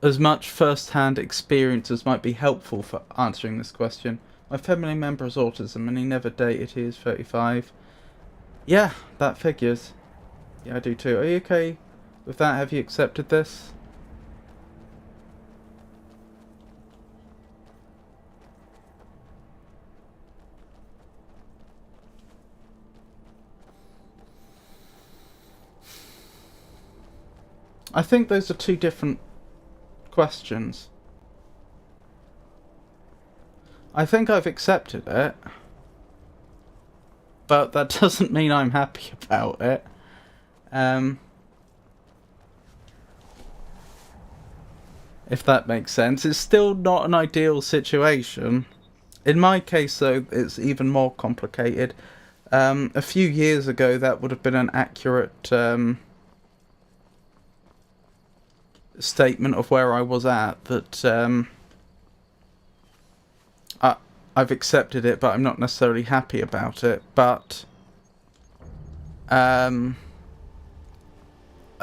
as much first-hand experience as might be helpful for answering this question. My family member has autism and he never dated. He is 35. Yeah, that figures. Yeah, I do too. Are you okay with that? Have you accepted this? I think those are two different questions. I think I've accepted it, but that doesn't mean I'm happy about it. If that makes sense. It's still not an ideal situation. In my case, though, it's even more complicated. A few years ago, that would have been an accurate statement of where I was at, that I've accepted it, but I'm not necessarily happy about it. But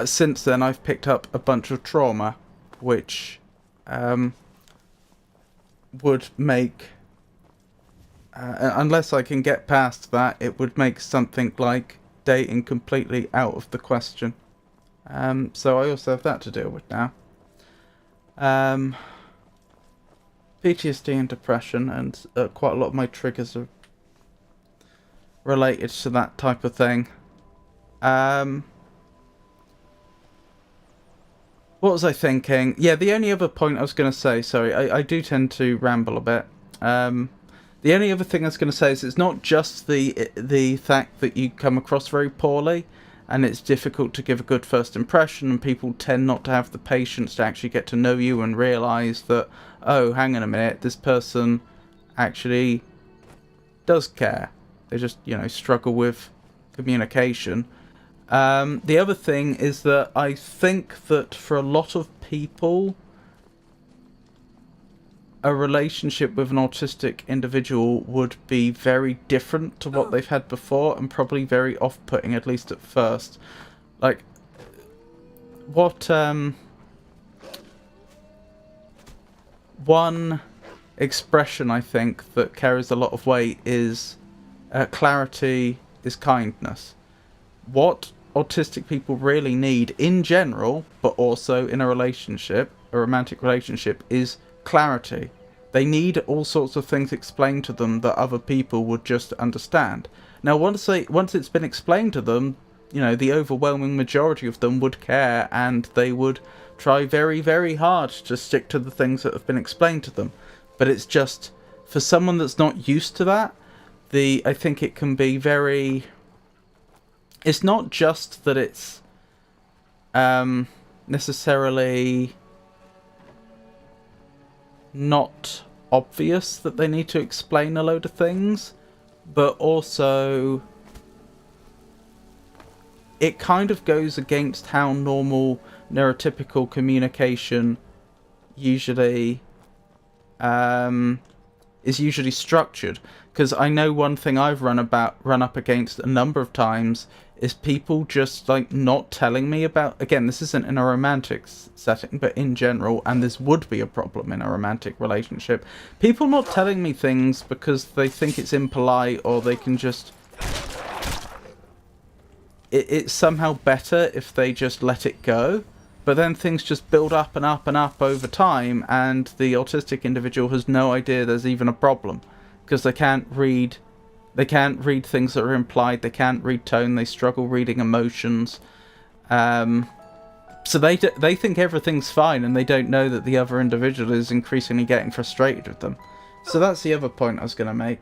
since then, I've picked up a bunch of trauma, which would make, unless I can get past that, it would make something like dating completely out of the question. So I also have that to deal with now. PTSD and depression, and quite a lot of my triggers are related to that type of thing. What was I thinking? Yeah, the only other point I was going to say, sorry, I do tend to ramble a bit. The only other thing I was going to say is it's not just the fact that you come across very poorly and it's difficult to give a good first impression, and people tend not to have the patience to actually get to know you and realise that, oh, hang on a minute, this person actually does care. They just, you know, struggle with communication. The other thing is that I think that for a lot of people, a relationship with an autistic individual would be very different to what they've had before, and probably very off-putting, at least at first. Like, what, one expression I think that carries a lot of weight is, clarity is kindness. What autistic people really need in general, but also in a relationship, a romantic relationship, is clarity. They need all sorts of things explained to them that other people would just understand. Now, once it's been explained to them, you know, the overwhelming majority of them would care, and they would try very, very hard to stick to the things that have been explained to them. But it's just, for someone that's not used to that, I think it can be very... It's not just that it's necessarily not obvious that they need to explain a load of things, but also it kind of goes against how normal neurotypical communication usually is usually structured. Because I know one thing I've run up against a number of times is people just like not telling me about, again, this isn't in a romantic setting, but in general, and this would be a problem in a romantic relationship, people not telling me things because they think it's impolite, or they can just, it's somehow better if they just let it go. But then things just build up and up and up over time, and the autistic individual has no idea there's even a problem, because they can't read things that are implied, they can't read tone, they struggle reading emotions. So they think everything's fine, and they don't know that the other individual is increasingly getting frustrated with them. So that's the other point I was going to make.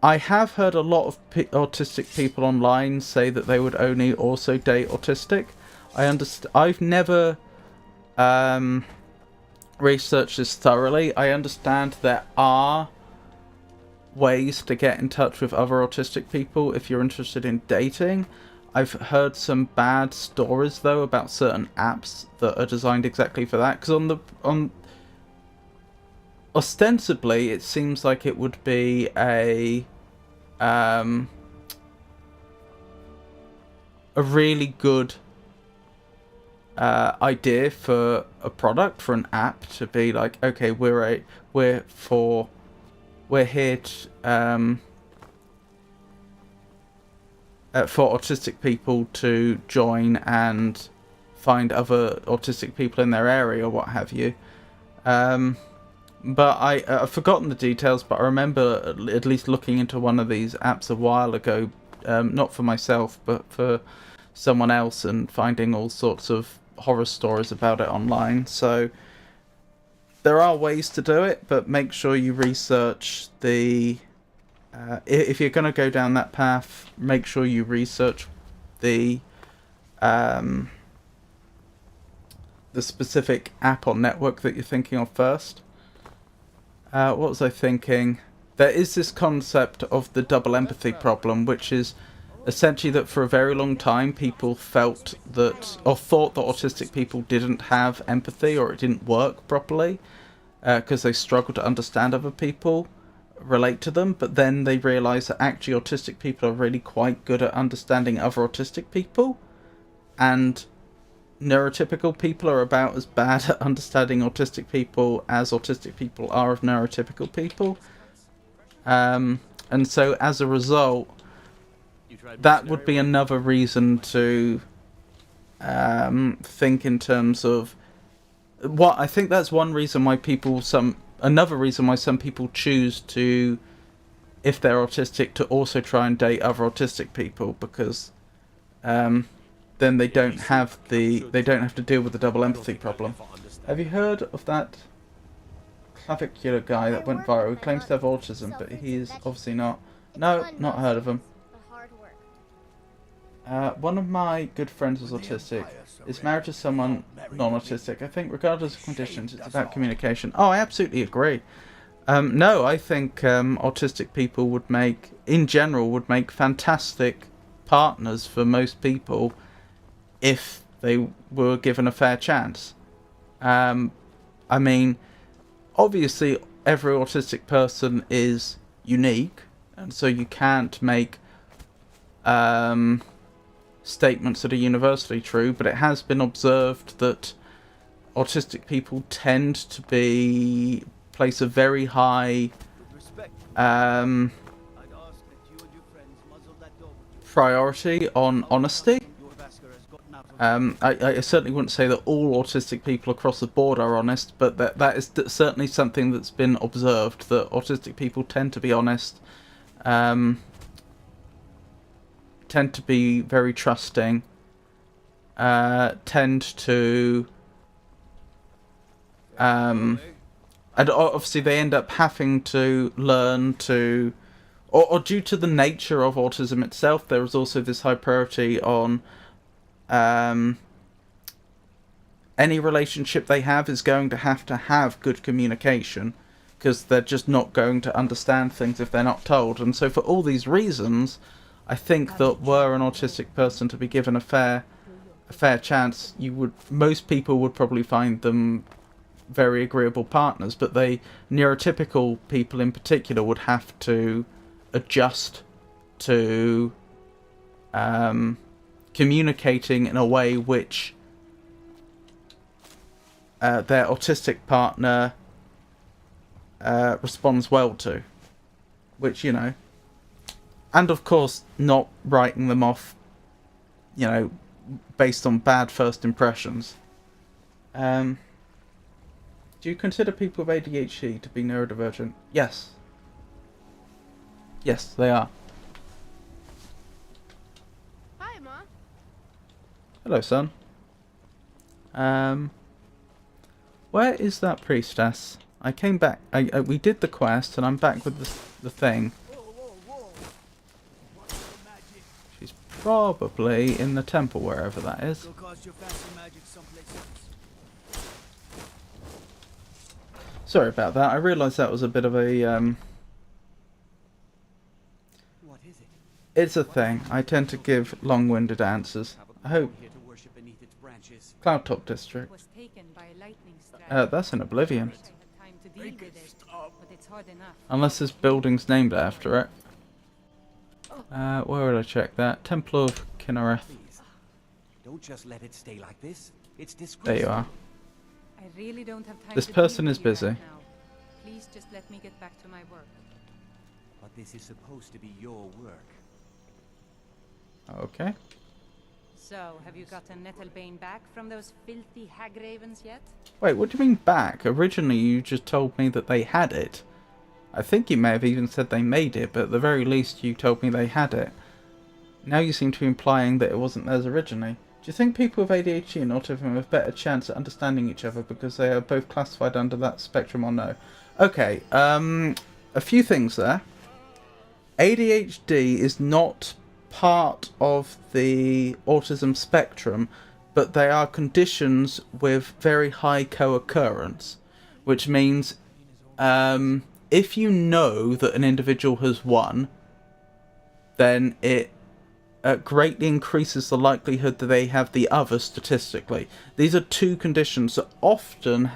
I have heard a lot of autistic people online say that they would only also date autistic. I've never researched this thoroughly. I understand there are ways to get in touch with other autistic people if you're interested in dating. I've heard some bad stories though about certain apps that are designed exactly for that, because ostensibly it seems like it would be a really good idea for a product, for an app to be like, okay, we're here to, for autistic people to join and find other autistic people in their area or what have you. But I've forgotten the details, but I remember at least looking into one of these apps a while ago, not for myself, but for someone else, and finding all sorts of horror stories about it online. So there are ways to do it, but make sure you research the... if you're going to go down that path, make sure you research the specific app or network that you're thinking of first. What was I thinking? There is this concept of the double empathy problem, which is essentially that for a very long time people felt that, or thought that autistic people didn't have empathy, or it didn't work properly, because they struggled to understand other people, relate to them, but then they realised that actually autistic people are really quite good at understanding other autistic people, and neurotypical people are about as bad at understanding autistic people as autistic people are of neurotypical people. And so as a result, that would be another reason to think in terms of what I think that's one reason why another reason why some people choose to, if they're autistic, to also try and date other autistic people, because then they don't have to deal with the double empathy problem. Have you heard of that clavicular guy that went viral? He claims to have autism, but he is obviously not. No, not heard of him. One of my good friends is autistic. Is married to someone non-autistic. I think regardless of conditions, it's about communication. Oh, I absolutely agree. No, I think autistic people would make fantastic partners for most people if they were given a fair chance. I mean, obviously every autistic person is unique, and so you can't make statements that are universally true, but it has been observed that autistic people tend to place a very high priority on honesty. I certainly wouldn't say that all autistic people across the board are honest, but that is certainly something that's been observed, that autistic people tend to be honest, tend to be very trusting, tend to and obviously they end up having to learn to, or due to the nature of autism itself, there is also this high priority on any relationship they have is going to have good communication, because they're just not going to understand things if they're not told. And so for all these reasons, I think that were an autistic person to be given a fair chance, most people would probably find them very agreeable partners, but neurotypical people in particular would have to adjust to communicating in a way which their autistic partner responds well to, which, and of course not writing them off, based on bad first impressions. Do you consider people with ADHD to be neurodivergent? Yes. Yes, they are. Hi, Ma. Hello, son. Where is that priestess? I came back. We did the quest, and I'm back with the thing. She's probably in the temple, wherever that is. Sorry about that. I realised that was a bit of a What is it? It's a thing. I tend to give long-winded answers. I hope. Cloudtop District. That's in Oblivion. Unless this building's named after it. Where would I check that? Temple of Kinnereth. Don't just let it stay like this. It's disgraceful. There you are. I really don't have time. This person is busy. Right now. Please just let me get back to my work. But this is supposed to be your work. Okay. So, have you gotten Nettlebane back from those filthy hag ravens yet? Wait, what do you mean back? Originally you just told me that they had it. I think you may have even said they made it, but at the very least you told me they had it. Now you seem to be implying that it wasn't theirs originally. Do you think people with ADHD and autism have a better chance at understanding each other because they are both classified under that spectrum or no? Okay, a few things there. ADHD is not part of the autism spectrum, but they are conditions with very high co-occurrence, which means if you know that an individual has one, then it greatly increases the likelihood that they have the other statistically. These are two conditions that often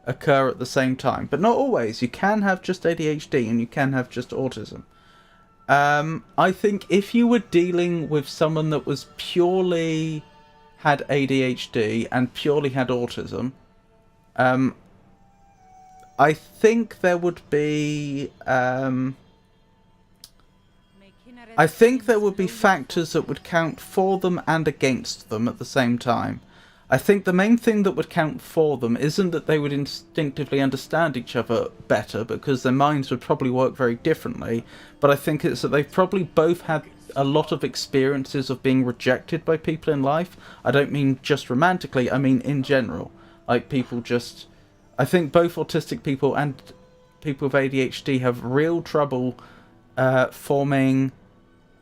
occur at the same time, but not always. You can have just ADHD and you can have just autism. I think if you were dealing with someone that was purely had ADHD and purely had autism, I think there would be factors that would count for them and against them at the same time. I think the main thing that would count for them isn't that they would instinctively understand each other better, because their minds would probably work very differently, but I think it's that they've probably both had a lot of experiences of being rejected by people in life. I don't mean just romantically, I mean in general. Like people just... I think both autistic people and people with ADHD have real trouble forming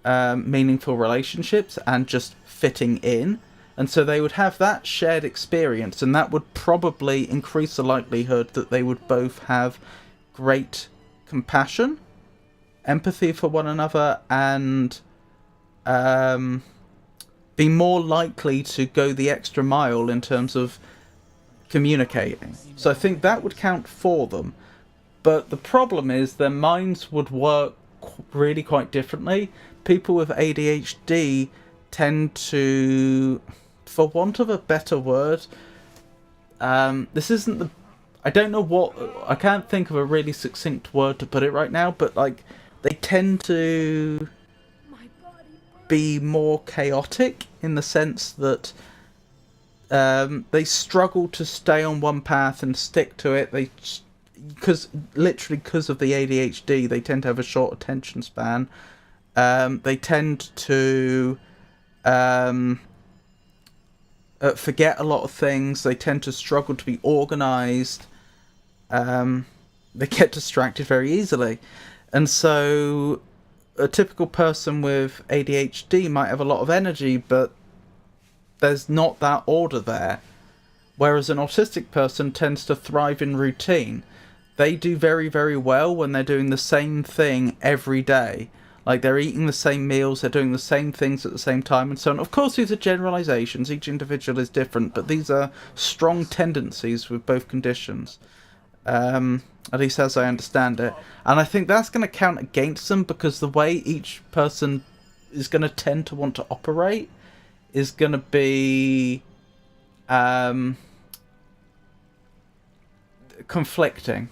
meaningful relationships and just fitting in. And so they would have that shared experience, and that would probably increase the likelihood that they would both have great compassion, empathy for one another, and be more likely to go the extra mile in terms of communicating. So I think that would count for them. But the problem is their minds would work really quite differently. People with ADHD tend to, for want of a better word, this isn't the... I don't know what... I can't think of a really succinct word to put it right now, but like they tend to be more chaotic in the sense that they struggle to stay on one path and stick to it. Because of the ADHD, they tend to have a short attention span. They tend to forget a lot of things. They tend to struggle to be organised. They get distracted very easily. And so a typical person with ADHD might have a lot of energy, but there's not that order there. Whereas an autistic person tends to thrive in routine. They do very, very well when they're doing the same thing every day. Like, they're eating the same meals, they're doing the same things at the same time, and so on. Of course, these are generalizations. Each individual is different, but these are strong tendencies with both conditions. At least as I understand it. And I think that's going to count against them, because the way each person is going to tend to want to operate is going to be conflicting.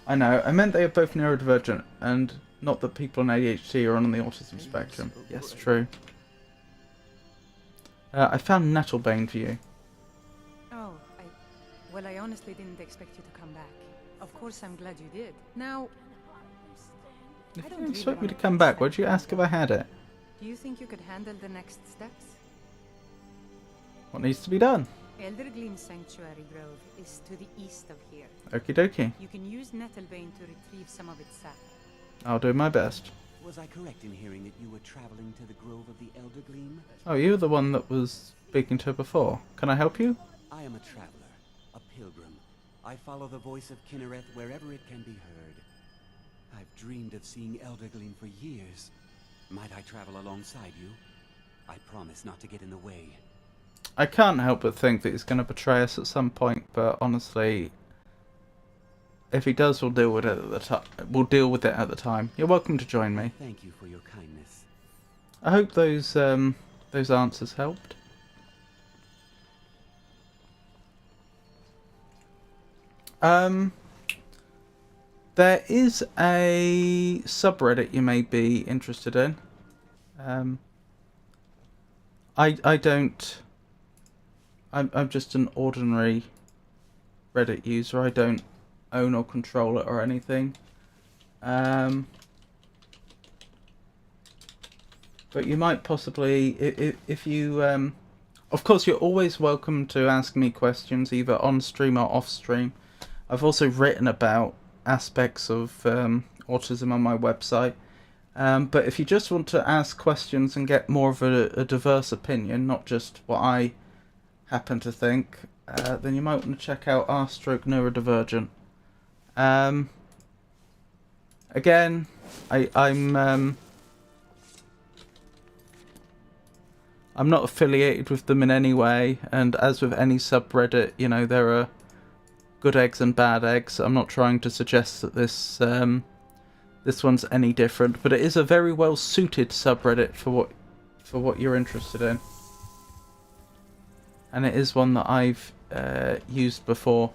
I know, I meant they are both neurodivergent, and not that people on ADHD are on the autism spectrum. Yes, true. I found Nettlebane for you. Oh, well, I honestly didn't expect you to come back. Of course, I'm glad you did. Now, If you didn't expect me to come back, why'd you ask if I had it? Do you think you could handle the next steps? What needs to be done? Eldergleam Sanctuary Grove is to the east of here. Okie dokie. You can use Nettlebane to retrieve some of its sap. I'll do my best. Was I correct in hearing that you were traveling to the Grove of the Eldergleam? Oh, you were the one that was speaking to her before. Can I help you? I am a traveler, a pilgrim. I follow the voice of Kinnereth wherever it can be heard. I've dreamed of seeing Eldergleam for years. Might I travel alongside you? I promise not to get in the way. I can't help but think that he's going to betray us at some point, but honestly, if he does, we'll deal with it at the time. We'll deal with it at the time. You're welcome to join me. Thank you for your kindness. I hope those answers helped. There is a subreddit you may be interested in. I'm just an ordinary Reddit user. I don't own or control it or anything. But but you might possibly, if you, of course, you're always welcome to ask me questions, either on stream or off stream. I've also written about aspects of autism on my website. But if you just want to ask questions and get more of a diverse opinion, not just what I happen to think, then you might want to check out r/neurodivergent. Again, I'm not affiliated with them in any way, and as with any subreddit, you know, there are good eggs and bad eggs. I'm not trying to suggest that this one's any different, but it is a very well suited subreddit for what you're interested in, and it is one that I've used before.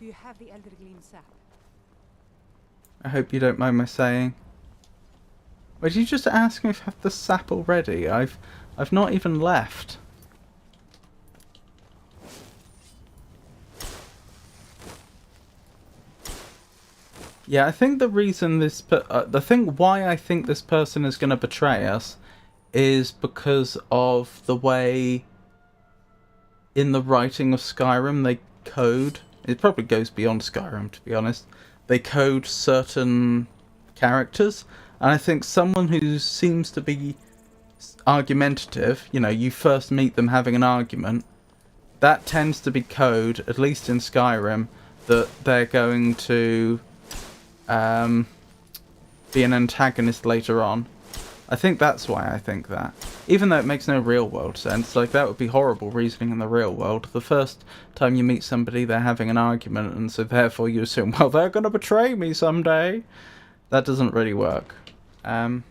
Do you have the Elder Gleam sap? I hope you don't mind my saying. Wait, did you just ask me if I have the sap already? I've not even left. Yeah, I think the reason why I think this person is going to betray us is because of the way in the writing of Skyrim they code. It probably goes beyond Skyrim, to be honest. They code certain characters, and I think someone who seems to be argumentative, you know, you first meet them having an argument, that tends to be code, at least in Skyrim, that they're going to be an antagonist later on. I think that's why I think that. Even though it makes no real world sense, like that would be horrible reasoning in the real world. The first time you meet somebody, they're having an argument, and so therefore you assume, well, they're going to betray me someday. That doesn't really work. Anyway,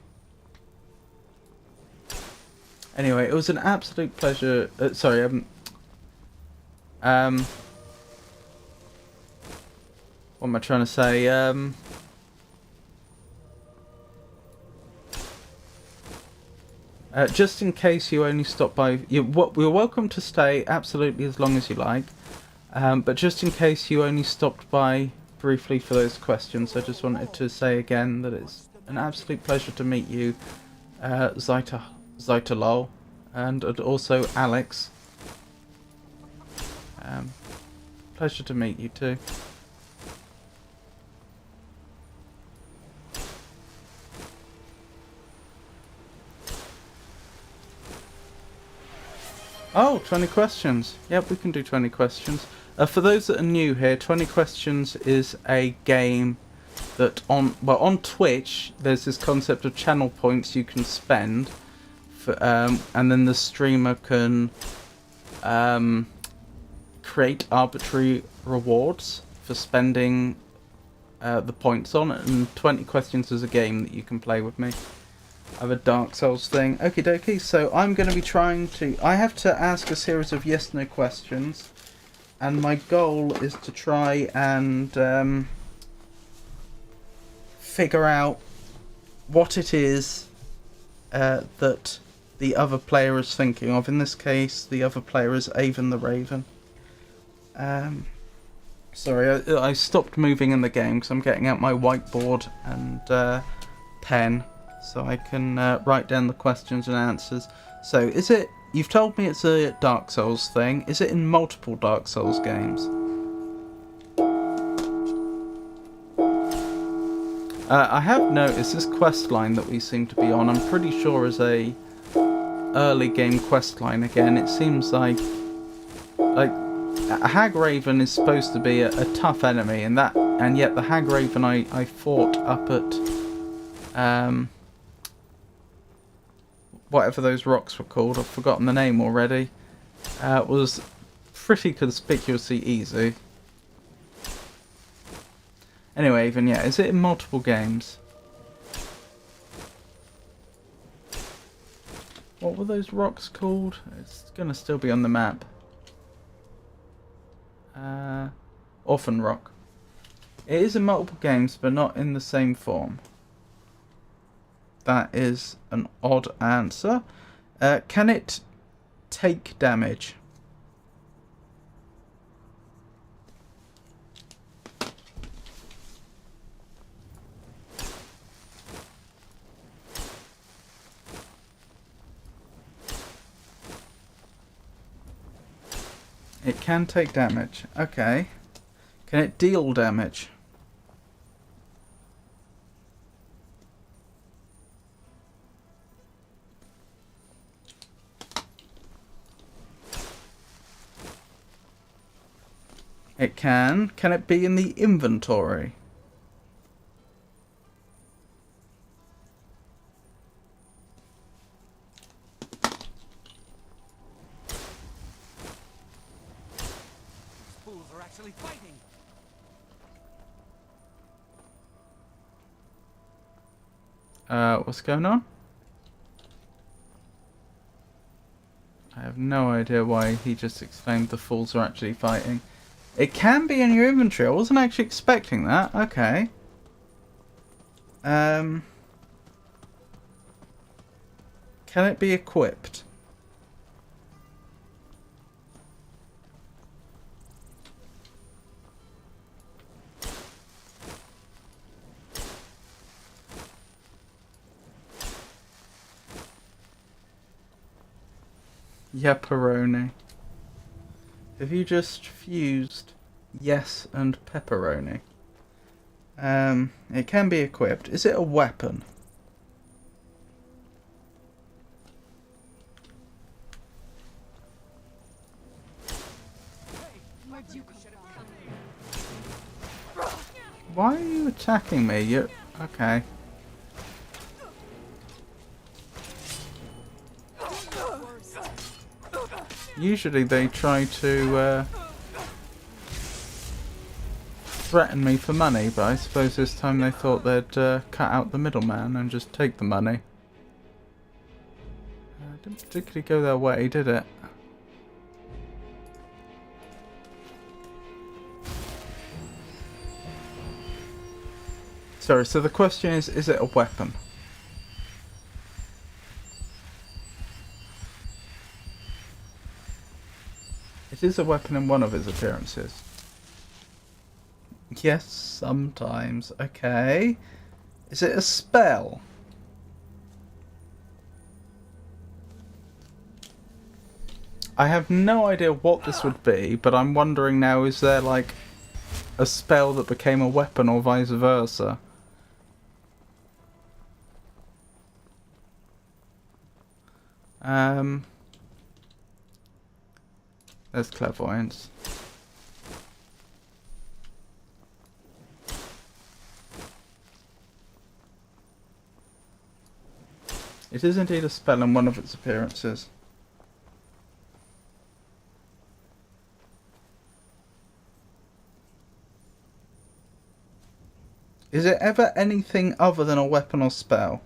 it was an absolute pleasure. Sorry, what am I trying to say? Just in case you only stop by, you're welcome to stay absolutely as long as you like. But just in case you only stopped by briefly for those questions, I just wanted to say again that it's an absolute pleasure to meet you, Zytalol, and also Alex. Pleasure to meet you too. Oh, 20 questions. Yep, we can do 20 questions. For those that are new here, 20 questions is a game that on Twitch, there's this concept of channel points you can spend, for, and then the streamer can create arbitrary rewards for spending the points on it, and 20 questions is a game that you can play with me. I have a Dark Souls thing. Okie dokie, so I'm going to be trying to... I have to ask a series of yes-no questions, and my goal is to try and figure out what it is that the other player is thinking of. In this case, the other player is Avon the Raven. Sorry, I stopped moving in the game because I'm getting out my whiteboard and pen, so I can write down the questions and answers. So, is it... You've told me it's a Dark Souls thing. Is it in multiple Dark Souls games? I have noticed this quest line that we seem to be on, I'm pretty sure is a early game quest line again. It seems like a Hag Raven is supposed to be a tough enemy, and yet the Hag Raven I fought up at whatever those rocks were called, I've forgotten the name already, was pretty conspicuously easy. Anyway, even yeah, is it in multiple games? What were those rocks called? It's gonna still be on the map. Orphan Rock. It is in multiple games, but not in the same form. That is an odd answer. Can it take damage? It can take damage. Okay. Can it deal damage? It can. Can it be in the inventory? Fools are actually fighting. What's going on? I have no idea why he just exclaimed the fools are actually fighting. It can be in your inventory. I wasn't actually expecting that. Okay. Can it be equipped? Pepperoni. Have you just fused yes and pepperoni? It can be equipped. Is it a weapon? Why are you attacking me? You're okay. Usually they try to threaten me for money, but I suppose this time they thought they'd cut out the middleman and just take the money. Didn't particularly go their way, did it? Sorry, so the question is it a weapon? It is a weapon in one of his appearances. Yes, sometimes. Okay. Is it a spell? I have no idea what this would be, but I'm wondering now, is there like a spell that became a weapon or vice versa? There's clairvoyance. It is indeed a spell in one of its appearances. Is it ever anything other than a weapon or spell?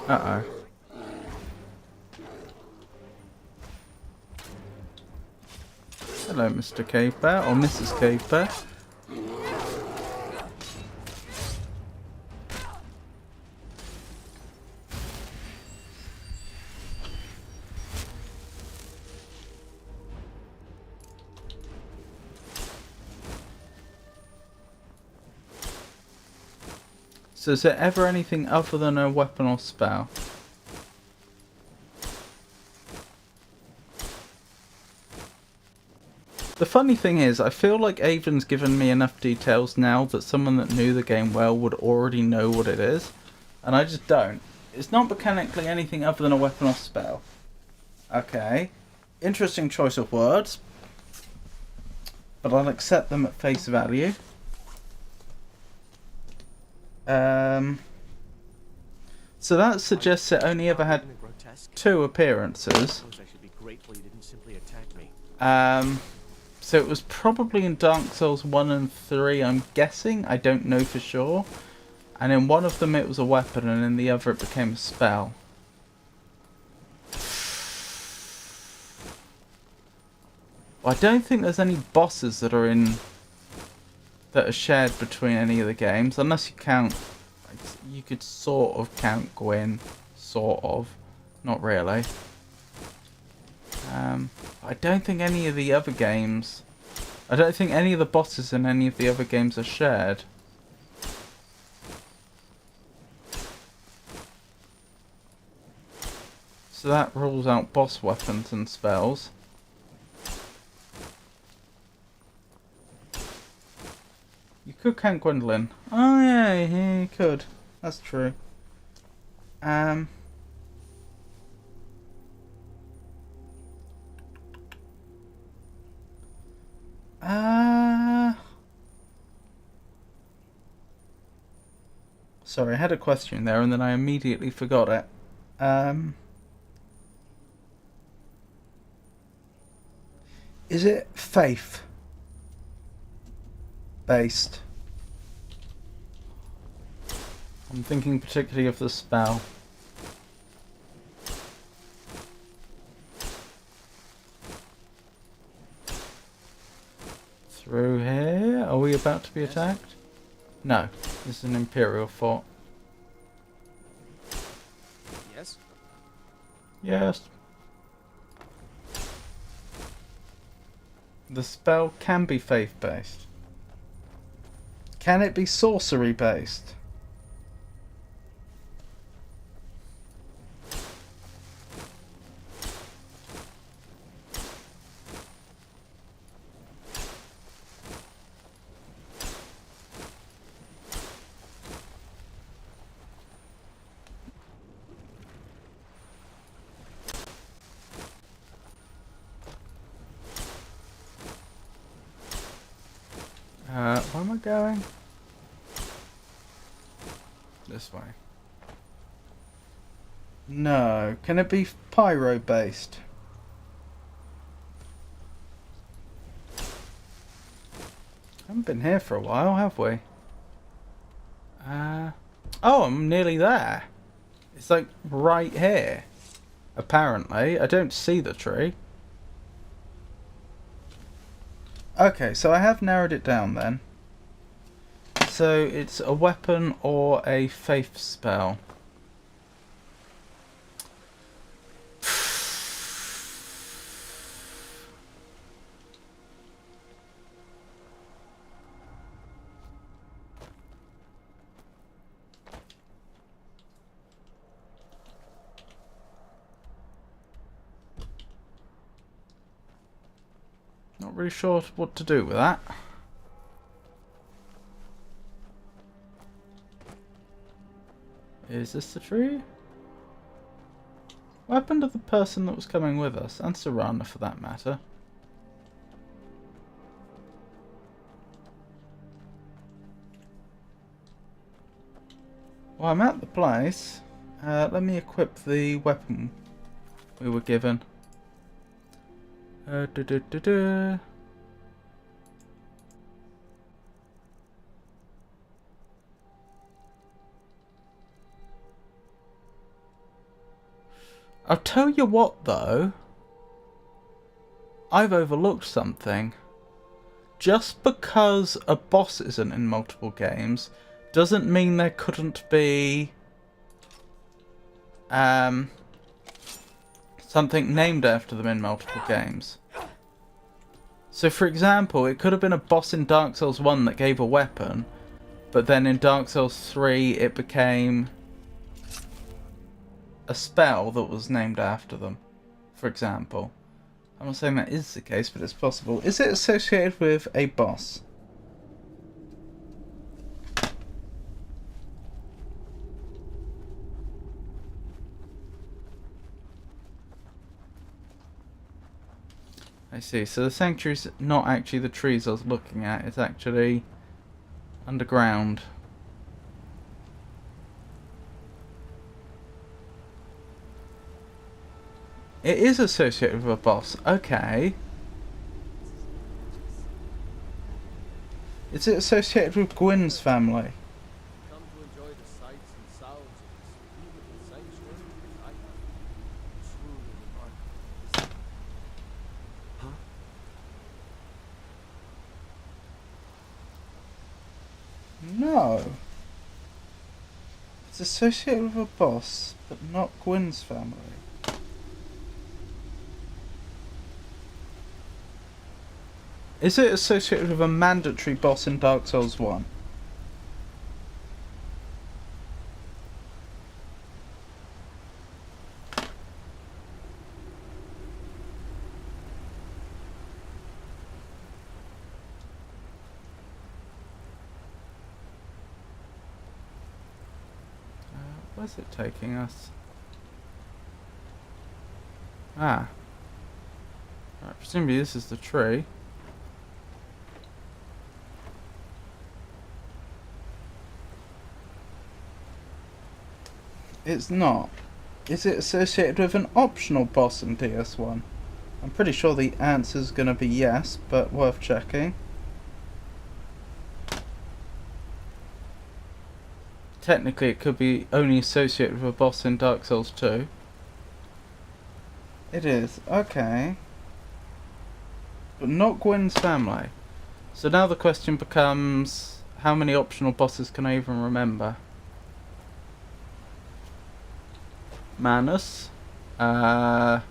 Uh-oh. Hello, Mr. Cave Bear, or Mrs. Cave Bear. So is there ever anything other than a weapon or spell? The funny thing is, I feel like Avon's given me enough details now that someone that knew the game well would already know what it is. And I just don't. It's not mechanically anything other than a weapon or spell. Okay. Interesting choice of words. But I'll accept them at face value. So that suggests it only ever had 2 appearances. So it was probably in Dark Souls 1 and 3, I'm guessing. I don't know for sure. And in one of them it was a weapon, and in the other it became a spell. Well, I don't think there's any bosses that are shared between any of the games, unless you count. You could sort of count Gwyn, sort of, not really. I don't think any of the other games... I don't think any of the bosses in any of the other games are shared. So that rules out boss weapons and spells. You could count Gwendolyn. Oh yeah, you could. That's true. Sorry, I had a question there and then I immediately forgot it. Is it faith based? I'm thinking particularly of the spell. Through here? Are we about to be attacked? No, this is an Imperial fort. Yes? Yes. The spell can be faith-based. Can it be sorcery-based? Where am I going? This way. No. Can it be pyro based? Haven't been here for a while, have we? Oh, I'm nearly there. It's like right here. Apparently. I don't see the tree. Okay, so I have narrowed it down then. So it's a weapon or a faith spell. Not really sure what to do with that. Is this the tree? What happened to the person that was coming with us? And Serana for that matter. Well, I'm at the place. Let me equip the weapon we were given. I'll tell you what though, I've overlooked something. Just because a boss isn't in multiple games doesn't mean there couldn't be something named after them in multiple games. So for example, it could have been a boss in Dark Souls 1 that gave a weapon, but then in Dark Souls 3 it became a spell that was named after them, for example. I'm not saying that is the case, but it's possible. Is it associated with a boss? I see, so the sanctuary's not actually the trees I was looking at, it's actually underground. It is associated with a boss. Okay. Is it associated with Gwyn's family? Come to enjoy the sights and sounds of this beautiful sanctuary I have. Truly remarkable. No. It's associated with a boss, but not Gwyn's family. Is it associated with a mandatory boss in Dark Souls 1? Where's it taking us? Ah. Right, presumably this is the tree. It's not. Is it associated with an optional boss in DS1? I'm pretty sure the answer's gonna be yes, but worth checking. Technically it could be only associated with a boss in Dark Souls 2. It is, okay. But not Gwyn's family. So now the question becomes, how many optional bosses can I even remember? Manus. Calamite.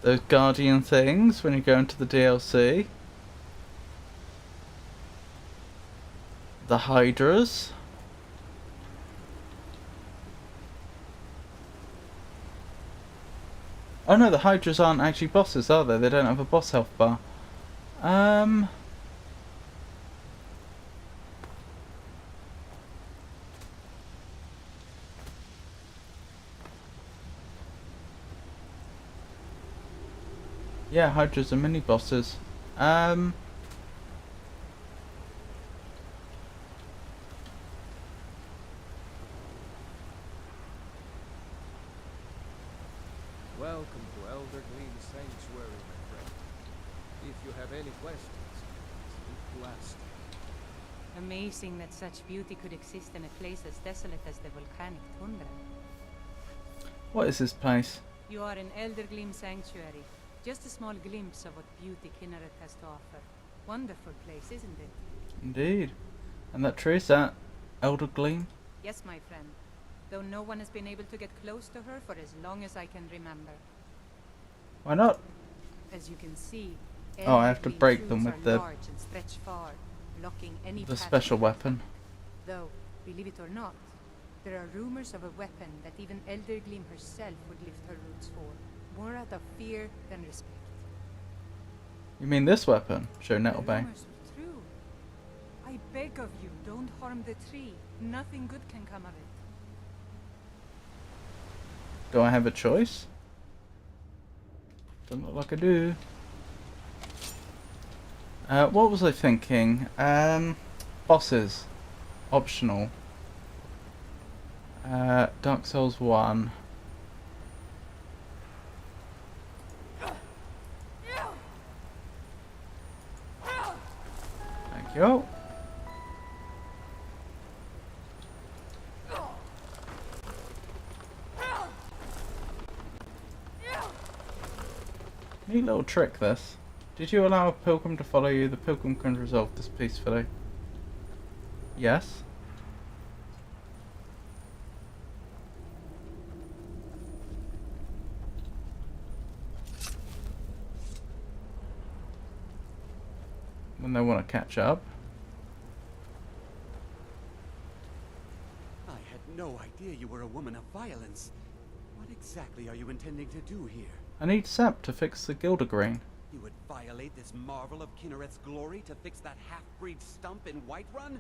Those guardian things when you go into the DLC. The Hydras. Oh no, the Hydras aren't actually bosses, are they? They don't have a boss health bar. Yeah, Hydras are mini bosses. Welcome to Elder Gleam Sanctuary, my friend. If you have any questions, speak to ask. Amazing that such beauty could exist in a place as desolate as the volcanic tundra. What is this place? You are in Elder Gleam Sanctuary. Just a small glimpse of what beauty Kinneret has to offer. Wonderful place, isn't it? Indeed. And that tree, is that Elder Gleam? Yes, my friend. Though no one has been able to get close to her for as long as I can remember. Why not? As you can see, Oh, I have to break them with the large and stretch far, blocking any the path special to weapon. Though, believe it or not, there are rumors of a weapon that even Elder Gleam herself would lift her roots for, more out of fear than respect. You mean this weapon? Show The Nettlebay. rumors were true. I beg of you, don't harm the tree. Nothing good can come of it. Do I have a choice? Doesn't look like I do. What was I thinking? Bosses. Optional. Dark Souls 1. Thank you. Neat little trick, this. Did you allow a pilgrim to follow you? The pilgrim can resolve this peacefully. Yes. When they want to catch up. I had no idea you were a woman of violence. What exactly are you intending to do here? I need sap to fix the Gildergreen. You would violate this marvel of Kinneret's glory to fix that half-breed stump in Whiterun?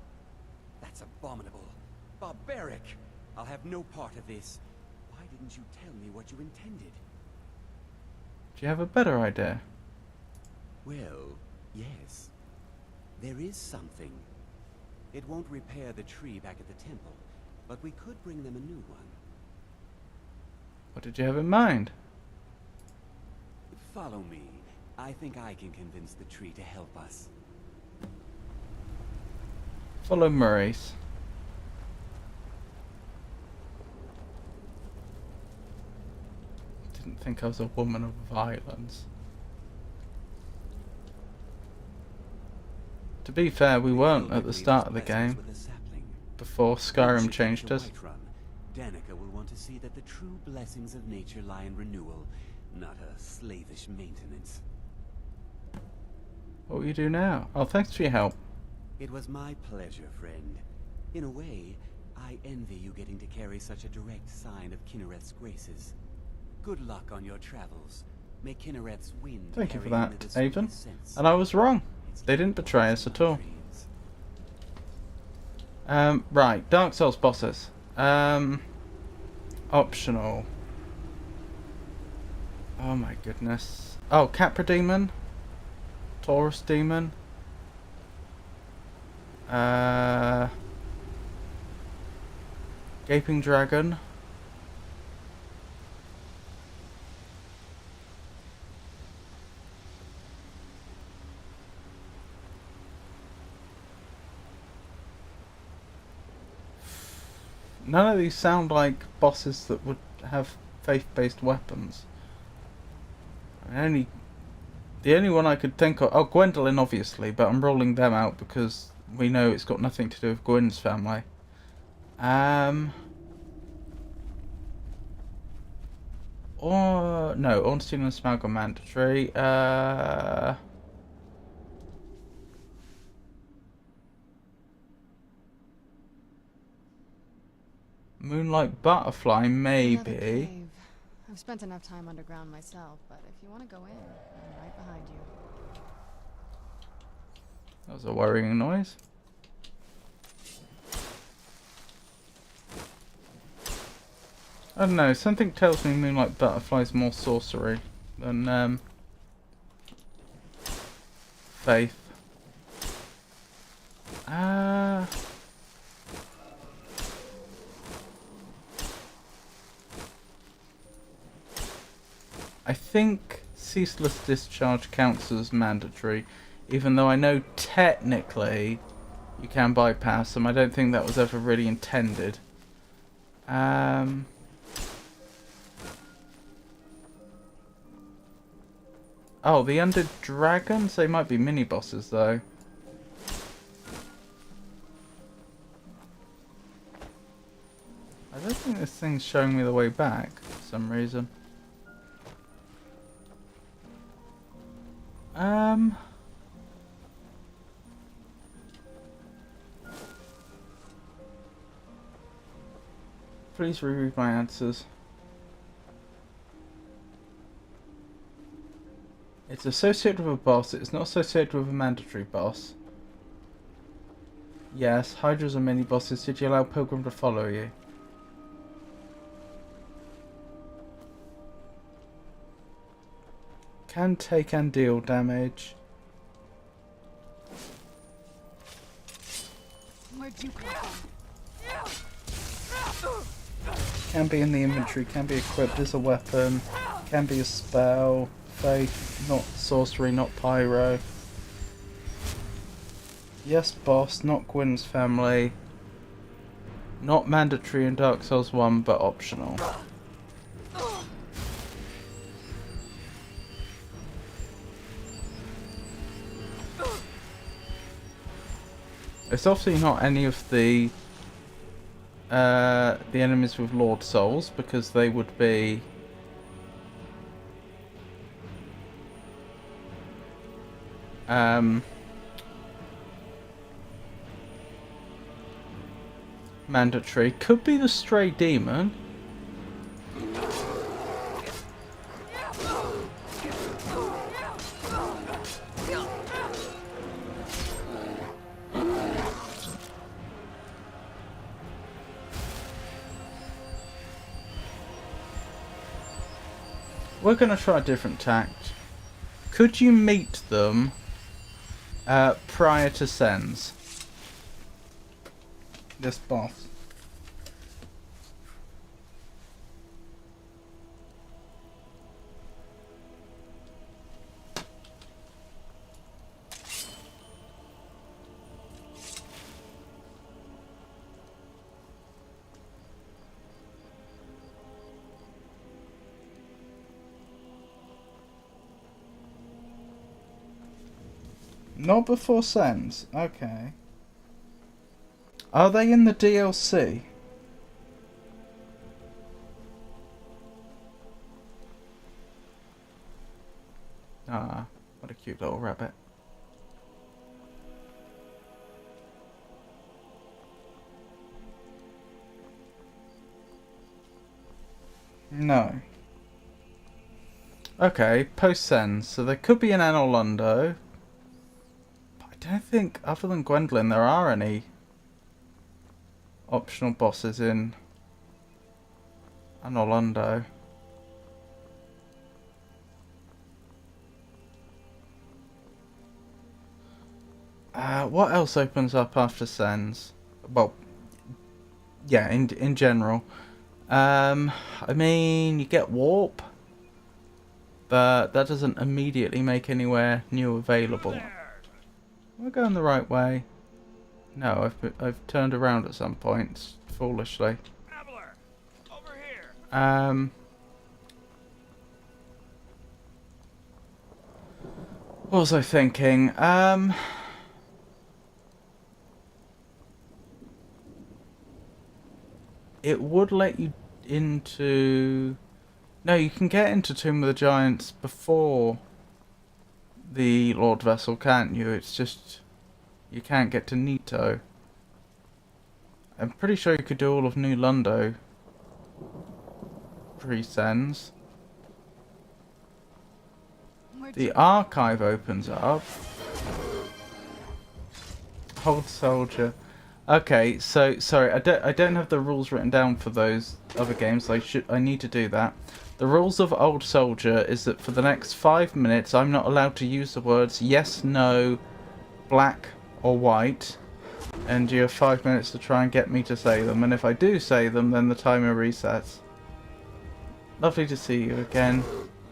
That's abominable. Barbaric. I'll have no part of this. Why didn't you tell me what you intended? Do you have a better idea? Well, yes. There is something. It won't repair the tree back at the temple, but we could bring them a new one. What did you have in mind? Follow me. I think I can convince the tree to help us. Follow Maurice. didn't think I was a woman of violence. To be fair, we weren't at the start of the game, before Skyrim changed us. Danica will want to see that the true blessings of nature lie in renewal, not a slavish maintenance. What will you do now? Oh, thanks for your help. It was my pleasure, friend. In a way, I envy you getting to carry such a direct sign of Kinnereth's graces. Good luck on your travels. May Kinnereth's wind Thank you for carry that, into the Avon. sweetest sense. And I was wrong. They didn't betray us at all. Right, Dark Souls bosses. Optional. Oh my goodness. Oh, Capra Demon. Taurus Demon. Gaping Dragon. None of these sound like bosses that would have faith-based weapons. The only one I could think of... Oh, Gwendolyn, obviously, but I'm rolling them out because we know it's got nothing to do with Gwyn's family. Or... No, Ornstein and Smaug are mandatory. Moonlight Butterfly, maybe. I've spent enough time underground myself, but if you want to go in, I'm right behind you. That was a worrying noise. I don't know, something tells me Moonlight Butterfly's more sorcery than Faith. I think Ceaseless Discharge counts as mandatory, even though I know technically you can bypass them. I don't think that was ever really intended. Oh, the Undead Dragons? They might be mini-bosses, though. I don't think this thing's showing me the way back for some reason. Please reread my answers. It's associated with a boss, it's not associated with a mandatory boss. Yes, Hydras are mini bosses. Did you allow Pilgrim to follow you? Can take and deal damage. Where'd you come from? Can be in the inventory, can be equipped as a weapon, can be a spell, faith, not sorcery, not pyro. Yes, boss, not Gwyn's family. Not mandatory in Dark Souls 1, but optional. It's obviously not any of the enemies with Lord Souls, because they would be mandatory. Could be the Stray Demon. We're going to try a different tact. Could you meet them prior to Sens? This boss. Not before Sens. Okay. Are they in the DLC? Ah, what a cute little rabbit. No. Okay, post-Sens. So there could be an Anor Londo. But I don't think, other than Gwendolyn, there are any optional bosses in Anor Londo. What else opens up after Sens? Well, yeah, in general. I mean, you get Warp, but that doesn't immediately make anywhere new available. We're going the right way. No, I've turned around at some point, foolishly. What was I thinking? It would let you into... No, you can get into Tomb of the Giants before the Lord Vessel, can't you? It's just... you can't get to Nito. I'm pretty sure you could do all of New Londo pre-Sens. The archive opens up. Old Soldier. Okay, so sorry, I don't have the rules written down for those other games. I need to do that. The rules of Old Soldier is that for the next 5 minutes I'm not allowed to use the words yes, no, black or white, and you have 5 minutes to try and get me to say them, and if I do say them then the timer resets. Lovely to see you again,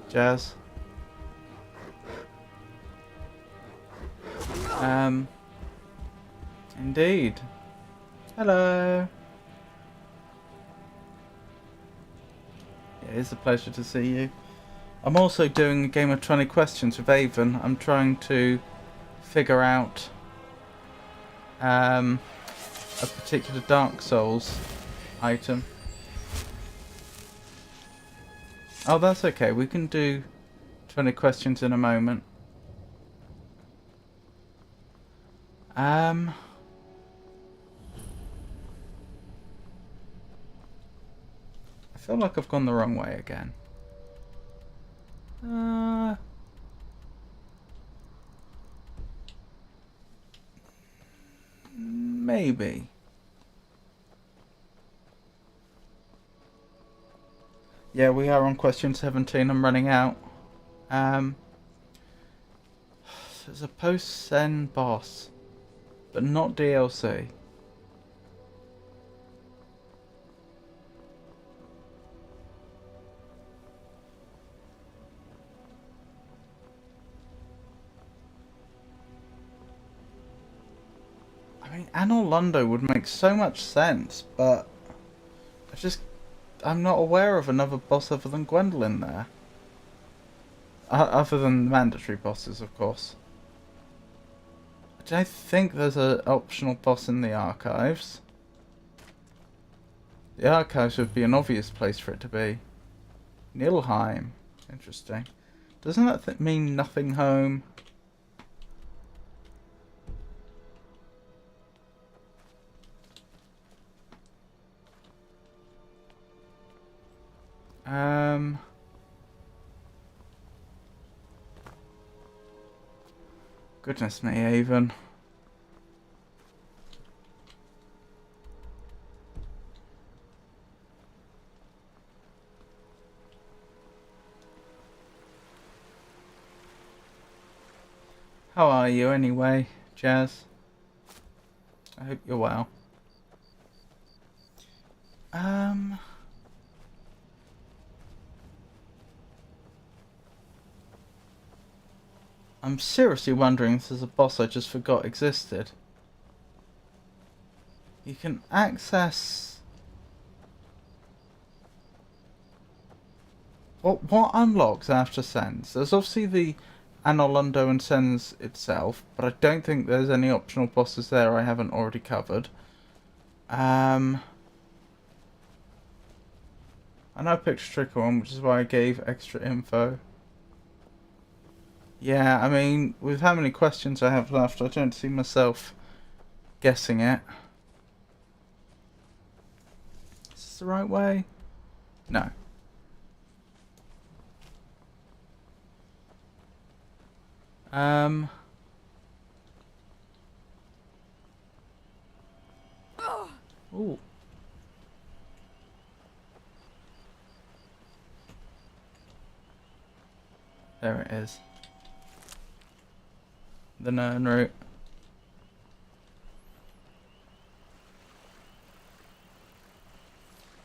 Jazz. Indeed. Hello. It is a pleasure to see you. I'm also doing a game of 20 questions with Avon. I'm trying to figure out a particular Dark Souls item. Oh, that's okay. We can do 20 questions in a moment. I feel like I've gone the wrong way again. Maybe. Yeah, we are on question 17. I'm running out. So it's a post-Sen boss, but not DLC. I mean, Anor Londo would make so much sense, but I'm not aware of another boss other than Gwendolyn there. Other than the mandatory bosses, of course. I don't think there's an optional boss in the archives. The archives would be an obvious place for it to be. Nilheim. Interesting. Doesn't that mean nothing home? Goodness me, Avon. How are you anyway, Jazz? I hope you're well. I'm seriously wondering if there's a boss I just forgot existed. You can access... What unlocks after Sens? There's obviously the Anolondo and Sens itself, but I don't think there's any optional bosses there I haven't already covered. I know I picked a tricky one, which is why I gave extra info. Yeah, I mean, with how many questions I have left, I don't see myself guessing it. Is this the right way? No. Ooh. There it is. The Nern route.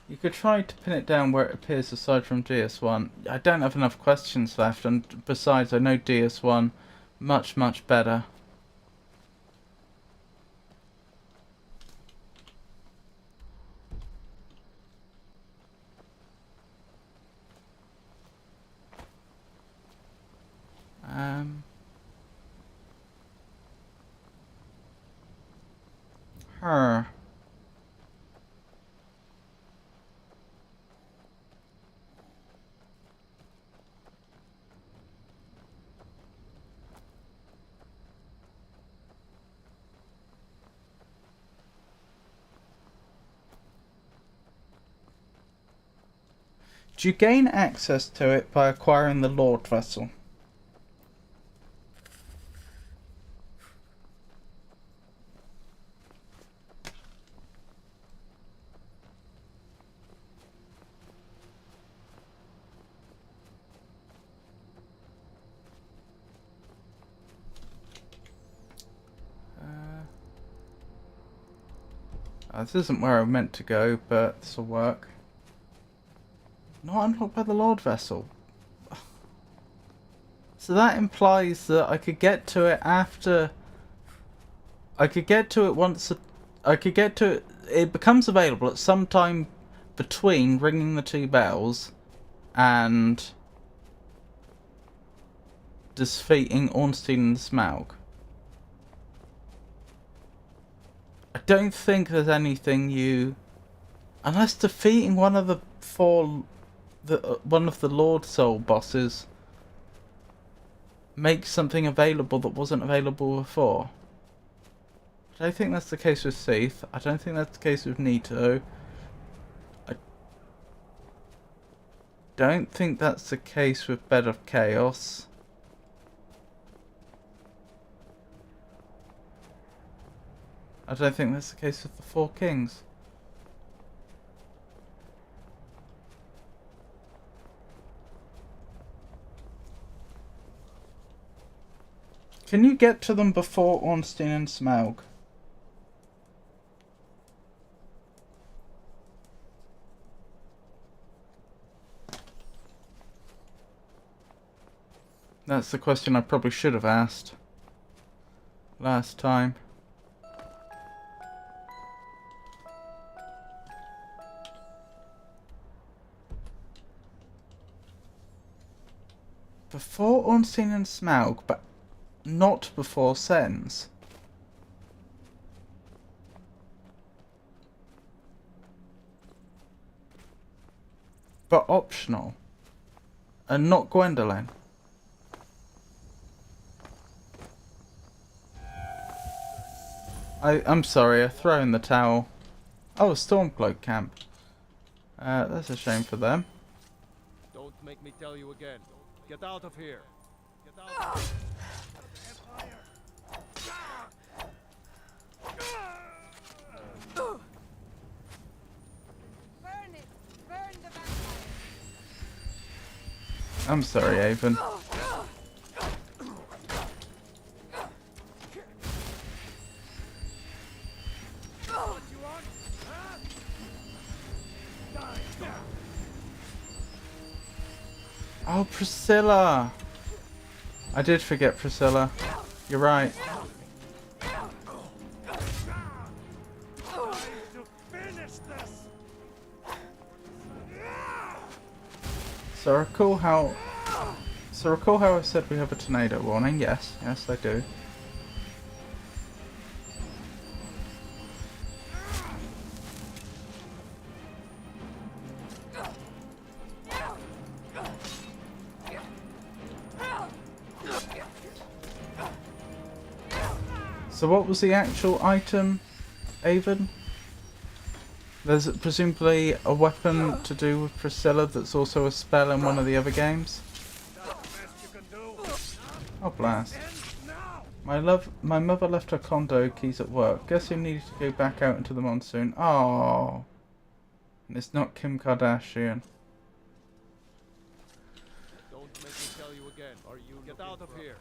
You could try to pin it down where it appears aside from DS1. I don't have enough questions left, and besides I know DS1 much, much better. Her. Do you gain access to it by acquiring the Lord Vessel? This isn't where I meant to go, but this will work. Not unlocked by the Lord Vessel. So that implies that I could get to it after... I could get to it once... I could get to it... It becomes available at some time between ringing the 2 bells and defeating Ornstein and Smaug. I don't think there's anything you... Unless defeating one of the 4... one of the Lord Soul bosses makes something available that wasn't available before. I don't think that's the case with Seath. I don't think that's the case with Nito. I don't think that's the case with Bed of Chaos. I don't think that's the case with the 4 Kings. Can you get to them before Ornstein and Smaug? That's the question I probably should have asked last time. Before Ornstein and Smaug, but not before Sens. But optional. And not Gwendolyn. I'm sorry, I throw in the towel. Oh, a Stormcloak camp. That's a shame for them. Don't make me tell you again. Get out of here. Get out. I'm sorry, Avon. Oh, Priscilla! I did forget Priscilla. You're right. So I recall how So recall how I said we have a tornado warning? Yes, yes I do. So what was the actual item, Avon? There's presumably a weapon to do with Priscilla that's also a spell in one of the other games. Oh blast. My mother left her condo keys at work. Guess who needed to go back out into the monsoon? Oh, and it's not Kim Kardashian. Don't make me tell you again. Are you get out of here?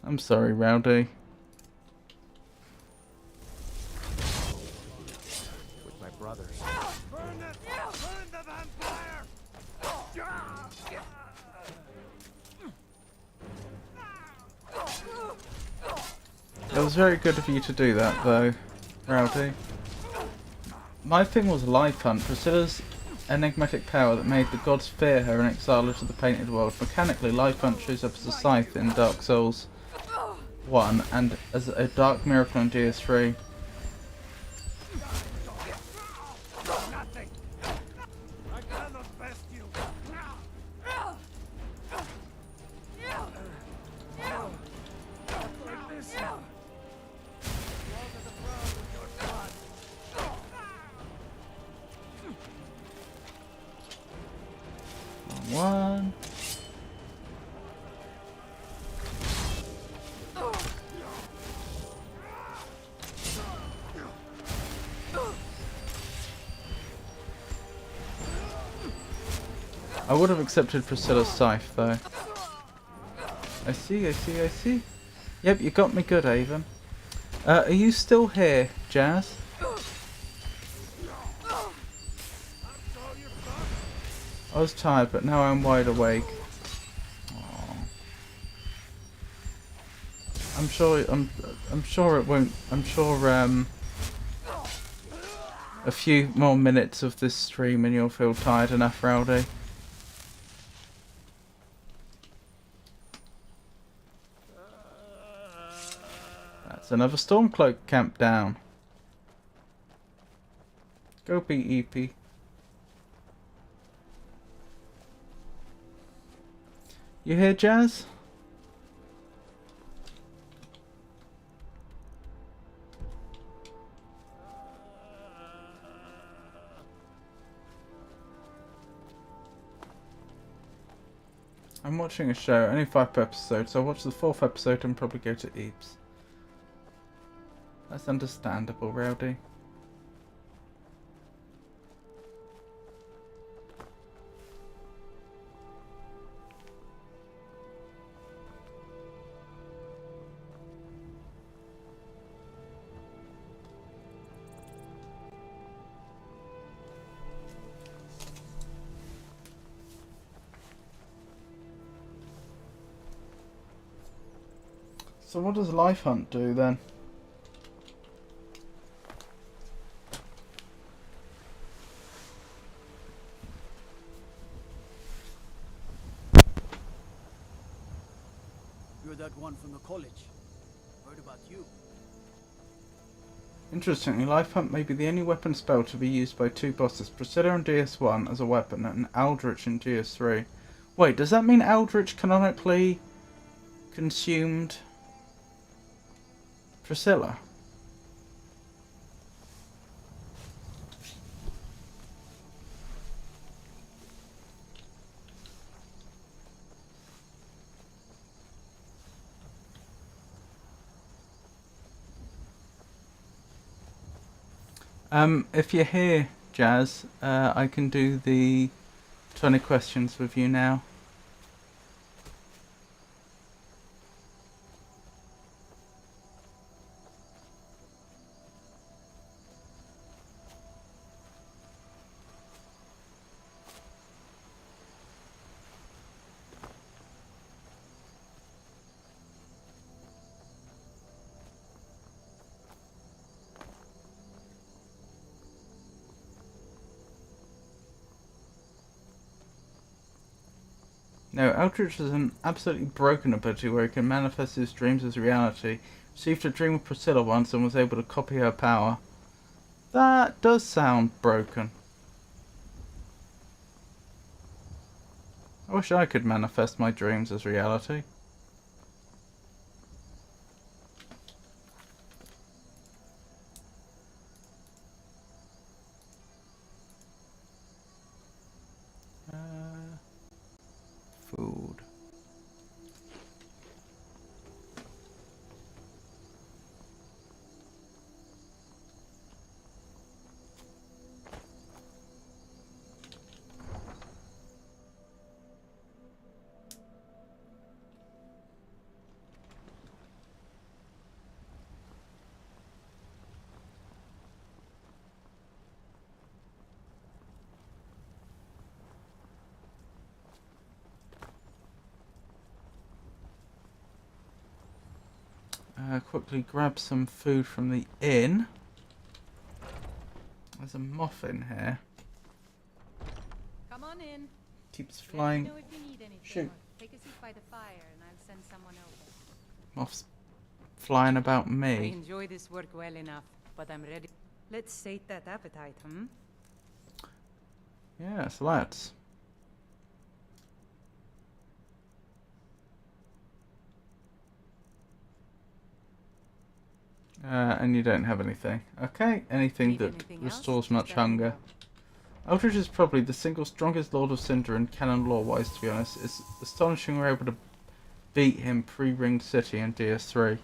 I'm sorry, Rowdy. With my brothers. Burn the vampire! It was very good of you to do that, though, Rowdy. My thing was Life Hunt, Priscilla's enigmatic power that made the gods fear her and exile her to the painted world. Mechanically, Life Hunt shows up as a scythe in Dark Souls 1 and as a dark miracle in DS3. One. I would have accepted Priscilla's scythe though. I see. Yep, you got me good, Avon. Are you still here, Jazz? I was tired, but now I'm wide awake. Aww. I'm sure it won't. I'm sure a few more minutes of this stream and you'll feel tired enough, Rowdy. That's another Stormcloak camp down. Go BEP. You hear, Jazz? I'm watching a show, only 5 episodes, so I'll watch the 4th episode and probably go to Eeps. That's understandable, Rowdy. So what does Life Hunt do then? You're that one from the college. Heard about you. Interestingly, Life Hunt may be the only weapon spell to be used by 2 bosses, Priscilla in DS1 as a weapon and Aldrich in DS3. Wait, does that mean Aldrich canonically consumed Priscilla? If you're here, Jazz, I can do the 20 questions with you now. No, Eldritch has an absolutely broken ability where he can manifest his dreams as reality. Received a dream of Priscilla once and was able to copy her power. That does sound broken. I wish I could manifest my dreams as reality. Food. Quickly grab some food from the inn. There's a moth in here. Come on in. Keeps flying. Let me know if you need anything. Shoot. Take a seat by the fire and I'll send someone over. Moths flying about I me. enjoy this work well enough, but I'm ready. Let's sate that appetite, hmm? Yes, let's. And you don't have anything. Okay, anything that restores much hunger. Eldritch is probably the single strongest Lord of Cinder in canon lore-wise, to be honest. It's astonishing we're able to beat him pre-Ringed City in DS3. Do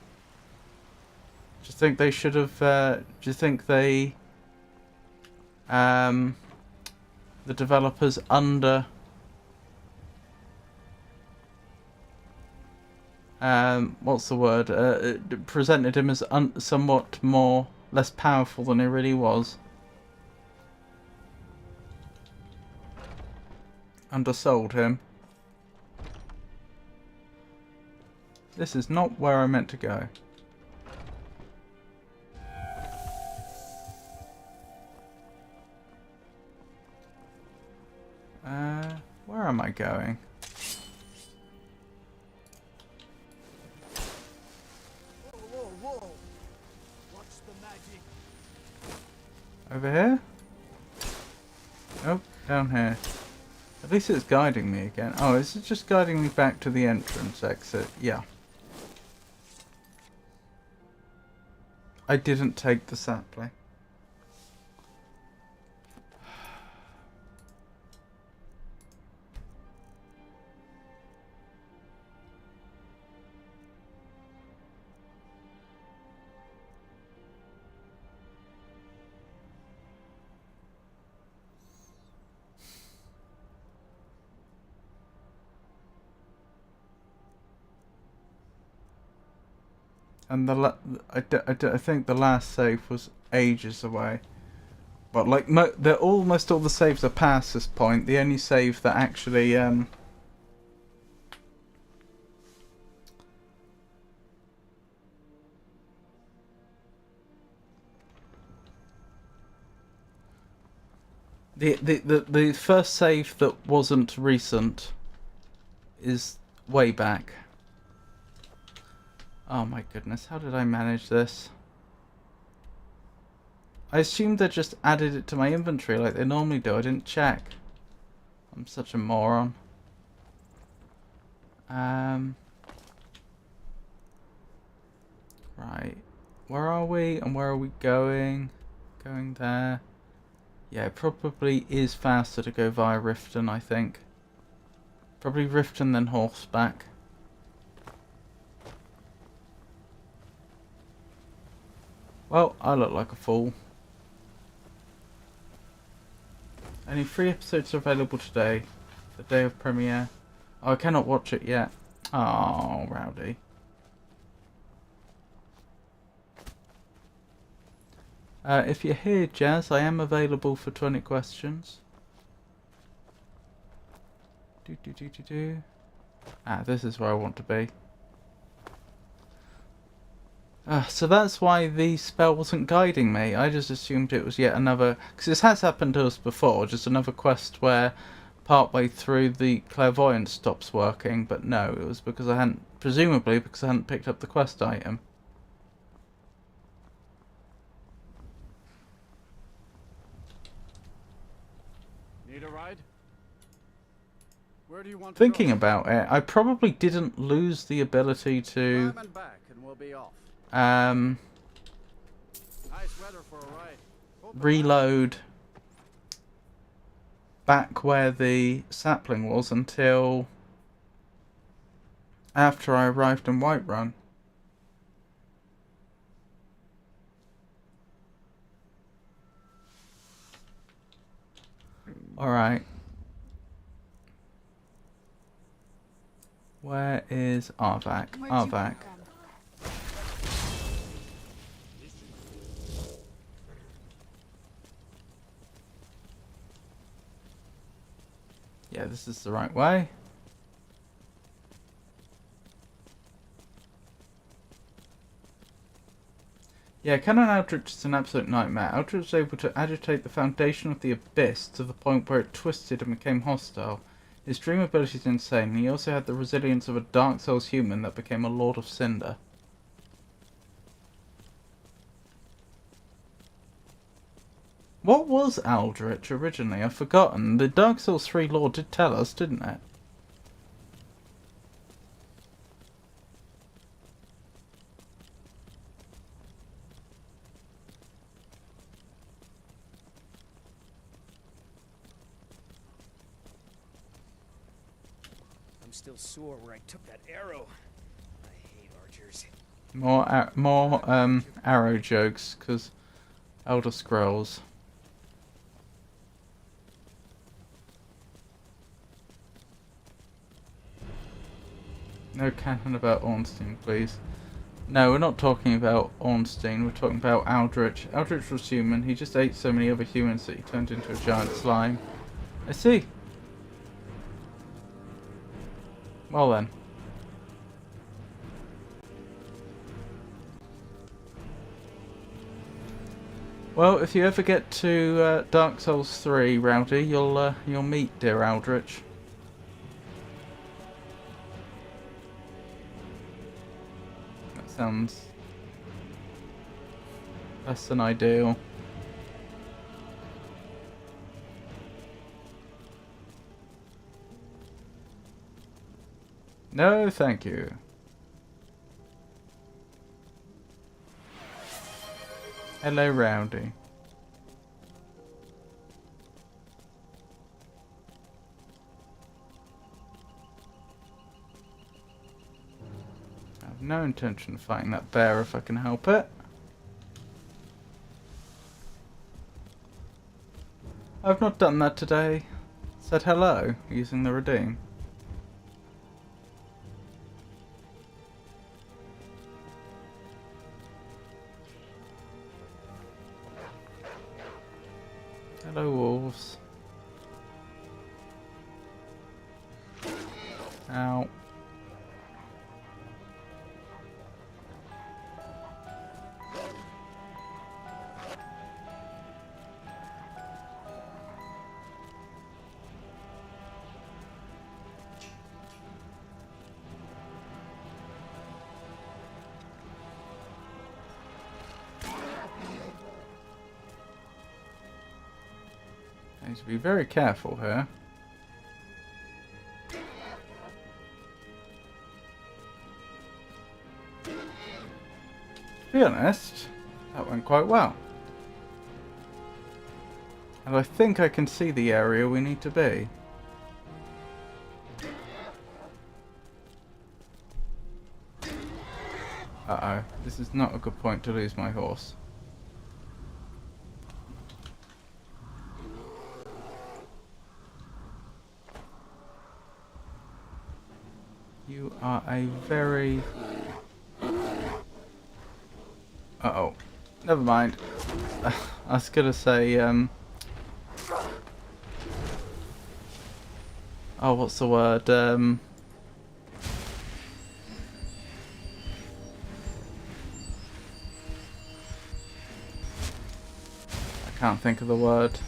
you think they should have... do you think they... the developers under... what's the word? Presented him as somewhat more... less powerful than he really was. Undersold him. This is not where I meant to go. Where am I going? Whoa, whoa. What's the magic? Over here? Oh, down here. At least it's guiding me again. Oh, is it just guiding me back to the entrance exit? Yeah. I didn't take the sapling. And I think the last save was ages away. But like, they're almost all the saves are past this point. The only save that actually the first save that wasn't recent is way back. Oh my goodness, how did I manage this? I assumed they just added it to my inventory like they normally do. I didn't check. I'm such a moron. Right. Where are we and where are we going? Going there. Yeah, it probably is faster to go via Riften, I think. Probably Riften then horseback. Well, I look like a fool. Only 3 episodes are available today, the day of premiere. Oh, I cannot watch it yet. Oh, rowdy. If you're here, Jazz, I am available for 20 questions. Ah, this is where I want to be. So that's why the spell wasn't guiding me. I just assumed it was yet another... Because this has happened to us before, just another quest where partway through the clairvoyance stops working, but no, it was because I hadn't, presumably because I hadn't picked up the quest item. Need a ride? Where do you want Thinking to go? about it, I probably didn't lose the ability to Climb and back and we'll be off. um Nice weather for a ride. reload back where the sapling was until after I arrived in Whiterun. Alright. Where is Arvak? Arvak. Yeah, this is the right way. Yeah, Canon Eldritch is an absolute nightmare. Eldritch was able to agitate the foundation of the abyss to the point where it twisted and became hostile. His dream ability is insane, and he also had the resilience of a Dark Souls human that became a Lord of Cinder. What was Eldritch originally? I've forgotten. The Dark Souls 3 lore did tell us, didn't it? I'm still sore where I took that arrow. I hate archers. More arrow jokes, because Elder Scrolls. No canon about Ornstein, please. No, we're not talking about Ornstein, we're talking about Eldritch. Eldritch was human, he just ate so many other humans that he turned into a giant slime. I see. Well then. Well, if you ever get to Dark Souls 3, Rowdy, you'll meet dear Eldritch. That sounds less than ideal. No, thank you. Hello, Rowdy. I have no intention of fighting that bear if I can help it. I've not done that today. Said hello using the redeem. Hello, wolves. Ow. Need to be very careful here. To be honest, that went quite well. And I think I can see the area we need to be. Uh-oh, this is not a good point to lose my horse. You are a very... Uh-oh. Never mind. I was gonna say, oh, what's the word? I can't think of the word.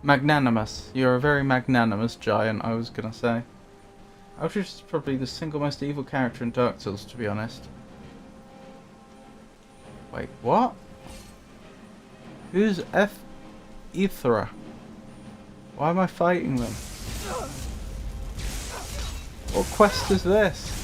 Magnanimous. You're a very magnanimous giant, I was gonna say. Aldrich is probably the single most evil character in Dark Souls, to be honest. Wait, what? Who's vtuber? Why am I fighting them? What quest is this?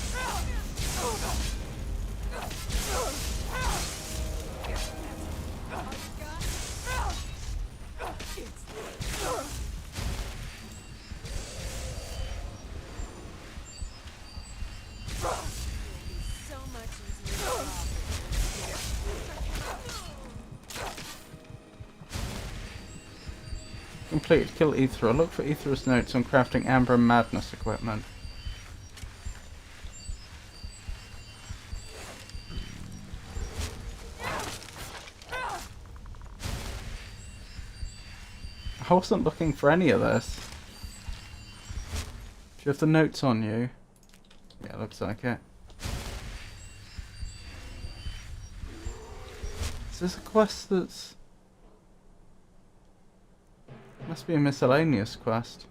Completed. Kill vtuber. Look for vtuber's notes on crafting Amber and Madness equipment. I wasn't looking for any of this. Do you have the notes on you? Yeah, looks like it. Is this a quest that's... Must be a miscellaneous quest.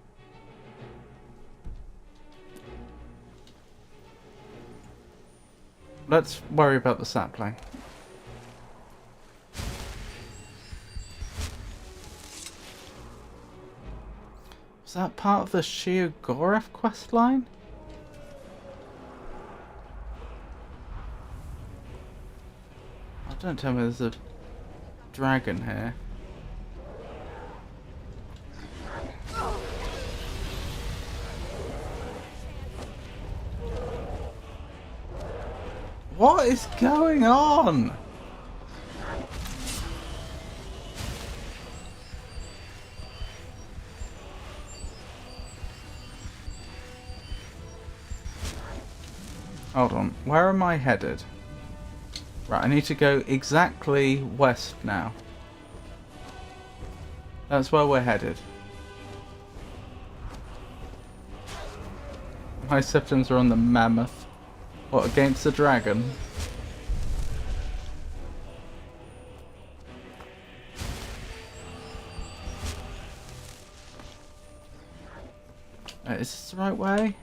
Let's worry about the sapling. Was that part of the Sheogorath quest line? Oh, don't tell me there's a dragon here. What is going on? Hold on, where am I headed? Right, I need to go exactly west now. That's where we're headed. My symptoms are on the mammoth. What, against the dragon? Is this the right way?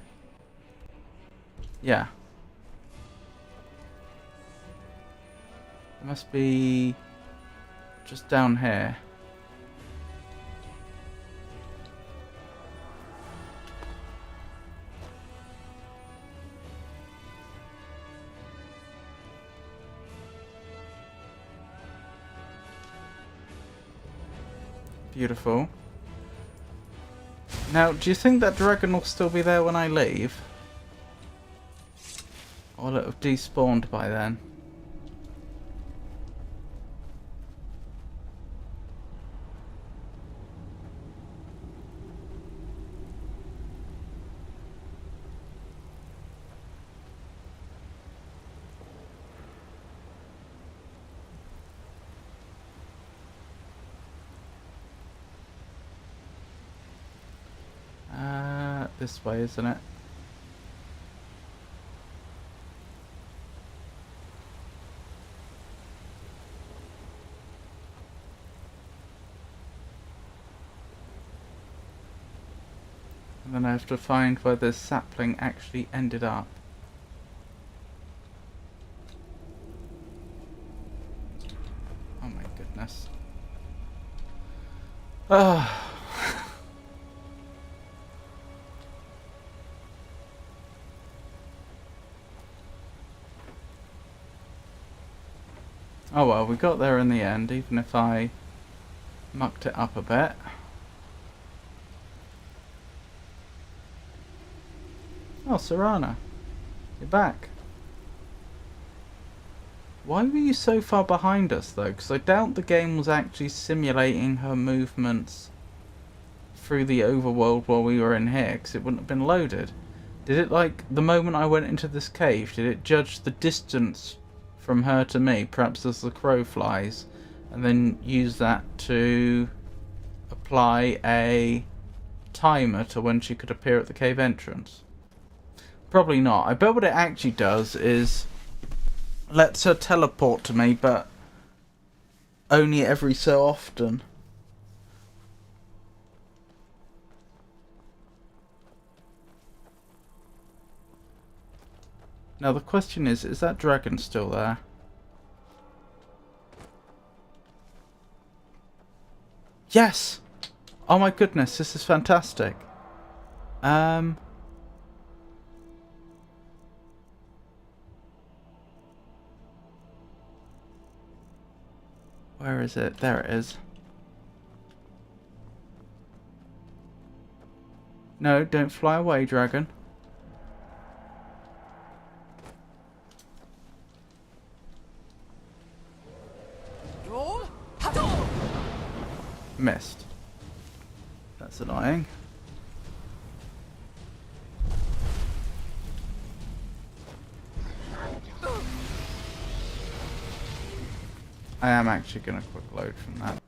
Yeah. It must be just down here. Beautiful. Now, do you think that dragon will still be there when I leave? Or will it have despawned by then? This way, isn't it? And then I have to find where this sapling actually ended up. Oh my goodness. Ah. Oh well, we got there in the end, even if I mucked it up a bit. Oh, Serana, you're back. Why were you so far behind us though? Because I doubt the game was actually simulating her movements through the overworld while we were in here, because it wouldn't have been loaded. Did it, like, the moment I went into this cave, did it judge the distance from her to me, perhaps as the crow flies, and then use that to apply a timer to when she could appear at the cave entrance? Probably not. I bet what it actually does is lets her teleport to me, but only every so often. Now the question is that dragon still there? Yes! Oh my goodness, this is fantastic. Where is it? There it is. No, don't fly away, dragon. Missed. That's annoying. I am actually going to quick load from that.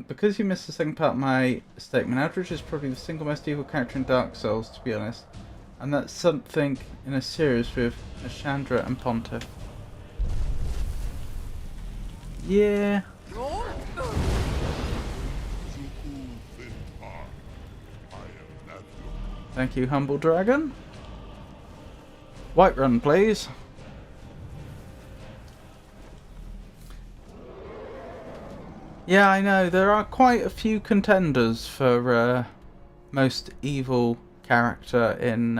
Because you missed the second part of my statement, Eldritch is probably the single most evil character in Dark Souls, to be honest. And that's something in a series with Ashandra and Pontiff. Yeah. Thank you, humble dragon. Whiterun, please. Yeah, I know. There are quite a few contenders for most evil character in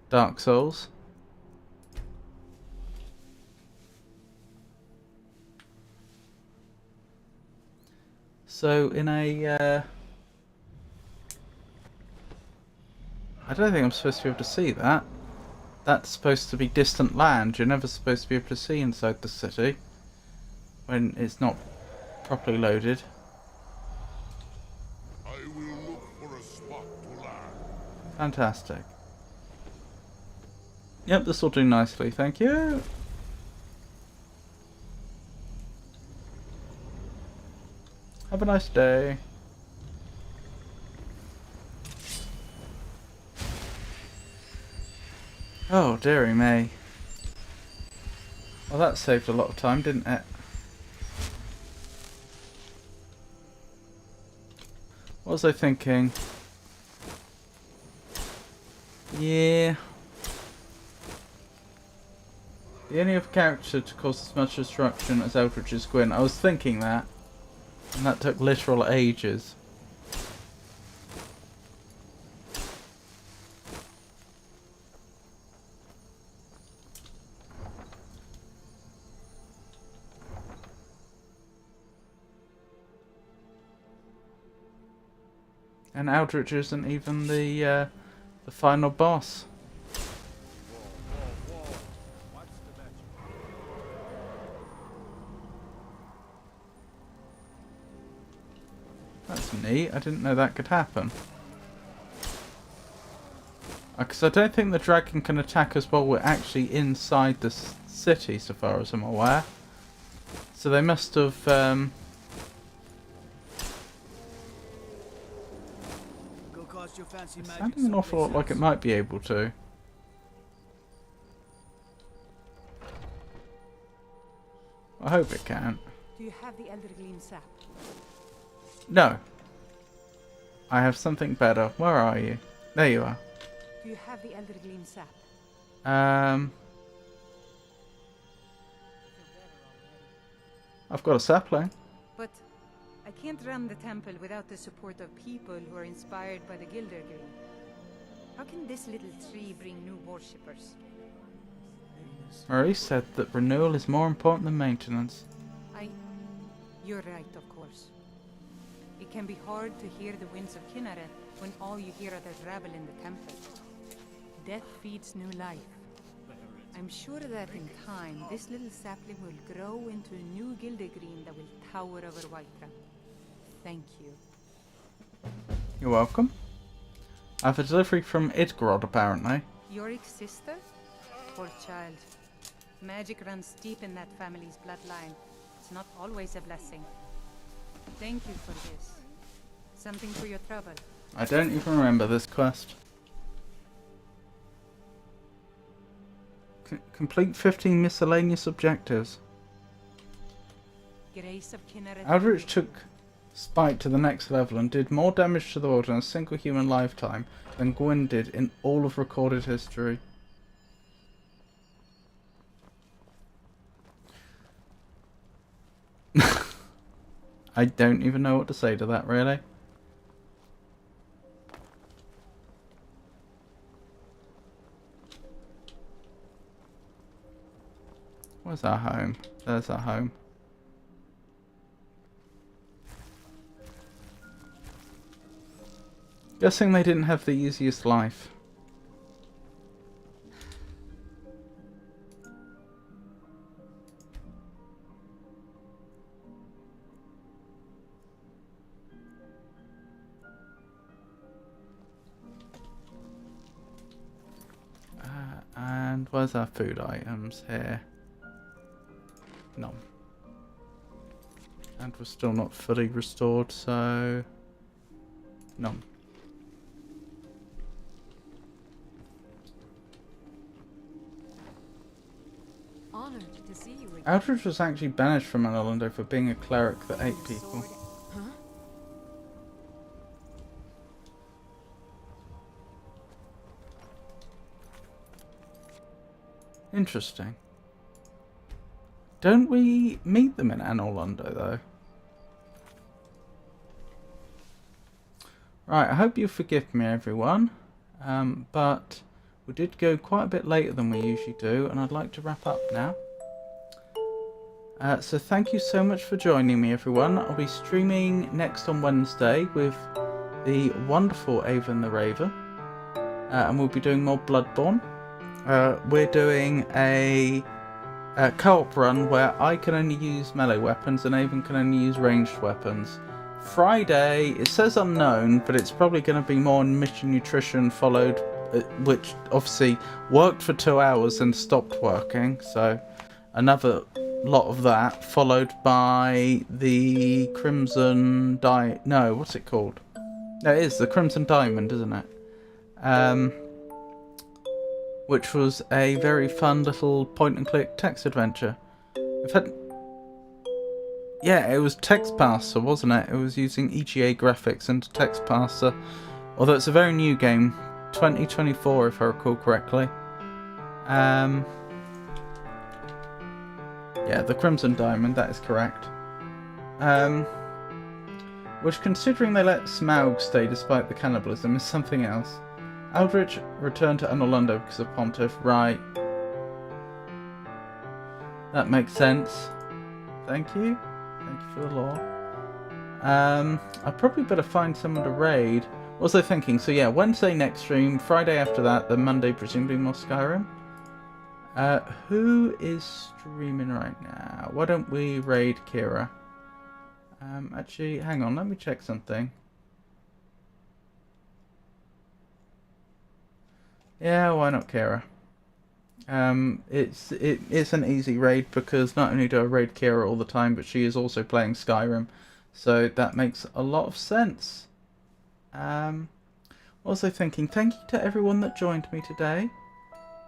Dark Souls. So in a... I don't think I'm supposed to be able to see that. That's supposed to be distant land. You're never supposed to be able to see inside the city when it's not properly loaded. I will look for a spot to land. Fantastic. Yep, this will do nicely, thank you. Have a nice day. Oh, dearie me. Well, that saved a lot of time, didn't it? What was I thinking? Yeah. The only other character to cause as much destruction as Eldritch is Gwyn. I was thinking that. And that took literal ages. And Eldritch isn't even the final boss. That's neat. I didn't know that could happen. Because I don't think the dragon can attack us while we're actually inside the city, so far as I'm aware. So they must have... It's sounding an awful lot like it might be able to. I hope it can. Do you have the Elder Gleam sap? No. I have something better. Where are you? There you are. Do you have the Elder Gleam sap? I've got a sapling. But I can't run the temple without the support of people who are inspired by the Gilder Green. How can this little tree bring new worshippers? Marie said that renewal is more important than maintenance. You're right, of course. It can be hard to hear the winds of Kinneret when all you hear are the rabble in the temple. Death feeds new life. I'm sure that in time, this little sapling will grow into a new Gildegreen that will tower over Whiterun. Thank you. You're welcome. I have a delivery from Idgrod, apparently. Yorick's sister? Poor child. Magic runs deep in that family's bloodline. It's not always a blessing. Thank you for this. Something for your trouble. I don't even remember this quest. Complete 15 miscellaneous objectives. Grace of Kinneret. Eldritch took Spite to the next level and did more damage to the world in a single human lifetime than Gwyn did in all of recorded history. I don't even know what to say to that, really. Where's our home? There's our home. Guessing they didn't have the easiest life. And where's our food items here? No. And we're still not fully restored, so... no. Honored to see you again. Aldridge was actually banished from Orlando for being a cleric that ate people. Huh? Interesting. Don't we meet them in Orlando, though? Right, I hope you forgive me, everyone. But we did go quite a bit later than we usually do, and I'd like to wrap up now. So thank you so much for joining me, everyone. I'll be streaming next on Wednesday with the wonderful Avon the Raver. And we'll be doing more Bloodborne. We're doing a co-op run where I can only use melee weapons and Avon can only use ranged weapons. Friday, it says unknown, but it's probably going to be more mission nutrition followed, which obviously worked for 2 hours and stopped working, so another lot of that, followed by the Crimson no, what's it called? No, it is the Crimson Diamond, isn't it? Which was a very fun little point-and-click text adventure. In fact, yeah, it was Text Parser, wasn't it? It was using EGA graphics into Text Parser. Although it's a very new game, 2024 if I recall correctly. Yeah, the Crimson Diamond, that is correct. Which, considering they let Smaug stay despite the cannibalism, is something else. Aldrich returned to Orlando because of Pontiff. Right. That makes sense. Thank you. Thank you for the lore. I probably better find someone to raid. What was I thinking? So yeah, Wednesday next stream, Friday after that, then Monday presumably more Skyrim. Who is streaming right now? Why don't we raid Kira? Actually, hang on, let me check something. Yeah, why not Kira? It's an easy raid because not only do I raid Kira all the time, but she is also playing Skyrim, so that makes a lot of sense. Also thinking, thank you to everyone that joined me today,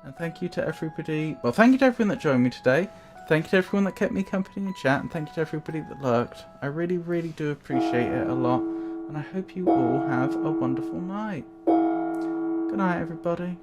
and thank you to everybody. Well, thank you to everyone that joined me today. Thank you to everyone that kept me company in chat, and thank you to everybody that lurked. I really, really do appreciate it a lot, and I hope you all have a wonderful night. Good night, everybody.